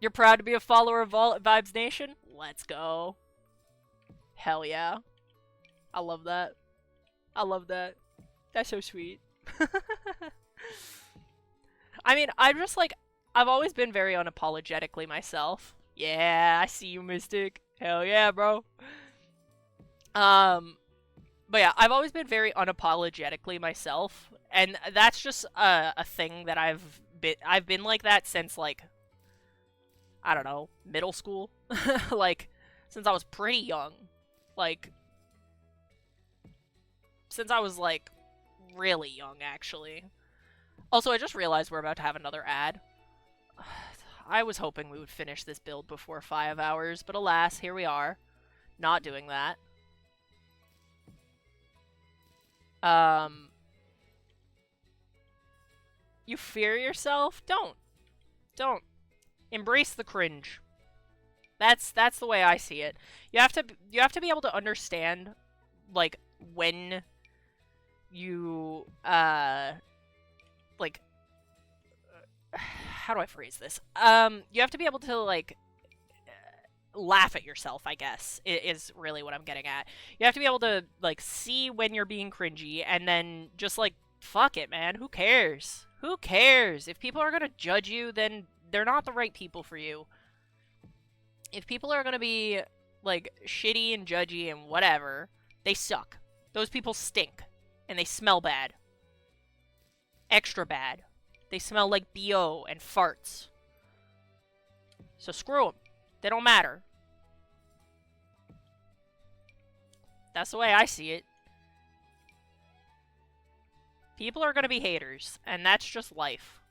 A: You're proud to be a follower of Vibes Nation? Let's go. Hell yeah. I love that. I love that. That's so sweet. I mean, I'm just like, I've always been very unapologetically myself. Yeah, I see you, Mystic. Hell yeah, bro. But yeah, I've always been very unapologetically myself, and that's just a thing that I've been like that since, like, I don't know, middle school. Like, since I was pretty young. Like, since I was, like, really young, actually. Also, I just realized we're about to have another ad. I was hoping we would finish this build before 5 hours, but alas, here we are. Not doing that. You fear yourself? Don't. Don't. Embrace the cringe. That's the way I see it. You have to be able to understand, like, when you like, how do I phrase this? You have to be able to, like, laugh at yourself, I guess, is really what I'm getting at. You have to be able to, like, see when you're being cringy, and then just, like, fuck it, man. Who cares? Who cares? If people are gonna judge you, then they're not the right people for you. If people are gonna be, like, shitty and judgy and whatever, they suck. Those people stink. And they smell bad. Extra bad. They smell like BO and farts. So screw them. They don't matter. That's the way I see it. People are gonna be haters, and that's just life.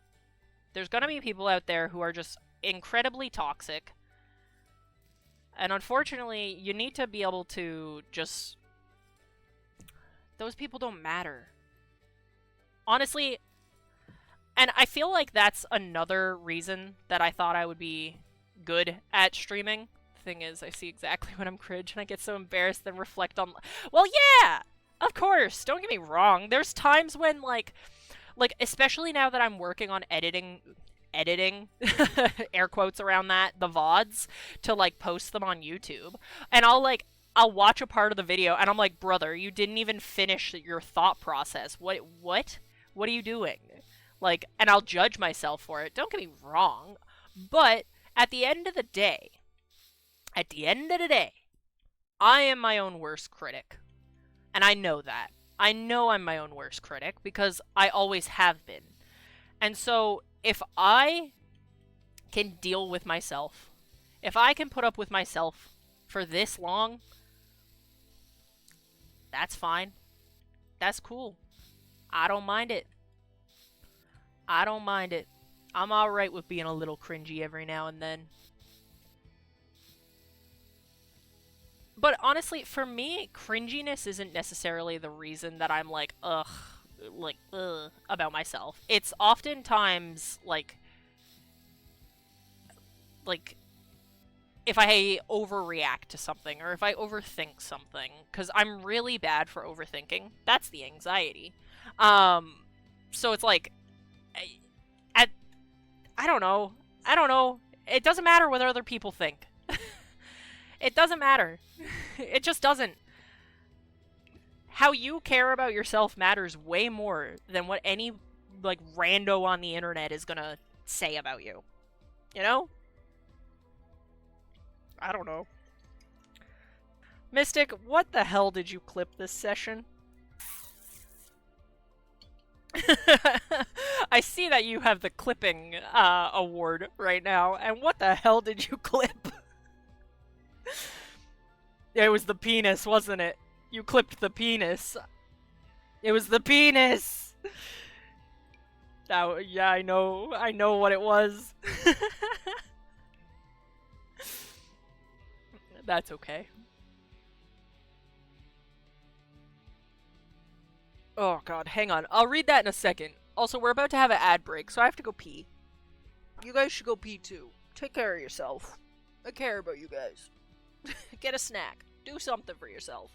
A: There's gonna be people out there who are just incredibly toxic. And unfortunately, you need to be able to just... Those people don't matter. Honestly, and I feel like that's another reason that I thought I would be good at streaming. The thing is, I see exactly when I'm cringe, and I get so embarrassed and reflect on... Well, yeah! Of course! Don't get me wrong. There's times when, like, especially now that I'm working on editing, air quotes around that, the VODs, to, like, post them on YouTube. And I'll watch a part of the video, and I'm like, brother, you didn't even finish your thought process. What? What are you doing? Like, and I'll judge myself for it. Don't get me wrong. But at the end of the day, I am my own worst critic. And I know that. I know I'm my own worst critic because I always have been. And so, if I can deal with myself, if I can put up with myself for this long, that's fine. That's cool. I don't mind it. I don't mind it. I'm alright with being a little cringy every now and then. But honestly, for me, cringiness isn't necessarily the reason that I'm like, ugh, like, about myself. It's oftentimes, like, if I overreact to something, or if I overthink something, because I'm really bad for overthinking. That's the anxiety. So it's like, I, I don't know. I don't know. It doesn't matter what other people think. It doesn't matter. It just doesn't. How you care about yourself matters way more than what any, like, rando on the internet is gonna say about you. You know? I don't know. Mystic, what the hell did you clip this session? I see that you have the clipping award right now, and what the hell did you clip? It was the penis, wasn't it? You clipped the penis. It was the penis! Yeah, I know what it was. That's okay. Oh god, hang on. I'll read that in a second. Also, we're about to have an ad break, so I have to go pee. You guys should go pee too. Take care of yourself. I care about you guys. Get a snack. Do something for yourself.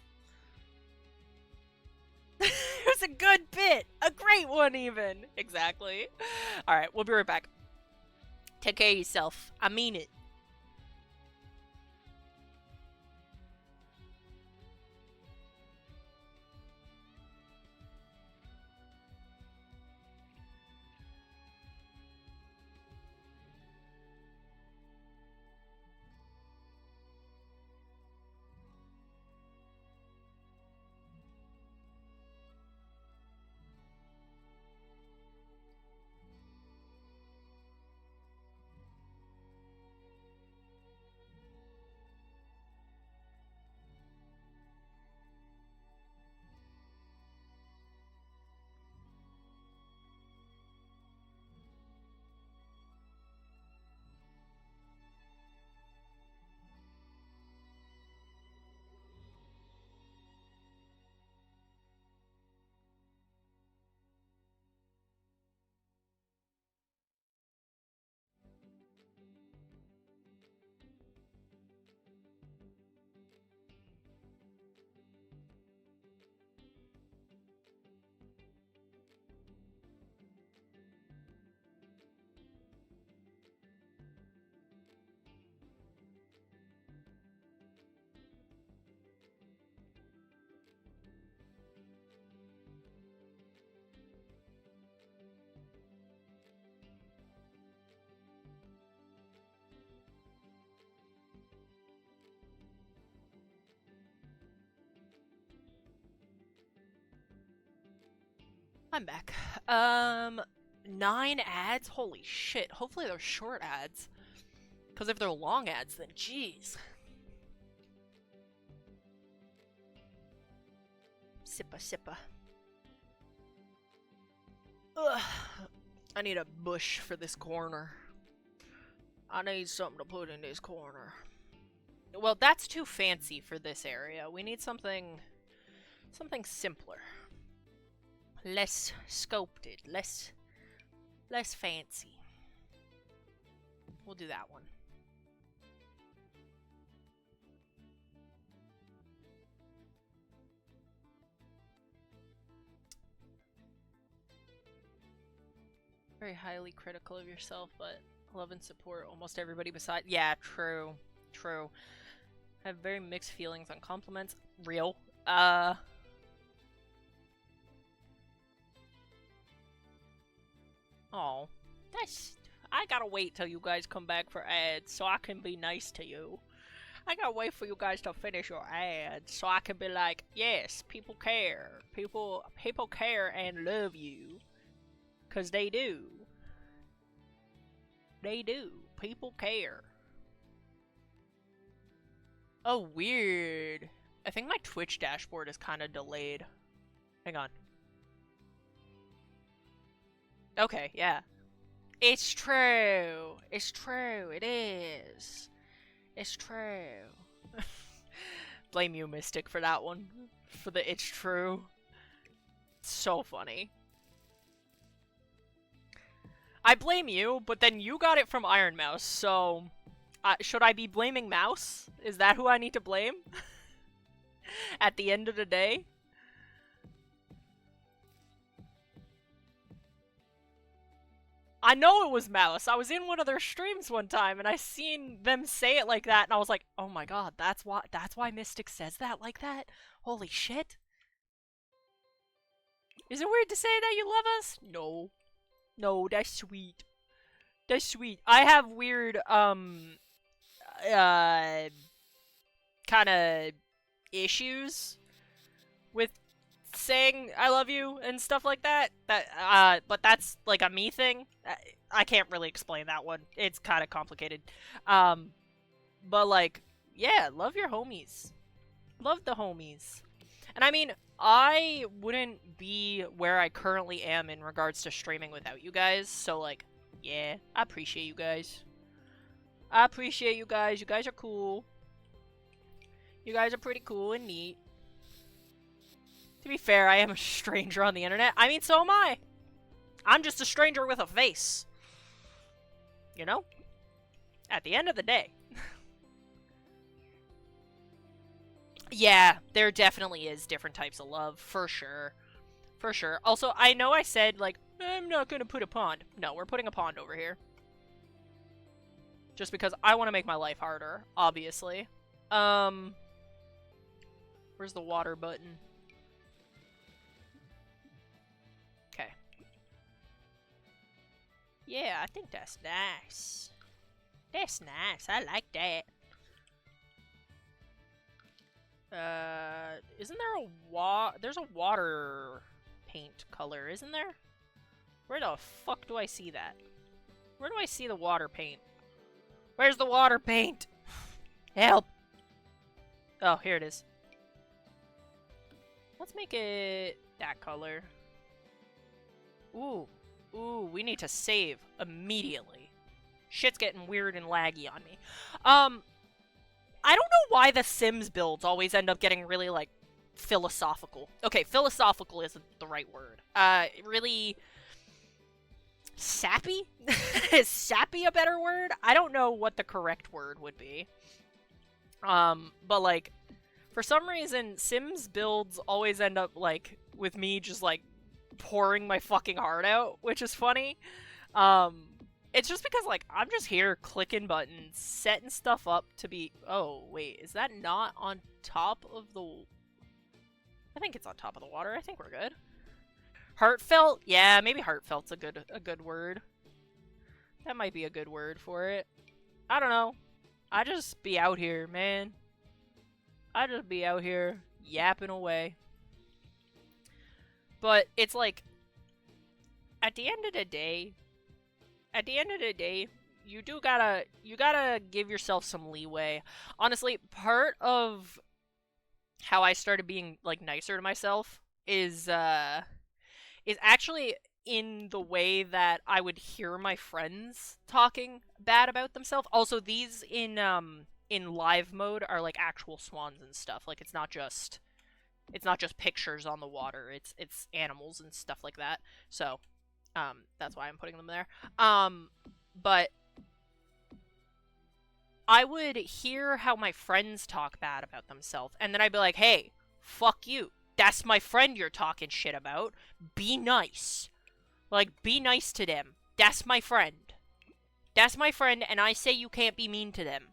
A: It was a good bit! A great one, even! Exactly. Alright, we'll be right back. Take care of yourself. I mean it. I'm back. 9 ads? Holy shit. Hopefully they're short ads. Because if they're long ads, then jeez. Sippa sippa. Ugh. I need a bush for this corner. I need something to put in this corner. Well, that's too fancy for this area. We need something simpler. Less sculpted, less fancy. We'll do that one. Very highly critical of yourself, but love and support almost everybody besides. Yeah, true. True. Have very mixed feelings on compliments. Real. Oh, that's. I gotta wait till you guys come back for ads so I can be nice to you. I gotta wait for you guys to finish your ads so I can be like, yes, people care. People care and love you. 'Cause they do. They do. People care. Oh, weird. I think my Twitch dashboard is kind of delayed. Hang on. Okay, yeah. It's true. It's true. It is. It's true. Blame you, Mystic, for that one. For the it's true. It's so funny. I blame you, but then you got it from Iron Mouse, so... should I be blaming Mouse? Is that who I need to blame? At the end of the day? I know it was Mouse. I was in one of their streams one time, and I seen them say it like that, and I was like, oh my god, that's why Mystic says that like that? Holy shit. Is it weird to say that you love us? No. No, that's sweet. That's sweet. I have weird, kind of issues with saying I love you and stuff like that. But that's like a me thing. I can't really explain that one. It's kind of complicated. But like, yeah, love your homies. Love the homies. And I mean, I wouldn't be where I currently am in regards to streaming without you guys. So like, yeah, I appreciate you guys. I appreciate you guys. You guys are cool. You guys are pretty cool and neat. To be fair, I am a stranger on the internet. I mean, so am I. I'm just a stranger with a face. You know? At the end of the day. Yeah, there definitely is different types of love, for sure. For sure. Also, I know I said, like, I'm not gonna put a pond. No, we're putting a pond over here. Just because I want to make my life harder, obviously. Where's the water button? Okay. Yeah, I think that's nice. That's nice. I like that. Isn't there there's a water paint color, isn't there? Where the fuck do I see that? Where do I see the water paint? Where's the water paint? Help! Oh, here it is. Let's make it that color. Ooh. Ooh, we need to save immediately. Shit's getting weird and laggy on me. I don't know why the Sims builds always end up getting really, like, philosophical. Okay, philosophical isn't the right word. Really... sappy? Is sappy a better word? I don't know what the correct word would be. But, like, for some reason, Sims builds always end up, like, with me just, like, pouring my fucking heart out, which is funny. It's just because, like, I'm just here clicking buttons, setting stuff up to be... Oh, wait, is that not on top of the... I think it's on top of the water. I think we're good. Heartfelt? Yeah, maybe heartfelt's a good word. That might be a good word for it. I don't know. I just be out here, man. I just be out here yapping away. But it's like... At the end of the day, you gotta give yourself some leeway. Honestly, part of how I started being, like, nicer to myself is actually in the way that I would hear my friends talking bad about themselves. Also, these in live mode are, like, actual swans and stuff. Like, it's not just pictures on the water. It's animals and stuff like that. So, that's why I'm putting them there. But I would hear how my friends talk bad about themselves, and then I'd be like, hey, fuck you. That's my friend you're talking shit about. Be nice. Like, be nice to them. That's my friend. That's my friend, and I say you can't be mean to them.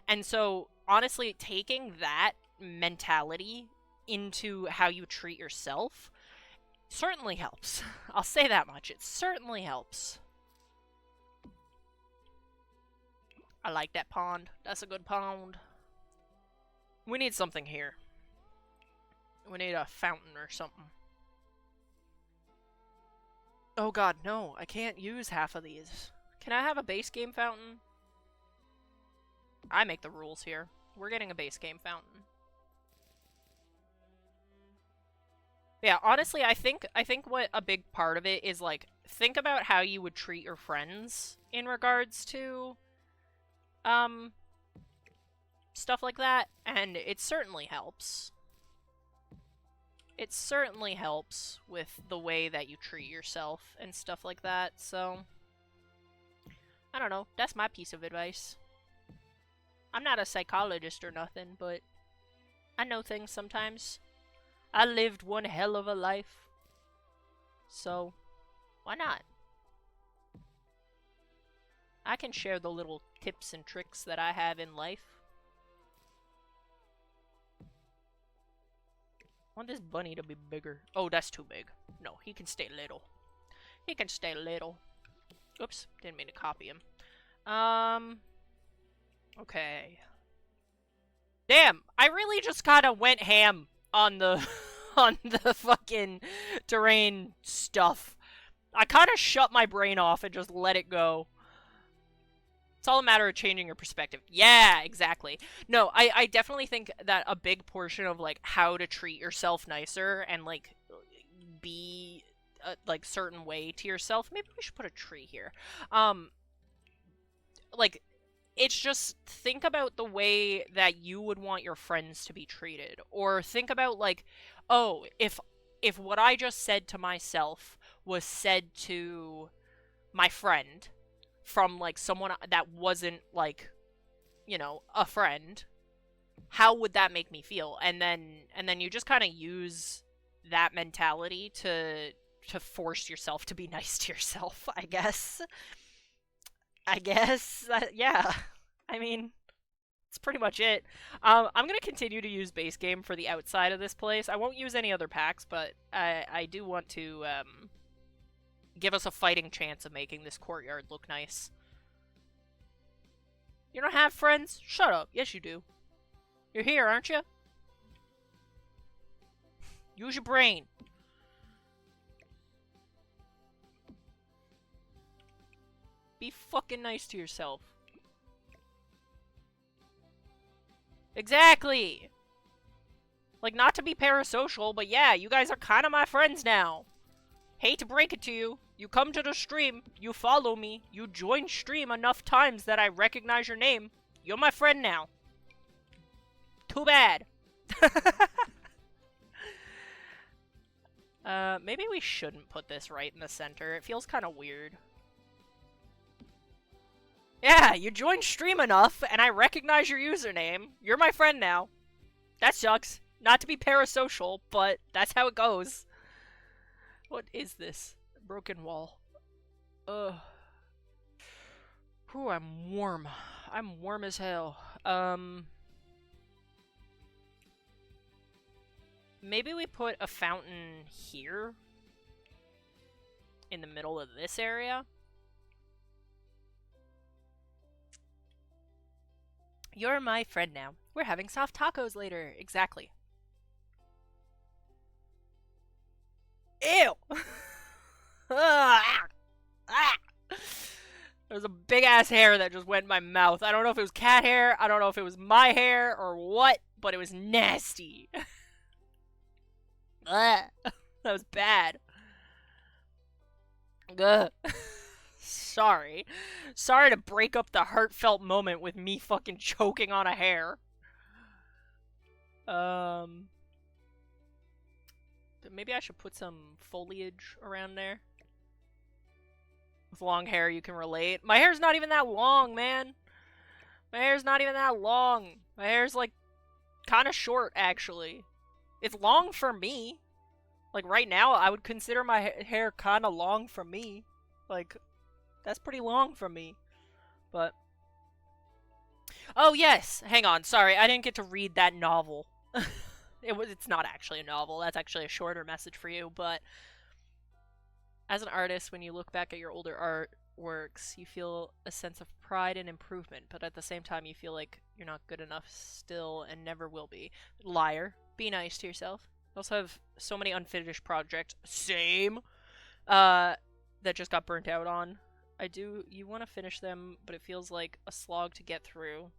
A: And so, honestly, taking that mentality into how you treat yourself certainly helps. I'll say that much. It certainly helps. I like that pond. That's a good pond. We need something here. We need a fountain or something. Oh god, no. I can't use half of these. Can I have a base game fountain? I make the rules here. We're getting a base game fountain. Yeah, honestly, I think what a big part of it is, like, think about how you would treat your friends in regards to, stuff like that, and it certainly helps. It certainly helps with the way that you treat yourself and stuff like that, so... I don't know. That's my piece of advice. I'm not a psychologist or nothing, but I know things sometimes. I lived one hell of a life. So, why not? I can share the little tips and tricks that I have in life. I want this bunny to be bigger. Oh, that's too big. No, he can stay little. He can stay little. Oops, didn't mean to copy him. Okay. Damn, I really just kind of went ham on the on the fucking terrain stuff. I kind of shut my brain off and just let it go. It's all a matter of changing your perspective. Yeah, exactly. No, I definitely think that a big portion of, like, how to treat yourself nicer and, like, be a, like, certain way to yourself. Maybe we should put a tree here. Like, it's just think about the way that you would want your friends to be treated. Or think about, like, oh, if what I just said to myself was said to my friend from, like, someone that wasn't, like, you know, a friend, how would that make me feel? And then you just kind of use that mentality to force yourself to be nice to yourself, I guess. Yeah. I mean, it's pretty much it. I'm gonna continue to use base game for the outside of this place. I won't use any other packs, but I do want to give us a fighting chance of making this courtyard look nice. You don't have friends? Shut up. Yes, you do. You're here, aren't you? Use your brain. Be fucking nice to yourself. Exactly! Like, not to be parasocial, but yeah, you guys are kind of my friends now. Hate to break it to you. You come to the stream, you follow me, you join stream enough times that I recognize your name. You're my friend now. Too bad. Maybe we shouldn't put this right in the center. It feels kind of weird. Yeah, you joined stream enough, and I recognize your username. You're my friend now. That sucks. Not to be parasocial, but that's how it goes. What is this? A broken wall. Ugh. Whew, I'm warm. I'm warm as hell. Maybe we put a fountain here? In the middle of this area? You're my friend now. We're having soft tacos later. Exactly. Ew! There's a big ass hair that just went in my mouth. I don't know if it was cat hair, I don't know if it was my hair or what, but it was nasty. That was bad. Ugh. Sorry. Sorry to break up the heartfelt moment with me fucking choking on a hair. Maybe I should put some foliage around there. With long hair, you can relate. My hair's not even that long, man. My hair's not even that long. My hair's, like, kind of short, actually. It's long for me. Like, right now, I would consider my hair kind of long for me. Like, that's pretty long for me. But... oh, yes! Hang on, sorry, I didn't get to read that novel. It's not actually a novel, that's actually a shorter message for you, but... as an artist, when you look back at your older artworks, you feel a sense of pride and improvement, but at the same time you feel like you're not good enough still and never will be. Liar. Be nice to yourself. You also have so many unfinished projects. Same! That just got burnt out on. You want to finish them, but it feels like a slog to get through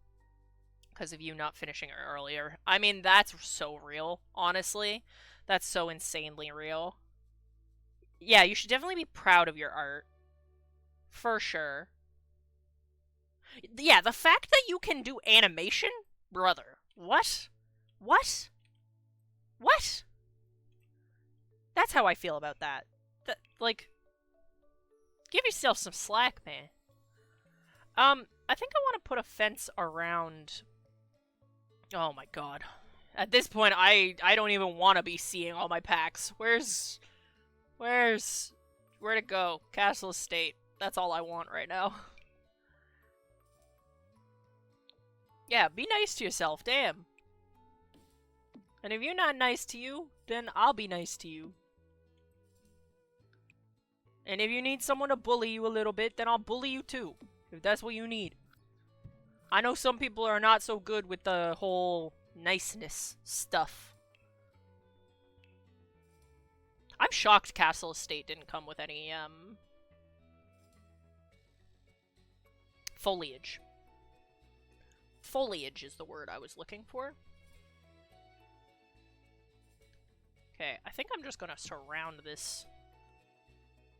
A: because of you not finishing it earlier. I mean, that's so real, honestly. That's so insanely real. Yeah, you should definitely be proud of your art. For sure. Yeah, the fact that you can do animation? Brother. What? What? What? That's how I feel about that. Like, give yourself some slack, man. I think I want to put a fence around... Oh my god. At this point, I don't even want to be seeing all my packs. Where'd it go? Castle Estate. That's all I want right now. Yeah, be nice to yourself, damn. And if you're not nice to you, then I'll be nice to you. And if you need someone to bully you a little bit, then I'll bully you too. If that's what you need. I know some people are not so good with the whole niceness stuff. I'm shocked Castle Estate didn't come with any, foliage. Foliage is the word I was looking for. Okay, I think I'm just gonna surround this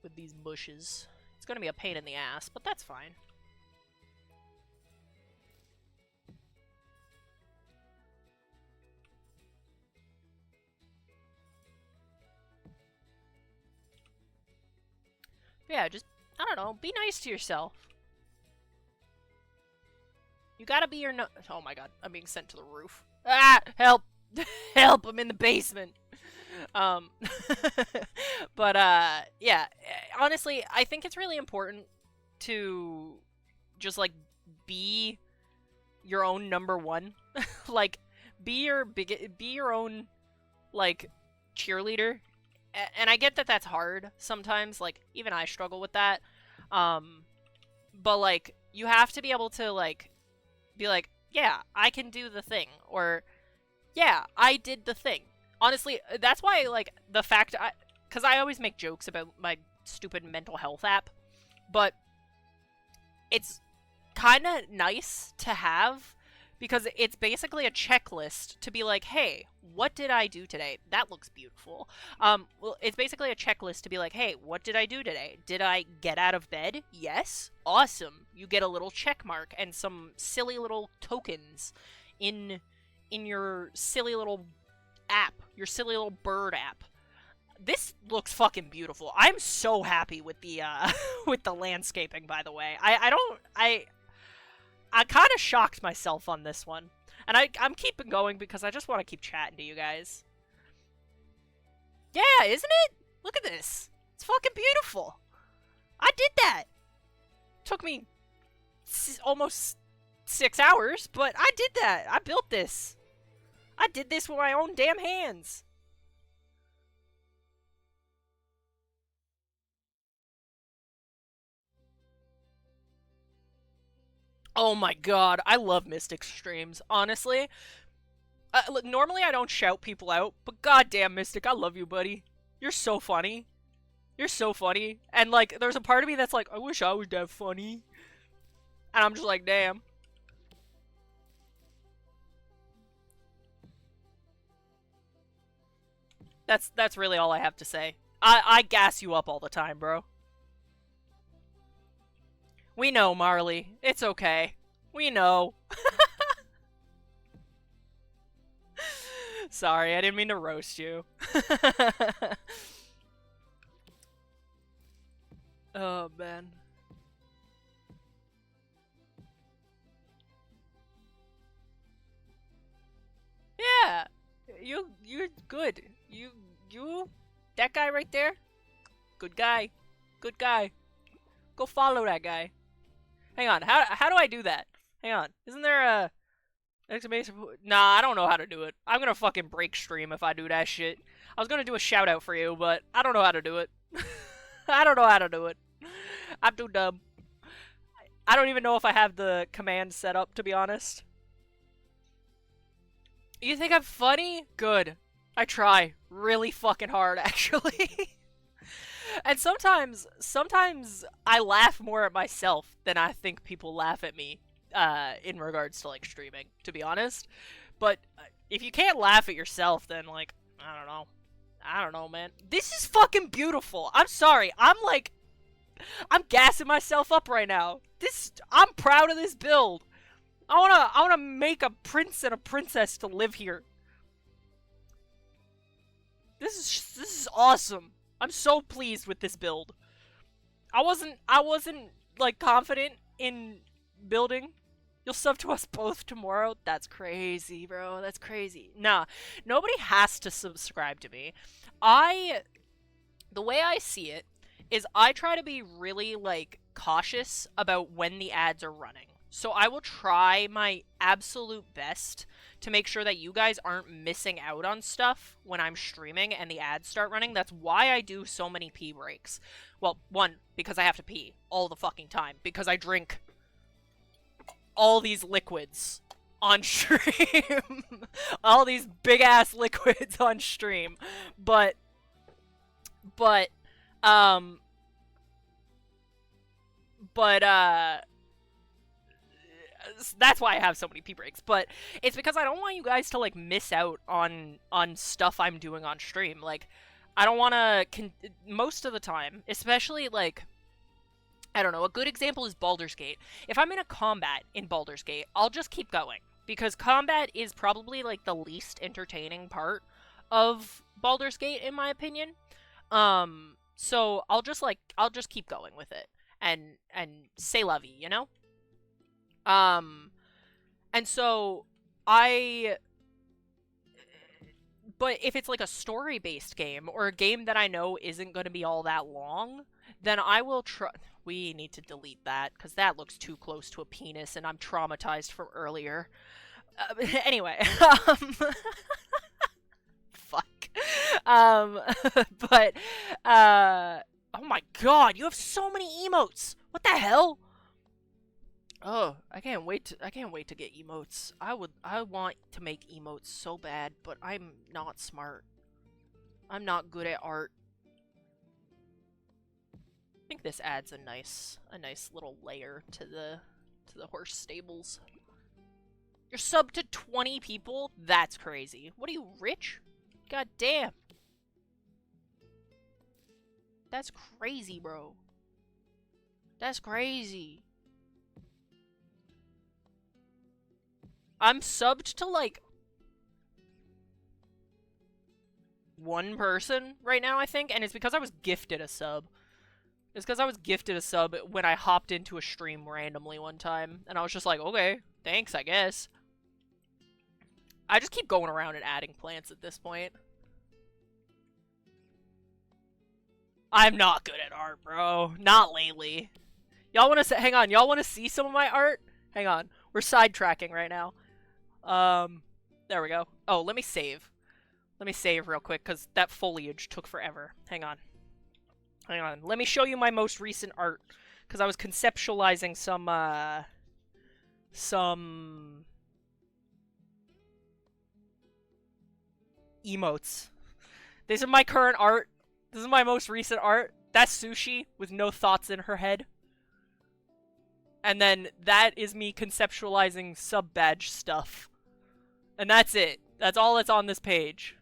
A: with these bushes. It's gonna be a pain in the ass, but that's fine. Yeah, just, I don't know, be nice to yourself. You gotta be your oh my god, I'm being sent to the roof. Ah! Help! Help! I'm in the basement! But, yeah, honestly, I think it's really important to just, like, be your own number one. Like, be your own, like, cheerleader. And I get that that's hard sometimes, like, even I struggle with that. But, like, you have to be able to, like, be like, yeah, I can do the thing, or, yeah, I did the thing. Honestly, that's why, like, the fact because I always make jokes about my stupid mental health app, but it's kind of nice to have, because it's basically a checklist to be like, hey, what did I do today? That looks beautiful. Well, it's basically a checklist to be like, hey, what did I do today? Did I get out of bed? Yes? Awesome. You get a little check mark and some silly little tokens in your silly little app, your silly little bird app. This looks fucking beautiful. I'm so happy with the with the landscaping, by the way. I kind of shocked myself on this one. And I'm keeping going because I just want to keep chatting to you guys. Yeah, isn't it? Look at this. It's fucking beautiful. I did that. Took me almost 6 hours, but I did that. I built this. I did this with my own damn hands. Oh my god, I love Mystic streams, honestly. Look, normally I don't shout people out, but goddamn Mystic, I love you, buddy. You're so funny. You're so funny. And, like, there's a part of me that's like, I wish I was that funny. And I'm just like, damn. That's really all I have to say. I gas you up all the time, bro. We know, Marley. It's okay. We know. Sorry, I didn't mean to roast you. Oh, man. Yeah. You're good. That guy right there? Good guy. Good guy. Go follow that guy. Hang on, how do I do that? Hang on, isn't there a exclamation? Nah, I don't know how to do it. I'm gonna fucking break stream if I do that shit. I was gonna do a shout out for you, but I don't know how to do it. I don't know how to do it. I'm too dumb. I don't even know if I have the command set up, to be honest. You think I'm funny? Good. I try really fucking hard, actually. And sometimes I laugh more at myself than I think people laugh at me, in regards to, like, streaming, to be honest. But if you can't laugh at yourself, then, like, I don't know, man. This is fucking beautiful. I'm sorry. I'm gassing myself up right now. I'm proud of this build. I wanna make a prince and a princess to live here. This is awesome. I'm so pleased with this build. I wasn't like confident in building. You'll sub to us both tomorrow. That's crazy, bro. That's crazy. Nah, nobody has to subscribe to me. The way I see it is I try to be really, like, cautious about when the ads are running. So I will try my absolute best to make sure that you guys aren't missing out on stuff when I'm streaming and the ads start running. That's why I do so many pee breaks. Well, one, because I have to pee all the fucking time. Because I drink all these liquids on stream. All these big-ass liquids on stream. But, that's why I have so many pee breaks. But it's because I don't want you guys to, like, miss out on stuff I'm doing on stream. Like, I don't want to, most of the time, especially, like, I don't know, a good example is Baldur's Gate. If I'm in a combat in Baldur's Gate, I'll just keep going. Because combat is probably, like, the least entertaining part of Baldur's Gate, in my opinion. So I'll just keep going with it. And say la vie, you know? And so but if it's like a story-based game, or a game that I know isn't going to be all that long, then I will try. We need to delete that, because that looks too close to a penis, and I'm traumatized from earlier. Anyway, fuck. But, oh my god, you have so many emotes! What the hell? Oh, I can't wait to get emotes. I want to make emotes so bad, but I'm not smart. I'm not good at art. I think this adds a nice little layer to the horse stables. You're subbed to 20 people? That's crazy. What are you, rich? God damn. That's crazy, bro. That's crazy. I'm subbed to, like, one person right now, I think, and it's because I was gifted a sub. It's because I was gifted a sub when I hopped into a stream randomly one time, and I was just like, okay, thanks, I guess. I just keep going around and adding plants at this point. I'm not good at art, bro. Not lately. Y'all wanna hang on, y'all wanna see some of my art? Hang on. We're sidetracking right now. There we go. Oh, let me save. Let me save real quick, because that foliage took forever. Hang on. Hang on. Let me show you my most recent art, because I was conceptualizing some emotes. This is my current art. This is my most recent art. That's Sushi with no thoughts in her head. And then that is me conceptualizing sub-badge stuff. And that's it. That's all that's on this page.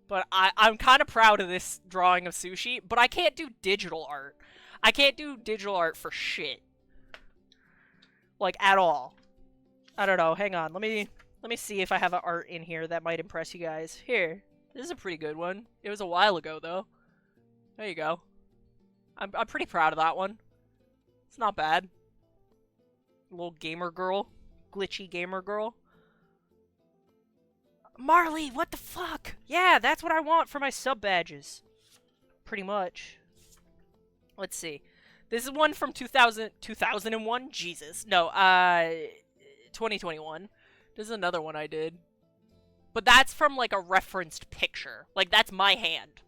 A: But I'm kind of proud of this drawing of Sushi, but I can't do digital art. I can't do digital art for shit. Like, at all. I don't know. Hang on. Let me see if I have an art in here that might impress you guys. Here. This is a pretty good one. It was a while ago, though. There you go. I'm pretty proud of that one. It's not bad. Little gamer girl. Glitchy gamer girl. Marley, what the fuck? Yeah, that's what I want for my sub badges. Pretty much. Let's see. This is one from 2001? Jesus. No, 2021. This is another one I did. But that's from, like, a referenced picture. Like, that's my hand.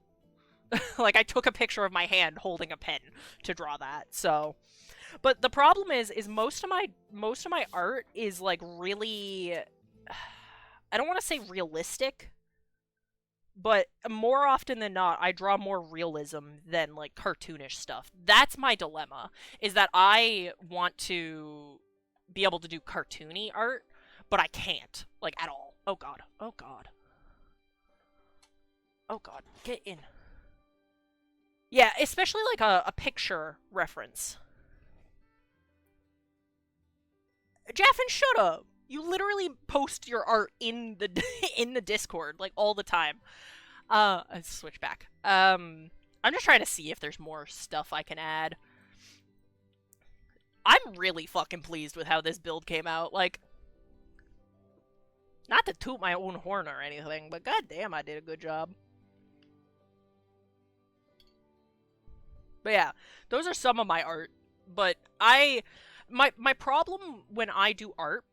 A: Like, I took a picture of my hand holding a pen to draw that, so... But the problem is most of my art is, like, really... I don't want to say realistic, but more often than not, I draw more realism than, like, cartoonish stuff. That's my dilemma, is that I want to be able to do cartoony art, but I can't, like, at all. Oh god. Oh god. Oh god. Get in. Yeah, especially, like, a picture reference. Jaffin, shut up! You literally post your art in the in the Discord, like, all the time. Let's switch back. I'm just trying to see if there's more stuff I can add. I'm really fucking pleased with how this build came out. Like, not to toot my own horn or anything, but goddamn, I did a good job. But yeah, those are some of my art. But my problem when I do art,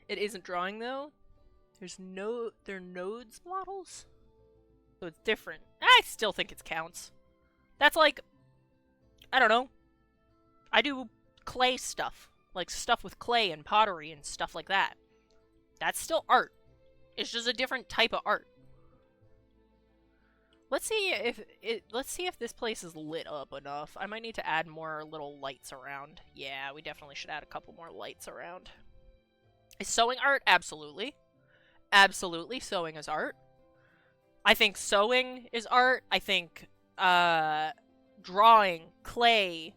A: it isn't drawing though. They're nodes models, so it's different. I still think it counts. That's like, I don't know. I do clay stuff, like stuff with clay and pottery and stuff like that. That's still art. It's just a different type of art. Let's see if this place is lit up enough. I might need to add more little lights around. Yeah, we definitely should add a couple more lights around. Is sewing art? Absolutely. Absolutely, sewing is art. I think sewing is art. I think drawing, clay,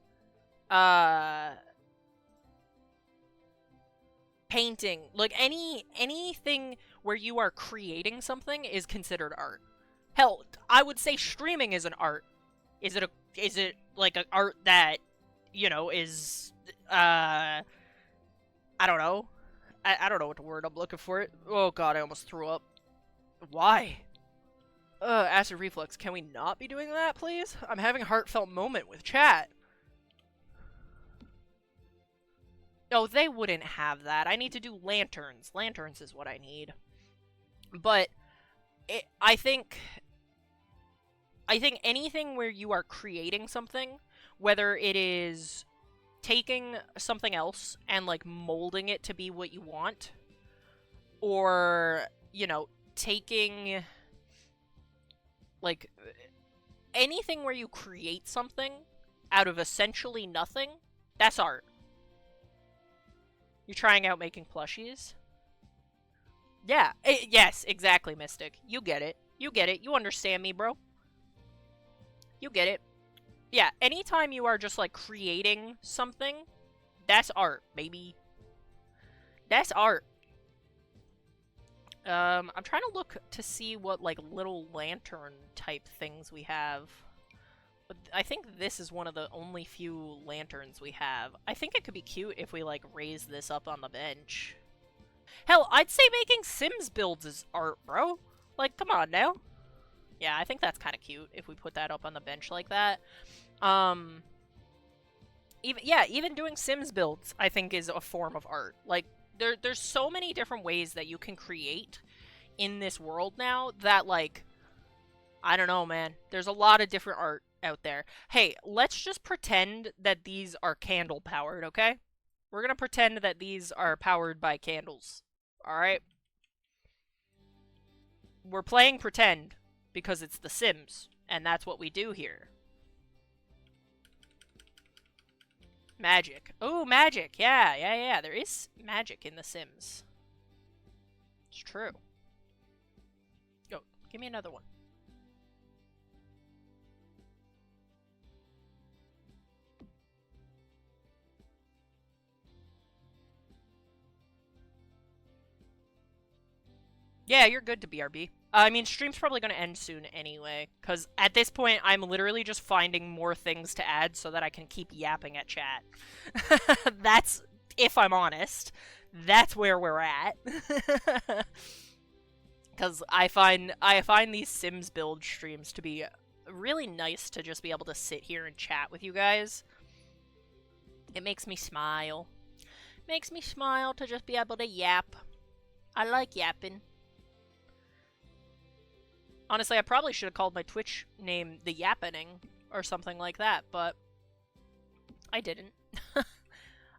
A: painting, like anything where you are creating something is considered art. Hell, I would say streaming is an art. Is it like an art that, you know, is I don't know. I don't know what the word I'm looking for. It. Oh god, I almost threw up. Why? Acid reflux. Can we not be doing that, please? I'm having a heartfelt moment with chat. No, they wouldn't have that. I need to do lanterns. Lanterns is what I need. But I think anything where you are creating something, whether it is taking something else and like molding it to be what you want, or, you know, taking like anything where you create something out of essentially nothing, that's art. You're trying out making plushies? Yeah. Yes, exactly, Mystic. You get it. You get it. You understand me, bro. You get it. Yeah, anytime you are just, like, creating something, that's art, baby. That's art. I'm trying to look to see what, like, little lantern-type things we have. But I think this is one of the only few lanterns we have. I think it could be cute if we, like, raise this up on the bench. Hell, I'd say making Sims builds is art, bro. Like, come on now. Yeah, I think that's kind of cute if we put that up on the bench like that. Even doing Sims builds, I think, is a form of art. Like, there's so many different ways that you can create in this world now that, like, I don't know, man. There's a lot of different art out there. Hey, let's just pretend that these are candle powered, okay? We're gonna pretend that these are powered by candles. Alright? We're playing pretend because it's The Sims, and that's what we do here. Magic. Oh, magic. Yeah. There is magic in The Sims. It's true. Go. Give me another one. Yeah, you're good to BRB. I mean, stream's probably going to end soon anyway, because at this point, I'm literally just finding more things to add so that I can keep yapping at chat. That's, if I'm honest, that's where we're at. Because I find these Sims build streams to be really nice to just be able to sit here and chat with you guys. It makes me smile. Makes me smile to just be able to yap. I like yapping. Honestly, I probably should have called my Twitch name The Yappening or something like that, but I didn't.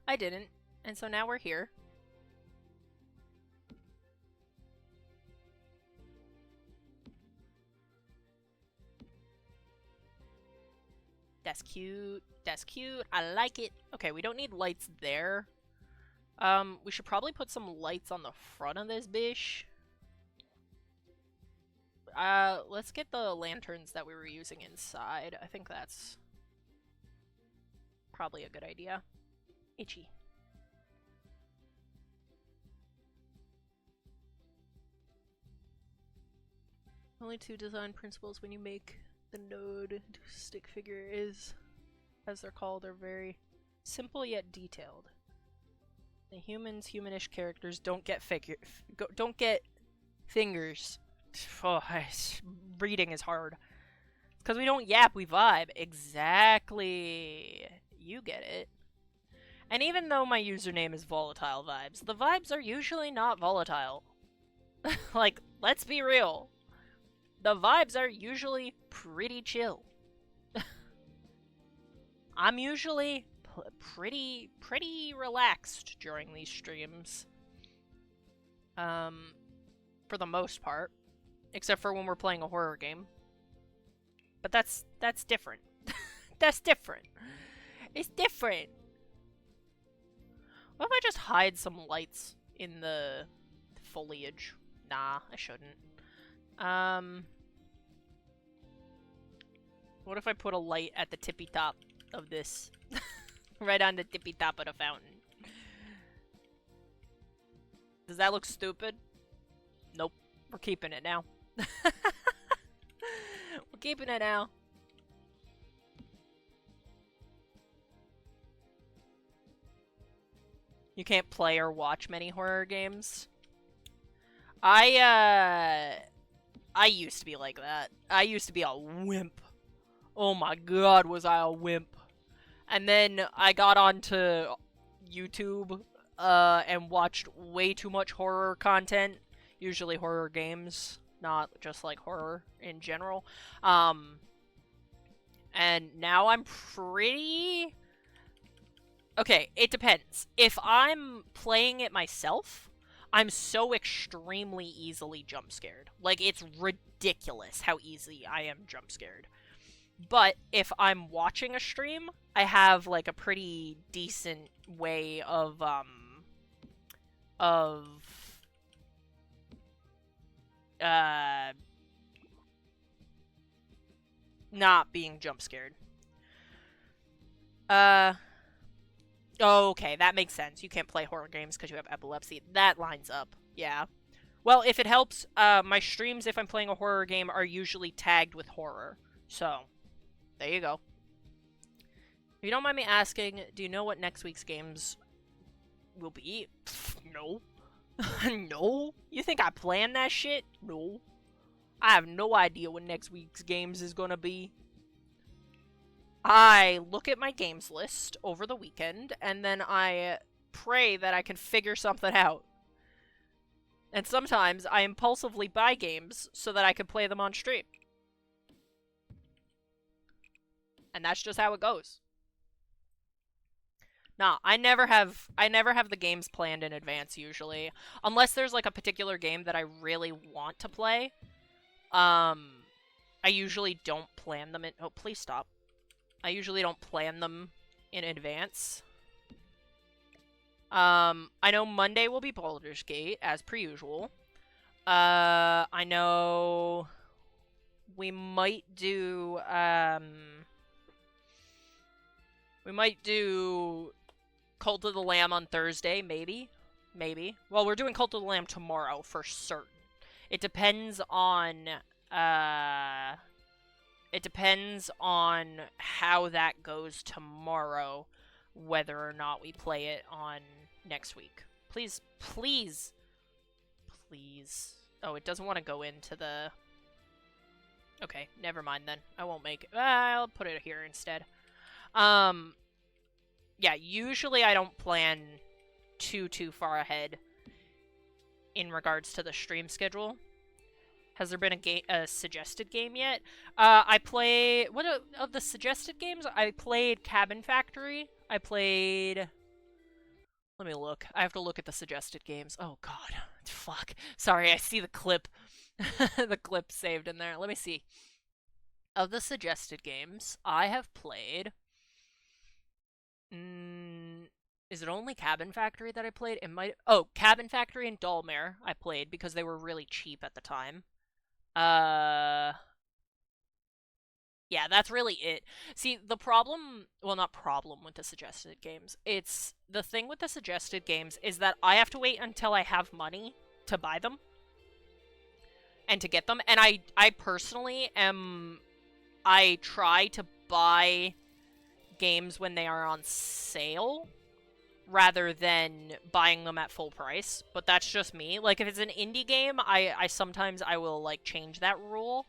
A: I didn't, and so now we're here. That's cute. That's cute. I like it. Okay, we don't need lights there. We should probably put some lights on the front of this bish. Let's get the lanterns that we were using inside. I think that's probably a good idea. Itchy. Only two design principles when you make the node stick figure is, as they're called, are very Simple yet detailed. The humanish characters don't get don't get fingers. Oh, reading is hard. Because we don't yap, we vibe. Exactly. You get it. And even though my username is Volatile Vibes, the vibes are usually not volatile. Like, let's be real. The vibes are usually pretty chill. I'm usually pretty relaxed during these streams. For the most part. Except for when we're playing a horror game. But that's different. That's different. It's different. What if I just hide some lights in the foliage? Nah, I shouldn't. What if I put a light at the tippy top of this? Right on the tippy top of the fountain. Does that look stupid? Nope. We're keeping it now. We're keeping it now. You can't play or watch many horror games. I used to be like that. I used to be a wimp. Oh my god, was I a wimp. And then I got onto YouTube, and watched way too much horror content. Usually horror games, not just like horror in general. And now I'm pretty... Okay, it depends. If I'm playing it myself, I'm so extremely easily jump scared. Like, it's ridiculous how easy I am jump scared. But if I'm watching a stream, I have like a pretty decent way of not being jump scared. Oh, okay, that makes sense. You can't play horror games because you have epilepsy. That lines up. Yeah. Well, if it helps, my streams, if I'm playing a horror game, are usually tagged with horror. So, there you go. If you don't mind me asking, do you know what next week's games will be? Pfft, no. No? You think I planned that shit? No. I have no idea what next week's games is gonna be. I look at my games list over the weekend, and then I pray that I can figure something out. And sometimes I impulsively buy games so that I can play them on stream. And that's just how it goes. Nah, I never have the games planned in advance usually. Unless there's like a particular game that I really want to play. I usually don't plan them in... Oh, please stop. I usually don't plan them in advance. I know Monday will be Baldur's Gate, as per usual. I know we might do, Cult of the Lamb on Thursday, maybe. Maybe. Well, we're doing Cult of the Lamb tomorrow, for certain. It depends on, how that goes tomorrow, whether or not we play it on next week. Please, please, please. Oh, it doesn't want to go into the... Okay, never mind then. I won't make it. I'll put it here instead. Yeah, usually I don't plan too far ahead in regards to the stream schedule. Has there been a suggested game yet? I play... What of the suggested games? I played Cabin Factory. I played... Let me look. I have to look at the suggested games. Oh, God. Fuck. Sorry, I see the clip. The clip saved in there. Let me see. Of the suggested games, I have played... Is it only Cabin Factory that I played? It might... Oh, Cabin Factory and Dollmare I played because they were really cheap at the time. Yeah, that's really it. See, the problem... Well, not problem with the suggested games. It's... The thing with the suggested games is that I have to wait until I have money to buy them. And to get them. And I personally am... I try to buy games when they are on sale rather than buying them at full price. But that's just me. Like, if it's an indie game, I sometimes I will, like, change that rule.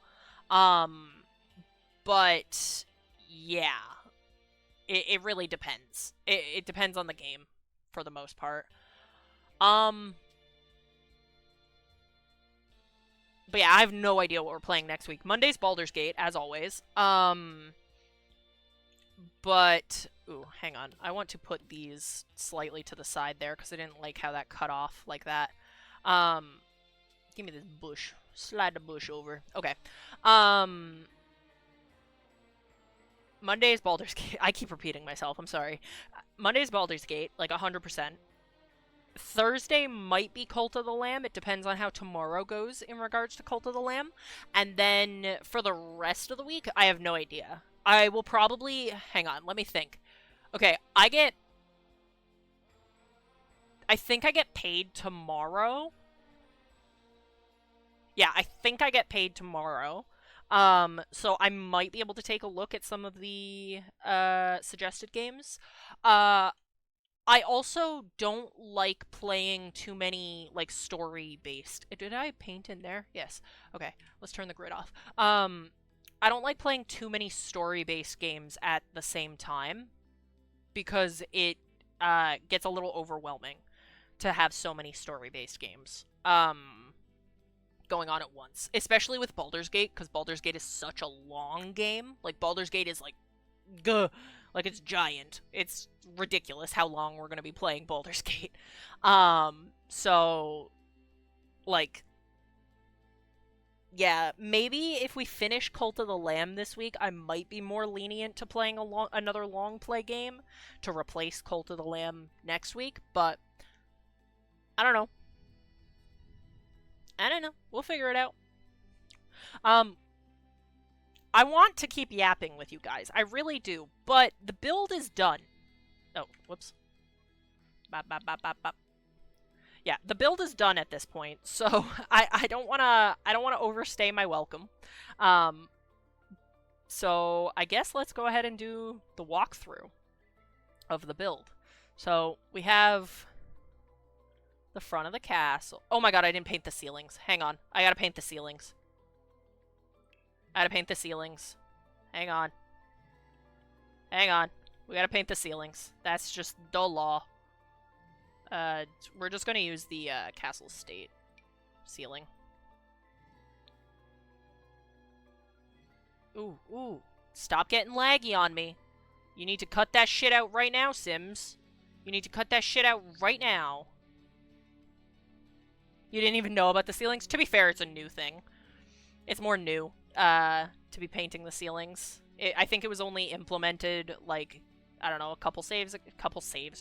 A: Um, but yeah, it really depends. It depends on the game for the most part. Um, but yeah, I have no idea what we're playing next week. Monday's Baldur's Gate, as always. But ooh, hang on. I want to put these slightly to the side there because I didn't like how that cut off like that. Um, give me this bush. Slide the bush over. Okay. Um, Monday's Baldur's Gate. I keep repeating myself. I'm sorry. Monday's Baldur's Gate, like 100%. Thursday might be Cult of the Lamb. It depends on how tomorrow goes in regards to Cult of the Lamb. And then for the rest of the week, I have no idea. I will probably... Hang on, let me think. Okay, I think I get paid tomorrow. Yeah, I think I get paid tomorrow. So I might be able to take a look at some of the, suggested games. I also don't like playing too many, like, story-based... Did I paint in there? Yes. Okay, let's turn the grid off. I don't like playing too many story-based games at the same time, because it, gets a little overwhelming to have so many story-based games, going on at once. Especially with Baldur's Gate, because Baldur's Gate is such a long game. Like, Baldur's Gate is, like, gah, like, it's giant. It's ridiculous how long we're gonna be playing Baldur's Gate. So, like, yeah, maybe if we finish Cult of the Lamb this week, I might be more lenient to playing another long play game to replace Cult of the Lamb next week, but I don't know. I don't know. We'll figure it out. Um, I want to keep yapping with you guys. I really do, but the build is done. Oh, whoops. Bop, bop, bop, bop, bop. Yeah, the build is done at this point, so I don't wanna overstay my welcome. Um, so I guess let's go ahead and do the walkthrough of the build. So we have the front of the castle. Oh my god, I didn't paint the ceilings. Hang on, I gotta paint the ceilings. I gotta paint the ceilings. Hang on. Hang on. We gotta paint the ceilings. That's just the law. We're just gonna use the, castle state ceiling. Ooh, ooh. Stop getting laggy on me. You need to cut that shit out right now, Sims. You need to cut that shit out right now. You didn't even know about the ceilings? To be fair, it's a new thing. It's more new, to be painting the ceilings. I think it was only implemented, like, I don't know, a couple updates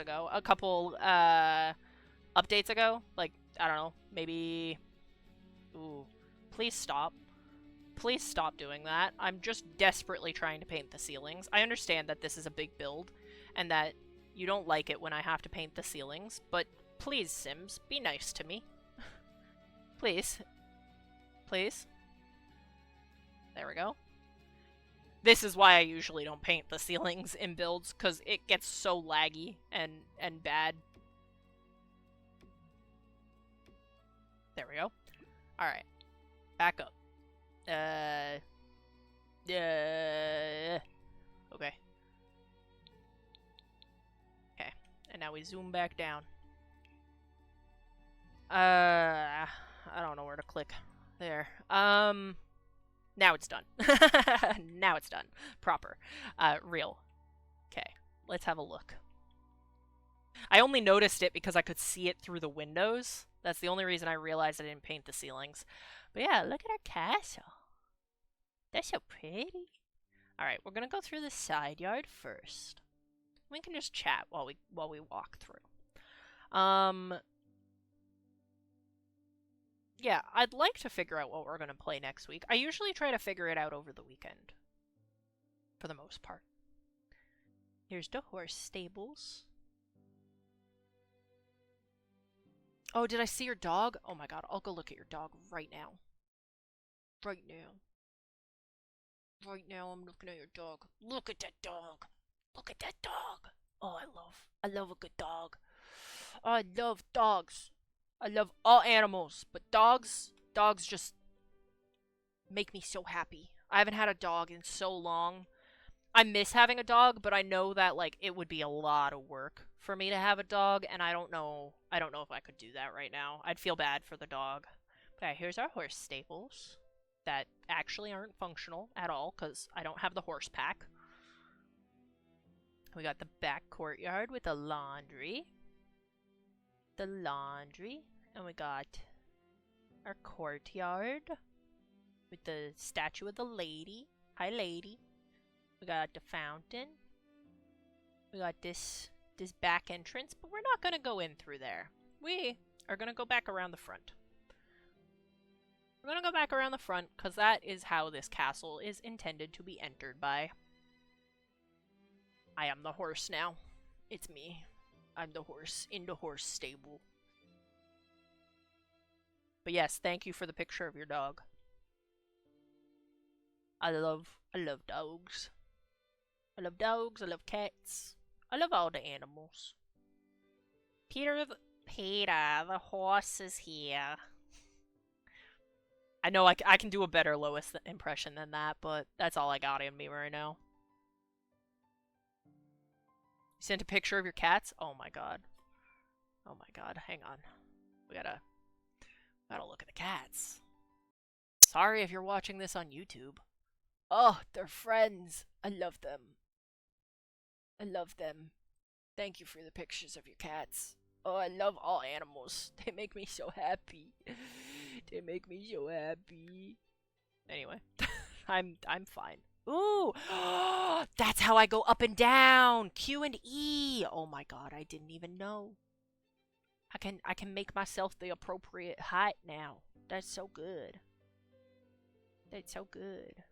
A: ago. Like, I don't know, maybe... Ooh, please stop. Please stop doing that. I'm just desperately trying to paint the ceilings. I understand that this is a big build, and that you don't like it when I have to paint the ceilings, but please, Sims, be nice to me. Please. Please. There we go. This is why I usually don't paint the ceilings in builds, because it gets so laggy and bad. There we go. Alright. Back up. Okay. Okay. And now we zoom back down. I don't know where to click. There. Now it's done. Now it's done. Proper. Real. Okay. Let's have a look. I only noticed it because I could see it through the windows. That's the only reason I realized I didn't paint the ceilings. But yeah, look at our castle. That's so pretty. Alright, we're gonna go through the side yard first. We can just chat while we walk through. Yeah, I'd like to figure out what we're gonna play next week. I usually try to figure it out over the weekend. For the most part. Here's the horse stables. Oh, did I see your dog? Oh my god, I'll go look at your dog right now. Right now. Right now, I'm looking at your dog. Look at that dog! Look at that dog. Oh, I love a good dog. Oh, I love dogs. I love all animals, but dogs just make me so happy. I haven't had a dog in so long. I miss having a dog, but I know that like it would be a lot of work for me to have a dog, and I don't know if I could do that right now. I'd feel bad for the dog. Okay, here's our horse stables that actually aren't functional at all because I don't have the horse pack. We got the back courtyard with the laundry. And we got our courtyard with the statue of the lady. Hi, lady. We got the fountain. We got this back entrance, but we're not gonna go in through there. We are gonna go back around the front. We're gonna go back around the front because that is how this castle is intended to be entered by. I am the horse now. It's me. I'm the horse in the horse stable. But yes, thank you for the picture of your dog. I love dogs. I love dogs, I love cats. I love all the animals. Peter, the horse is here. I know I can do a better Lois impression than that, but that's all I got in me right now. You sent a picture of your cats? Oh my god. Oh my god, hang on. We gotta look at the cats. Sorry if you're watching this on YouTube. Oh, they're friends. I love them. I love them. Thank you for the pictures of your cats. Oh, I love all animals. They make me so happy. They make me so happy. Anyway, I'm fine. Ooh, that's how I go up and down. Q and E. Oh my god, I didn't even know. I can make myself the appropriate height now. That's so good. That's so good.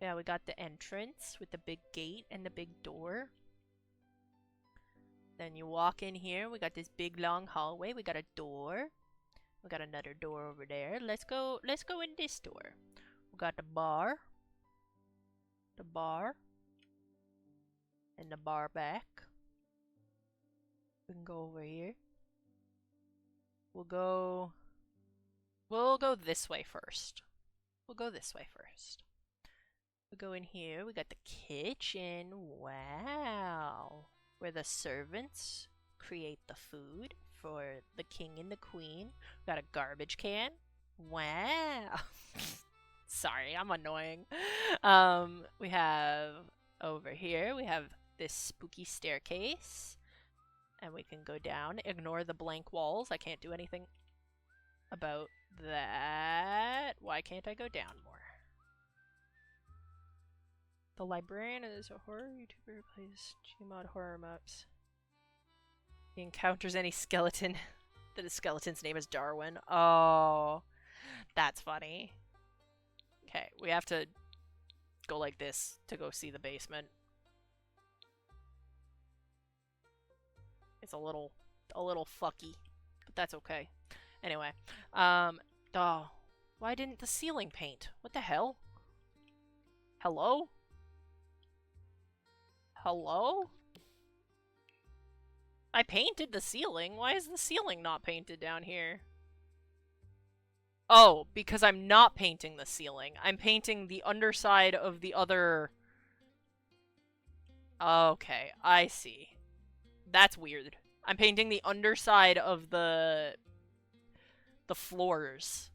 A: Yeah, we got the entrance with the big gate and the big door. Then you walk in here. We got this big long hallway. We got a door. We got another door over there. Let's go in this door. We got the bar. The bar. And the bar back. We can go over here. We'll go this way first. We'll go in here. We got the kitchen. Wow. Where the servants create the food for the king and the queen. We got a garbage can. Wow. Sorry, I'm annoying. We have over here, we have this spooky staircase. And we can go down. Ignore the blank walls. I can't do anything about that. Why can't I go down more? The librarian is a horror YouTuber who plays Gmod horror maps. He encounters any skeleton. The skeleton's name is Darwin. Oh, that's funny. Okay, we have to go like this to go see the basement. It's a little fucky, but that's okay. Anyway, oh, why didn't the ceiling paint? What the hell? Hello? Hello? I painted the ceiling. Why is the ceiling not painted down here? Oh, because I'm not painting the ceiling. I'm painting the underside of the other... Okay, I see. That's weird. I'm painting the underside of the floors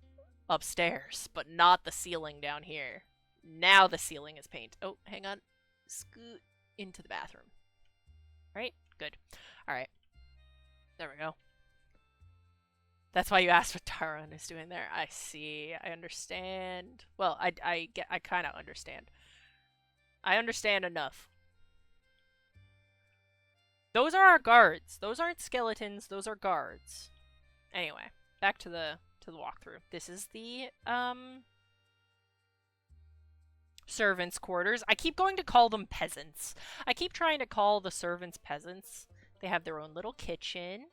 A: upstairs, but not the ceiling down here. Now the ceiling is painted. Oh, hang on. Scoot into the bathroom. Right? Good. Alright. There we go. That's why you asked what Taran is doing there. I see. I understand. Well, I kind of understand. I understand enough. Those are our guards. Those aren't skeletons. Those are guards. Anyway, back to the walkthrough. This is the servants' quarters. I keep going to call them peasants. I keep trying to call the servants peasants. They have their own little kitchen.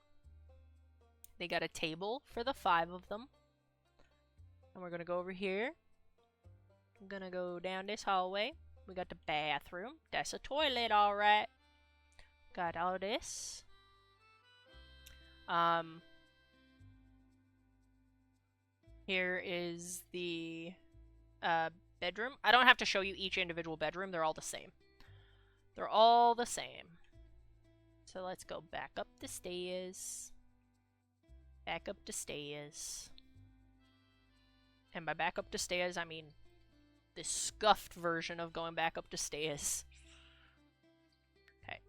A: They got a table for the 5 of them. And we're gonna go over here. I'm gonna go down this hallway. We got the bathroom. That's a toilet, alright. Got all this. Here is the bedroom. I don't have to show you each individual bedroom. They're all the same. They're all the same. So let's go back up the stairs. Back up the stairs. And by back up the stairs, I mean this scuffed version of going back up the stairs. Okay,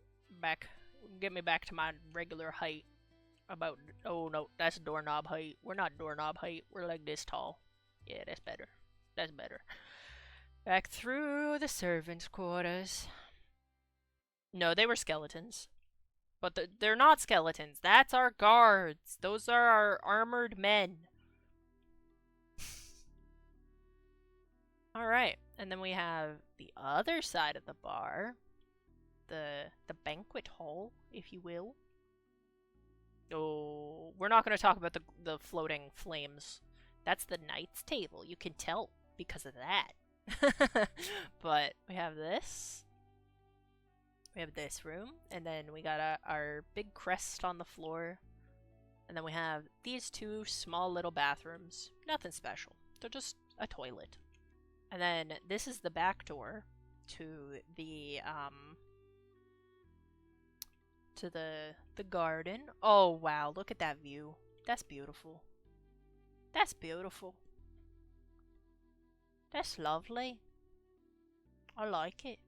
A: back. Get me back to my regular height. About, oh no, that's doorknob height. We're not doorknob height. We're like this tall. Yeah, that's better. That's better. Back through the servants' quarters. No, they were skeletons. But they're not skeletons. That's our guards. Those are our armored men. Alright, and then we have the other side of the bar. The banquet hall, if you will. Oh, we're not going to talk about the floating flames. That's the knight's table. You can tell because of that. But we have this. We have this room. And then we got our big crest on the floor. And then we have these two small little bathrooms. Nothing special. They're just a toilet. And then this is the back door to the garden. Oh wow, look at that view. That's beautiful. That's beautiful. That's lovely. I like it.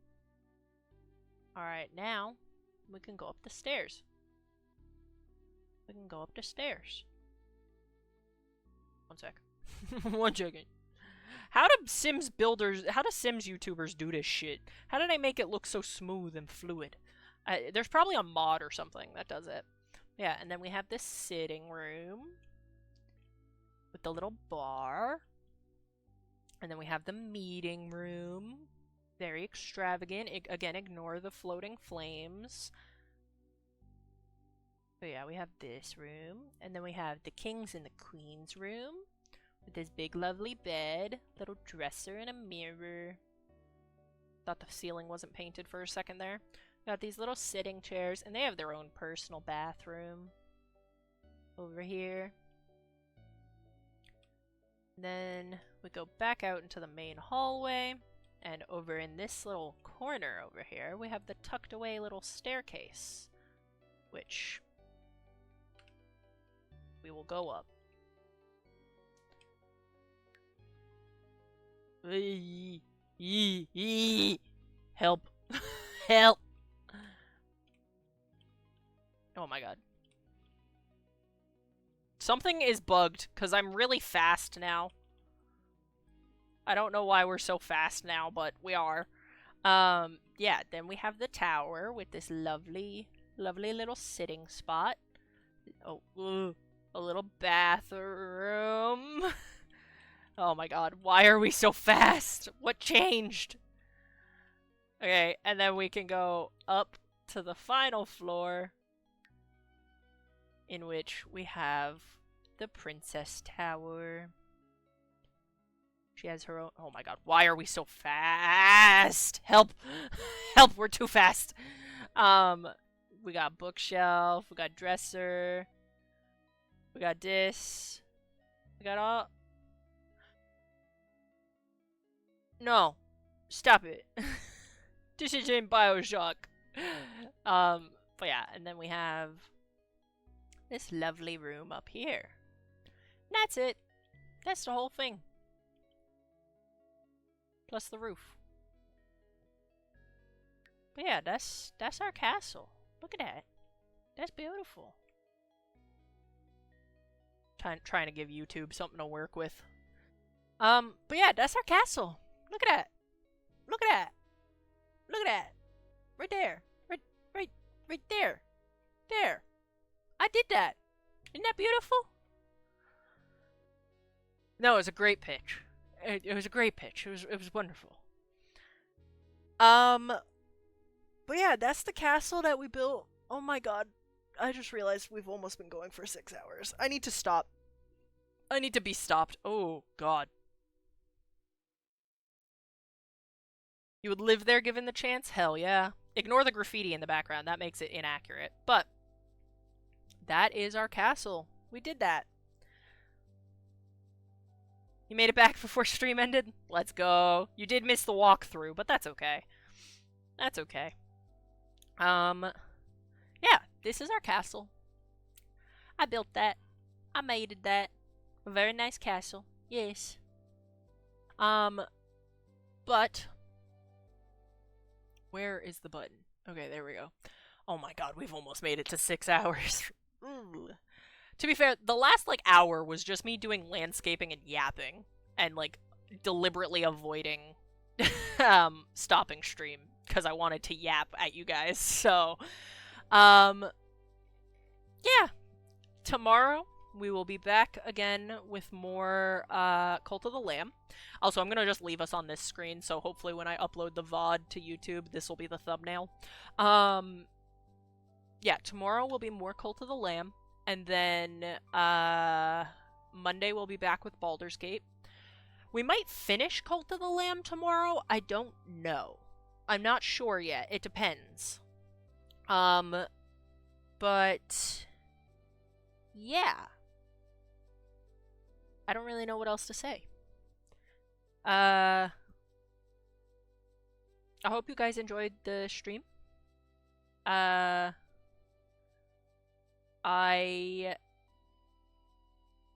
A: Alright, now we can go up the stairs. We can go up the stairs. One sec. One second. How do Sims YouTubers do this shit? How do they make it look so smooth and fluid? There's probably a mod or something that does it. Yeah, and then we have this sitting room with the little bar. And then we have the meeting room. Very extravagant. Again, ignore the floating flames. But yeah, we have this room. And then we have the king's and the queen's room. With this big lovely bed. Little dresser and a mirror. Thought the ceiling wasn't painted for a second there. Got these little sitting chairs, and they have their own personal bathroom over here. Then we go back out into the main hallway, and over in this little corner over here, we have the tucked away little staircase, which we will go up. Help. Help. Oh my god. Something is bugged, because I'm really fast now. I don't know why we're so fast now, but we are. Yeah, then we have the tower with this lovely, lovely little sitting spot. Oh, a little bathroom. Oh my god, why are we so fast? What changed? Okay, and then we can go up to the final floor, in which we have the Princess Tower. She has her own— oh my god, why are we so fast? Help! Help, we're too fast! We got bookshelf, we got dresser, we got this, we got all— no! Stop it! This is in BioShock! But yeah, and then we have this lovely room up here. And that's it. That's the whole thing. Plus the roof. But yeah, that's our castle. Look at that. That's beautiful. Trying to give YouTube something to work with. But yeah, that's our castle. Look at that. Look at that. Look at that. Right there. Right there. There. I did that. Isn't that beautiful? No, it was a great pitch. It was a great pitch. It was wonderful. But yeah, that's the castle that we built. Oh my god. I just realized we've almost been going for 6 hours. I need to stop. I need to be stopped. Oh god. You would live there given the chance? Hell yeah. Ignore the graffiti in the background. That makes it inaccurate. But that is our castle. We did that. You made it back before stream ended? Let's go. You did miss the walkthrough, but that's okay. That's okay. Yeah, this is our castle. I built that. I made that. A very nice castle. Yes. But where is the button? Okay, there we go. Oh my god, we've almost made it to 6 hours. Ooh. To be fair, the last like hour was just me doing landscaping and yapping and like deliberately avoiding stopping stream because I wanted to yap at you guys. So, yeah. Tomorrow we will be back again with more Cult of the Lamb. Also, I'm gonna just leave us on this screen, so hopefully when I upload the VOD to YouTube, this will be the thumbnail. Yeah, tomorrow will be more Cult of the Lamb. And then Monday we'll be back with Baldur's Gate. We might finish Cult of the Lamb tomorrow. I don't know. I'm not sure yet. It depends. But yeah. I don't really know what else to say. I hope you guys enjoyed the stream.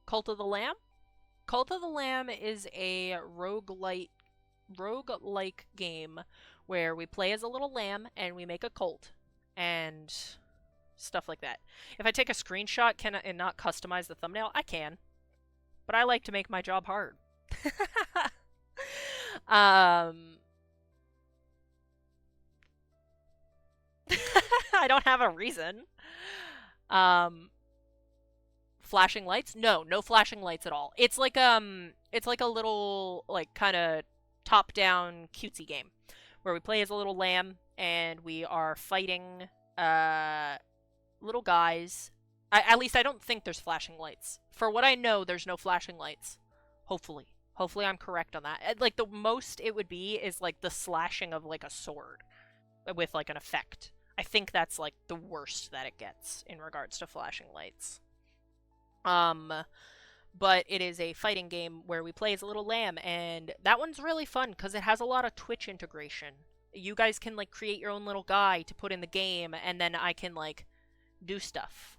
A: Cult of the Lamb? Cult of the Lamb is a roguelike game where we play as a little lamb and we make a cult and stuff like that. If I take a screenshot and not customize the thumbnail, I can. But I like to make my job hard. I don't have a reason. Flashing lights? No flashing lights at all. It's like a little like kind of top-down cutesy game where we play as a little lamb and we are fighting little guys. At least I don't think there's flashing lights. For what I know, there's no flashing lights. Hopefully I'm correct on that. Like the most it would be is like the slashing of like a sword with like an effect. I think that's like the worst that it gets in regards to flashing lights. But it is a fighting game where we play as a little lamb, and that one's really fun because it has a lot of Twitch integration. You guys can like create your own little guy to put in the game, and then I can like do stuff.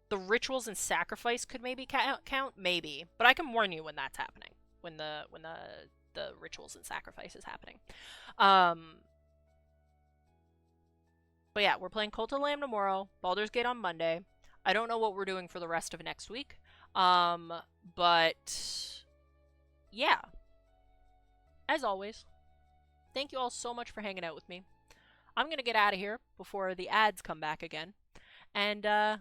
A: The rituals and sacrifice could maybe count, maybe, but I can warn you when that's happening. When the rituals and sacrifice is happening. But yeah, we're playing Cult of Lamb tomorrow, Baldur's Gate on Monday. I don't know what we're doing for the rest of next week. But yeah. As always, thank you all so much for hanging out with me. I'm going to get out of here before the ads come back again. And I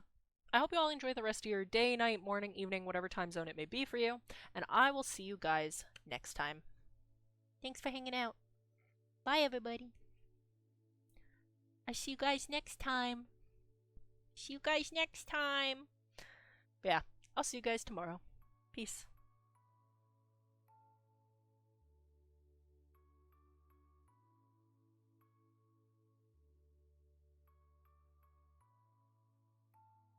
A: hope you all enjoy the rest of your day, night, morning, evening, whatever time zone it may be for you. And I will see you guys next time. Thanks for hanging out. Bye, everybody. I'll see you guys next time. See you guys next time. But yeah, I'll see you guys tomorrow. Peace.